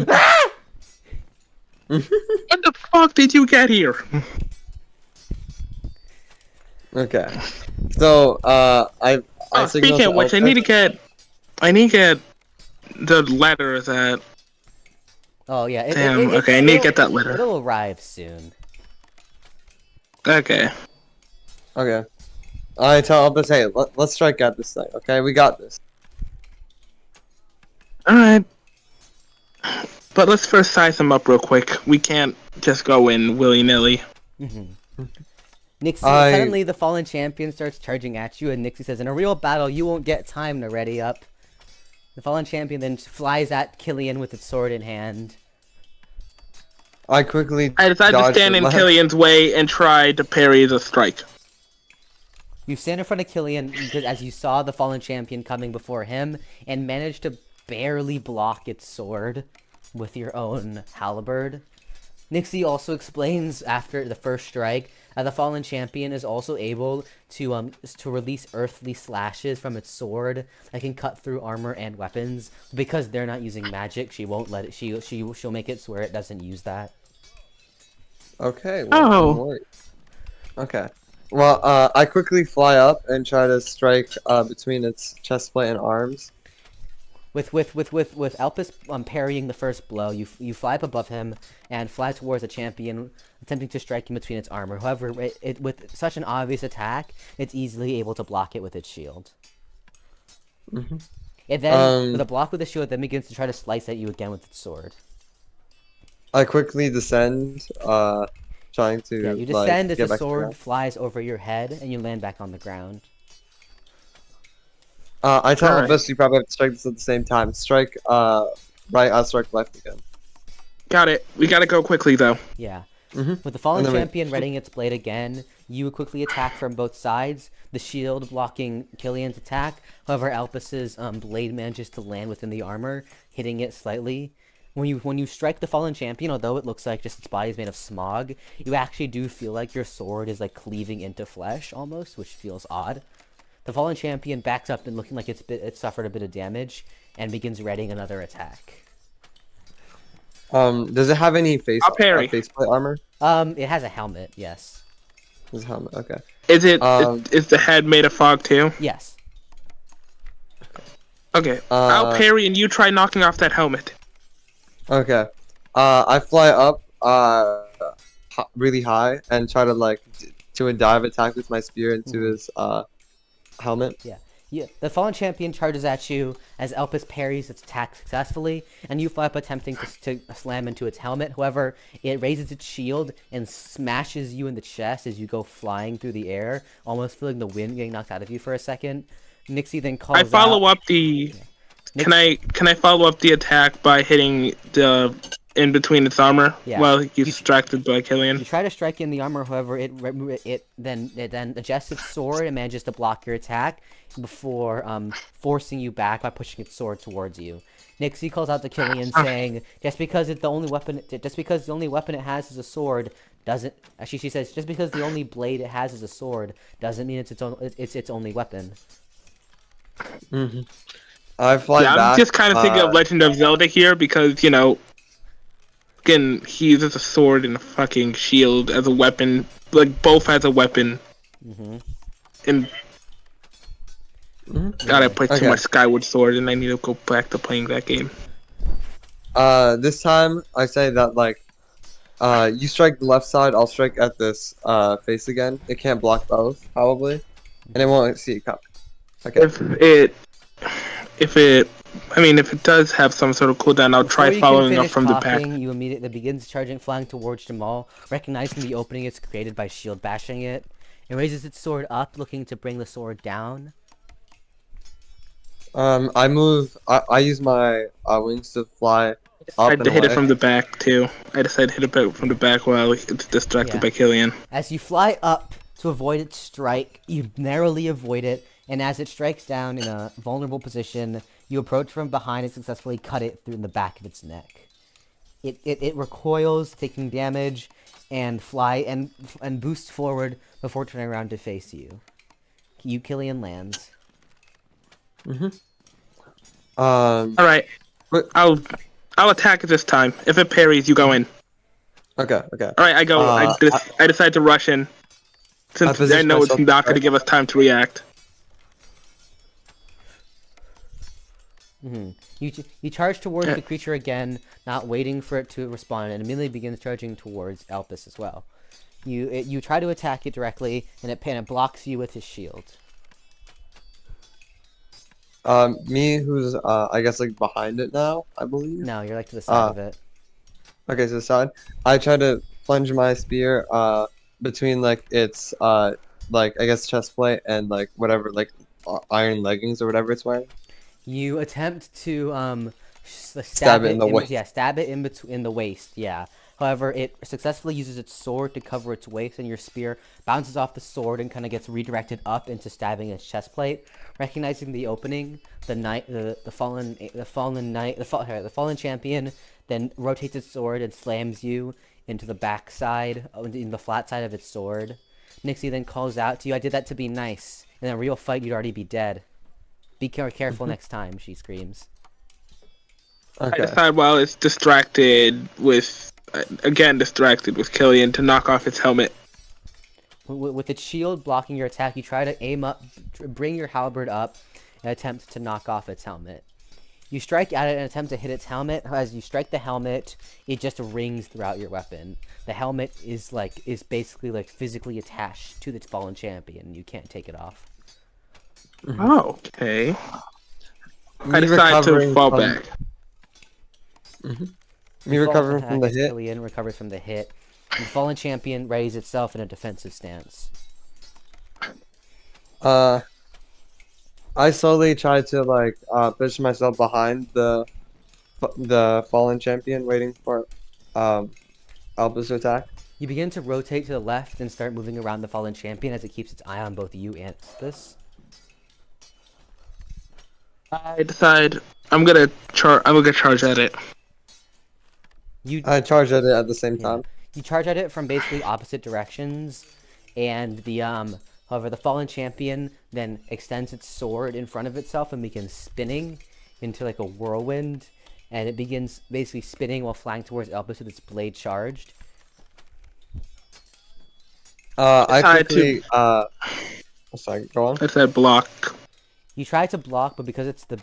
ah! What the fuck did you get here? Okay. So, I Speaking of which, I need to get the letter that. Oh, yeah. Damn, okay, I need to get that letter. It'll arrive soon. Okay. Okay. I tell Elpis, hey, let's strike out this thing, okay? We got this. Alright. But let's first size them up real quick. We can't just go in willy-nilly. Nixie, suddenly the Fallen Champion starts charging at you, and Nixie says, in a real battle, you won't get time to ready up. The Fallen Champion then flies at Kylian with its sword in hand. I quickly I decide to stand in Kylian's way and try to parry the strike. You stand in front of Kylian because as you saw the Fallen Champion coming before him, and managed to barely block its sword with your own halberd. Nixie also explains after the first strike that the Fallen Champion is also able to release earthly slashes from its sword that can cut through armor and weapons. Because they're not using magic, she won't let it. She'll make it swear it doesn't use that. Okay. Well, okay. Well, I quickly fly up and try to strike between its chest plate and arms. With Elpis parrying the first blow, you fly up above him and fly towards the champion, attempting to strike him between its armor. However, with such an obvious attack, it's easily able to block it with its shield. Mm-hmm. It then, with a block with the shield, then begins to try to slice at you again with its sword. I quickly descend, trying to Yeah, you descend as get the back to sword ground. flies over your head, and you land back on the ground. I tell Alright. Elpis you probably have to strike this at the same time. Strike right, I'll strike left again. Got it. We gotta go quickly though. Yeah. Mm-hmm. With the fallen And then champion readying its blade again, you quickly attack from both sides, the shield blocking Kylian's attack. However, Elpis's blade manages to land within the armor, hitting it slightly. When you strike the fallen champion, although it looks like just its body is made of smog, you actually do feel like your sword is like cleaving into flesh almost, which feels odd. The fallen champion backs up and looking like it suffered a bit of damage, and begins readying another attack. Does it have any parry. faceplate armor? It has a helmet, yes. It's a helmet, okay. Is it? Um, Is the head made of fog too? Yes. Okay. I'll parry and you try knocking off that helmet. Okay. I fly up really high and try to do a dive attack with my spear into his helmet. Yeah, the fallen champion charges at you as Elpis parries its attack successfully, and you fly up attempting to slam into its helmet. However, it raises its shield and smashes you in the chest as you go flying through the air, almost feeling the wind getting knocked out of you for a second. Nixie then calls out... I follow up the... Can I follow up the attack by hitting the in between its armor while he's distracted by Kylian? You try to strike in the armor, however, it then adjusts its sword and manages to block your attack before forcing you back by pushing its sword towards you. Nixie calls out to Kylian saying, just because the only weapon it has is a sword doesn't... Actually, she says, just because the only blade it has is a sword doesn't mean it's its only weapon. Mm-hmm. I fly back. I'm just kind of thinking of Legend of Zelda here because, you know, again, he uses a sword and a fucking shield as a weapon, like both as a weapon. Mm-hmm. And God, I played too much Skyward Sword, and I need to go back to playing that game. This time I say that you strike the left side, I'll strike at this face again. It can't block both, probably, and it won't see it come. Okay. If it does have some sort of cooldown, I'll try following up from the back. You immediately begins flying towards Jamal, recognizing the opening it's created by shield bashing it. It raises its sword up, looking to bring the sword down. I move. I use my wings to fly up. I had to hit it from the back too. I decided to hit it from the back while it's distracted by Kylian. As you fly up to avoid its strike, you narrowly avoid it. And as it strikes down in a vulnerable position, you approach from behind and successfully cut it through the back of its neck. It recoils, taking damage, and and boosts forward before turning around to face you. Kylian lands. Mm-hmm. All right. I'll attack it this time. If it parries, you go in. Okay. All right, I go. I decide to rush in, since I know it's not going to give us time to react. Mm-hmm. You charge towards the creature again, not waiting for it to respond, and immediately begins charging towards Elpis as well. You try to attack it directly, and it blocks you with his shield. Me, who's I guess behind it now, I believe. No, you're to the side of it. Okay, so the side. I try to plunge my spear between its I guess chest plate and whatever iron leggings or whatever it's wearing. You attempt to stab it in the waist. Yeah, stab it in the waist. Yeah. However, it successfully uses its sword to cover its waist, and your spear bounces off the sword and kind of gets redirected up into stabbing its chest plate. Recognizing the opening, the fallen champion then rotates its sword and slams you into the backside, in the flat side of its sword. Nixie then calls out to you, "I did that to be nice. In a real fight, you'd already be dead. Be careful next time," she screams. Okay. I decide while it's distracted with Kylian to knock off its helmet. With its shield blocking your attack, you try to aim up, bring your halberd up, and attempt to knock off its helmet. You strike at it and attempt to hit its helmet. As you strike the helmet, it just rings throughout your weapon. The helmet is basically like physically attached to the fallen champion. You can't take it off. Oh, okay. I decide to fall back. Me recovering from the hit. Kylian recovers from the hit. The fallen champion readies itself in a defensive stance. I slowly try to like push myself behind the fallen champion, waiting for Elpis to attack. You begin to rotate to the left and start moving around the fallen champion as it keeps its eye on both you and Elpis. I decide I'm gonna charge at it. I charge at it at the same time. You charge at it from basically opposite directions, and however, the fallen champion then extends its sword in front of itself and begins spinning into like a whirlwind, and it begins basically spinning while flying towards Elpis with its blade charged. I quickly sorry, go on. I said block. You try to block, but because it's the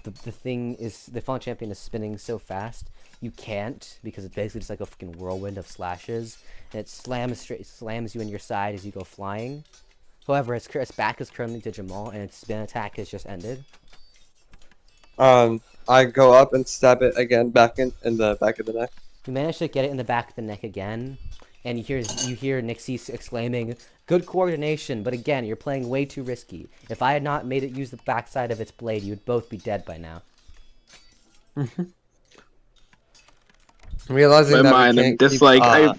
fallen champion is spinning so fast, you can't, because it's basically just like a fucking whirlwind of slashes, and it slams you in your side as you go flying. However, its back is currently to Jamal, and its spin attack has just ended. I go up and stab it again back in the back of the neck. You manage to get it in the back of the neck again, and you hear Nixie exclaiming, "Good coordination, but again, you're playing way too risky. If I had not made it use the backside of its blade, you'd both be dead by now." Realizing my that mind, we can't just keep, like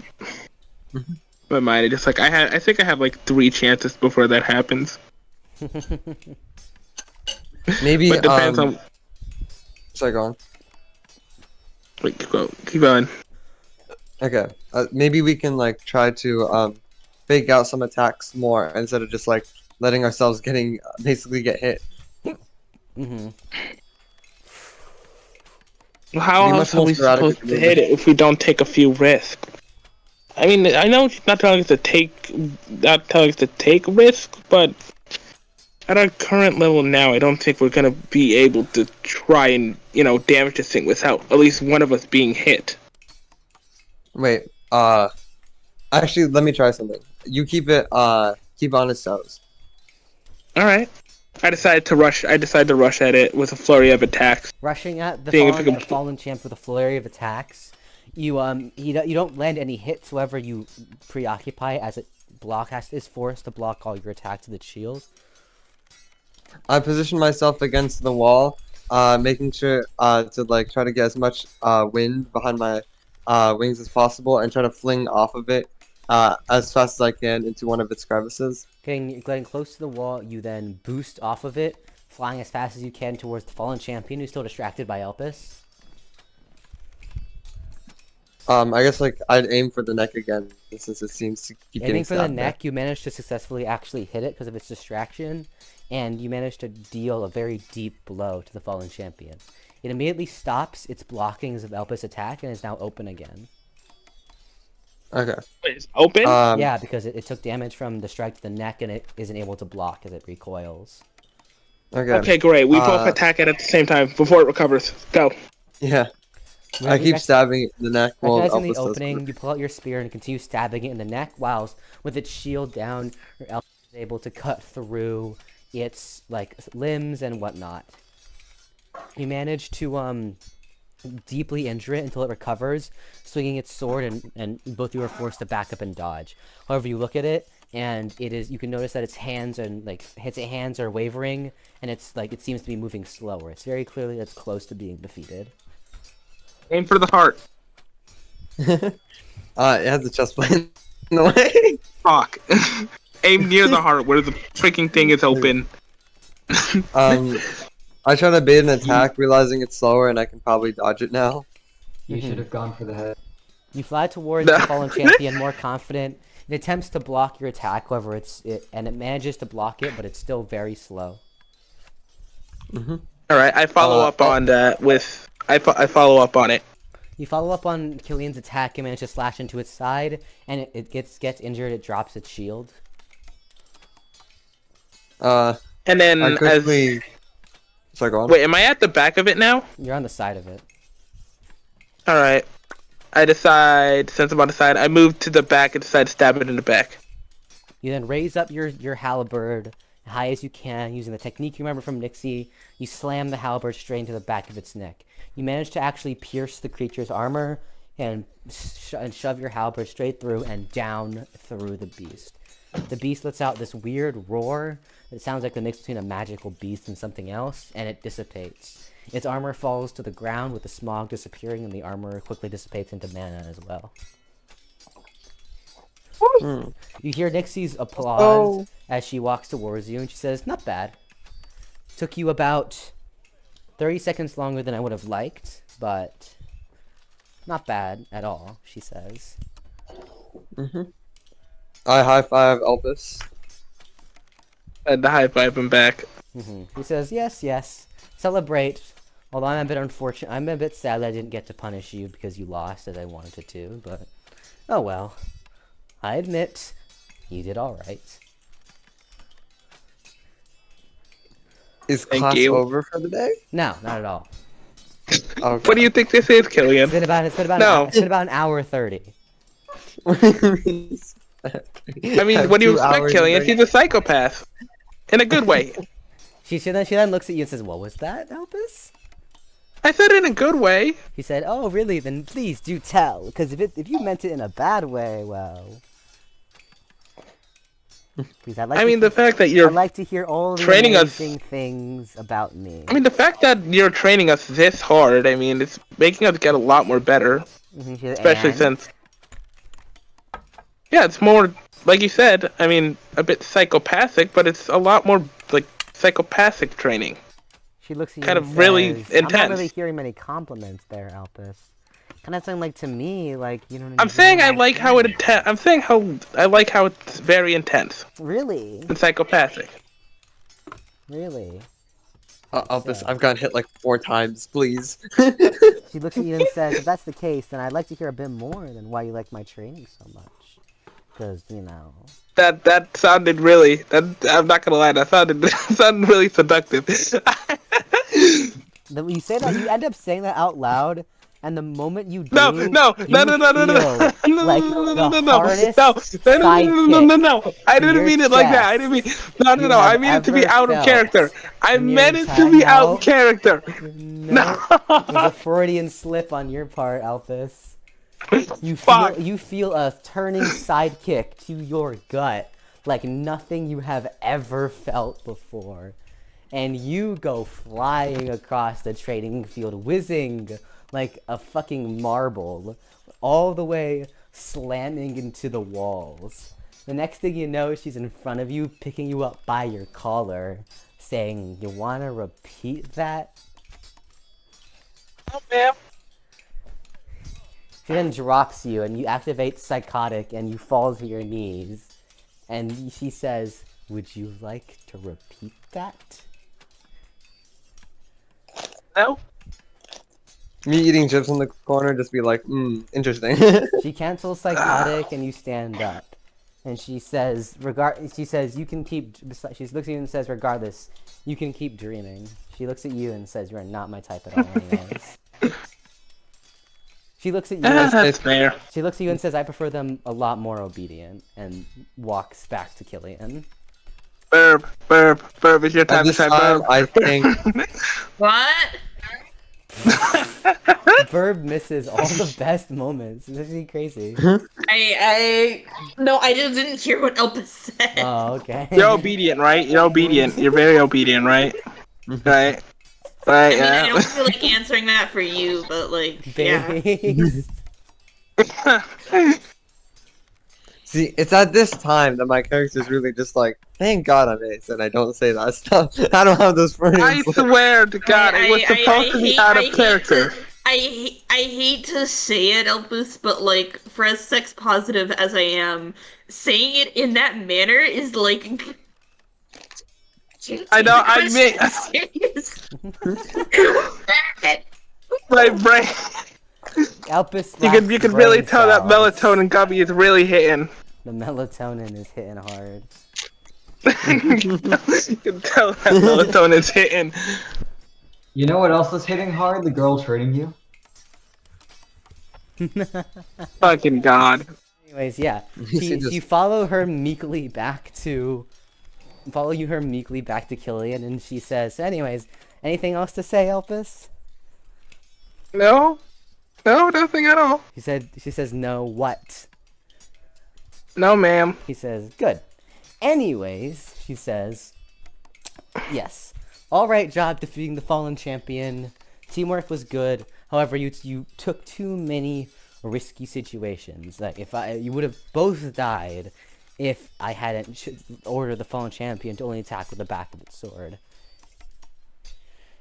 my mind, just like I think I have like 3 chances before that happens. Maybe but depends on. Sorry, go on. Wait, keep going. Okay, maybe we can like try to fake out some attacks more instead of just like letting ourselves basically get hit. How else are we supposed to hit it if we don't take a few risks? I mean, I know it's not telling us to take risks, but at our current level now, I don't think we're gonna be able to try and damage this thing without at least one of us being hit. Wait, actually, let me try something. You keep on its toes. All right. I decided to rush at it with a flurry of attacks. Rushing at the fallen champ with a flurry of attacks. You don't land any hits. However, you preoccupy as it is forced to block all your attacks with its shield. I position myself against the wall, making sure to like try to get as much wind behind my wings as possible, and try to fling off of it as fast as I can into one of its crevices. Getting close to the wall, you then boost off of it, flying as fast as you can towards the fallen champion, who's still distracted by Elpis. I guess like I'd aim for the neck again, since it seems to keep aiming for the neck. There. You managed to successfully actually hit it because of its distraction, and you managed to deal a very deep blow to the fallen champion. It immediately stops its blockings of Elpis' attack and is now open again. Okay. Wait, it's open? Yeah, because it took damage from the strike to the neck, and it isn't able to block as it recoils. Okay, great. We both attack it at the same time before it recovers. Go. Yeah. I keep stabbing it in the neck while Recognizing the opening, you pull out your spear and continue stabbing it in the neck, whilst with its shield down, your Elpis is able to cut through its like limbs and whatnot. You manage to deeply injure it until it recovers, swinging its sword, and both of you are forced to back up and dodge. However, you look at it, and you can notice that its hands are wavering, and it seems to be moving slower. It's very clearly it's close to being defeated. Aim for the heart. It has the chest plate in the way. Fuck. Aim near the heart where the freaking thing is open. I try to bait an attack, realizing it's slower and I can probably dodge it now. You should have gone for the head. You fly towards the fallen champion, more confident. It attempts to block your attack, however, it manages to block it, but it's still very slow. Alright, I follow up on that with... I follow up on it. You follow up on Kylian's attack and manage to slash into its side, and it gets injured, it drops its shield. And then I quickly. Sorry, go on. Wait, am I at the back of it now? You're on the side of it. All right. I decide, since I'm on the side, I move to the back and decide to stab it in the back. You then raise up your halberd high as you can using the technique you remember from Nixie. You slam the halberd straight into the back of its neck. You manage to actually pierce the creature's armor and shove your halberd straight through and down through the beast. The beast lets out this weird roar. It sounds like the mix between a magical beast and something else, and it dissipates. Its armor falls to the ground with the smog disappearing, and the armor quickly dissipates into mana as well. You hear Nixie's applause as she walks towards you, and she says, "Not bad. Took you about 30 seconds longer than I would have liked, but not bad at all," she says. I high five Elpis. And high five him back. He says, yes. Celebrate. Although I'm a bit unfortunate. I'm a bit sad that I didn't get to punish you because you lost as I wanted to, but oh well. I admit, you did alright. Is class over for the day? No, not at all. Okay. What do you think this is, Kylian? It's been about an hour 30. I mean, what do you expect, Kylian? She's a psychopath. In a good way. She then looks at you and says, "What was that, Elpis?" I said it in a good way. He said, "Oh, really? Then please do tell. Because if you meant it in a bad way, well..." Please, the fact that you're I'd like to hear all the training amazing things about me. I mean, the fact that you're training us this hard, I mean, it's making us get a lot more better. Especially since... Yeah, it's more, like you said, I mean, a bit psychopathic, but it's a lot more, like, psychopathic training. She looks at you kind and of really says, intense. I'm not really hearing many compliments there, Elpis. Kind of sound like to me, like, you know what I mean? I'm saying I like how it I'm saying how I like how it's very intense. Really? And psychopathic. Really? Elpis, I've gotten hit like 4 times, please. She looks at you and says, "If that's the case, then I'd like to hear a bit more than why you like my training so much. Because, you know..." That sounded really... I'm not gonna lie, that sounded really seductive. You say that, you end up saying that out loud, and the moment you do, No. I didn't mean it like that. I didn't mean... No. I mean it to be out of character. I meant it to be out of character. No. There's a Freudian slip on your part, Elpis. You feel a turning sidekick to your gut like nothing you have ever felt before. And you go flying across the training field, whizzing like a fucking marble, all the way slamming into the walls. The next thing you know, she's in front of you, picking you up by your collar, saying, "You wanna repeat that?" Oh, ma'am. She then drops you, and you activate Psychotic, and you fall to your knees. And she says, "Would you like to repeat that?" No. Me eating chips in the corner, just be like, interesting. She cancels Psychotic, and you stand up. And she says, you can keep... She looks at you and says, "Regardless, you can keep dreaming." She looks at you and says, "You're not my type at all anyways." She looks at you. That's fair. She looks at you and says, "I prefer them a lot more obedient," and walks back to Kylian. Burb, it's your time to say burb. I think... What? Verb misses all the best moments. This is crazy. No, I just didn't hear what Elpis said. Oh, okay. You're obedient, right? You're obedient. You're very obedient, right? Right. Right. I don't feel like answering that for you, but like, Babies. yeah. See, it's at this time that my character's really just like, thank God I'm ace, and I don't say that stuff. I don't have those friends. I swear to God, it was supposed to be out of character. I hate to say it, Elpis, but like, for as sex positive as I am, saying it in that manner is like... I know, I mean... My brain... Elpis You can really tell that melatonin gummy is really hitting. The melatonin is hitting hard. You can tell that melatonin is hitting. You know what else is hitting hard? The girl training you. Fucking god. Anyways, yeah. You see You this- follow her meekly back to Kylian, and she says, anyways, anything else to say, Elpis? No, nothing at all. She says, no, what? No, ma'am. He says, good. Anyways, she says, yes. Alright job defeating the fallen champion. Teamwork was good. However, you took too many risky situations. Like, you would have both died if I hadn't ordered the fallen champion to only attack with the back of its sword.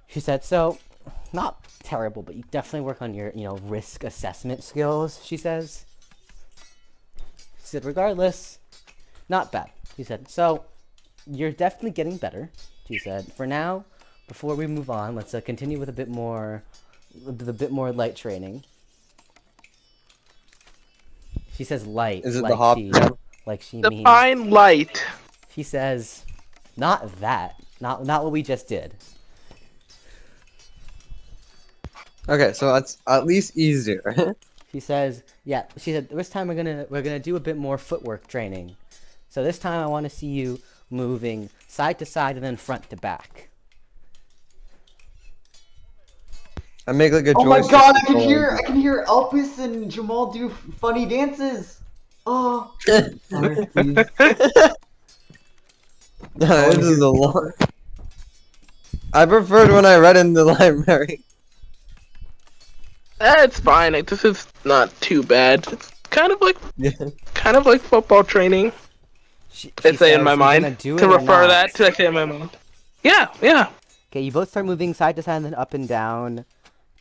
She said, so, not terrible, but you definitely work on your, risk assessment skills, she says. She said, regardless, not bad. She said, so, you're definitely getting better, she said. For now, before we move on, let's continue with a bit more light training. She says light. Is it like the hop? she means. Define light. She says, not that. Not what we just did. Okay, so that's at least easier. She says, yeah. She said this time we're gonna do a bit more footwork training. So this time I want to see you moving side to side and then front to back. I make like a Oh my joystick god, I controller. can hear Elpis and Jamal do funny dances. Oh, sorry, please. This is a lot. I preferred when I read in the library. It's fine. This is not too bad. It's kind of like Yeah. football training. She I say in my says, mind "You gonna do to it or refer not?" that to I say in my mind. Yeah. Okay, you both start moving side to side and then up and down.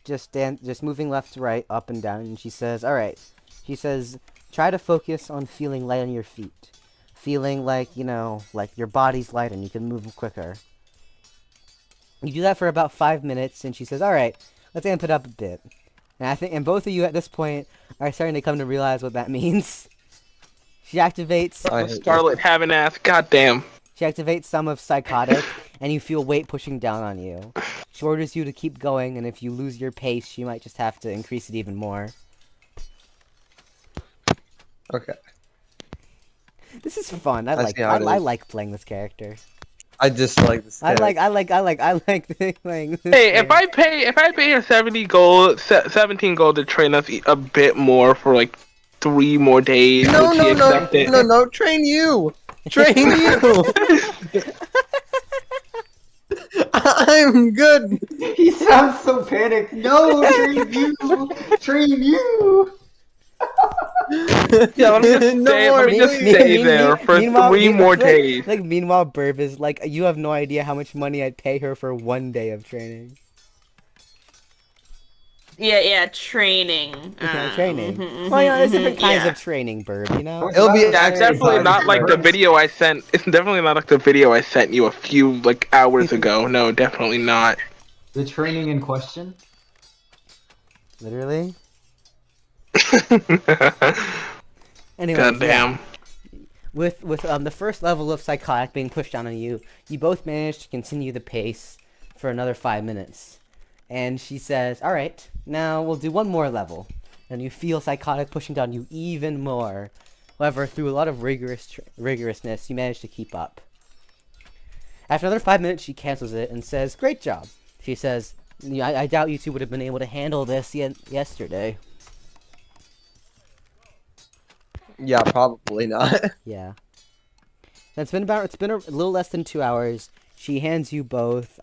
Just moving left to right, up and down. And she says, all right. She says, try to focus on feeling light on your feet. Feeling like, like your body's light and you can move quicker. You do that for about 5 minutes, and she says, all right, let's amp it up a bit. And both of you at this point are starting to come to realize what that means. She activates. I hate Scarlet having ass. Goddamn. She activates some of Psychotic, and you feel weight pushing down on you. She orders you to keep going, and if you lose your pace, she might just have to increase it even more. Okay. This is fun. I see how it is. like playing this character. I dislike this. I like playing this Hey, if character. I pay her 17 gold to train us a bit more for like 3 more days, would she accept it? No, train you! Train you! I'm good! He sounds so panicked. No, train you! Train you! Yeah, let me just No stay, more, let me just please. stay there for 3 more days. Like, meanwhile, Burb is like, you have no idea how much money I'd pay her for 1 day of training. Yeah, training. Training. Mhm, Well, there's different kinds yeah. of training, Burb, you know? It'll be Yeah, it's definitely not like the video I sent. It's definitely not like the video I sent you a few hours ago. No, definitely not. The training in question? Literally. Anyways, Goddamn. With the first level of Psychotic being pushed down on you, you both managed to continue the pace for another 5 minutes. And she says, alright, now we'll do one more level. And you feel Psychotic pushing down you even more. However, through a lot of rigorousness, you manage to keep up. After another 5 minutes, she cancels it and says, great job. She says, I doubt you two would have been able to handle this yesterday. Yeah, probably not. Yeah. It's been a little less than 2 hours. She hands you both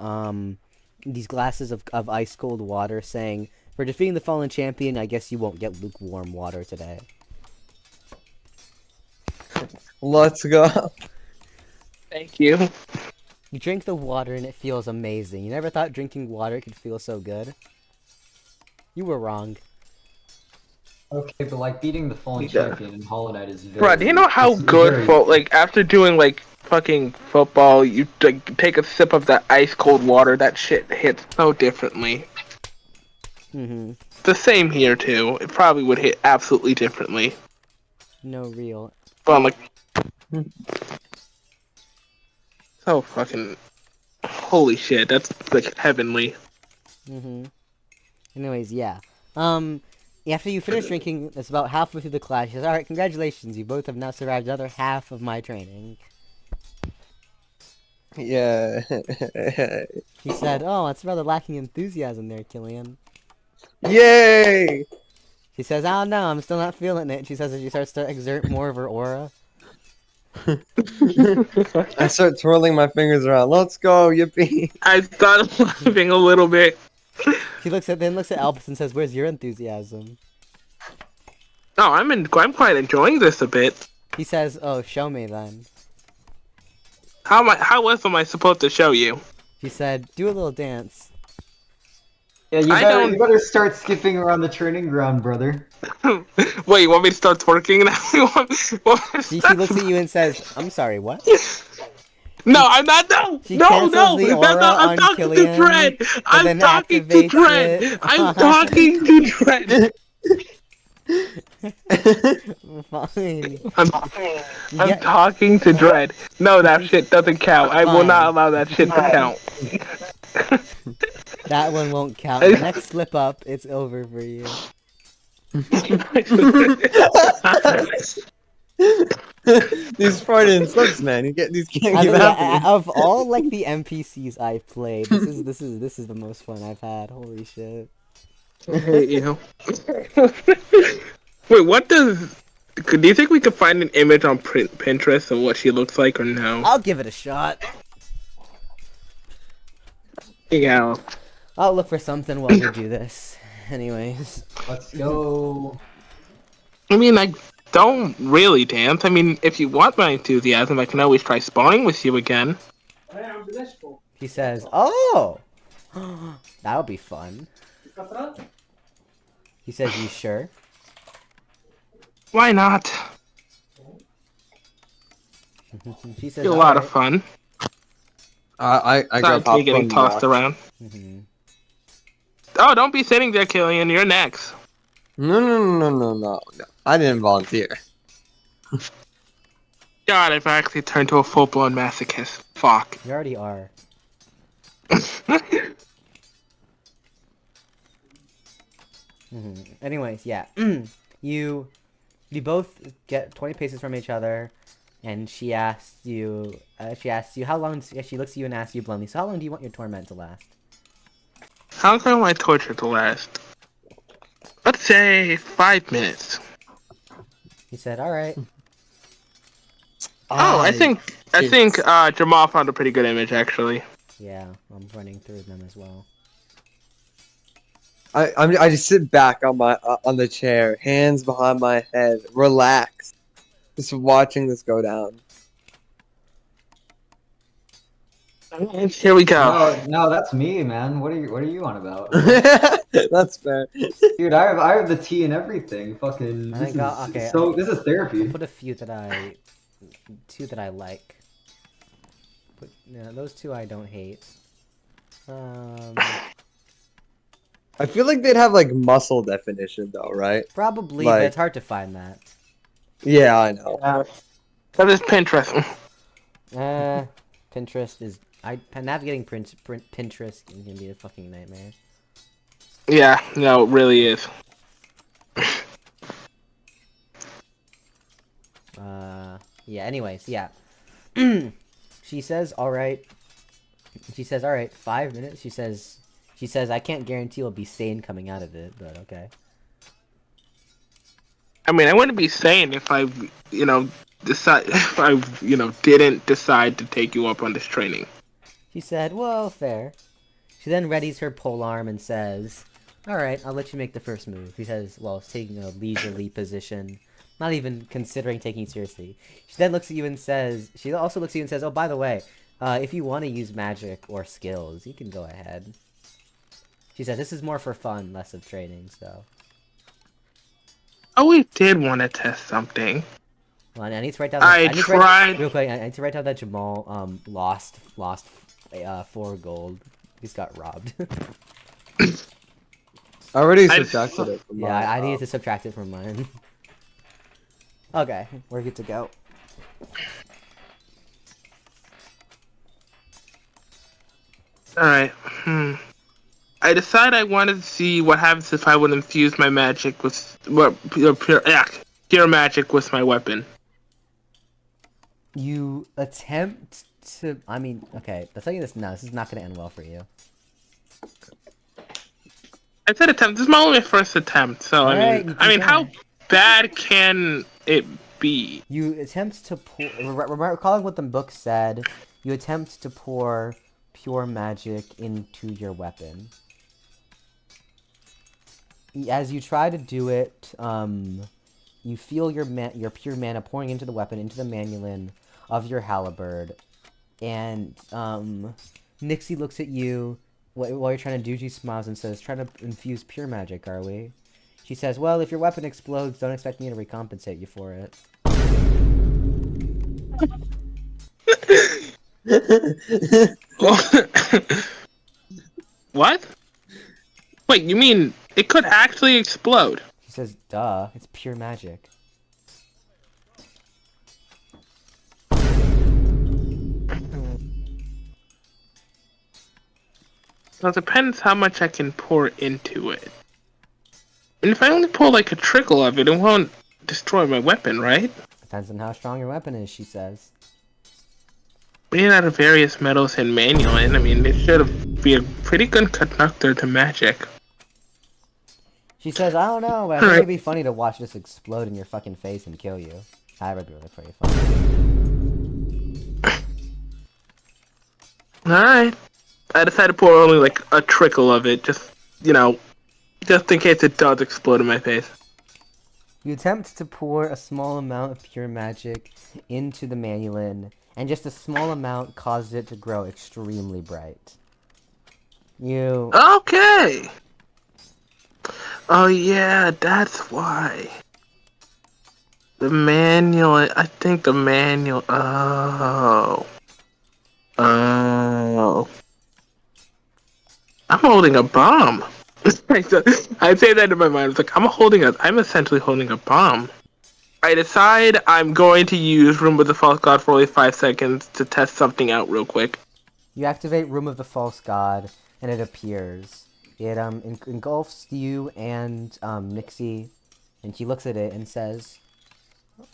these glasses of ice cold water, saying, for defeating the fallen champion, I guess you won't get lukewarm water today. Let's go. Thank you. You drink the water and it feels amazing. You never thought drinking water could feel so good? You were wrong. Okay, but like beating the fallen Yeah. champion in Hollow Knight is very... Bro, do you know how it's good very- after doing fucking football, you take a sip of that ice cold water, that shit hits so differently. Mm-hmm. The same here too. It probably would hit absolutely differently. No real. But so fucking... Holy shit, that's, like, heavenly. Anyways, yeah. After you finish drinking, it's about halfway through the class. She says, "Alright, congratulations. You both have now survived another half of my training." Yeah. She said, "Oh, it's rather lacking enthusiasm there, Kylian." Yay! She says, "Oh no, I'm still not feeling it." She says as she starts to exert more of her aura. I start twirling my fingers around. Let's go, yippee! I started laughing a little bit. She looks at Elpis and says, "Where's your enthusiasm?" Oh, I'm quite enjoying this a bit. He says, "Oh, show me then." How else am I supposed to show you? She said, "Do a little dance." Yeah, you better start skipping around the training ground, brother. Wait, you want me to start twerking now? She looks at you and says, "I'm sorry, what?" No, I'm not. No, She no, cancels no. the That's aura not, I'm on talking Kylian, to Dread. I'm then talking to activates Dread. it. I'm talking to Dread. Fine. I'm talking to Dread. No, that shit doesn't count. I will not allow that shit to count. That one won't count. The next slip up, it's over for you. These Freudian slips, man. You get these can't I keep mean, happening. of all like the NPCs I've played, this is the most fun I've had. Holy shit. I hate you. Wait, what does... Do you think we could find an image on Pinterest of what she looks like or no? I'll give it a shot. Yeah. I'll look for something while we do this. Anyways. Let's go. I mean, I don't really dance. I mean, if you want my enthusiasm, I can always try sparring with you again. He says, "Oh! That'll be fun." He says, "You sure?" Why not? She says, Be a lot of fun. I Not grab popcorn. getting tossed around. Oh, don't be sitting there, Kylian. You're next. No. I didn't volunteer. God, I've actually turned to a full-blown masochist. Fuck. You already are. Anyways, yeah. You both get 20 paces from each other, and she asks you how long. She looks at you and asks you bluntly, "So how long do you want your torment to last?" How long do I want my torture to last? Let's say 5 minutes. He said, "All right." Oh, I think Jamal found a pretty good image actually. Yeah, I'm running through them as well. I just sit back on the chair, hands behind my head, relax, just watching this go down. Here we go. No, that's me, man. What are you on about? That's fair. Dude, I have the tea and everything. Fucking this is therapy. I'll put a few that I like. But yeah, those two I don't hate. I feel like they'd have like muscle definition though, right? Probably, like, but it's hard to find that. Yeah, I know. That is Pinterest. Pinterest is navigating Pinterest can be a fucking nightmare. Yeah, no, it really is. Yeah. Anyways, yeah. She says, "All right." She says, "All right, 5 minutes." She says, "I can't guarantee you'll be sane coming out of it, but okay." I mean, I wouldn't be sane if I, didn't decide to take you up on this training. She said, "Well, fair." She then readies her polearm and says, "All right, I'll let you make the first move." He says, while taking a leisurely position, not even considering taking it seriously. She then looks at you and says, "Oh, by the way, if you want to use magic or skills, you can go ahead." She says, "This is more for fun, less of training, so." Oh, we did want to test something. Well, I need to write down. Real quick. I need to write down that Jamal lost 4 gold. He's got robbed. I already subtracted it from mine. Yeah, I needed to subtract it from mine. Okay, we're good to go. Alright. I decided I wanted to see what happens if I would infuse my magic with pure magic with my weapon. You attempt to. I mean, okay. I'll tell you this now. This is not going to end well for you. I said attempt. This is my only first attempt, so I mean, how bad can it be? You attempt to pour. Recalling what the book said, you attempt to pour pure magic into your weapon. As you try to do it, you feel your pure mana pouring into the weapon, into the manulin of your halberd, and Nixie looks at you while you're trying to do. She smiles and says, "Trying to infuse pure magic, are we?" She says, "Well, if your weapon explodes, don't expect me to recompensate you for it." What? Wait, you mean it could actually explode? She says, "Duh, it's pure magic." Well, it depends how much I can pour into it. And if I only pour like a trickle of it, it won't destroy my weapon, right? Depends on how strong your weapon is, she says. Made out of various metals and manulin, I mean, it should be a pretty good conductor to magic. She says, "I don't know, but I think it'd be funny to watch this explode in your fucking face and kill you." That would be really pretty funny. Alright. I decided to pour only like a trickle of it, just, you know, just in case it does explode in my face. You attempt to pour a small amount of pure magic into the manulin, and just a small amount causes it to grow extremely bright. You... Okay! Oh yeah, that's why. The manual, I think the manual, oh. I'm holding a bomb. I say that in my mind, it's like, I'm essentially holding a bomb. I decide I'm going to use Room of the False God for only 5 seconds to test something out real quick. You activate Room of the False God, and it appears. It engulfs you and Nixie, and she looks at it and says,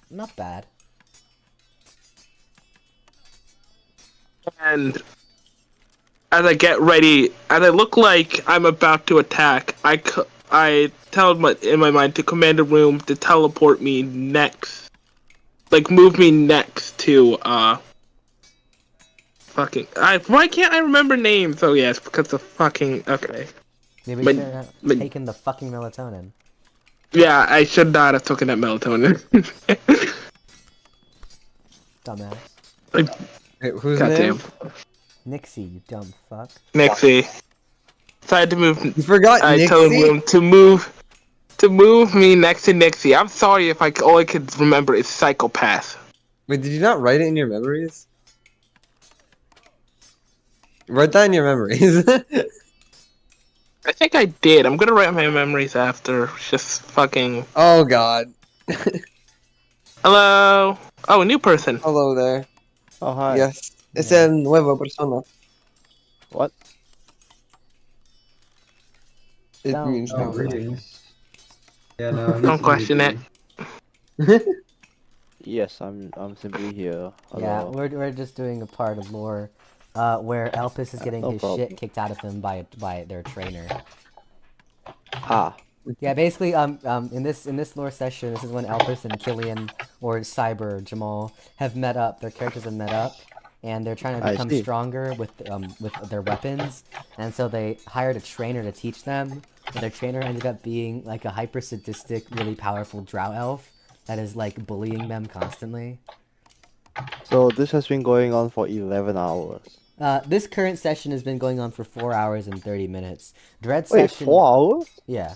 "Not bad." And as I get ready, as I look like I'm about to attack, I tell in my mind to command a room to teleport me next, like move me next to why can't I remember names? Oh yes, because the fucking okay. Maybe you should have taken the fucking melatonin. Yeah, I should not have taken that melatonin. Dumbass. Wait, who's name? Nixie, you dumb fuck. Nixie. Decided to move. You forgot I Nixie? told him to move me next to Nixie. I'm sorry if all I could remember is psychopath. Wait, did you not write it in your memories? Write that in your memories. I think I did. I'm gonna write my memories after. Just fucking. Oh god. Hello. Oh, a new person. Hello there. Oh, hi. Yes. Es el nuevo persona. What? It Don't- means Oh, no. greetings. Yeah, no. Don't question it. Yes, I'm simply here. Yeah, Hello. we're just doing a part of lore, where Elpis is getting No his problem. shit kicked out of him by their trainer. Ah. Yeah, basically, in this lore session, this is when Elpis and Kylian, or Cyber Jamal, have met up. Their characters have met up, and they're trying to I become see. stronger with their weapons. And so they hired a trainer to teach them. But their trainer ended up being like a hyper sadistic, really powerful drow elf that is like bullying them constantly. So this has been going on for 11 hours. This current session has been going on for 4 hours and 30 minutes. Dread Wait, session. 4 hours? Yeah.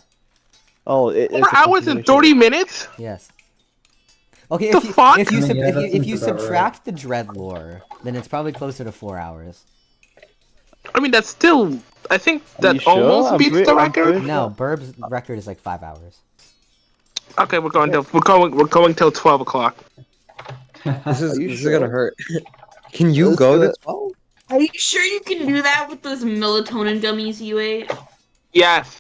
Oh, it's 4 a hours and continuation. 30 minutes? Yes. Okay, The if you fuck? if you, sub- Yeah, if you, that if seems you about right. subtract the dread lore, then it's probably closer to 4 hours. I mean, that's still. I think that you sure? almost I'm beats pretty- the I'm record. pretty- No, Burb's record is like 5 hours. Okay, we're going till 12 o'clock. This is Are you this sure? is gonna hurt. Can you Let's go do to it. 12? Are you sure you can do that with those melatonin gummies you ate? Yes.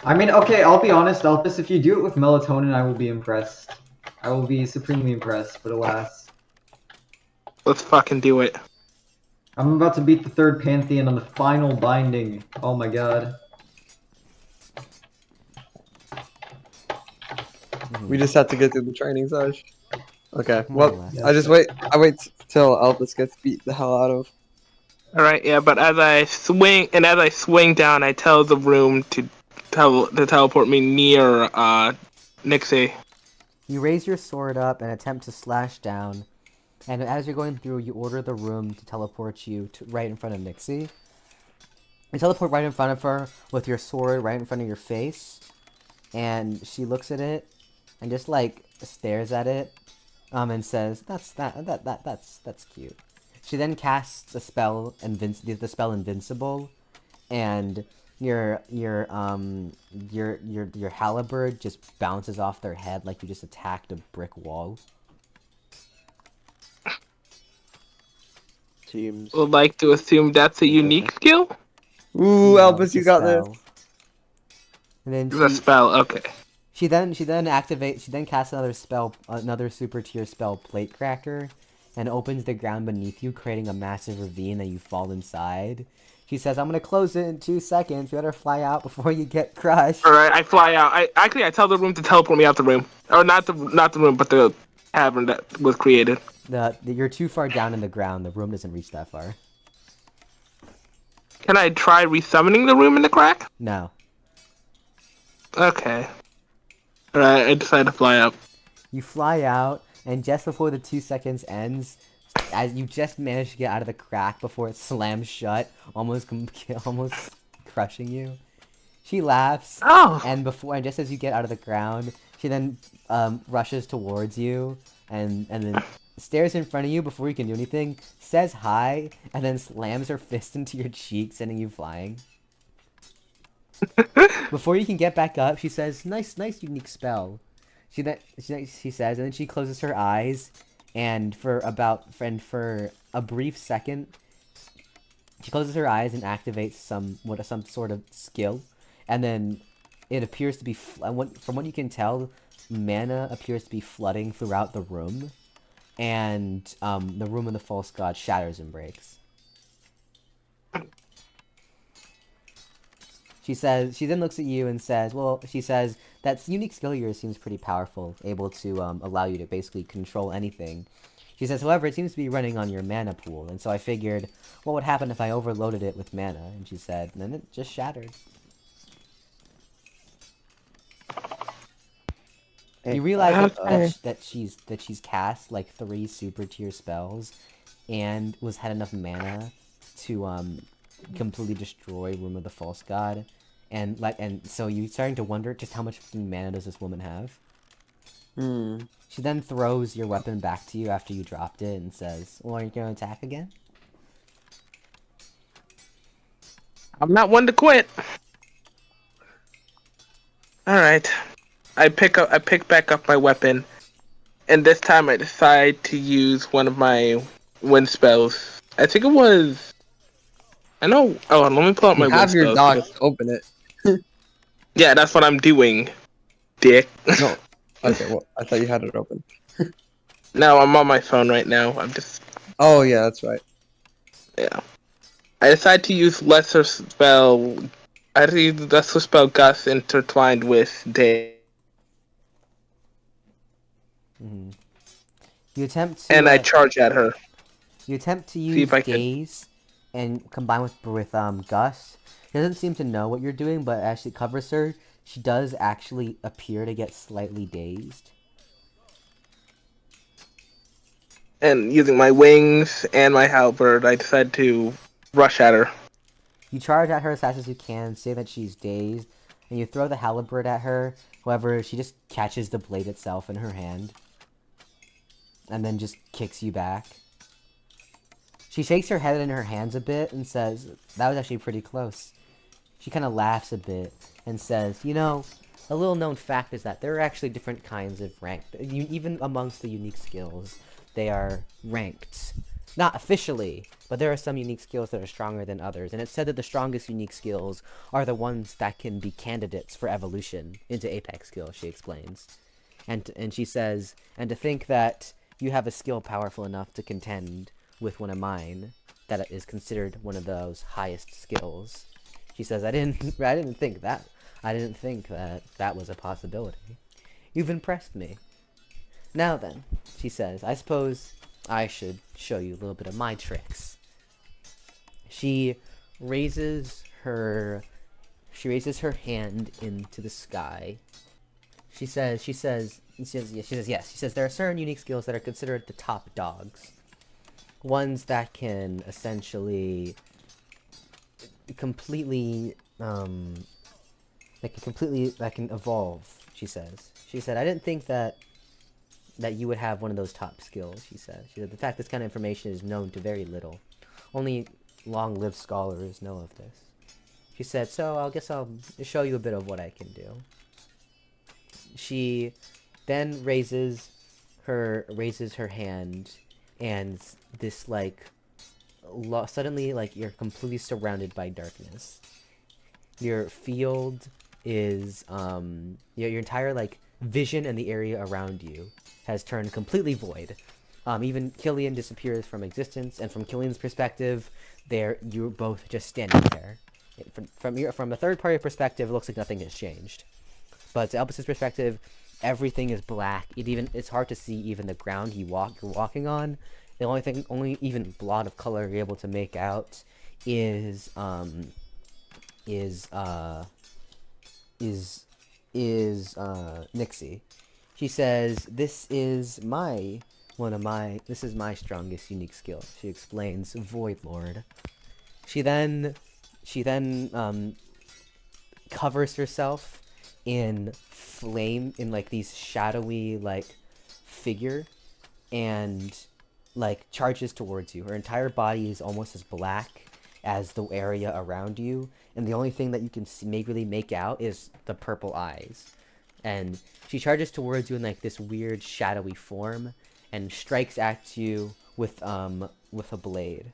I mean, okay, I'll be honest, Elpis, if you do it with melatonin, I will be impressed. I will be supremely impressed, but alas. Let's fucking do it. I'm about to beat the third Pantheon on the final binding. Oh my god. We just have to get through the training, Sarge. Okay, More or well, less. I just wait. I wait till Elpis gets beat the hell out of. All right, yeah, but as I swing down, I tell the room to teleport me near Nixie. You raise your sword up and attempt to slash down, and as you're going through, you order the room to teleport you to right in front of Nixie. You teleport right in front of her with your sword right in front of your face, and she looks at it and just like stares at it, and says, "That's cute." She then casts a spell, the spell Invincible, and your halberd just bounces off their head like you just attacked a brick wall. Seems. Would like to assume that's a unique skill. Ooh, No, Elpis, it's you a got this. spell. And then The spell, okay. She then casts another super tier spell, Plate Cracker, and opens the ground beneath you, creating a massive ravine that you fall inside. She says, "I'm gonna close it in 2 seconds. You better fly out before you get crushed." All right, I fly out. I tell the room to teleport me out the room, or not the room, but the cavern that was created. You're too far down in the ground. The room doesn't reach that far. Can I try resummoning the room in the crack? No. Okay. All right, I decide to fly up. You fly out, and just before the 2 seconds ends, as you just manage to get out of the crack before it slams shut, almost crushing you. She laughs, and just as you get out of the ground, she then rushes towards you, and then stares in front of you before you can do anything, says hi, and then slams her fist into your cheek, sending you flying. Before you can get back up, she says, nice unique spell. She says, and then she closes her eyes, and for a brief second, she closes her eyes and activates some sort of skill, and then it appears to be from what you can tell, mana appears to be flooding throughout the room, and the room of the false god shatters and breaks. She then looks at you and says, that unique skill of yours seems pretty powerful, able to allow you to basically control anything. She says, however, it seems to be running on your mana pool, and so I figured, what would happen if I overloaded it with mana? And she said, and then it just shattered. You realize that she's cast like 3 super tier spells, and had enough mana to completely destroy Room of the False God, and so you're starting to wonder just how much mana does this woman have. She then throws your weapon back to you after you dropped it and says, "Well, are you gonna attack again?" I'm not one to quit. All right, I pick back up my weapon, and this time I decide to use one of my wind spells. I think it was. I know. Oh, let me pull out my wind spells. Have your doc open it. Yeah, that's what I'm doing, dick. No. Okay, well, I thought you had it open. No, I'm on my phone right now. I'm just. Oh yeah, that's right. Yeah. I decide to use lesser spell. I use lesser spell Gus intertwined with Day. You attempt to. And I charge at her. You attempt to use Gaze and combine with Gus. She doesn't seem to know what you're doing, but as she covers her, she does actually appear to get slightly dazed. And using my wings and my halberd, I decide to rush at her. You charge at her as fast as you can, say that she's dazed, and you throw the halberd at her. However, she just catches the blade itself in her hand, and then just kicks you back. She shakes her head in her hands a bit and says, "That was actually pretty close." She kind of laughs a bit and says, "You know, a little known fact is that there are actually different kinds of rank. Even amongst the unique skills, they are ranked. Not officially, but there are some unique skills that are stronger than others, and it's said that the strongest unique skills are the ones that can be candidates for evolution into apex skills, she explains. And she says, and to think that you have a skill powerful enough to contend with one of mine that is considered one of those highest skills. She says, I didn't think that that was a possibility. You've impressed me. Now then, she says, I suppose I should show you a little bit of my tricks. She raises her hand into the sky. She says, yes. She says there are certain unique skills that are considered the top dogs. Ones that can essentially completely, that can evolve, she says. She said, I didn't think that you would have one of those top skills, she said. She said, the fact this kind of information is known to very little. Only long-lived scholars know of this. She said, so I guess I'll show you a bit of what I can do. She then raises her hand, and this, like, suddenly, like, you're completely surrounded by darkness. Your field is, your entire, like, vision and the area around you has turned completely void. Even Kylian disappears from existence, and from Kylian's perspective, you're both just standing there. From a third-party perspective, it looks like nothing has changed. But to Elpis' perspective, everything is black. It's hard to see even the ground you're walking on. The only even blot of color you're able to make out is Nixie. She says, this is my strongest unique skill. She explains, Void Lord. She then covers herself in flame, in like these shadowy like figure, and like charges towards you. Her entire body is almost as black as the area around you, and the only thing that you can really make out is the purple eyes. And she charges towards you in like this weird shadowy form, and strikes at you with a blade.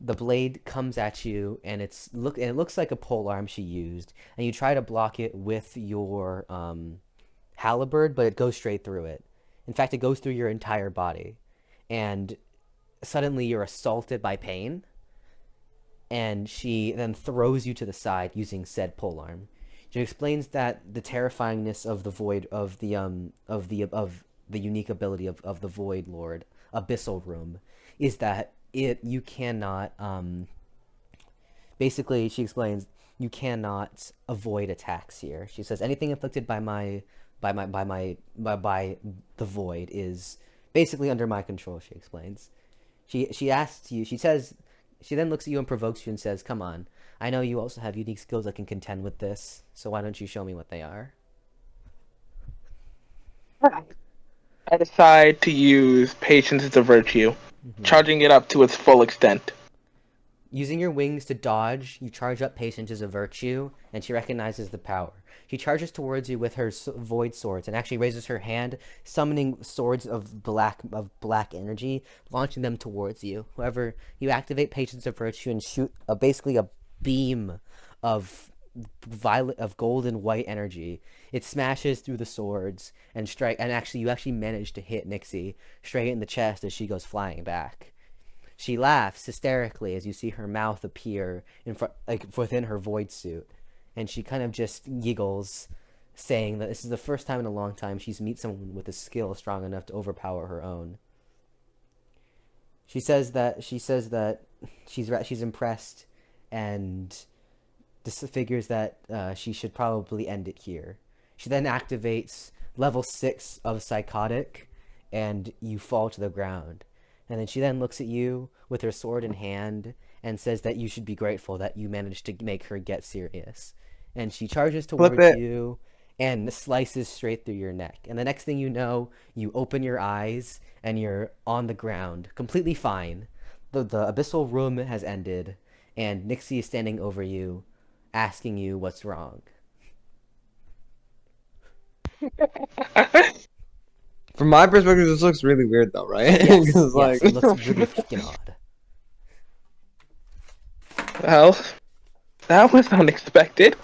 The blade comes at you, and it looks like a polearm she used, and you try to block it with your halberd, but it goes straight through it. In fact, it goes through your entire body, and suddenly you're assaulted by pain, and she then throws you to the side using said polearm. She explains that the terrifyingness of the void of the unique ability of the Void Lord Abyssal Room is that you cannot basically, she explains, you cannot avoid attacks here. She says anything inflicted by the void is basically under my control, she explains. She asks you, she then looks at you and provokes you and says, come on, I know you also have unique skills that can contend with this, so why don't you show me what they are? I decide to use Patience as a virtue, charging it up to its full extent. Using your wings to dodge, you charge up Patience as a virtue, and she recognizes the power. She charges towards you with her void swords, and actually raises her hand, summoning swords of black energy, launching them towards you. However, you activate Patience of virtue and shoot basically a beam of gold and white energy. It smashes through the swords and you actually manage to hit Nixie straight in the chest as she goes flying back. She laughs hysterically as you see her mouth appear within her void suit, and she kind of just giggles, saying that this is the first time in a long time she's met someone with a skill strong enough to overpower her own. She says that she's impressed, and this figures that she should probably end it here. She then activates level 6 of Psychotic, and you fall to the ground. And then she then looks at you with her sword in hand and says that you should be grateful that you managed to make her get serious. And she charges towards you and slices straight through your neck. And the next thing you know, you open your eyes and you're on the ground, completely fine. The abyssal room has ended, and Nixie is standing over you, asking you what's wrong. From my perspective, this looks really weird, though, right? Yes, 'Cause, yes, it looks really fucking odd. Well, that was unexpected.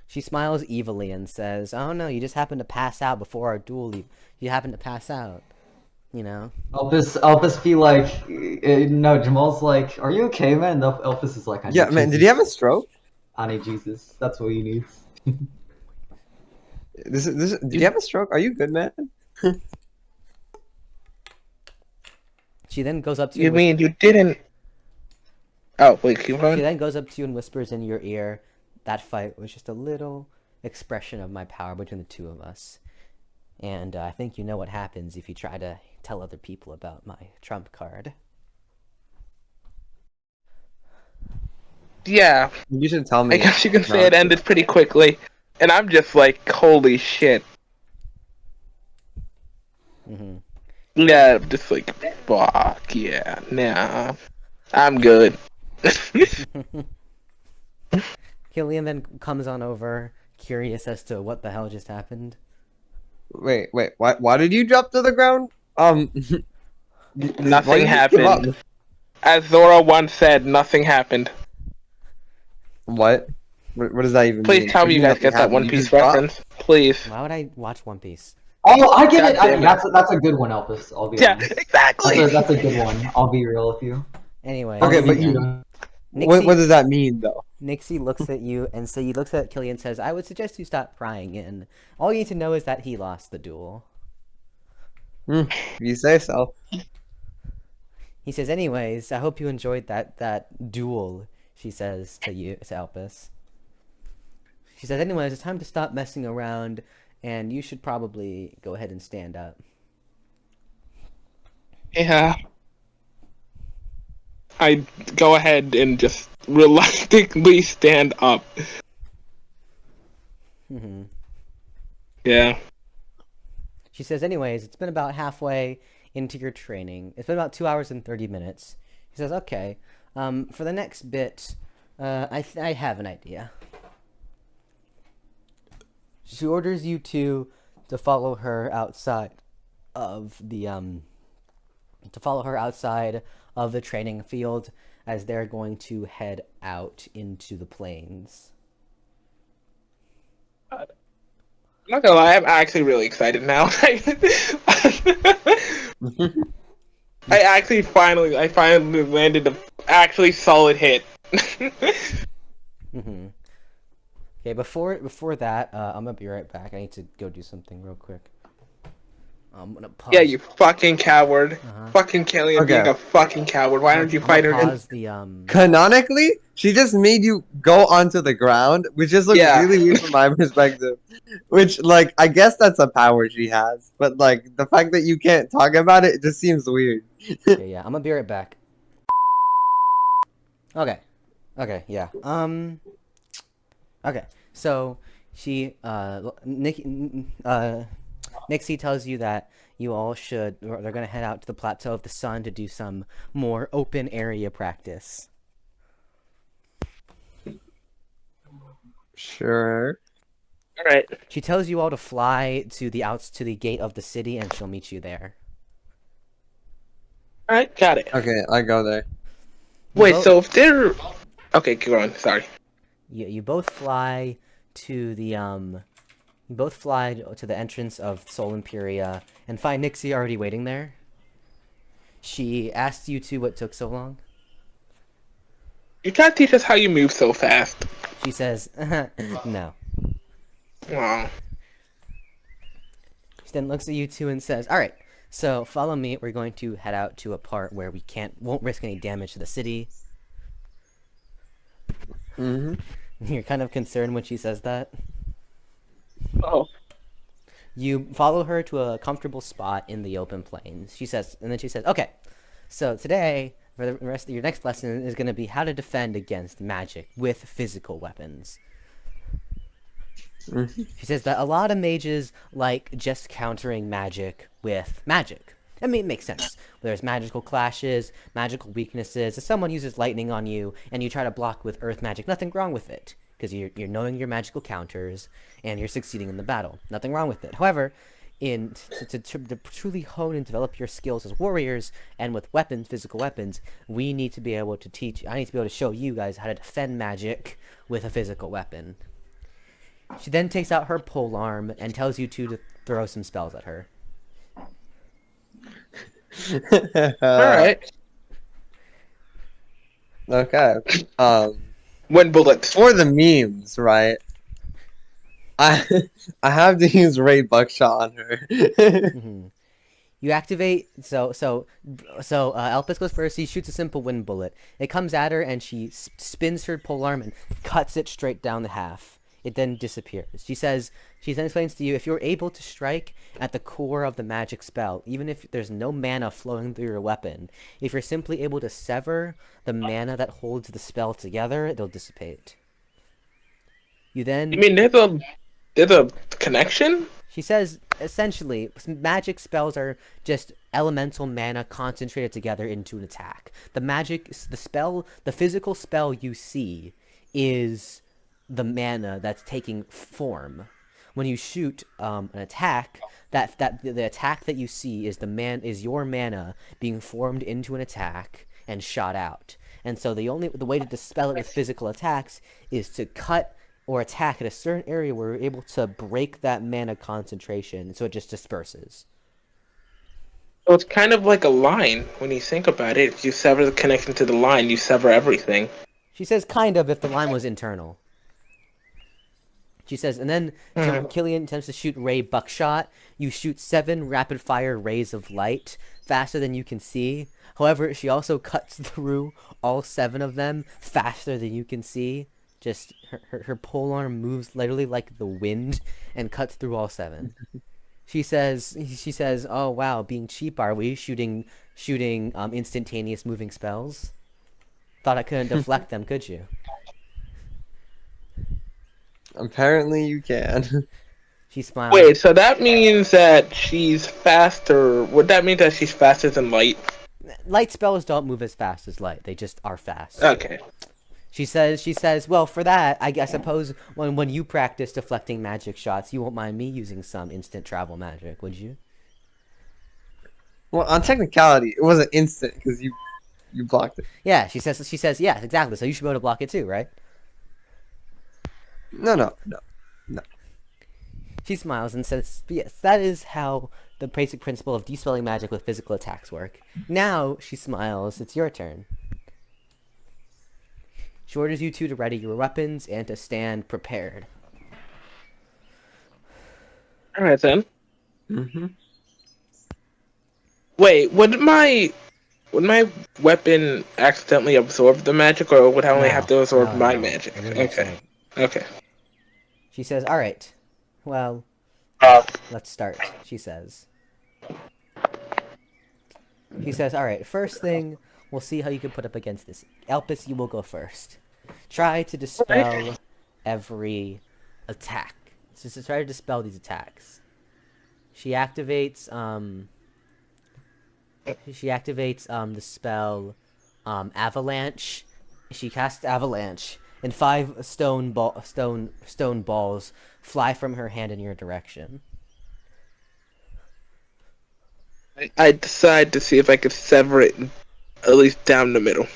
She smiles evilly and says, "Oh no, you just happened to pass out before our duel. You happened to pass out, you know." Elpis be like, no, Jamal's like, are you okay, man? And Elpis is like, I Yeah, need man, Jesus. did he have a stroke? I need Jesus. That's what he needs. Did he have a stroke? Are you good, man? She then goes up to you. You mean you didn't? Oh wait, keep She going. then goes up to you and whispers in your ear, "That fight was just a little expression of my power between the two of us. And I think you know what happens if you try to tell other people about my trump card." Yeah, You should tell me. I guess you can say No, it ended pretty quickly, and I'm just like, holy shit. Mm-hmm. Yeah, I'm just like, fuck yeah, nah, I'm good. Kylian then comes on over, curious as to what the hell just happened. Wait, why did you drop to the ground? Why Nothing did you give happened. up? As Zora once said, nothing happened. What does that even mean? Please tell What me do you mean guys nothing get that happened? One You Piece just dropped? reference. Please. Why would I watch One Piece? Oh, I get God damn it. it. That's a good one, Elpis. I'll be Yeah, honest. exactly. That's a good one. I'll be real with you. Anyway, Okay, I'll but be you. real. What does that mean, though? Nixie looks at you, and so he looks at Kylian and says, "I would suggest you stop prying in. All you need to know is that he lost the duel." You say so. He says, "Anyways, I hope you enjoyed that duel," she says to Elpis. She says, "Anyways, it's time to stop messing around, and you should probably go ahead and stand up." Yeah. I go ahead and just reluctantly stand up. Mm-hmm. Yeah. She says, "Anyways, it's been about halfway into your training. It's been about 2 hours and 30 minutes." He says, "Okay, for the next bit, I have an idea." She orders you to follow her outside of the training field as they're going to head out into the plains. I'm not gonna lie, I'm actually really excited now. I finally landed an actually solid hit. Mm-hmm. Okay, before that, I'm gonna be right back. I need to go do something real quick. I'm gonna pause. Yeah, you fucking coward. Fucking Kylian being a fucking coward. Why don't you fight her? Pause the Canonically, she just made you go onto the ground, which just looks really weird from my perspective. Which, like, I guess that's a power she has, but like the fact that you can't talk about it, it just seems weird. Okay, yeah, I'm gonna be right back. Okay, yeah. Okay, so she, Nixie tells you that you all should, or they're gonna head out to the Plateau of the Sun to do some more open area practice. Sure. All right. She tells you all to fly to the gate of the city, and she'll meet you there. All right, got it. Okay, I go there. Wait, so if they're okay, keep going. Sorry. You both fly to the entrance of Sol Imperia and find Nixie already waiting there. She asked you two what took so long. You try to teach us how you move so fast. She says, "No." Wow. She then looks at you two and says, "All right, so follow me. We're going to head out to a part where we won't risk any damage to the city." Mm-hmm. You're kind of concerned when she says that. Oh. You follow her to a comfortable spot in the open plains. She says, "Okay, so today, for the rest of your next lesson is going to be how to defend against magic with physical weapons." Mm-hmm. She says that a lot of mages like just countering magic with magic. I mean, it makes sense. There's magical clashes, magical weaknesses. If someone uses lightning on you and you try to block with earth magic, nothing wrong with it, because you're knowing your magical counters and you're succeeding in the battle. Nothing wrong with it. However, to truly hone and develop your skills as warriors and with weapons, physical weapons, we need to be able to teach. I need to be able to show you guys how to defend magic with a physical weapon. She then takes out her pole arm and tells you two to throw some spells at her. Alright. Okay. Wind bullets. For the memes, right? I have to use Ray Buckshot on her. Mm-hmm. You activate. So Elpis goes first. He shoots a simple wind bullet. It comes at her, and she spins her polearm and cuts it straight down the half. It then disappears. She then explains to you, if you're able to strike at the core of the magic spell, even if there's no mana flowing through your weapon, if you're simply able to sever the mana that holds the spell together, it'll dissipate. You mean there's a connection? She says, essentially, magic spells are just elemental mana concentrated together into an attack. The physical spell you see is the mana that's taking form. When you shoot an attack, the attack that you see is your mana being formed into an attack and shot out. And so the way to dispel it with physical attacks is to cut or attack at a certain area where you're able to break that mana concentration, so it just disperses. So it's kind of like a line when you think about it. If you sever the connection to the line, you sever everything. She says kind of if the line was internal. She says, and then Kylian attempts to shoot Ray Buckshot. You shoot 7 rapid-fire rays of light faster than you can see. However, she also cuts through all 7 of them faster than you can see. Just her polearm moves literally like the wind and cuts through all 7. She says, "Oh wow, being cheap, are we shooting instantaneous moving spells? Thought I couldn't deflect them, could you?" Apparently you can. She smiles. Wait, so that means that she's faster. Would that mean that she's faster than light? Light spells don't move as fast as light. They just are fast. Okay. She says, well, for that, I suppose when you practice deflecting magic shots, you won't mind me using some instant travel magic, would you? Well, on technicality, it wasn't instant because you blocked it. Yeah, she says, yeah, exactly. So you should be able to block it too, right? No. She smiles and says, yes, that is how the basic principle of dispelling magic with physical attacks work. Now, she smiles, it's your turn. She orders you two to ready your weapons and to stand prepared. Alright then. Mm-hmm. Wait, would my weapon accidentally absorb the magic, or would I only have to absorb my magic? Okay. She says, alright, well, let's start, she says. She says, alright, first thing, we'll see how you can put up against this. Elpis, you will go first. Try to dispel every attack. Just to try to dispel these attacks. She activates the spell Avalanche. She casts Avalanche, and 5 stone balls fly from her hand in your direction. I decide to see if I could sever it at least down the middle.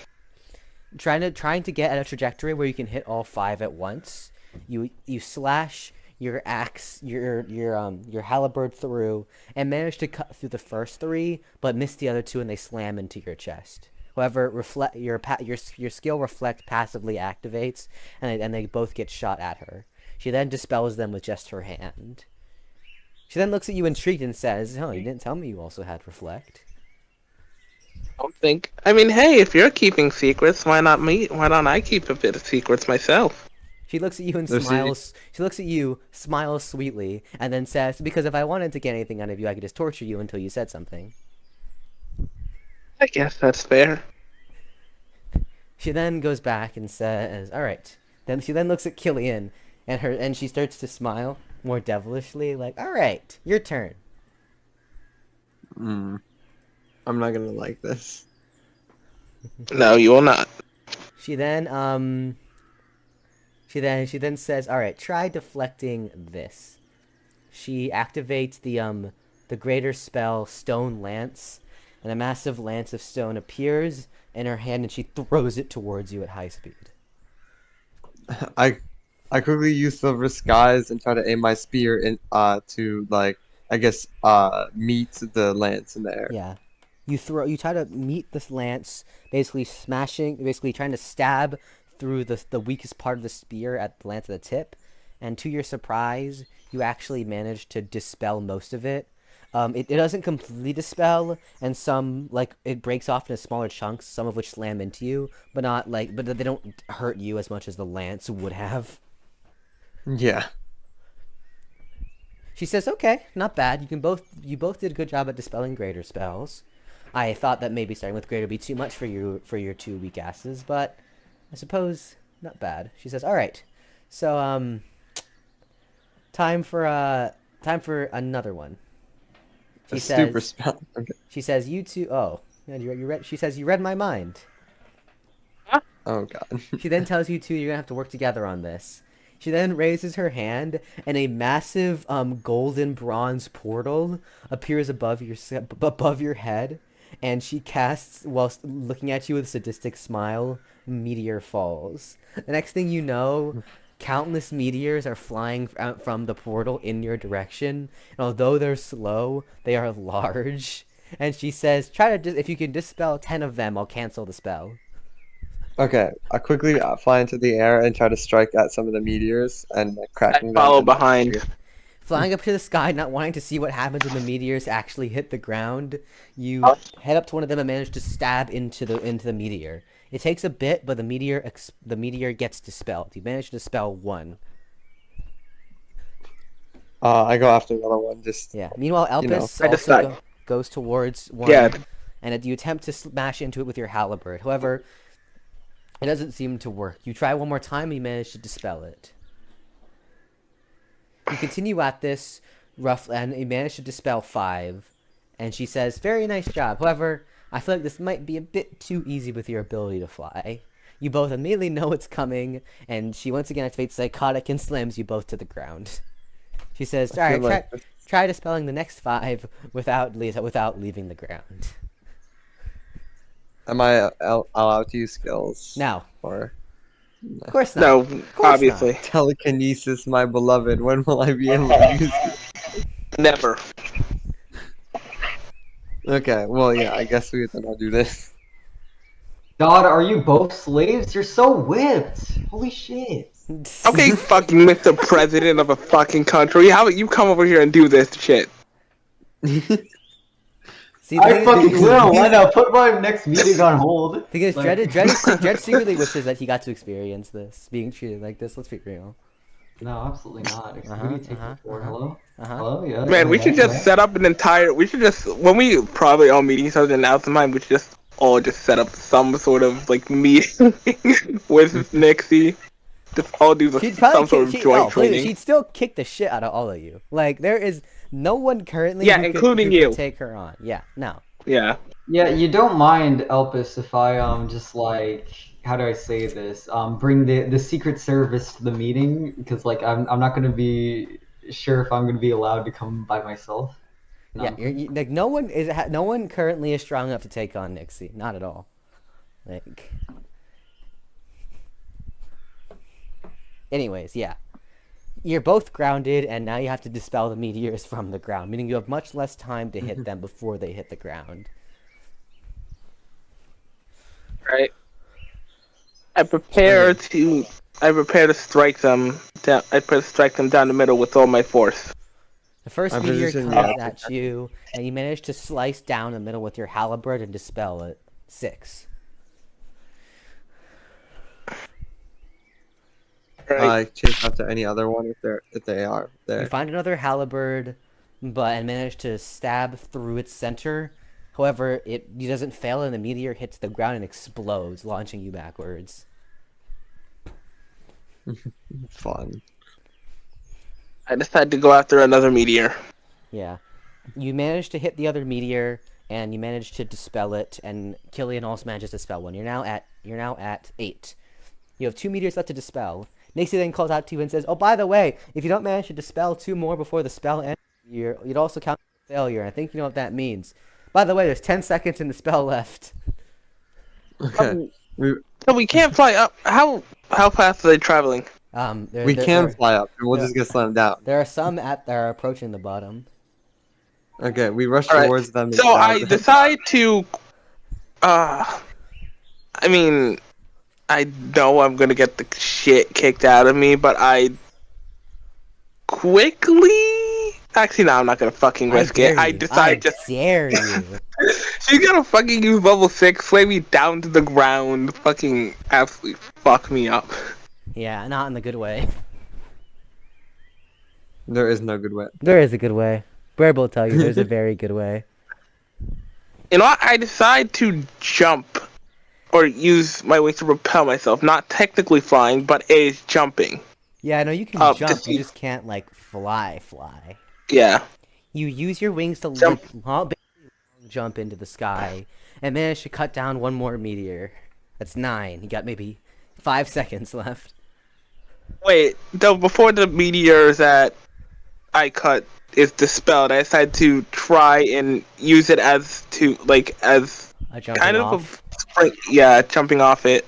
Trying to get at a trajectory where you can hit all 5 at once. You slash your axe, your halberd through, and manage to cut through the first 3, but miss the other 2, and they slam into your chest. However, your skill reflect passively activates, and they both get shot at her. She then dispels them with just her hand. She then looks at you intrigued and says, "Oh, you didn't tell me you also had reflect." I mean, hey, if you're keeping secrets, why not me? Why don't I keep a bit of secrets myself? She looks at you and smiles. She looks at you, smiles sweetly, and then says, "Because if I wanted to get anything out of you, I could just torture you until you said something." I guess that's fair. She then goes back and says, "All right." Then she looks at Kylian, and she starts to smile more devilishly, like, "All right, your turn." I'm not gonna like this. No, you will not. She then says, "All right, try deflecting this." she activates the greater spell Stone Lance, and a massive lance of stone appears in her hand, and she throws it towards you at high speed. I quickly use Silver Skies and try to aim my spear in to like I guess meet the lance in the air. Yeah. You try to meet this lance, basically trying to stab through the weakest part of the spear at the lance at the tip, and to your surprise, you actually manage to dispel most of it. It doesn't completely dispel, and some it breaks off into smaller chunks, some of which slam into you, but they don't hurt you as much as the lance would have. Yeah. She says, "Okay, not bad. You both did a good job at dispelling greater spells. I thought that maybe starting with greater would be too much for your 2 weak asses, but I suppose not bad." She says, "All right, so time for another one." She says, super spell. Okay. She says, "You two, oh, yeah, you read." She says, "You read my mind." Oh god. She then tells you two you're gonna have to work together on this. She then raises her hand, and a massive golden bronze portal appears above your head, and she casts, whilst looking at you with a sadistic smile, Meteor Falls. The next thing you know, countless meteors are flying out from the portal in your direction, and although they're slow, they are large. And she says, if you can dispel 10 of them, I'll cancel the spell. Okay, I quickly fly into the air and try to strike at some of the meteors and cracking them. Follow behind. Flying up to the sky, not wanting to see what happens when the meteors actually hit the ground, you head up to one of them and manage to stab into the meteor. It takes a bit, but the meteor gets dispelled. You manage to dispel one. I go after another one. Yeah. Meanwhile, Elpis also goes towards one, and you attempt to smash into it with your halberd. However, it doesn't seem to work. You try one more time, and you manage to dispel it. You continue at this and you manage to dispel 5. And she says, "Very nice job. However, I feel like this might be a bit too easy with your ability to fly." You both immediately know it's coming, and she once again activates Psychotic and slams you both to the ground. She says, "All right, try dispelling the next 5 without leaving the ground." Am I allowed to use skills? No. Or of course not. No, course obviously. Not. Telekinesis, my beloved. When will I be able to use it? Never. Okay, well, yeah, I guess I'll do this. God, are you both slaves? You're so whipped. Holy shit. Okay, fucking Mr. President of a fucking country. How about you come over here and do this shit? See, I fucking will. Why not? Put my next meeting on hold. Thing is, Dredd secretly wishes that he got to experience this, being treated like this. Let's be real. No, absolutely not. Who do you take it for? Hello? Hello? Yeah. Man, we should just set up an entire. We should just when we probably all meetings other than Althvinhaim, we should just all set up some sort of meeting with Nixie. Just all do some sort of joint training. She'd still kick the shit out of all of you. There is no one currently who including could you. Take her on. Yeah, no. Yeah. Yeah, you don't mind, Elpis, if I just how do I say this? Bring the Secret Service to the meeting, because I'm not gonna be sure if I'm gonna be allowed to come by myself. No. Yeah, no one currently is strong enough to take on Nixie. Not at all. Anyways, yeah. You're both grounded, and now you have to dispel the meteors from the ground, meaning you have much less time to hit them before they hit the ground. Right. I prepare to strike them down. I prepare to strike them down the middle with all my force. The first meteor comes at you, and you manage to slice down the middle with your halberd and dispel it. 6. I chase after any other one if they are there. You find another halberd, and manage to stab through its center. However, it doesn't fail, and the meteor hits the ground and explodes, launching you backwards. Fun. I decided to go after another meteor. Yeah. You manage to hit the other meteor, and you manage to dispel it, and Kylian also manages to dispel one. You're now at 8. You have 2 meteors left to dispel. Nixie then calls out to you and says, "Oh, by the way, if you don't manage to dispel 2 more before the spell ends, you'd also count as a failure. I think you know what that means. By the way, there's 10 seconds in the spell left." Okay. So we can't fly up. How fast are they traveling? We can fly up, and we'll just get slammed down. There are some that are approaching the bottom. Okay, we rush All right. towards them. And So I decide to. I mean, I know I'm gonna get the shit kicked out of me, but I quickly. Actually, no, I'm not gonna fucking risk it. I decide just. Dare you? She's gonna fucking use level 6, slay me down to the ground, fucking absolutely fuck me up. Yeah, not in the good way. There is no good way. There is a good way. Bird will tell you there's a very good way. You know what? I decide to jump, or use my wings to propel myself. Not technically flying, but is jumping. Yeah, I know you can jump. You just can't like fly. Yeah. You use your wings to jump into the sky, and manage to cut down 1 more meteor. That's 9. You got maybe 5 seconds left. Wait, though before the meteors that I cut is dispelled, I decided to try and use it as A jumping kind off. of a spring. Yeah, jumping off it.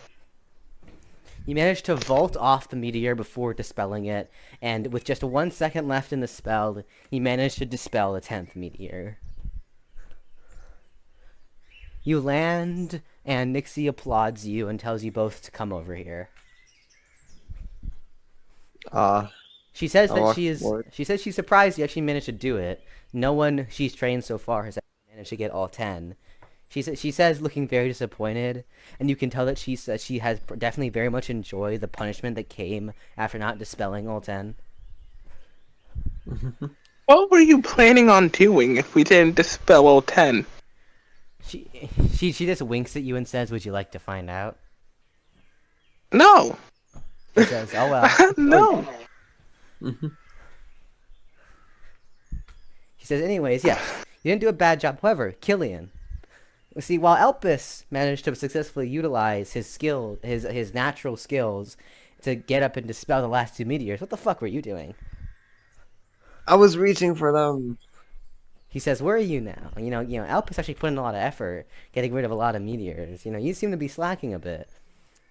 You managed to vault off the meteor before dispelling it, and with just 1 second left in the spell, you managed to dispel the 10th meteor. You land, and Nixie applauds you and tells you both to come over here. She says that she says she's surprised you actually managed to do it. No one she's trained so far has managed to get all 10. She says looking very disappointed, and you can tell that she has definitely very much enjoyed the punishment that came after not dispelling all 10. What were you planning on doing if we didn't dispel all 10? She just winks at you and says, "Would you like to find out?" No. She says, "Oh well." No. She says, "Anyways, yes, you didn't do a bad job. However, Kylian, see, while Elpis managed to successfully utilize his natural skills to get up and dispel the last 2 meteors, what the fuck were you doing?" I was reaching for them. He says, "Where are you now? You know, Elpis actually put in a lot of effort getting rid of a lot of meteors. You know, you seem to be slacking a bit.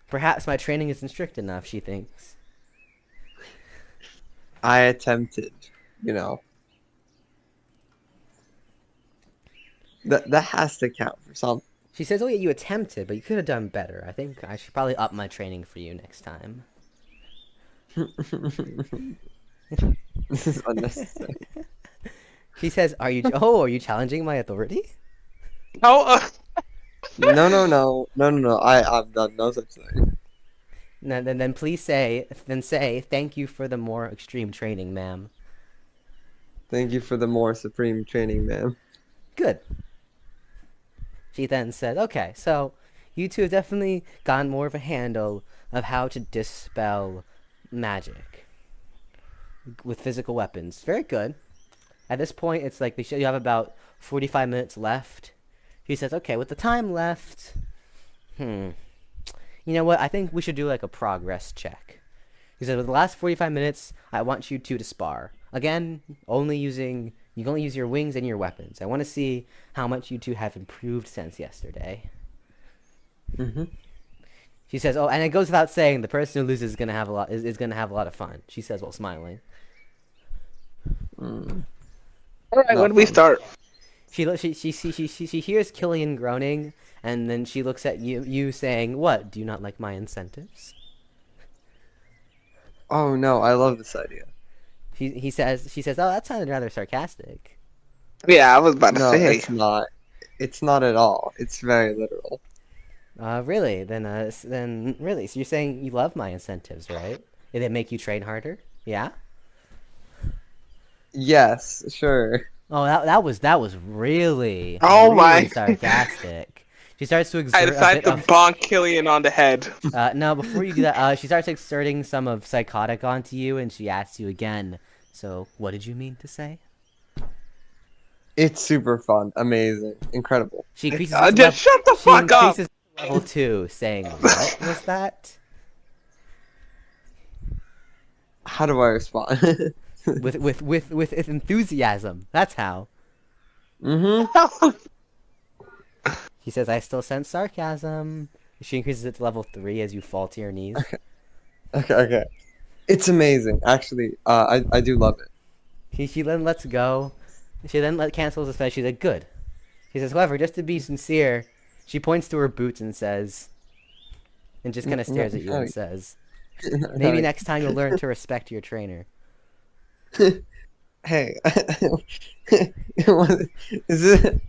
Perhaps my training isn't strict enough," she thinks. I attempted, That has to count for something. She says, "Oh yeah, you attempted, but you could have done better. I think I should probably up my training for you next time." This is unnecessary. She says, are you challenging my authority?" No. No. I've done no such thing. No, then please say, "Thank you for the more extreme training, ma'am." Thank you for the more supreme training, ma'am. Good. She then said, "Okay, so you two have definitely gotten more of a handle of how to dispel magic with physical weapons. Very good. At this point, it's like you have about 45 minutes left." She says, "Okay, with the time left, you know what? I think we should do like a progress check." She said, "With the last 45 minutes, I want you two to spar. Again, you can only use your wings and your weapons. I want to see how much you two have improved since yesterday." She says, "Oh, and it goes without saying, the person who loses is gonna have a lot of fun." She says while smiling. All right, when do we start? She hears Kylian groaning, and then she looks at you saying, "What? Do you not like my incentives?" Oh no, I love this idea. She says, "Oh, that sounded rather sarcastic." Yeah, I was about to No, say. it's not. It's not at all. It's very literal. Really? Then really? So you're saying you love my incentives, right? Did they make you train harder? Yeah. Yes, sure. Oh, that was really my sarcastic. She starts to I exert a decided bit to of bonk Kylian on the head. no, before you do that, she starts exerting some of psychotic onto you, and she asks you again, "So, what did you mean to say?" It's super fun, amazing, incredible. She increases just shut the fuck up! She increases to level 2, saying, "What was that?" How do I respond? with enthusiasm. That's how. Mm-hmm. He says, "I still sense sarcasm." She increases it to level 3 as you fall to your knees. Okay. It's amazing, actually. I do love it. She then lets go. She then cancels the spell. She's like, "Good." She says, "However, just to be sincere," she points to her boots and says, and just kind of stares at you and says, "Maybe next time you'll learn to respect your trainer." Hey, is it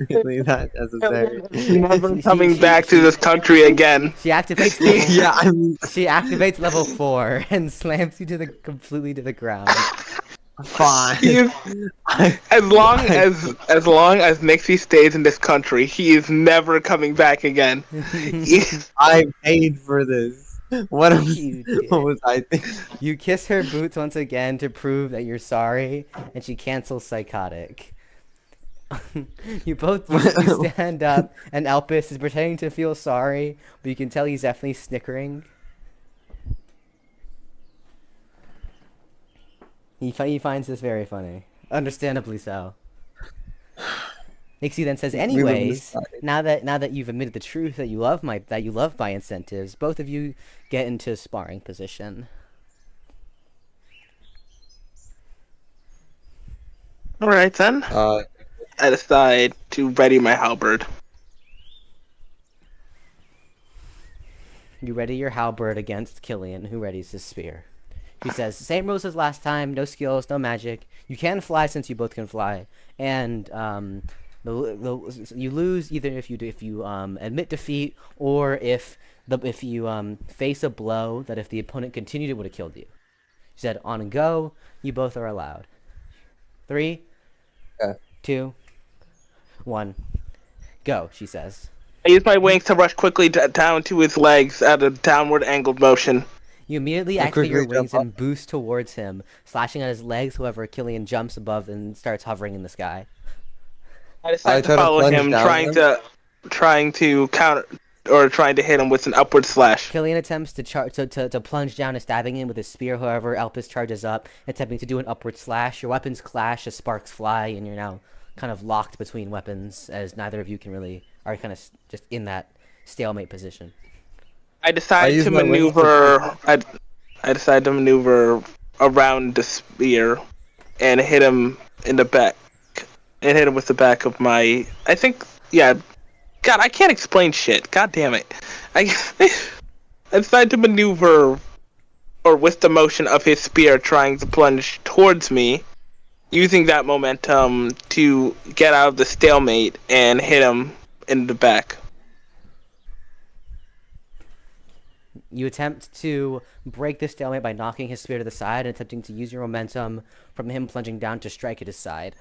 really that necessary? Never coming back to this country again. She activates level. Yeah, I mean, She activates level 4 and slams you completely to the ground. fine. As long as Nixie stays in this country, he is never coming back again. I paid for this. What You did. was I thinking? You kiss her boots once again to prove that you're sorry, and she cancels psychotic. You both you stand up, and Elpis is pretending to feel sorry, but you can tell he's definitely snickering. He finds this very funny, understandably so. Nixie then says, "Anyways, now that you've admitted the truth that you love my incentives, both of you get into sparring position." All right then. I decide to ready my halberd. You ready your halberd against Kylian, who readies his spear. He says, "Same rules as last time. No skills, no magic. You can fly since you both can fly, and you lose either if you admit defeat or if you face a blow that if the opponent continued it would have killed you." She said, "On and go. You both are allowed. 3, 2, 1, go." She says. I use my wings to rush quickly down to his legs at a downward angled motion. You immediately activate your wings and boost towards him, slashing at his legs. However, Kylian jumps above and starts hovering in the sky. I decide to follow him, trying to counter or trying to hit him with an upward slash. Kylian attempts to plunge down and stabbing him with his spear. However, Elpis charges up, attempting to do an upward slash. Your weapons clash as sparks fly, and you're now kind of locked between weapons, as neither of you are kind of just in that stalemate position. I decide to maneuver. I decide to maneuver around the spear and hit him in the back. And hit him with the back of my. I think, yeah. God, I can't explain shit. God damn it. I decide to maneuver, or with the motion of his spear trying to plunge towards me, using that momentum to get out of the stalemate and hit him in the back. You attempt to break the stalemate by knocking his spear to the side and attempting to use your momentum from him plunging down to strike at his side.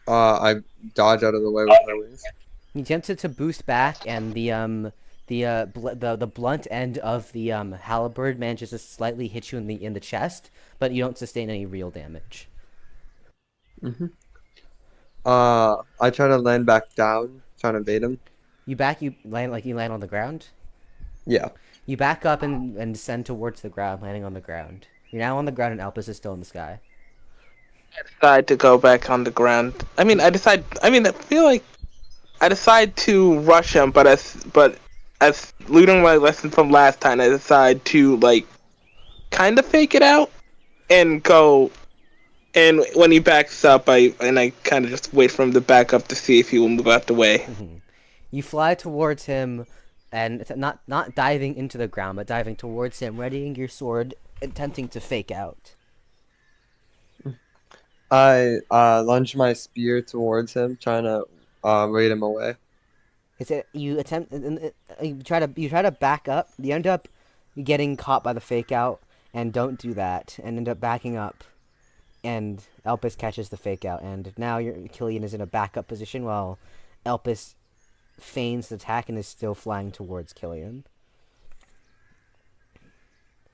I dodge out of the way with my wings. You attempted to boost back, and the blunt end of the halberd manages to slightly hit you in the chest, but you don't sustain any real damage. I try to land back down, trying to bait him. You land on the ground? Yeah. You back up and descend towards the ground, landing on the ground. You're now on the ground and Elpis is still in the sky. I decide to go back on the ground. I feel like I decide to rush him, but as learning my lesson from last time, I decide to kind of fake it out and go. And when he backs up, I kind of just wait for him to back up to see if he will move out the way. Mm-hmm. You fly towards him, and not diving into the ground, but diving towards him, readying your sword, attempting to fake out. I lunge my spear towards him, trying to raid him away. You try to back up. You end up getting caught by the fake out, and don't do that, and end up backing up. And Elpis catches the fake out, and now Kylian is in a backup position while Elpis feigns the attack and is still flying towards Kylian.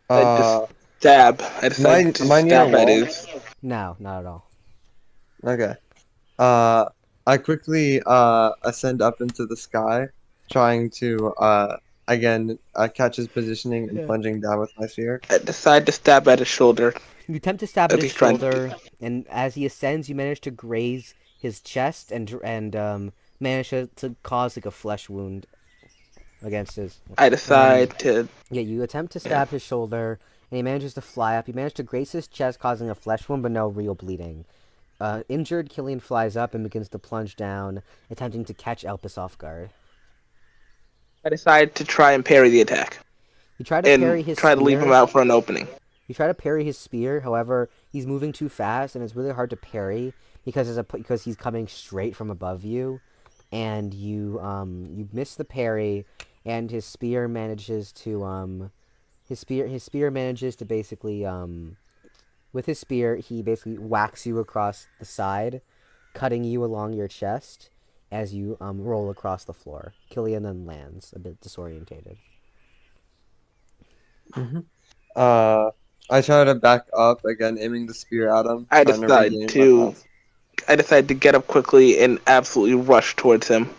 I just stab. I decide to stab at his. No, not at all. Okay. I quickly ascend up into the sky, trying to again, catch his positioning and plunging down with my spear. I decide to stab at his shoulder. You attempt to stab at As his he's trying- shoulder, and as he ascends, you manage to graze his chest and manage to cause like a flesh wound against his. I decide to. Yeah, you attempt to stab his shoulder, and he manages to fly up. You manage to graze his chest, causing a flesh wound, but no real bleeding. Injured, Kylian flies up and begins to plunge down, attempting to catch Elpis off guard. I decide to try and parry the attack. You try to parry his try spear. to leave him out for an opening. You try to parry his spear, however, he's moving too fast, and it's really hard to parry because he's coming straight from above you, and you miss the parry, and his spear manages to basically with his spear he basically whacks you across the side, cutting you along your chest as you roll across the floor. Kylian then lands a bit disorientated. I try to back up again, aiming the spear at him. I decide to get up quickly and absolutely rush towards him.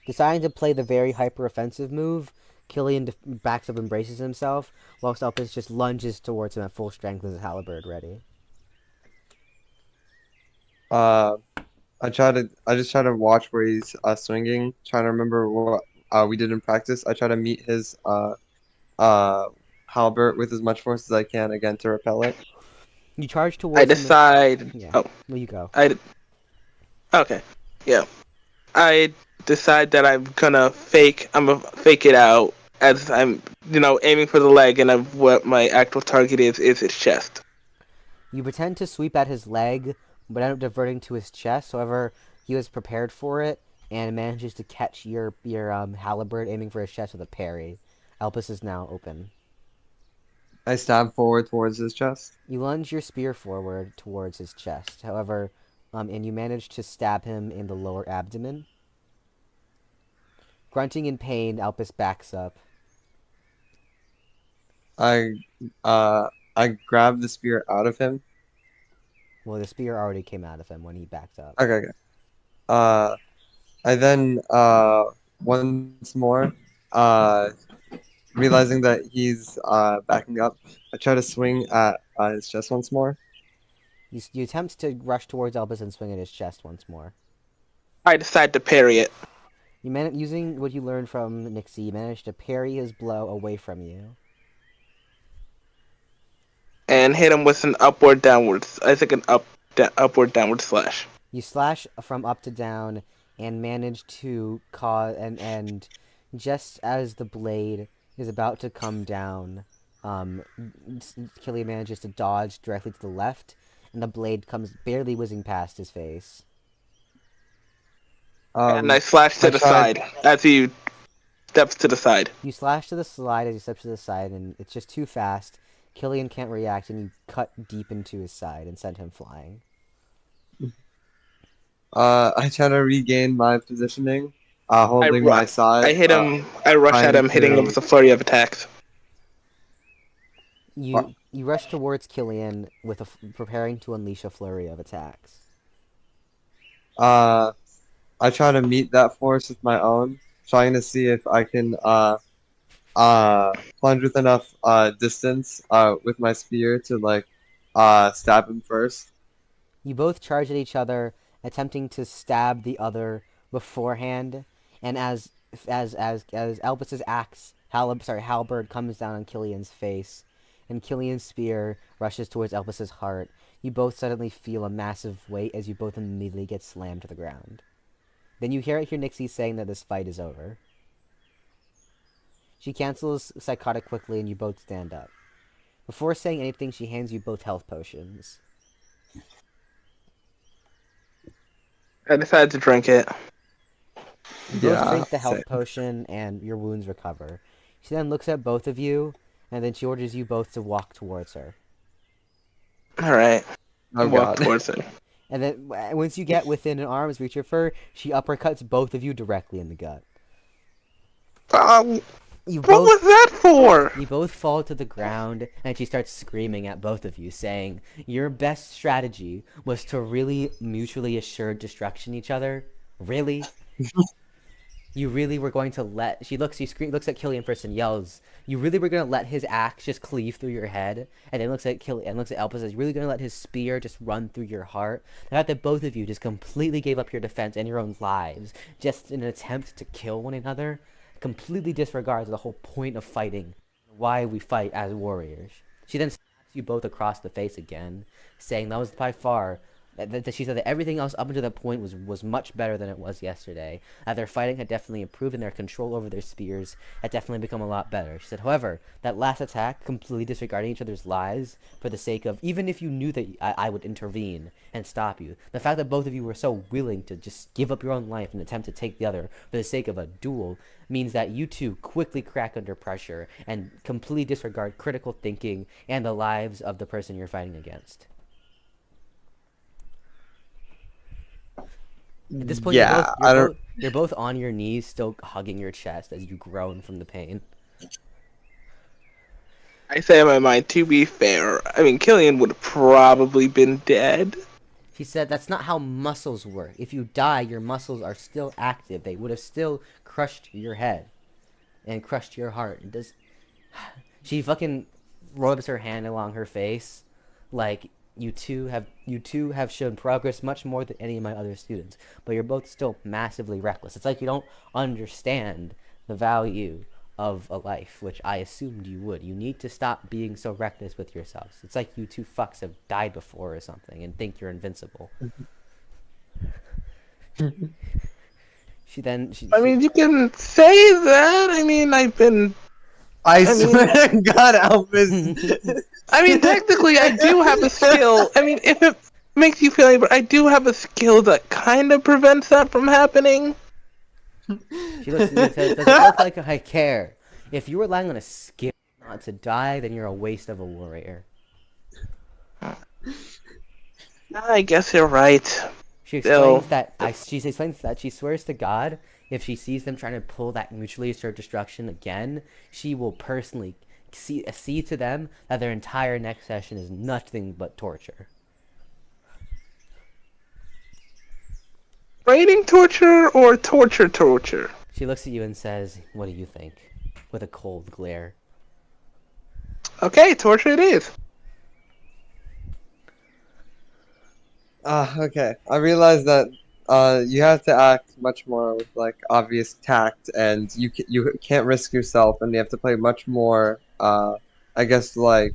Deciding to play the very hyper-offensive move, Kylian backs up and braces himself, whilst Elpis just lunges towards him at full strength with his halberd ready. I just try to watch where he's swinging, trying to remember what we did in practice. I try to meet his halberd with as much force as I can, again, to repel it. You charge towards I decide... him with... Yeah. Oh. Well, you go. Okay. Yeah. I decide that I'm gonna fake it out as I'm, aiming for the leg, and what my actual target is his chest. You pretend to sweep at his leg, but end up diverting to his chest. However, he was prepared for it, and manages to catch your halberd, aiming for his chest with a parry. Elpis is now open. I stab forward towards his chest. You lunge your spear forward towards his chest. However, and you manage to stab him in the lower abdomen. Grunting in pain, Elpis backs up. I grab the spear out of him. Well, the spear already came out of him when he backed up. Okay. I then once more, realizing that he's backing up, I try to swing at his chest once more. You attempt to rush towards Elpis and swing at his chest once more. I decide to parry it. Using what you learned from Nixie, you managed to parry his blow away from you. And hit him with an upward downward slash. You slash from up to down and manage to cause and just as the blade is about to come down, Kylian manages to dodge directly to the left, and the blade comes barely whizzing past his face. And I slash to the side as he steps to the side. You slash to the side as he steps to the side, and it's just too fast. Kylian can't react, and you cut deep into his side and send him flying. I try to regain my positioning, holding my side. I hit him. I rush at him, hitting him with a flurry of attacks. You rush towards Kylian with preparing to unleash a flurry of attacks. I try to meet that force with my own, trying to see if I can plunge with enough distance with my spear to stab him first. You both charge at each other, attempting to stab the other beforehand, and as Elpis's halberd comes down on Kylian's face, and Kylian's spear rushes towards Elpis's heart, you both suddenly feel a massive weight as you both immediately get slammed to the ground. Then you hear Nixie saying that this fight is over. She cancels Psychotic quickly, and you both stand up. Before saying anything, she hands you both health potions. I decide to drink it. You both drink the health potion, and your wounds recover. She then looks at both of you, and then she orders you both to walk towards her. Alright. Oh, walk God. towards her. And then, once you get within an arm's reach of her, she uppercuts both of you directly in the gut. What was that for? You both fall to the ground, and she starts screaming at both of you, saying, "Your best strategy was to really mutually assured destruction each other? Really?" You really were going to let... looks at Kylian first and yells, you really were going to let his axe just cleave through your head? And then looks at Kylian and looks at Elpis and says, really going to let his spear just run through your heart? The fact that both of you just completely gave up your defense and your own lives just in an attempt to kill one another completely disregards the whole point of fighting, why we fight as warriors. She then slaps you both across the face again, saying that was by far... she said that everything else up until that point was much better than it was yesterday. That their fighting had definitely improved and their control over their spears had definitely become a lot better. She said, however, that last attack, completely disregarding each other's lives for the sake of, even if you knew that I would intervene and stop you, the fact that both of you were so willing to just give up your own life and attempt to take the other for the sake of a duel means that you two quickly crack under pressure and completely disregard critical thinking and the lives of the person you're fighting against. At this point, you're both on your knees, still hugging your chest as you groan from the pain. I say in my mind, to be fair, I mean, Kylian would have probably been dead. She said that's not how muscles work. If you die, your muscles are still active. They would have still crushed your head and crushed your heart. It does. She fucking rubs her hand along her face, like, you two have shown progress much more than any of my other students, but you're both still massively reckless. It's like you don't understand the value of a life, which I assumed you would. You need to stop being so reckless with yourselves. It's like you two fucks have died before or something and think you're invincible. I mean, you can say that. I mean, I swear to God, Elpis. I mean, technically, I do have a skill. I mean, if it makes you feel any better, I do have a skill that kind of prevents that from happening. She looks at you and says, does it look like I care? If you were relying on a skill not to die, then you're a waste of a warrior. I guess you're right. She explains that she swears to God, if she sees them trying to pull that mutually assured destruction again, she will personally see to them that their entire next session is nothing but torture. Rating torture or torture? She looks at you and says, what do you think? With a cold glare. Okay, torture it is. Okay. I realize that you have to act much more with like obvious tact, and you can't risk yourself, and you have to play much more I guess like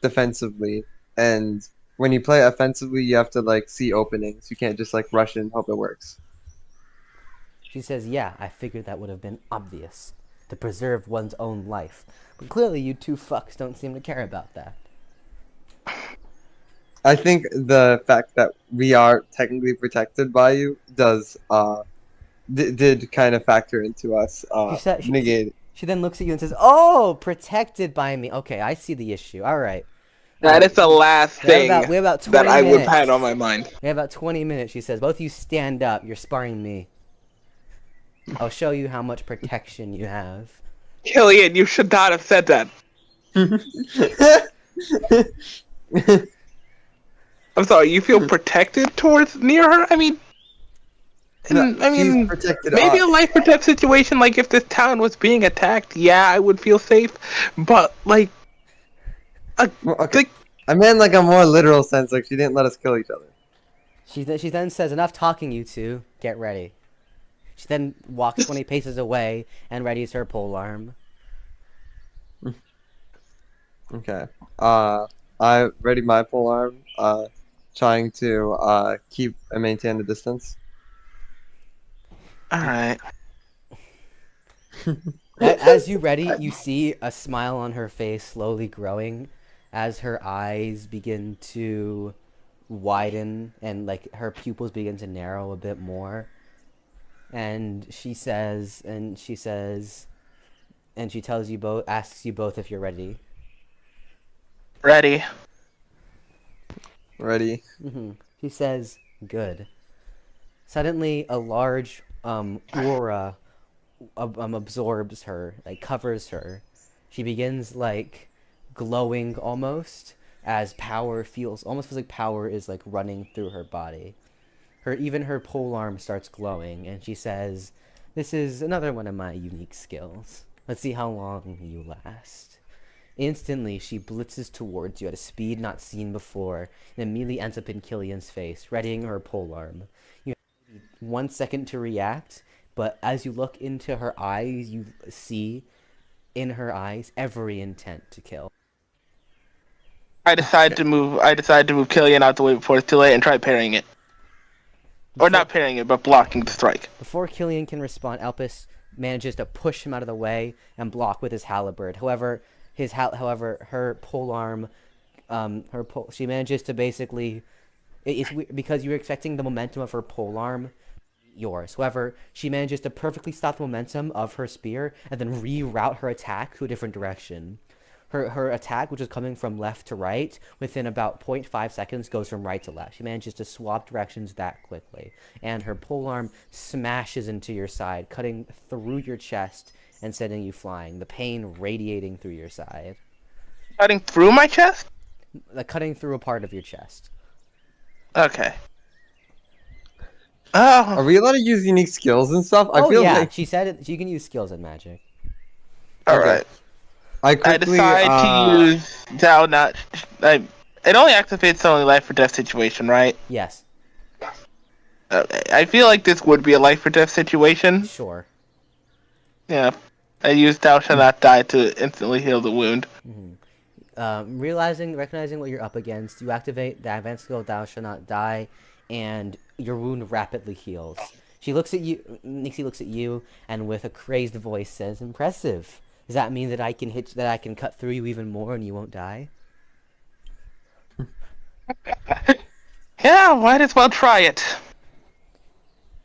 defensively. And when you play offensively, you have to like see openings. You can't just like rush in and hope it works. She says, yeah, I figured that would have been obvious, to preserve one's own life. But clearly you two fucks don't seem to care about that. I think the fact that we are technically protected by you does did kind of factor into us negate. She then looks at you and says, oh, protected by me. Okay, I see the issue. All right. That is the last thing we have about 20 that I minutes. would have on my mind. We have about 20 minutes, she says. Both of you stand up. You're sparring me. I'll show you how much protection you have. Kylian, you should not have said that. I'm sorry, you feel protected near her? I mean, maybe a life or death situation, like if this town was being attacked, yeah, I would feel safe. But like, okay. I meant like a more literal sense, like she didn't let us kill each other. She then says, enough talking, you two. Get ready. She then walks 20 paces away and readies her polearm. Okay. I ready my polearm, trying to keep and maintain the distance. Alright. As you ready, you see a smile on her face slowly growing as her eyes begin to widen and like her pupils begin to narrow a bit more. And she tells you both, asks you both if you're ready. Ready. Ready. She says, good. Suddenly, a large aura absorbs her, like covers her. She begins like glowing almost, as almost feels like power is like running through her body. Even her polearm starts glowing, and she says This is another one of my unique skills. Let's see how long you last. Instantly, she blitzes towards you at a speed not seen before and immediately ends up in Kylian's face, readying her polearm. You have 1 second to react, but as you look into her eyes, you see in her eyes every intent to kill. I decide to move Kylian out the way before it's too late and try parrying it. Or not parrying it, but blocking the strike. Before Kylian can respond, Elpis manages to push him out of the way and block with his halberd. However, her polearm, she manages to basically, it's because you were expecting the momentum of her polearm, yours. However, she manages to perfectly stop the momentum of her spear and then reroute her attack to a different direction. Her attack, which is coming from left to right, within about 0.5 seconds goes from right to left. She manages to swap directions that quickly. And her polearm smashes into your side, cutting through your chest and sending you flying, the pain radiating through your side. Cutting through my chest? Cutting through a part of your chest. Okay. Oh. Are we allowed to use unique skills and stuff? I feel like she said it. You can use skills in Magic. Alright. I decide to use Thou Not. It only activates only life or death situation, right? Yes. Okay. I feel like this would be a life or death situation. Sure. Yeah. I use Thou Shall Not Die to instantly heal the wound. Recognizing what you're up against, you activate the advanced skill Thou Shall Not Die, and your wound rapidly heals. Nixie looks at you, and with a crazed voice says, "Impressive. Does that mean that I can cut through you even more and you won't die?" Yeah, might as well try it.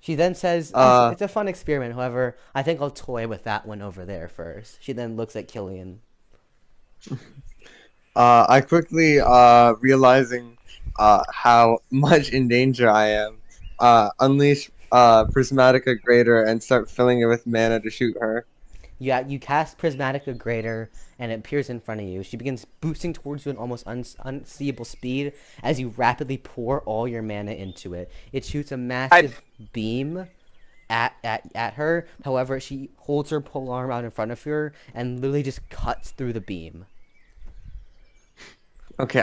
She then says, "It's a fun experiment. However, I think I'll toy with that one over there first." She then looks at Kylian. I quickly, realizing how much in danger I am, unleash Prismatica Greater and start filling it with mana to shoot her. Yeah, you cast Prismatica Greater, and it appears in front of you. She begins boosting towards you at almost unseeable speed as you rapidly pour all your mana into it. It shoots a massive beam at her. However, she holds her polearm out in front of her and literally just cuts through the beam. Okay,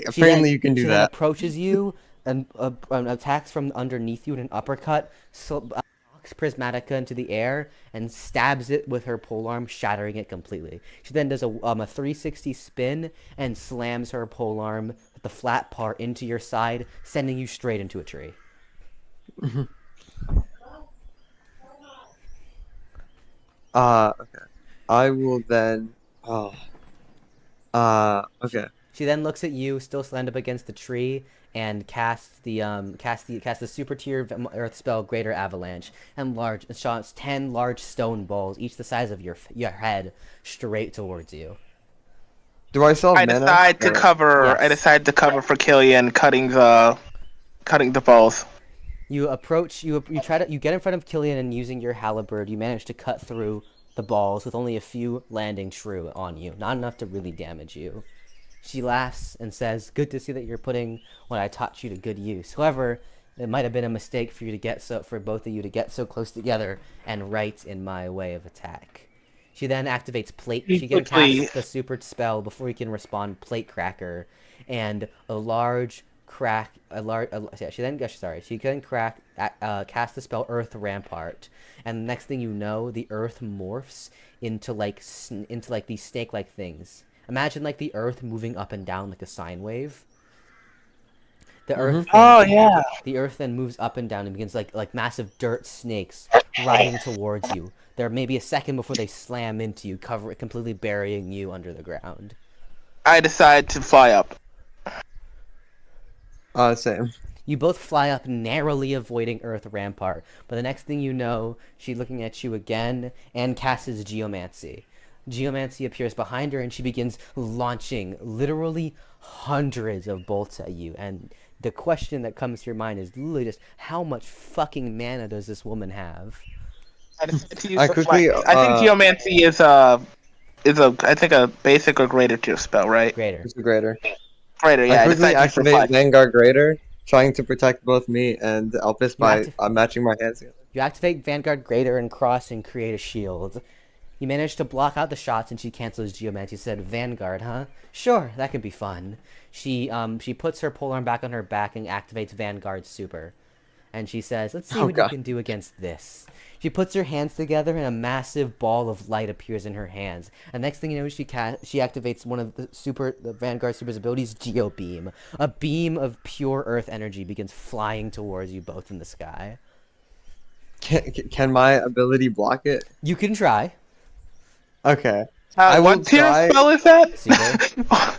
apparently you can do she that. Then approaches you and attacks from underneath you in an uppercut, knocks Prismatica into the air and stabs it with her polearm, shattering it completely. She then does a 360 spin and slams her polearm with the flat part into your side, sending you straight into a tree. Okay. I will then. Okay. She then looks at you, still slammed up against the tree, and casts the super tier earth spell Greater Avalanche, and shots 10 large stone balls, each the size of your head, straight towards you. Do I still have mana? I decide to cover for Kylian, cutting the balls. You approach. You get in front of Kylian, and using your halberd, you manage to cut through the balls with only a few landing true on you, not enough to really damage you. She laughs and says, "Good to see that you're putting what I taught you to good use. However, it might have been a mistake for both of you to get so close together and right in my way of attack." She then activates Plate. She can cast the super spell before you can respond, Plate Cracker, and she then cast the spell Earth Rampart, and the next thing you know, the earth morphs into these snake-like things. Imagine like the earth moving up and down like a sine wave. The earth. The earth then moves up and down and begins like massive dirt snakes riding towards you. There may be a second before they slam into you, completely burying you under the ground. I decide to fly up. Same. You both fly up, narrowly avoiding Earth Rampart, but the next thing you know, she's looking at you again and casts Geomancy. Geomancy appears behind her, and she begins launching literally hundreds of bolts at you. And the question that comes to your mind is literally just, how much fucking mana does this woman have? I think Geomancy is a basic or greater tier spell, right? Greater. It's a greater. Greater, yeah. I quickly activate Vanguard Greater, trying to protect both me and Elpis by matching my hands together. You activate Vanguard Greater and Cross and create a shield. You manage to block out the shots and she cancels Geomancy. She said, Vanguard, huh? Sure, that could be fun. She puts her polearm back on her back and activates Vanguard Super. And she says, let's see what you can do against this. She puts her hands together and a massive ball of light appears in her hands. And next thing you know, she activates one of the Vanguard Super's abilities, Geo Beam. A beam of pure Earth energy begins flying towards you both in the sky. Can my ability block it? You can try. Okay. What tier spell is that? Super.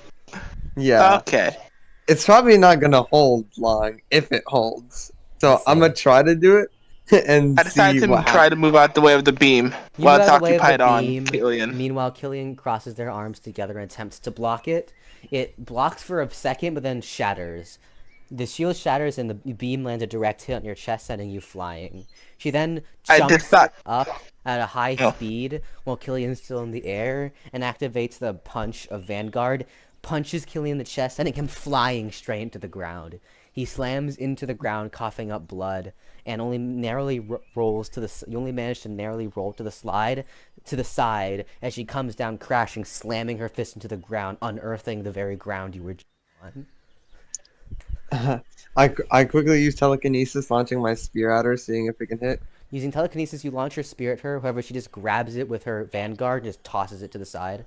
Yeah. Okay. It's probably not gonna hold long if it holds. So I'm gonna try to do it and I decided see to what try to move out the way of the beam while it's occupied on Kylian. Meanwhile, Kylian crosses their arms together and attempts to block it. It blocks for a second, but then shatters. The shield shatters and the beam lands a direct hit on your chest, sending you flying. She then jumps up at a high speed while Kylian's still in the air and activates the punch of Vanguard, punches Kylian in the chest, sending him flying straight into the ground. He slams into the ground, coughing up blood, and only narrowly rolls to the. You only manage to narrowly roll to the side as she comes down, crashing, slamming her fist into the ground, unearthing the very ground you were on. I quickly use telekinesis, launching my spear at her, seeing if it can hit. Using telekinesis, you launch your spear at her. However, she just grabs it with her Vanguard and just tosses it to the side.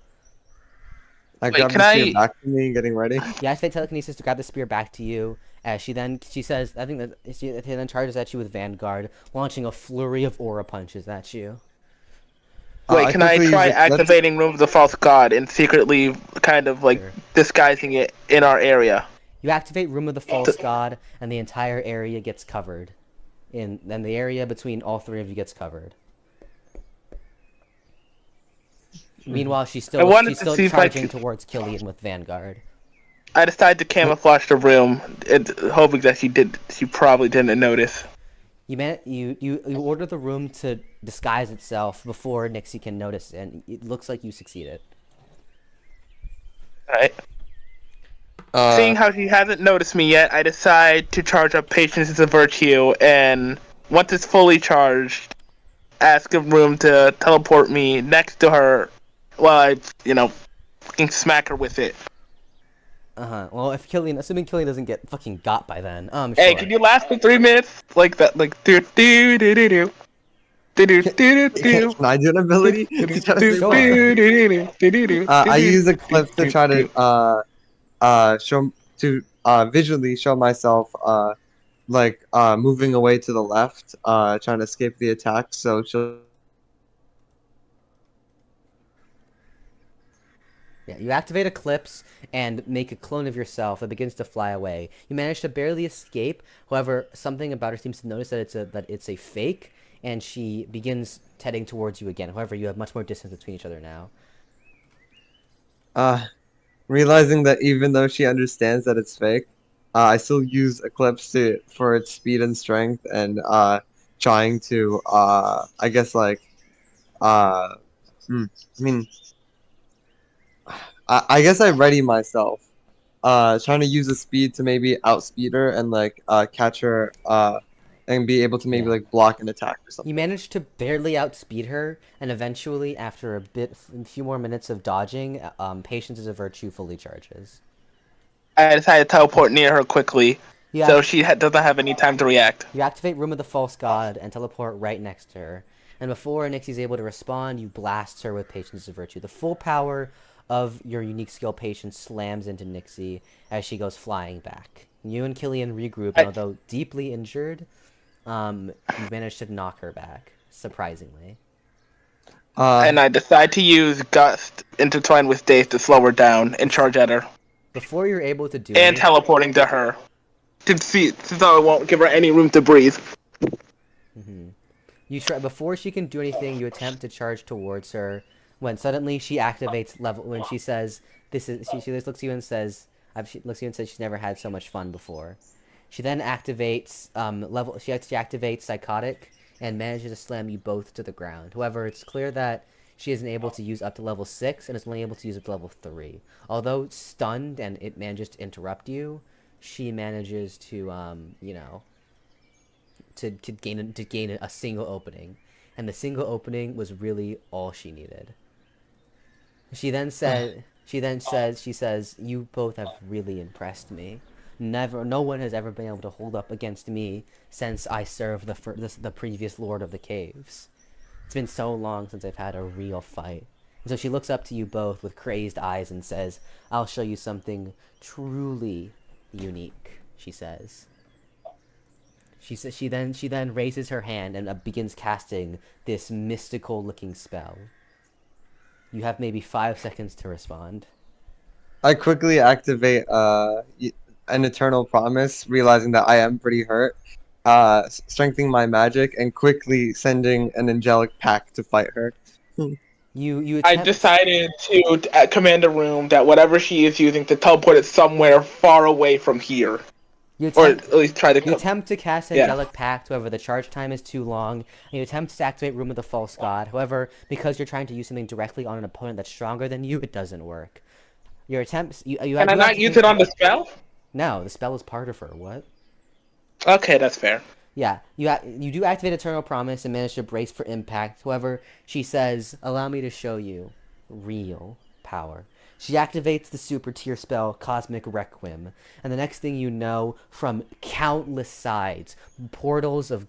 I grab the spear back to me, getting ready. You activate telekinesis to grab the spear back to you. As she says, I think that she then charges at you with Vanguard, launching a flurry of aura punches at you. Wait, can I try activating Room of the False God and secretly kind of like disguising it in our area? You activate Room of the False God, and the entire area gets covered. And the area between all three of you gets covered. Meanwhile, she's still charging towards Kylian with Vanguard. I decided to camouflage the room, hoping that she probably didn't notice. You order the room to disguise itself before Nixie can notice, and it looks like you succeeded. Alright. Seeing how she hasn't noticed me yet, I decide to charge up Patience as a Virtue, and once it's fully charged, ask a room to teleport me next to her while I, fucking smack her with it. Well, assuming Kylian doesn't get fucking got by then, Hey, sure. can you last for 3 minutes? Like that, like do. Can I do an ability? I use a clip to try to visually show myself moving away to the left, trying to escape the attack. So she'll. Yeah, you activate Eclipse and make a clone of yourself that begins to fly away. You manage to barely escape. However, something about her seems to notice that it's a fake, and she begins heading towards you again. However, you have much more distance between each other now. Realizing that even though she understands that it's fake, I still use Eclipse for its speed and strength, and trying to I guess I ready myself, trying to use the speed to maybe outspeed her and catch her, and be able to maybe block an attack or something. You manage to barely outspeed her, and eventually, after a few more minutes of dodging, Patience as a Virtue fully charges. I decided to teleport near her quickly, so she doesn't have any time to react. You activate Room of the False God and teleport right next to her. And before Nixie's able to respond, you blast her with Patience as a Virtue. The full power of your unique skill Patience slams into Nixie as she goes flying back. You and Kylian regroup, and although deeply injured, you managed to knock her back, surprisingly. And I decide to use Gust intertwined with Daze to slow her down and charge at her. Before you're able to do and teleporting to her, so I won't give her any room to breathe. Before she can do anything, you attempt to charge towards her, when suddenly she activates level. When she says, "This is," she just looks at you and says, she's never had so much fun before. She then activates She activates Psychotic and manages to slam you both to the ground. However, it's clear that she isn't able to use up to level 6 and is only able to use up to level 3. Although stunned and it manages to interrupt you, she manages to to gain a single opening, and the single opening was really all she needed. She says, "You both have really impressed me. No one has ever been able to hold up against me since I served the previous Lord of the Caves. It's been so long since I've had a real fight." And so she looks up to you both with crazed eyes and says, "I'll show you something truly unique," she says. She then raises her hand and begins casting this mystical looking spell. You have maybe 5 seconds to respond. I quickly activate an Eternal Promise, realizing that I am pretty hurt. Strengthening my magic and quickly sending an angelic pack to fight her. I decided to command a room that whatever she is using to teleport it somewhere far away from here. Or at least try to. You attempt to cast Angelic Pact, however, the charge time is too long, and you attempt to activate Room of the False God. However, because you're trying to use something directly on an opponent that's stronger than you, it doesn't work. Your attempts. Can I not use it on the spell? No, the spell is part of her. What? Okay, that's fair. Yeah, you do activate Eternal Promise and manage to brace for impact. However, she says, "Allow me to show you real power." She activates the super tier spell Cosmic Requiem, and the next thing you know, from countless sides, portals of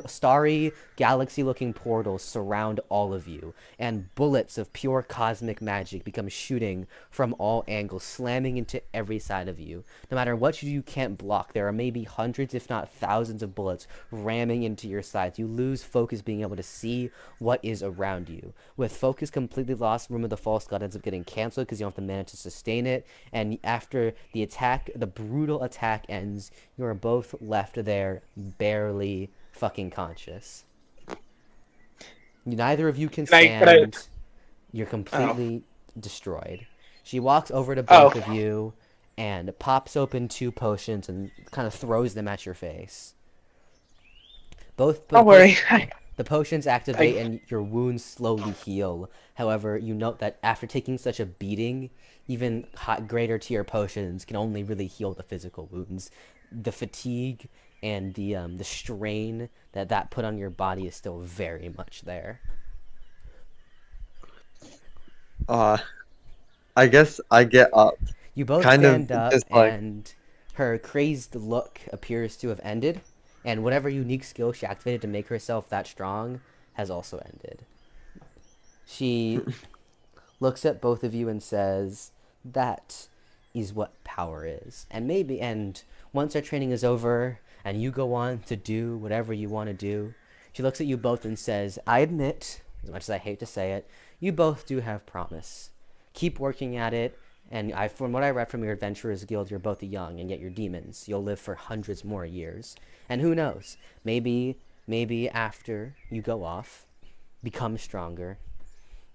starry, galaxy-looking portals surround all of you, and bullets of pure cosmic magic become shooting from all angles, slamming into every side of you. No matter what you do, you can't block. There are maybe hundreds, if not thousands, of bullets ramming into your sides. You lose focus being able to see what is around you. With focus completely lost, Room of the False God ends up getting canceled because you don't have to manage to sustain it, and after the brutal attack ends, you are both left there barely fucking conscious. Neither of you can stand. You're completely destroyed. She walks over to both of you and pops open 2 potions and kind of throws them at your face. Don't worry. The potions activate and your wounds slowly heal. However, you note that after taking such a beating, even greater tier potions can only really heal the physical wounds. The fatigue and the strain that put on your body is still very much there. I guess I get up. You both stand up, and her crazed look appears to have ended. And whatever unique skill she activated to make herself that strong has also ended. She looks at both of you and says, "That is what power is." And once our training is over and you go on to do whatever you want to do, she looks at you both and says, "I admit, as much as I hate to say it, you both do have promise. Keep working at it. And from what I read from your Adventurers Guild, you're both young, and yet you're demons. You'll live for hundreds more years. And who knows? Maybe after you go off, become stronger.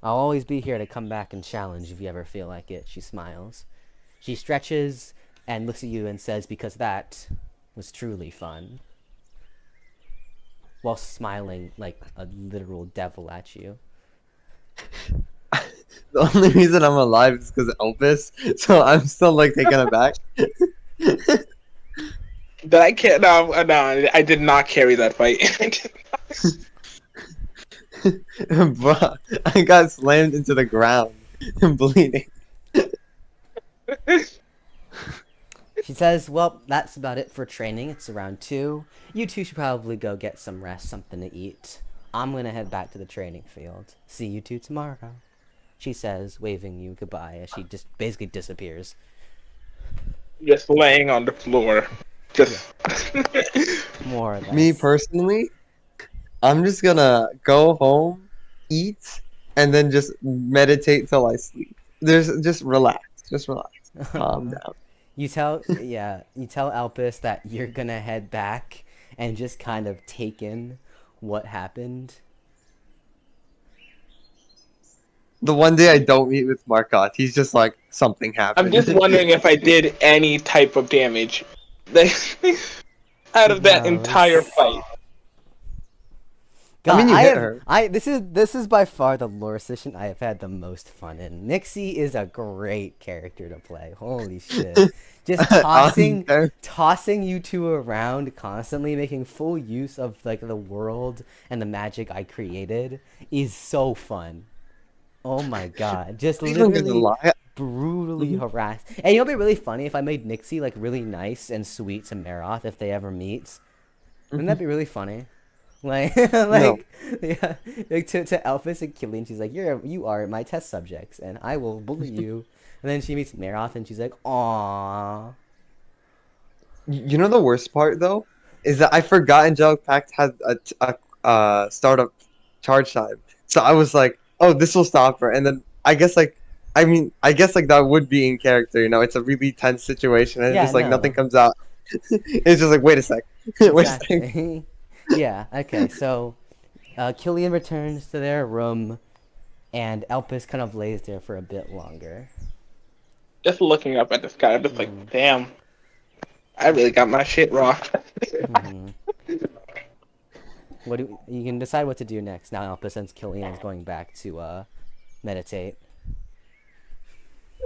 I'll always be here to come back and challenge if you ever feel like it." She smiles. She stretches and looks at you and says, "Because that was truly fun." While smiling like a literal devil at you. The only reason I'm alive is because of Elpis, so I'm still taken aback. I can't. No, I did not carry that fight. Bruh, I got slammed into the ground and bleeding. She says, "Well, that's about it for training. It's around 2. You two should probably go get some rest, something to eat. I'm gonna head back to the training field. See you two tomorrow," she says, waving you goodbye as she just basically disappears. Just laying on the floor. Just more or less. Me personally, I'm just gonna go home, eat, and then just meditate till I sleep. Just relax. Calm down. You tell Elpis that you're gonna head back and just kind of take in what happened. The one day I don't meet with Marcotte, he's just like, something happened. I'm just wondering if I did any type of damage out of that entire fight. God, I mean, you hit her. This is by far the lore session I have had the most fun in. Nixie is a great character to play. Holy shit! Just tossing you two around constantly, making full use of like the world and the magic I created is so fun. Oh my god! Just literally brutally harass. And you know, it'd be really funny if I made Nixie like really nice and sweet to Maroth if they ever meet. Wouldn't that be really funny? Like, yeah, like to Elpis and Kylian, she's like, you are my test subjects, and I will bully you. And then she meets Maroth, and she's like, aww. You know the worst part though is that I forgot Angelic Pact had a startup charge time, so I was like, oh, this will stop her, and then I guess like. I guess like that would be in character, you know. It's a really tense situation, and Yeah, just like no. nothing comes out. It's just like, wait a sec, wait a sec. Exactly. Yeah. Okay. So, Kylian returns to their room, and Elpis kind of lays there for a bit longer. Just looking up at the sky, I'm just like, damn, I really got my shit rocked. You can decide what to do next now, Elpis, since Kylian is going back to meditate.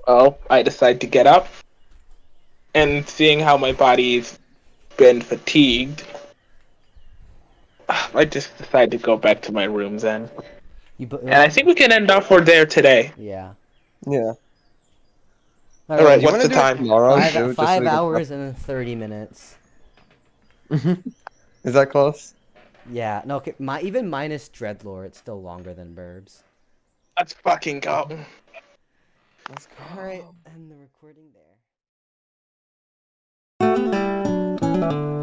Well, I decide to get up, and seeing how my body's been fatigued, I just decide to go back to my rooms and I think we can end off for there today. Yeah. Yeah. All right, what's the time? Tomorrow, 5 hours and 30 minutes. Is that close? Yeah. No. Okay, even minus Dreadlore, it's still longer than Burbs. Let's fucking go. Let's go. All right, end the recording there.